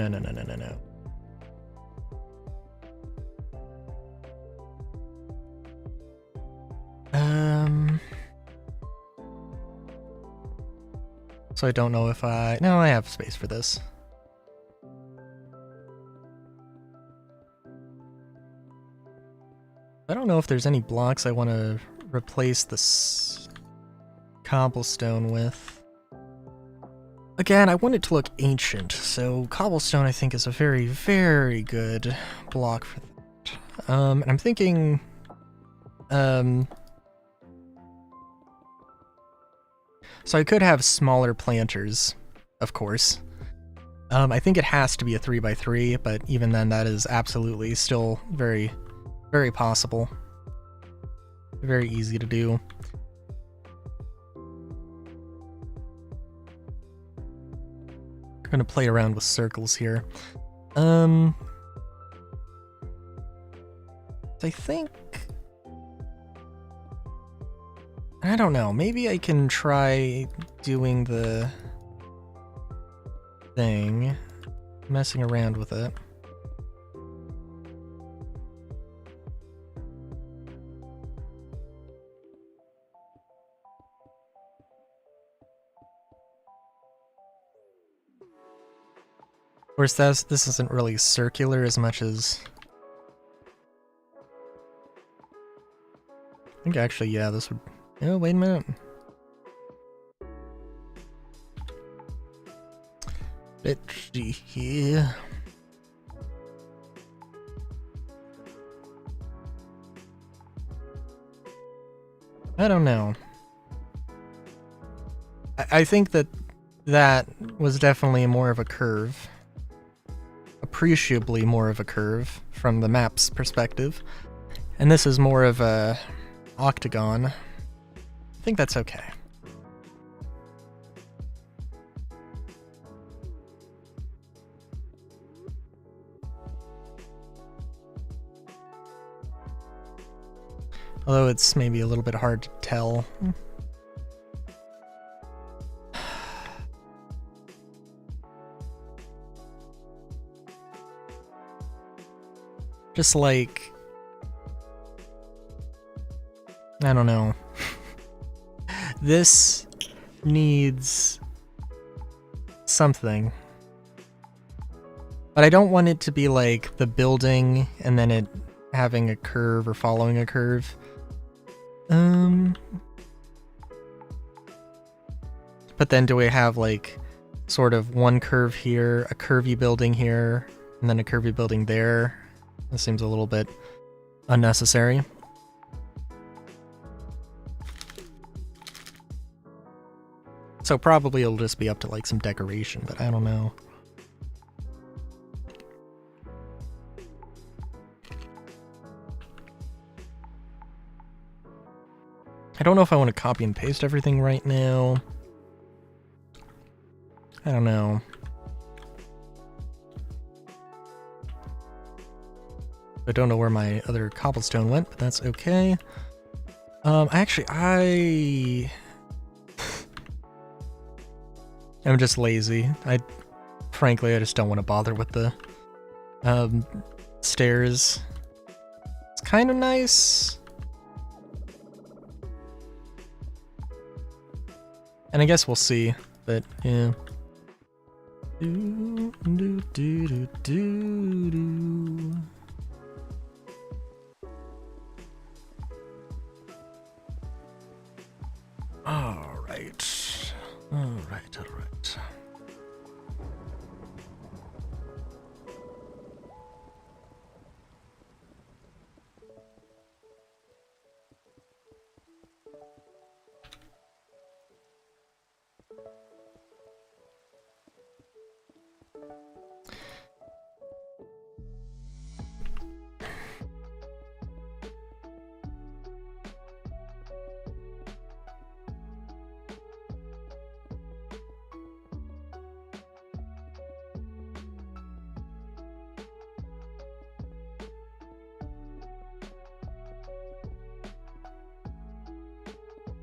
So I don't know if no, I have space for this. I don't know if there's any blocks I want to replace this cobblestone with. Again, I want it to look ancient, so cobblestone I think is a very, very good block for that. And I'm thinking, so I could have smaller planters, of course. I think it has to be a 3 by 3, but even then that is absolutely still very, very possible. Very easy to do. I'm gonna play around with circles here. I think... I don't know, maybe I can try doing the thing, messing around with it. Of course, this isn't really circular as much as... I think actually, yeah, this would... Oh, wait a minute. Let's see here. I don't know. I think that was definitely more of a curve. Appreciably more of a curve from the map's perspective. And this is more of a octagon. I think that's okay. Although it's maybe a little bit hard to tell. Just like, I don't know. This needs something. But I don't want it to be like the building and then it having a curve or following a curve. But then do we have like sort of one curve here, a curvy building here, and then a curvy building there? This seems a little bit unnecessary. So probably it'll just be up to like some decoration, but I don't know. I don't know if I want to copy and paste everything right now. I don't know. I don't know where my other cobblestone went, but that's okay. I'm just lazy. Frankly, I just don't want to bother with the stairs. It's kind of nice. And I guess we'll see, but yeah. All right.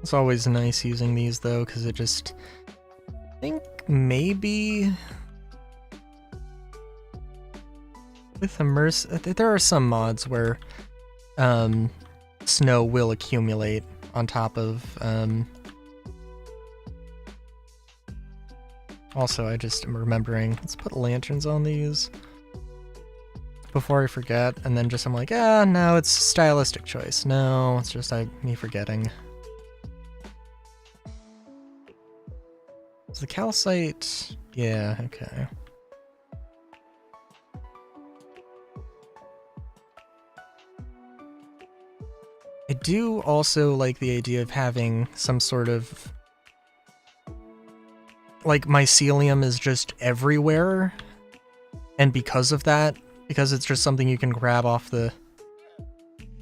It's always nice using these though, because it just, I think maybe with immerse, there are some mods where snow will accumulate on top of also I just am remembering, let's put lanterns on these before I forget, and then just I'm like, no, it's a stylistic choice. No, it's just me forgetting. Is the calcite? Yeah, okay. I do also like the idea of having some sort of, like, mycelium is just everywhere, and because of that, because it's just something you can grab off the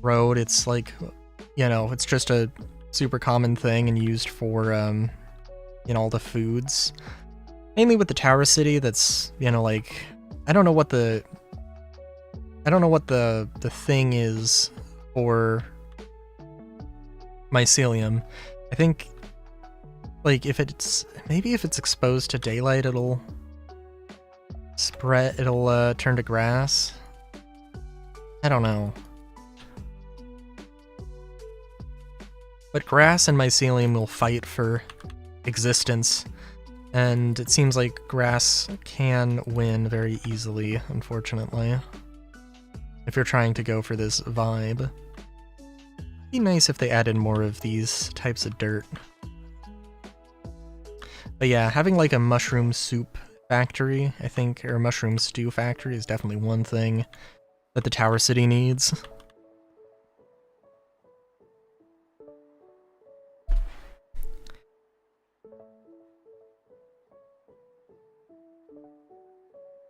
road, it's like, you know, it's just a super common thing and used for, you know, all the foods. Mainly with the Tower City, that's, you know, like, I don't know what the thing is for mycelium. I think, like, maybe if it's exposed to daylight, it'll turn to grass. I don't know. But grass and mycelium will fight for existence, and it seems like grass can win very easily, unfortunately, if you're trying to go for this vibe. It'd be nice if they added more of these types of dirt. But yeah, having like a mushroom soup factory, I think, or a mushroom stew factory is definitely one thing that the Tower City needs.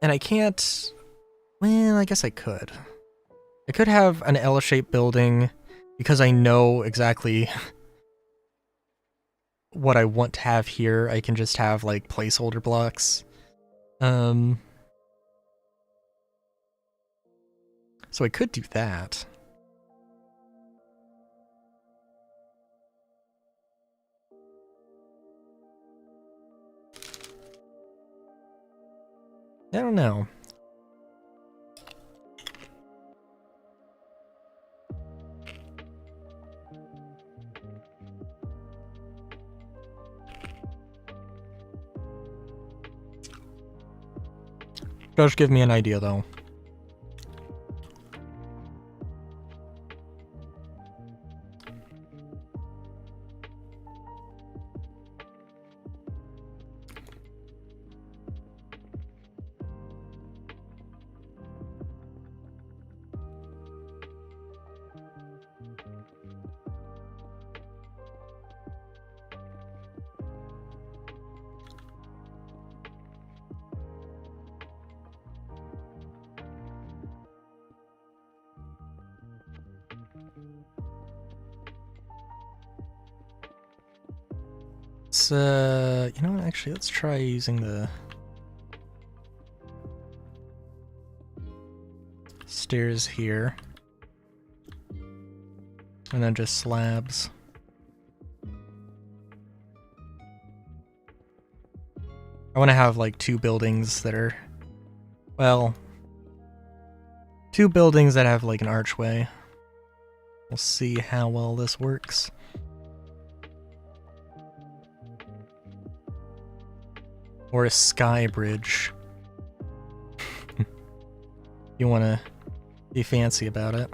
And I can't, well, I guess I could. I could have an L-shaped building because I know exactly what I want to have here. I can just have like placeholder blocks. So I could do that. I don't know. Does give me an idea, though. You know what, actually, let's try using the stairs here. And then just slabs. I want to have, like, two buildings that are, well, two buildings that have, like, an archway. We'll see how well this works. Or a sky bridge. You want to be fancy about it.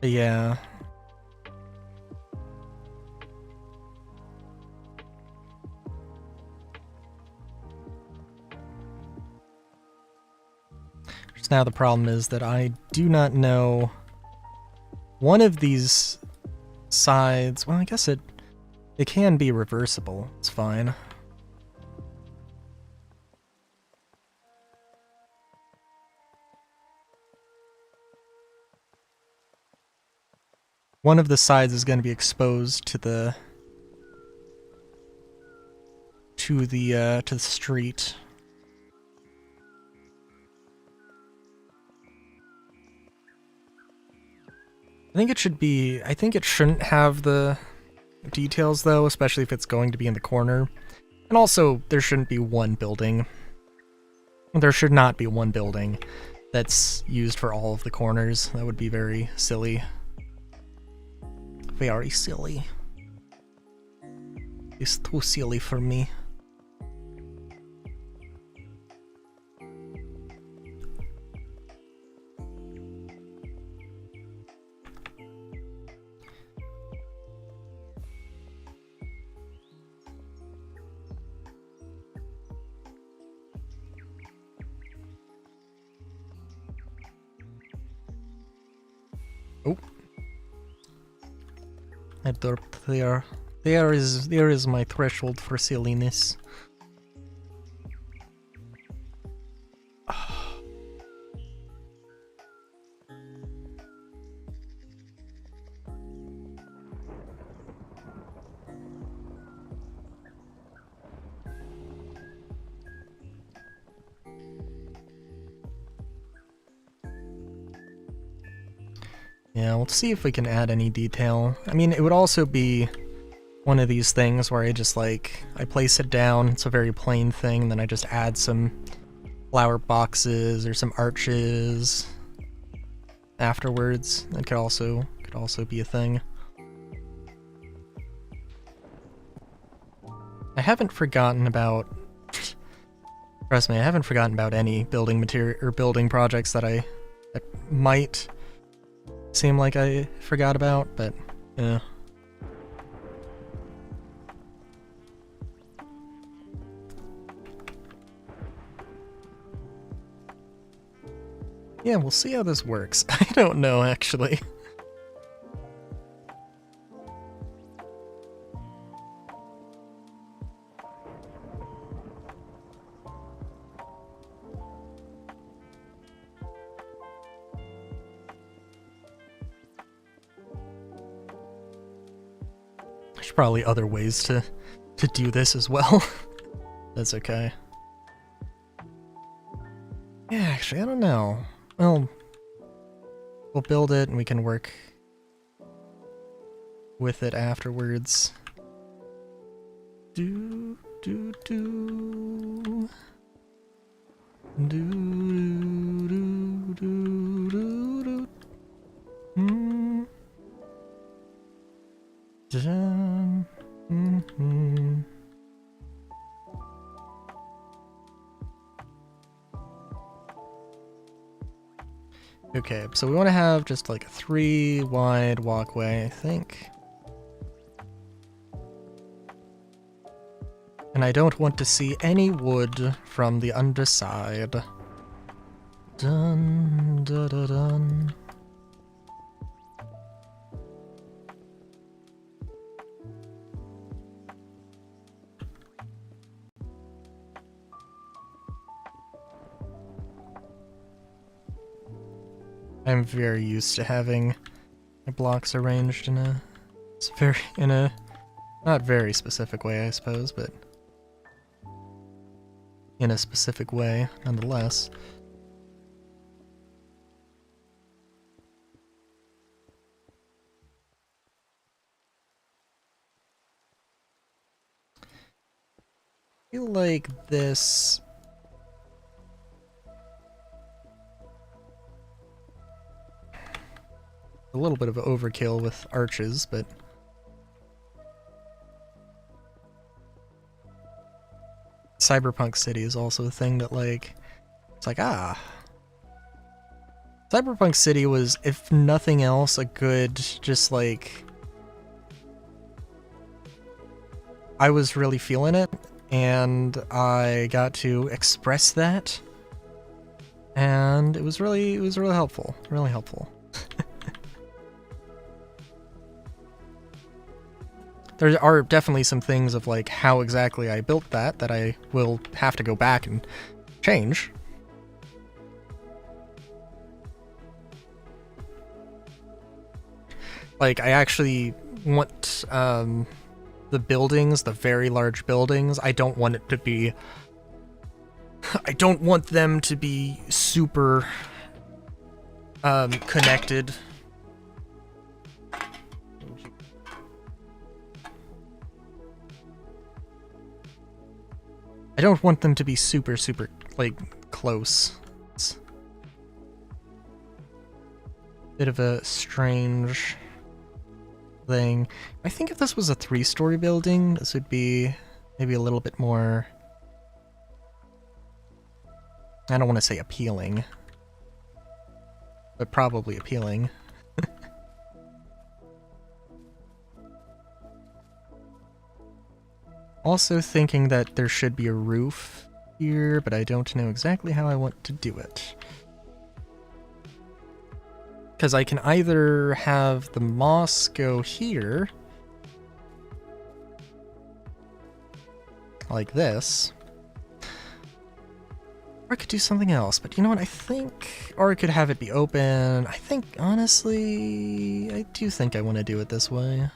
Yeah. Now the problem is that I do not know one of these sides. Well, I guess it can be reversible. It's fine. One of the sides is going to be exposed to the street. I think it shouldn't have the details though, especially if it's going to be in the corner. And also, there shouldn't be one building. There should not be one building that's used for all of the corners. That would be very silly. Very silly. It's too silly for me. Oh. I derped there. There is my threshold for silliness. Yeah, we'll see if we can add any detail. I mean, it would also be one of these things where I just, like, I place it down, it's a very plain thing, and then I just add some flower boxes or some arches afterwards. That could also be a thing. I haven't forgotten about... Trust me, I haven't forgotten about any building material or building projects that might seem like I forgot about, but yeah. Yeah, we'll see how this works. I don't know, actually. There's probably other ways to do this as well. That's okay. Yeah, actually, I don't know. Well, we'll build it and we can work with it afterwards. Do do do do do do do do. Hmm. Dun, mm-hmm. Okay, so we want to have just like a 3 wide walkway, I think. And I don't want to see any wood from the underside. Dun, dun, dun, dun. I'm very used to having my blocks arranged in a not very specific way, I suppose, but in a specific way nonetheless. I feel like this a little bit of overkill with arches, but Cyberpunk City is also a thing that, like, it's like, Cyberpunk City was, if nothing else, a good, just like, I was really feeling it, and I got to express that, and it was really helpful, really helpful. There are definitely some things of like how exactly I built that I will have to go back and change. Like, I actually want the buildings, the very large buildings, I don't want it to be... I don't want them to be super connected. I don't want them to be super, like, close. It's a bit of a strange thing. I think if this was a 3-story building, this would be maybe a little bit more... I don't want to say appealing, but probably appealing. Also thinking that there should be a roof here, but I don't know exactly how I want to do it. Because I can either have the moss go here, like this, or I could do something else, but you know what, I think... Or I could have it be open. I think, honestly, I do think I want to do it this way.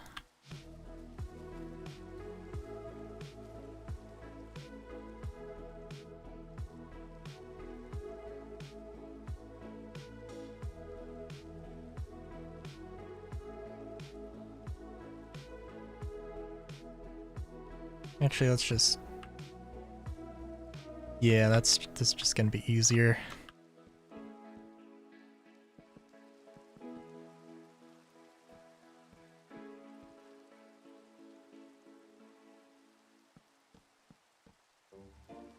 Actually, let's just... Yeah, that's just gonna be easier.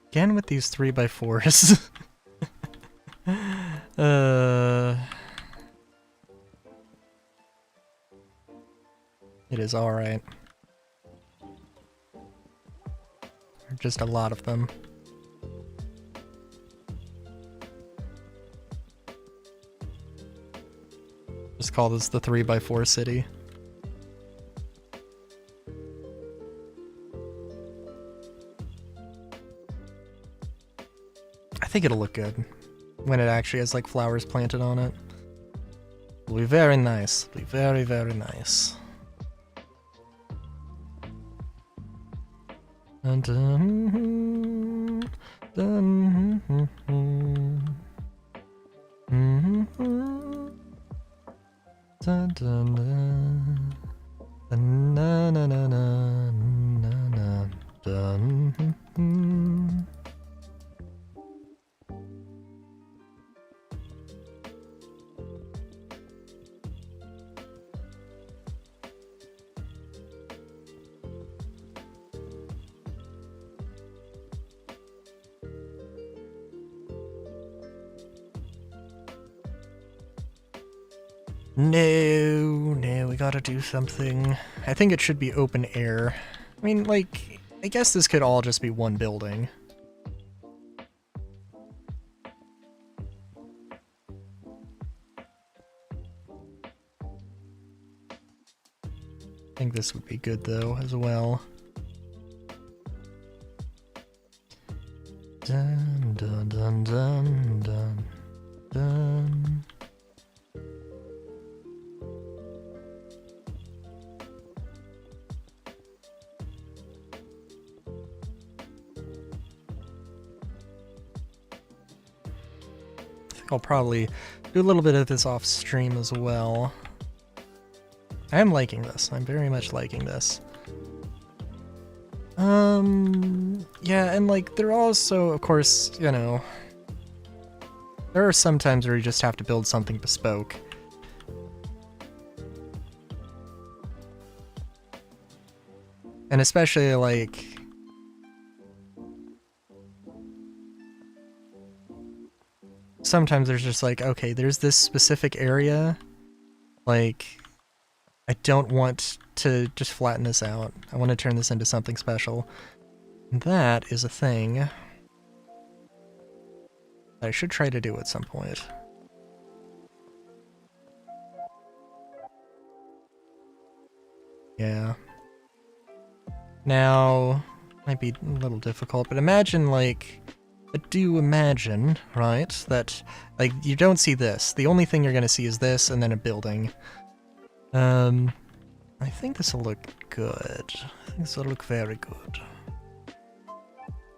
Again with these 3x4s. It is alright. Just a lot of them. Just call this the 3x4 city. I think it'll look good when it actually has like flowers planted on it. It'll be very nice. It'll be very, very nice. Dun, dun, dun, dun, dun, na, na, na, na, na, na, dun. No, we gotta do something. I think it should be open air. I mean, like, I guess this could all just be one building. I think this would be good, though, as well. Dun, dun, dun, dun, dun, dun. I'll probably do a little bit of this off stream as well. I am liking this. I'm very much liking this. Yeah, and like, there are also, of course, you know, there are some times where you just have to build something bespoke. And especially, like, sometimes there's just like, okay, there's this specific area, like, I don't want to just flatten this out. I want to turn this into something special. And that is a thing that I should try to do at some point. Yeah. Now, might be a little difficult, but imagine, like, do imagine, right, that, like, you don't see this. The only thing you're gonna see is this, and then a building. I think this will look good. I think this will look very good.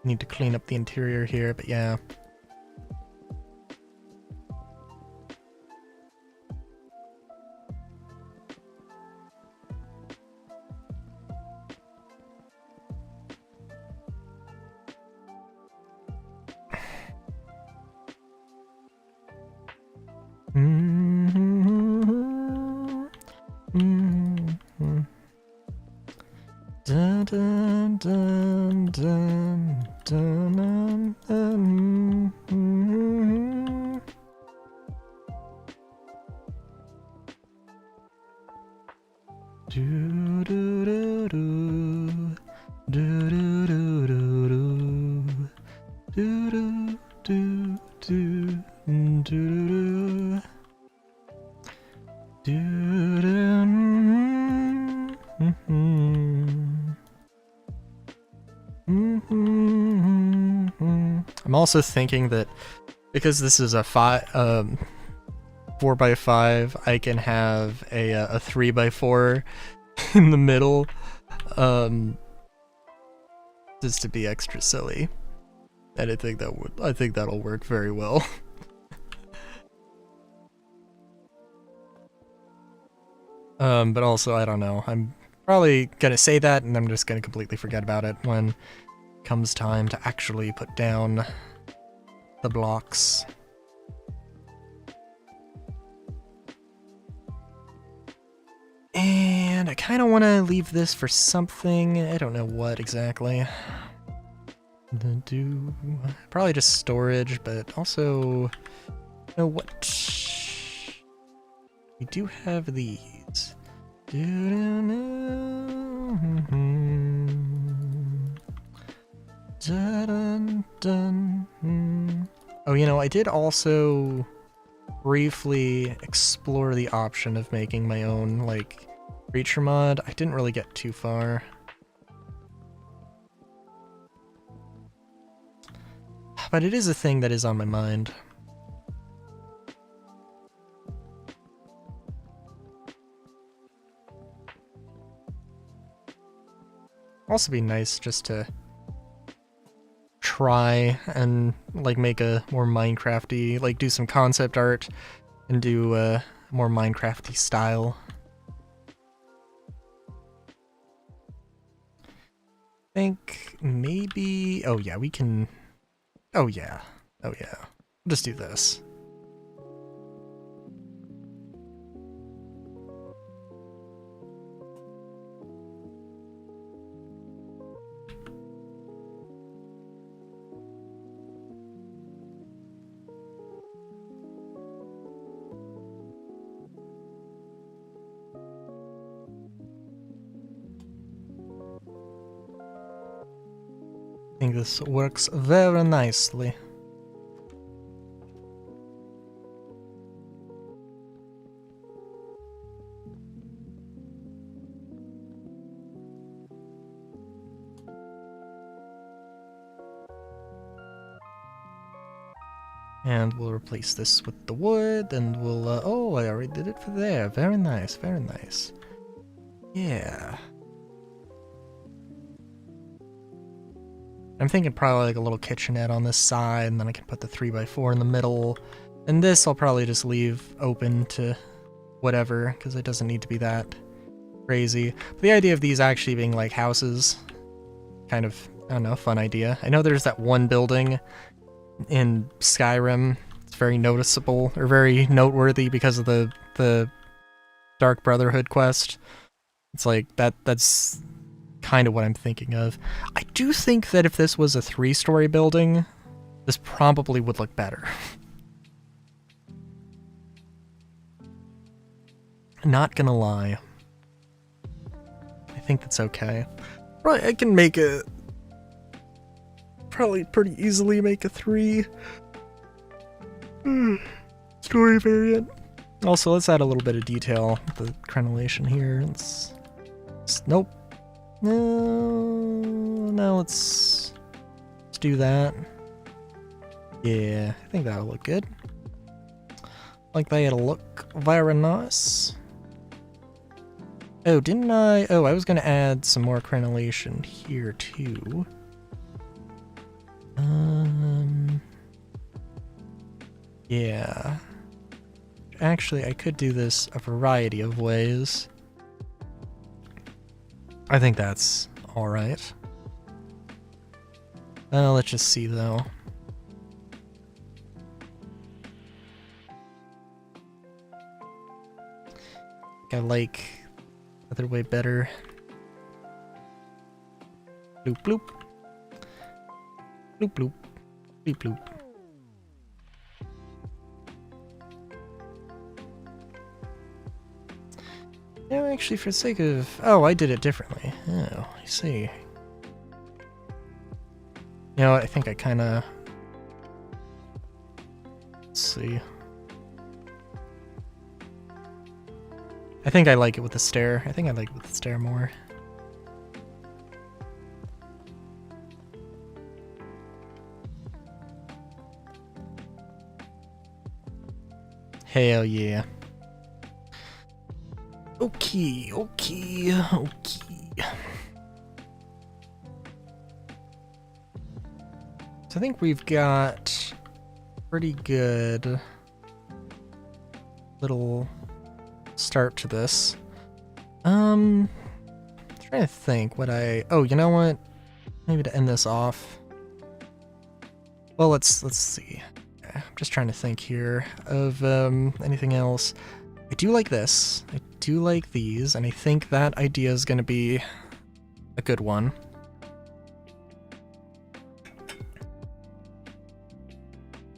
Need to clean up the interior here, but yeah. Dun, dun, dun, dun, dun, dun, dun. Do, do, do, do. Do, do, do, do, do. Do, do, do, do. Do, do, do. Do, I'm also thinking that because this is a 4x5, I can have a 3x4 in the middle, just to be extra silly, and I think that'll work very well. But also, I don't know. I'm probably gonna say that, and I'm just gonna completely forget about it when it comes time to actually put down the blocks. And I kind of want to leave this for something. I don't know what exactly. Probably just storage, but also, you know what? We do have these. Oh, you know, I did also briefly explore the option of making my own, like, creature mod. I didn't really get too far. But it is a thing that is on my mind. Also be nice just to try and like make a more Minecrafty, like do some concept art and do a more Minecrafty style. I think maybe, oh yeah, we can, oh yeah, we'll just do this. I think this works very nicely. And we'll replace this with the wood, and we'll, oh, I already did it for there. Very nice, very nice. Yeah. I'm thinking probably like a little kitchenette on this side, and then I can put the 3x4 in the middle. And this I'll probably just leave open to whatever, because it doesn't need to be that crazy. But the idea of these actually being like houses, kind of, I don't know, fun idea. I know there's that one building in Skyrim. It's very noticeable, or very noteworthy because of the Dark Brotherhood quest. It's like, that's kind of what I'm thinking of. I do think that if this was a 3-story building, this probably would look better. Not gonna lie. I think that's okay. Right, I can make a... probably pretty easily make a 3-story variant. Also, let's add a little bit of detail with the crenellation here. Nope. No, let's do that. Yeah, I think that'll look good. Like that'll look very nice. Oh, didn't I? Oh, I was gonna add some more crenellation here too. Yeah. Actually, I could do this a variety of ways. I think that's alright. Let's just see though. I like the other way better. Bloop bloop. Bloop bloop. Bloop bloop. No, actually, for the sake of... Oh, I did it differently. Oh, I see. You know, I think I kinda... Let's see. I think I like it with the stair. I think I like it with the stair more. Hell yeah. Okay. So I think we've got pretty good little start to this. Trying to think what oh, you know what? Maybe to end this off. Well, let's see. I'm just trying to think here of anything else. I do like this. I do like these, and I think that idea is going to be a good one.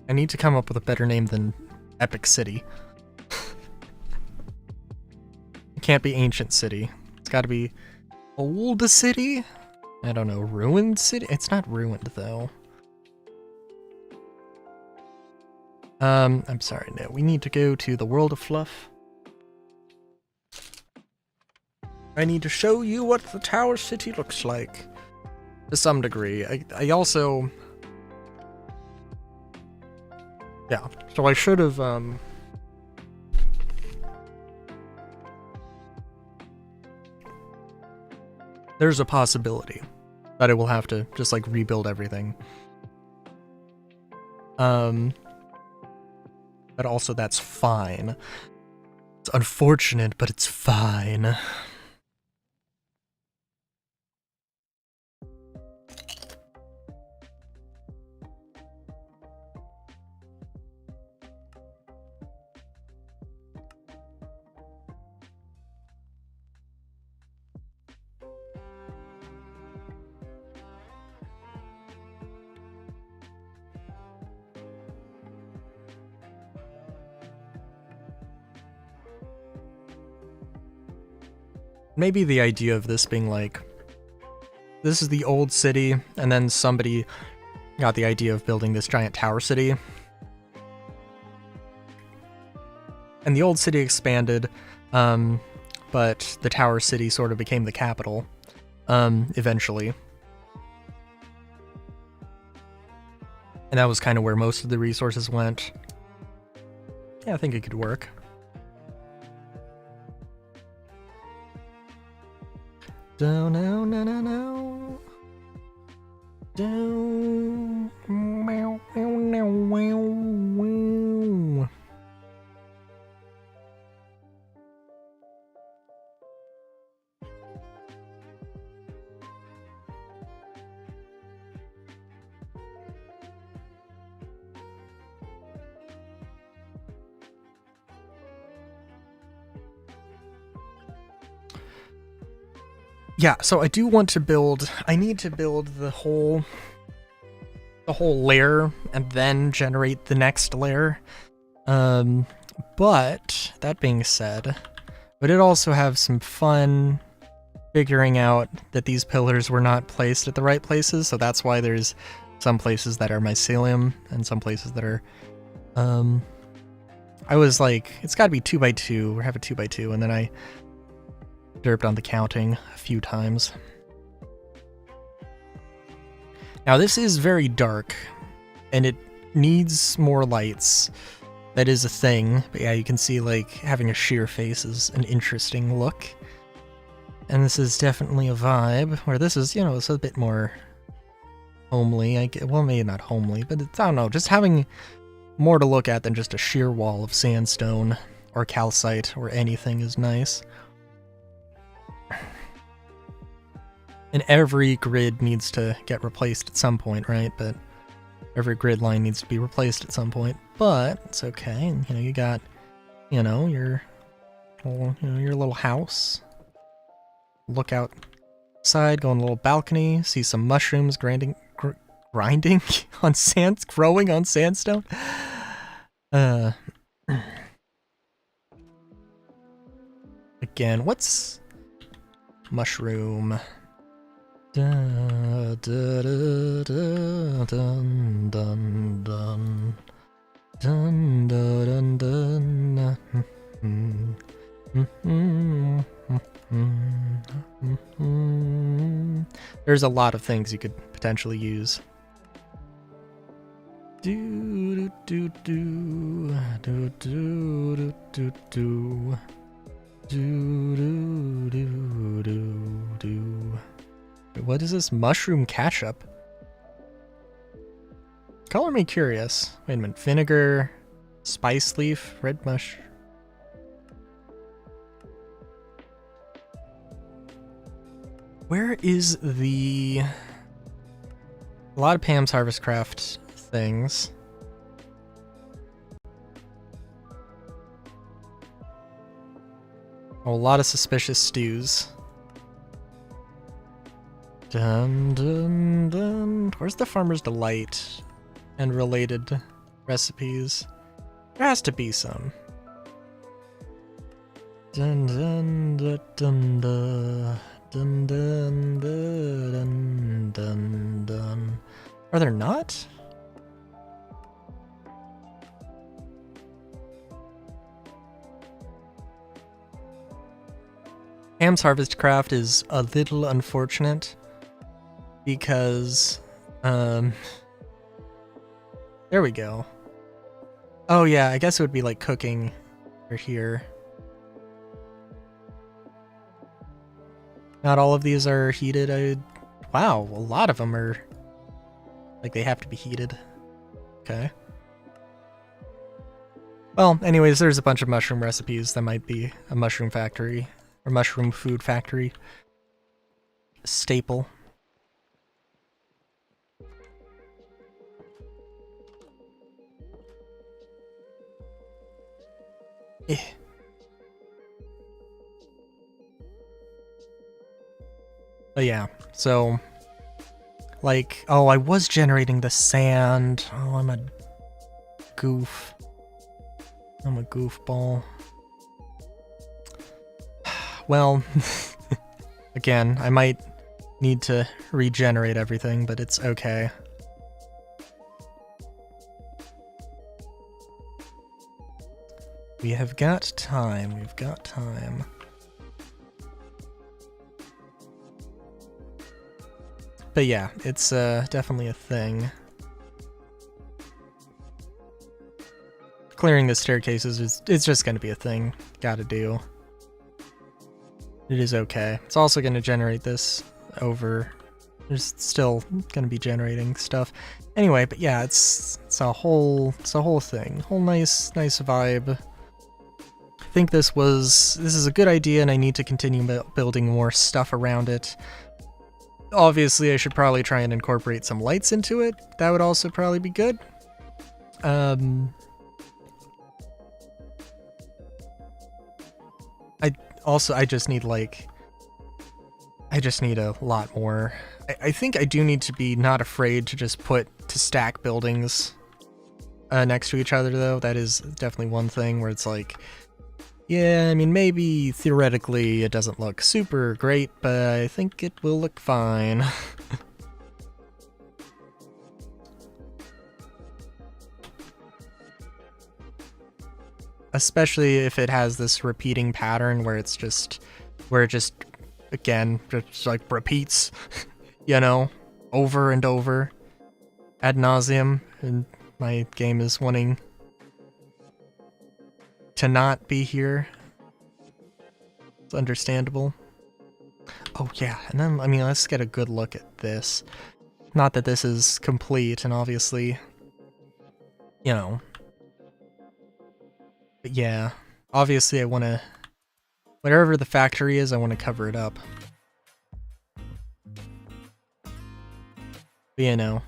I need to come up with a better name than Epic City. It can't be Ancient City. It's got to be Old City? I don't know, Ruined City? It's not ruined, though. I'm sorry, no. We need to go to the World of Fluff. I need to show you what the Tower City looks like. To some degree. I also... Yeah, so I should have, there's a possibility that I will have to just, like, rebuild everything. But also that's fine. It's unfortunate, but it's fine. Maybe the idea of this being like, this is the old city, and then somebody got the idea of building this giant tower city. And the old city expanded, but the tower city sort of became the capital, eventually. And that was kind of where most of the resources went. Yeah, I think it could work. Down, no, no, no, no. Down, meow, meow, meow, meow. Yeah, so I do want to build, I need to build the whole layer and then generate the next layer. But that being said, we did also have some fun figuring out that these pillars were not placed at the right places, so that's why there's some places that are mycelium and some places that are, I was like, it's gotta be 2x2, or have a 2x2, and then I derped on the counting a few times. Now this is very dark, and it needs more lights. That is a thing, but yeah, you can see like having a sheer face is an interesting look. And this is definitely a vibe, where this is, you know, it's a bit more homely. Well, maybe not homely, but it's, I don't know, just having more to look at than just a sheer wall of sandstone or calcite or anything is nice. And every grid needs to get replaced at some point, right? But every grid line needs to be replaced at some point. But it's okay. And, you know, you got, you know, your little house. Look outside, go on a little balcony, see some mushrooms grinding on growing on sandstone. Again, what's mushroom? Da, da, da, da, dun, dun, dun. Dun, dun, dun, dun. There's a lot of things you could potentially use. Do do do do do do do do do do do do. What is this? Mushroom ketchup? Color me curious. Wait a minute. Vinegar, spice leaf, red mush. Where is the... A lot of Pam's Harvest Craft things. Oh, a lot of suspicious stews. Dun dun dun. Where's the Farmer's Delight and related recipes? There has to be some. Dun dun dun dun dun dun dun dun dun dun. Are there not? Ham's Harvest Craft is a little unfortunate because, there we go. Oh yeah, I guess it would be like cooking or here. Not all of these are heated. Wow, a lot of them are, like, they have to be heated. Okay. Well, anyways, there's a bunch of mushroom recipes that might be a mushroom factory, or mushroom food factory staple. Eh. But yeah, so, like, oh, I was generating the sand. Oh, I'm a goof. I'm a goofball. Well, again, I might need to regenerate everything, but it's okay. We have got time, we've got time. But yeah, it's definitely a thing. Clearing the staircases it's just gonna be a thing. Gotta do. It is okay. It's also gonna generate this over. There's still gonna be generating stuff. Anyway, but yeah, it's a whole thing. Whole nice vibe. I think this is a good idea, and I need to continue building more stuff around it. Obviously, I should probably try and incorporate some lights into it. That would also probably be good. I just need a lot more. I think I do need to be not afraid to just stack buildings next to each other, though. That is definitely one thing where it's like, yeah, I mean, maybe theoretically it doesn't look super great, but I think it will look fine. Especially if it has this repeating pattern where it just again just like repeats, you know, over and over ad nauseum, and my game is wanting to not be here. It's understandable. Oh yeah, and then I mean, let's get a good look at this. Not that this is complete, and obviously, you know. But yeah, obviously I want to, whatever the factory is, I want to cover it up. But you know,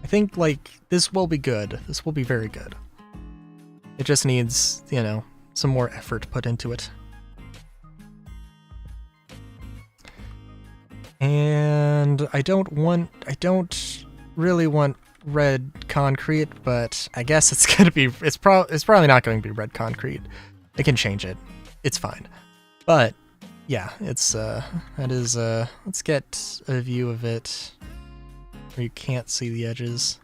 I think, like, this will be good. This will be very good. It just needs, you know, some more effort put into it. And I don't really want red concrete, but I guess it's gonna be, it's probably not going to be red concrete. I can change it. It's fine. But yeah, it's let's get a view of it where you can't see the edges.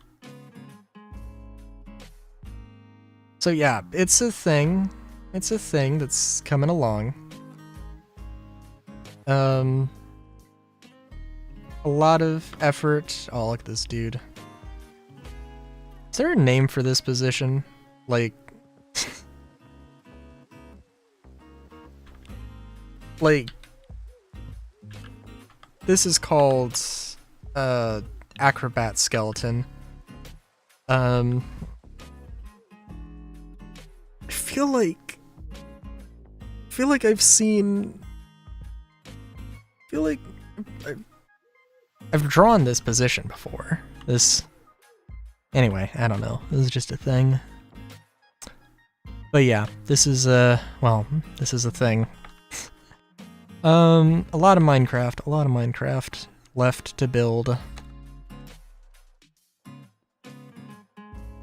So yeah, it's a thing. It's a thing that's coming along. A lot of effort. Oh, look at this dude. Is there a name for this position? Like, like, this is called, Acrobat Skeleton. I feel like I've drawn this position before. Anyway, I don't know. This is just a thing. But yeah, this is this is a thing. A lot of Minecraft left to build.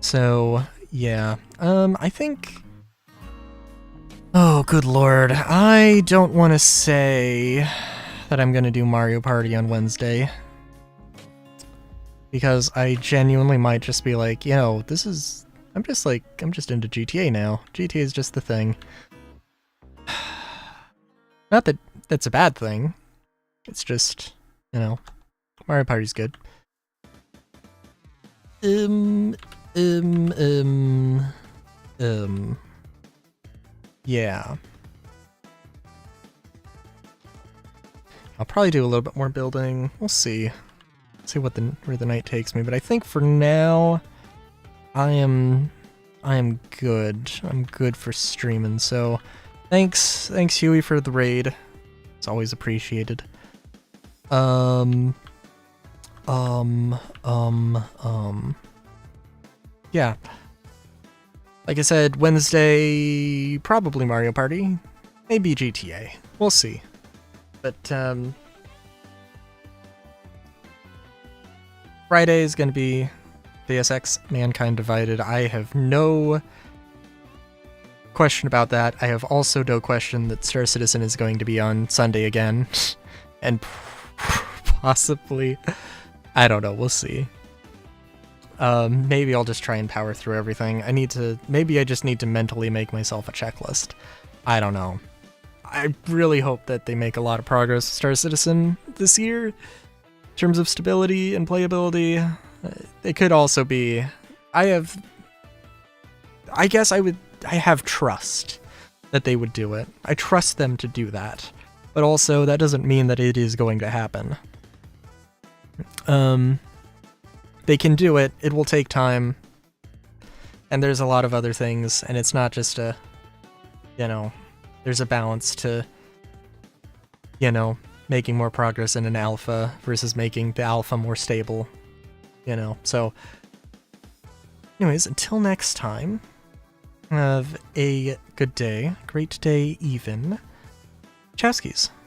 So, yeah. I think, oh, good lord. I don't want to say that I'm gonna do Mario Party on Wednesday, because I genuinely might just be like, you know, I'm just into GTA now. GTA is just the thing. Not that that's a bad thing. It's just, you know, Mario Party's good. Yeah. I'll probably do a little bit more building. We'll see. See where the night takes me, but I think for now I am I'm good. I'm good for streaming, so thanks Huey for the raid. It's always appreciated. Yeah. Like I said, Wednesday, probably Mario Party, maybe GTA. We'll see. But, Friday is gonna be Deus Ex Mankind Divided. I have no question about that. I have also no question that Star Citizen is going to be on Sunday again. And possibly, I don't know, we'll see. Maybe I'll just try and power through everything. Maybe I just need to mentally make myself a checklist. I don't know. I really hope that they make a lot of progress with Star Citizen this year in terms of stability and playability. It could also be, I have trust that they would do it. I trust them to do that. But also, that doesn't mean that it is going to happen. They can do it, it will take time, and there's a lot of other things, and it's not just there's a balance to, making more progress in an alpha versus making the alpha more stable, so anyways, until next time, have a good day, great day even, Chowskis.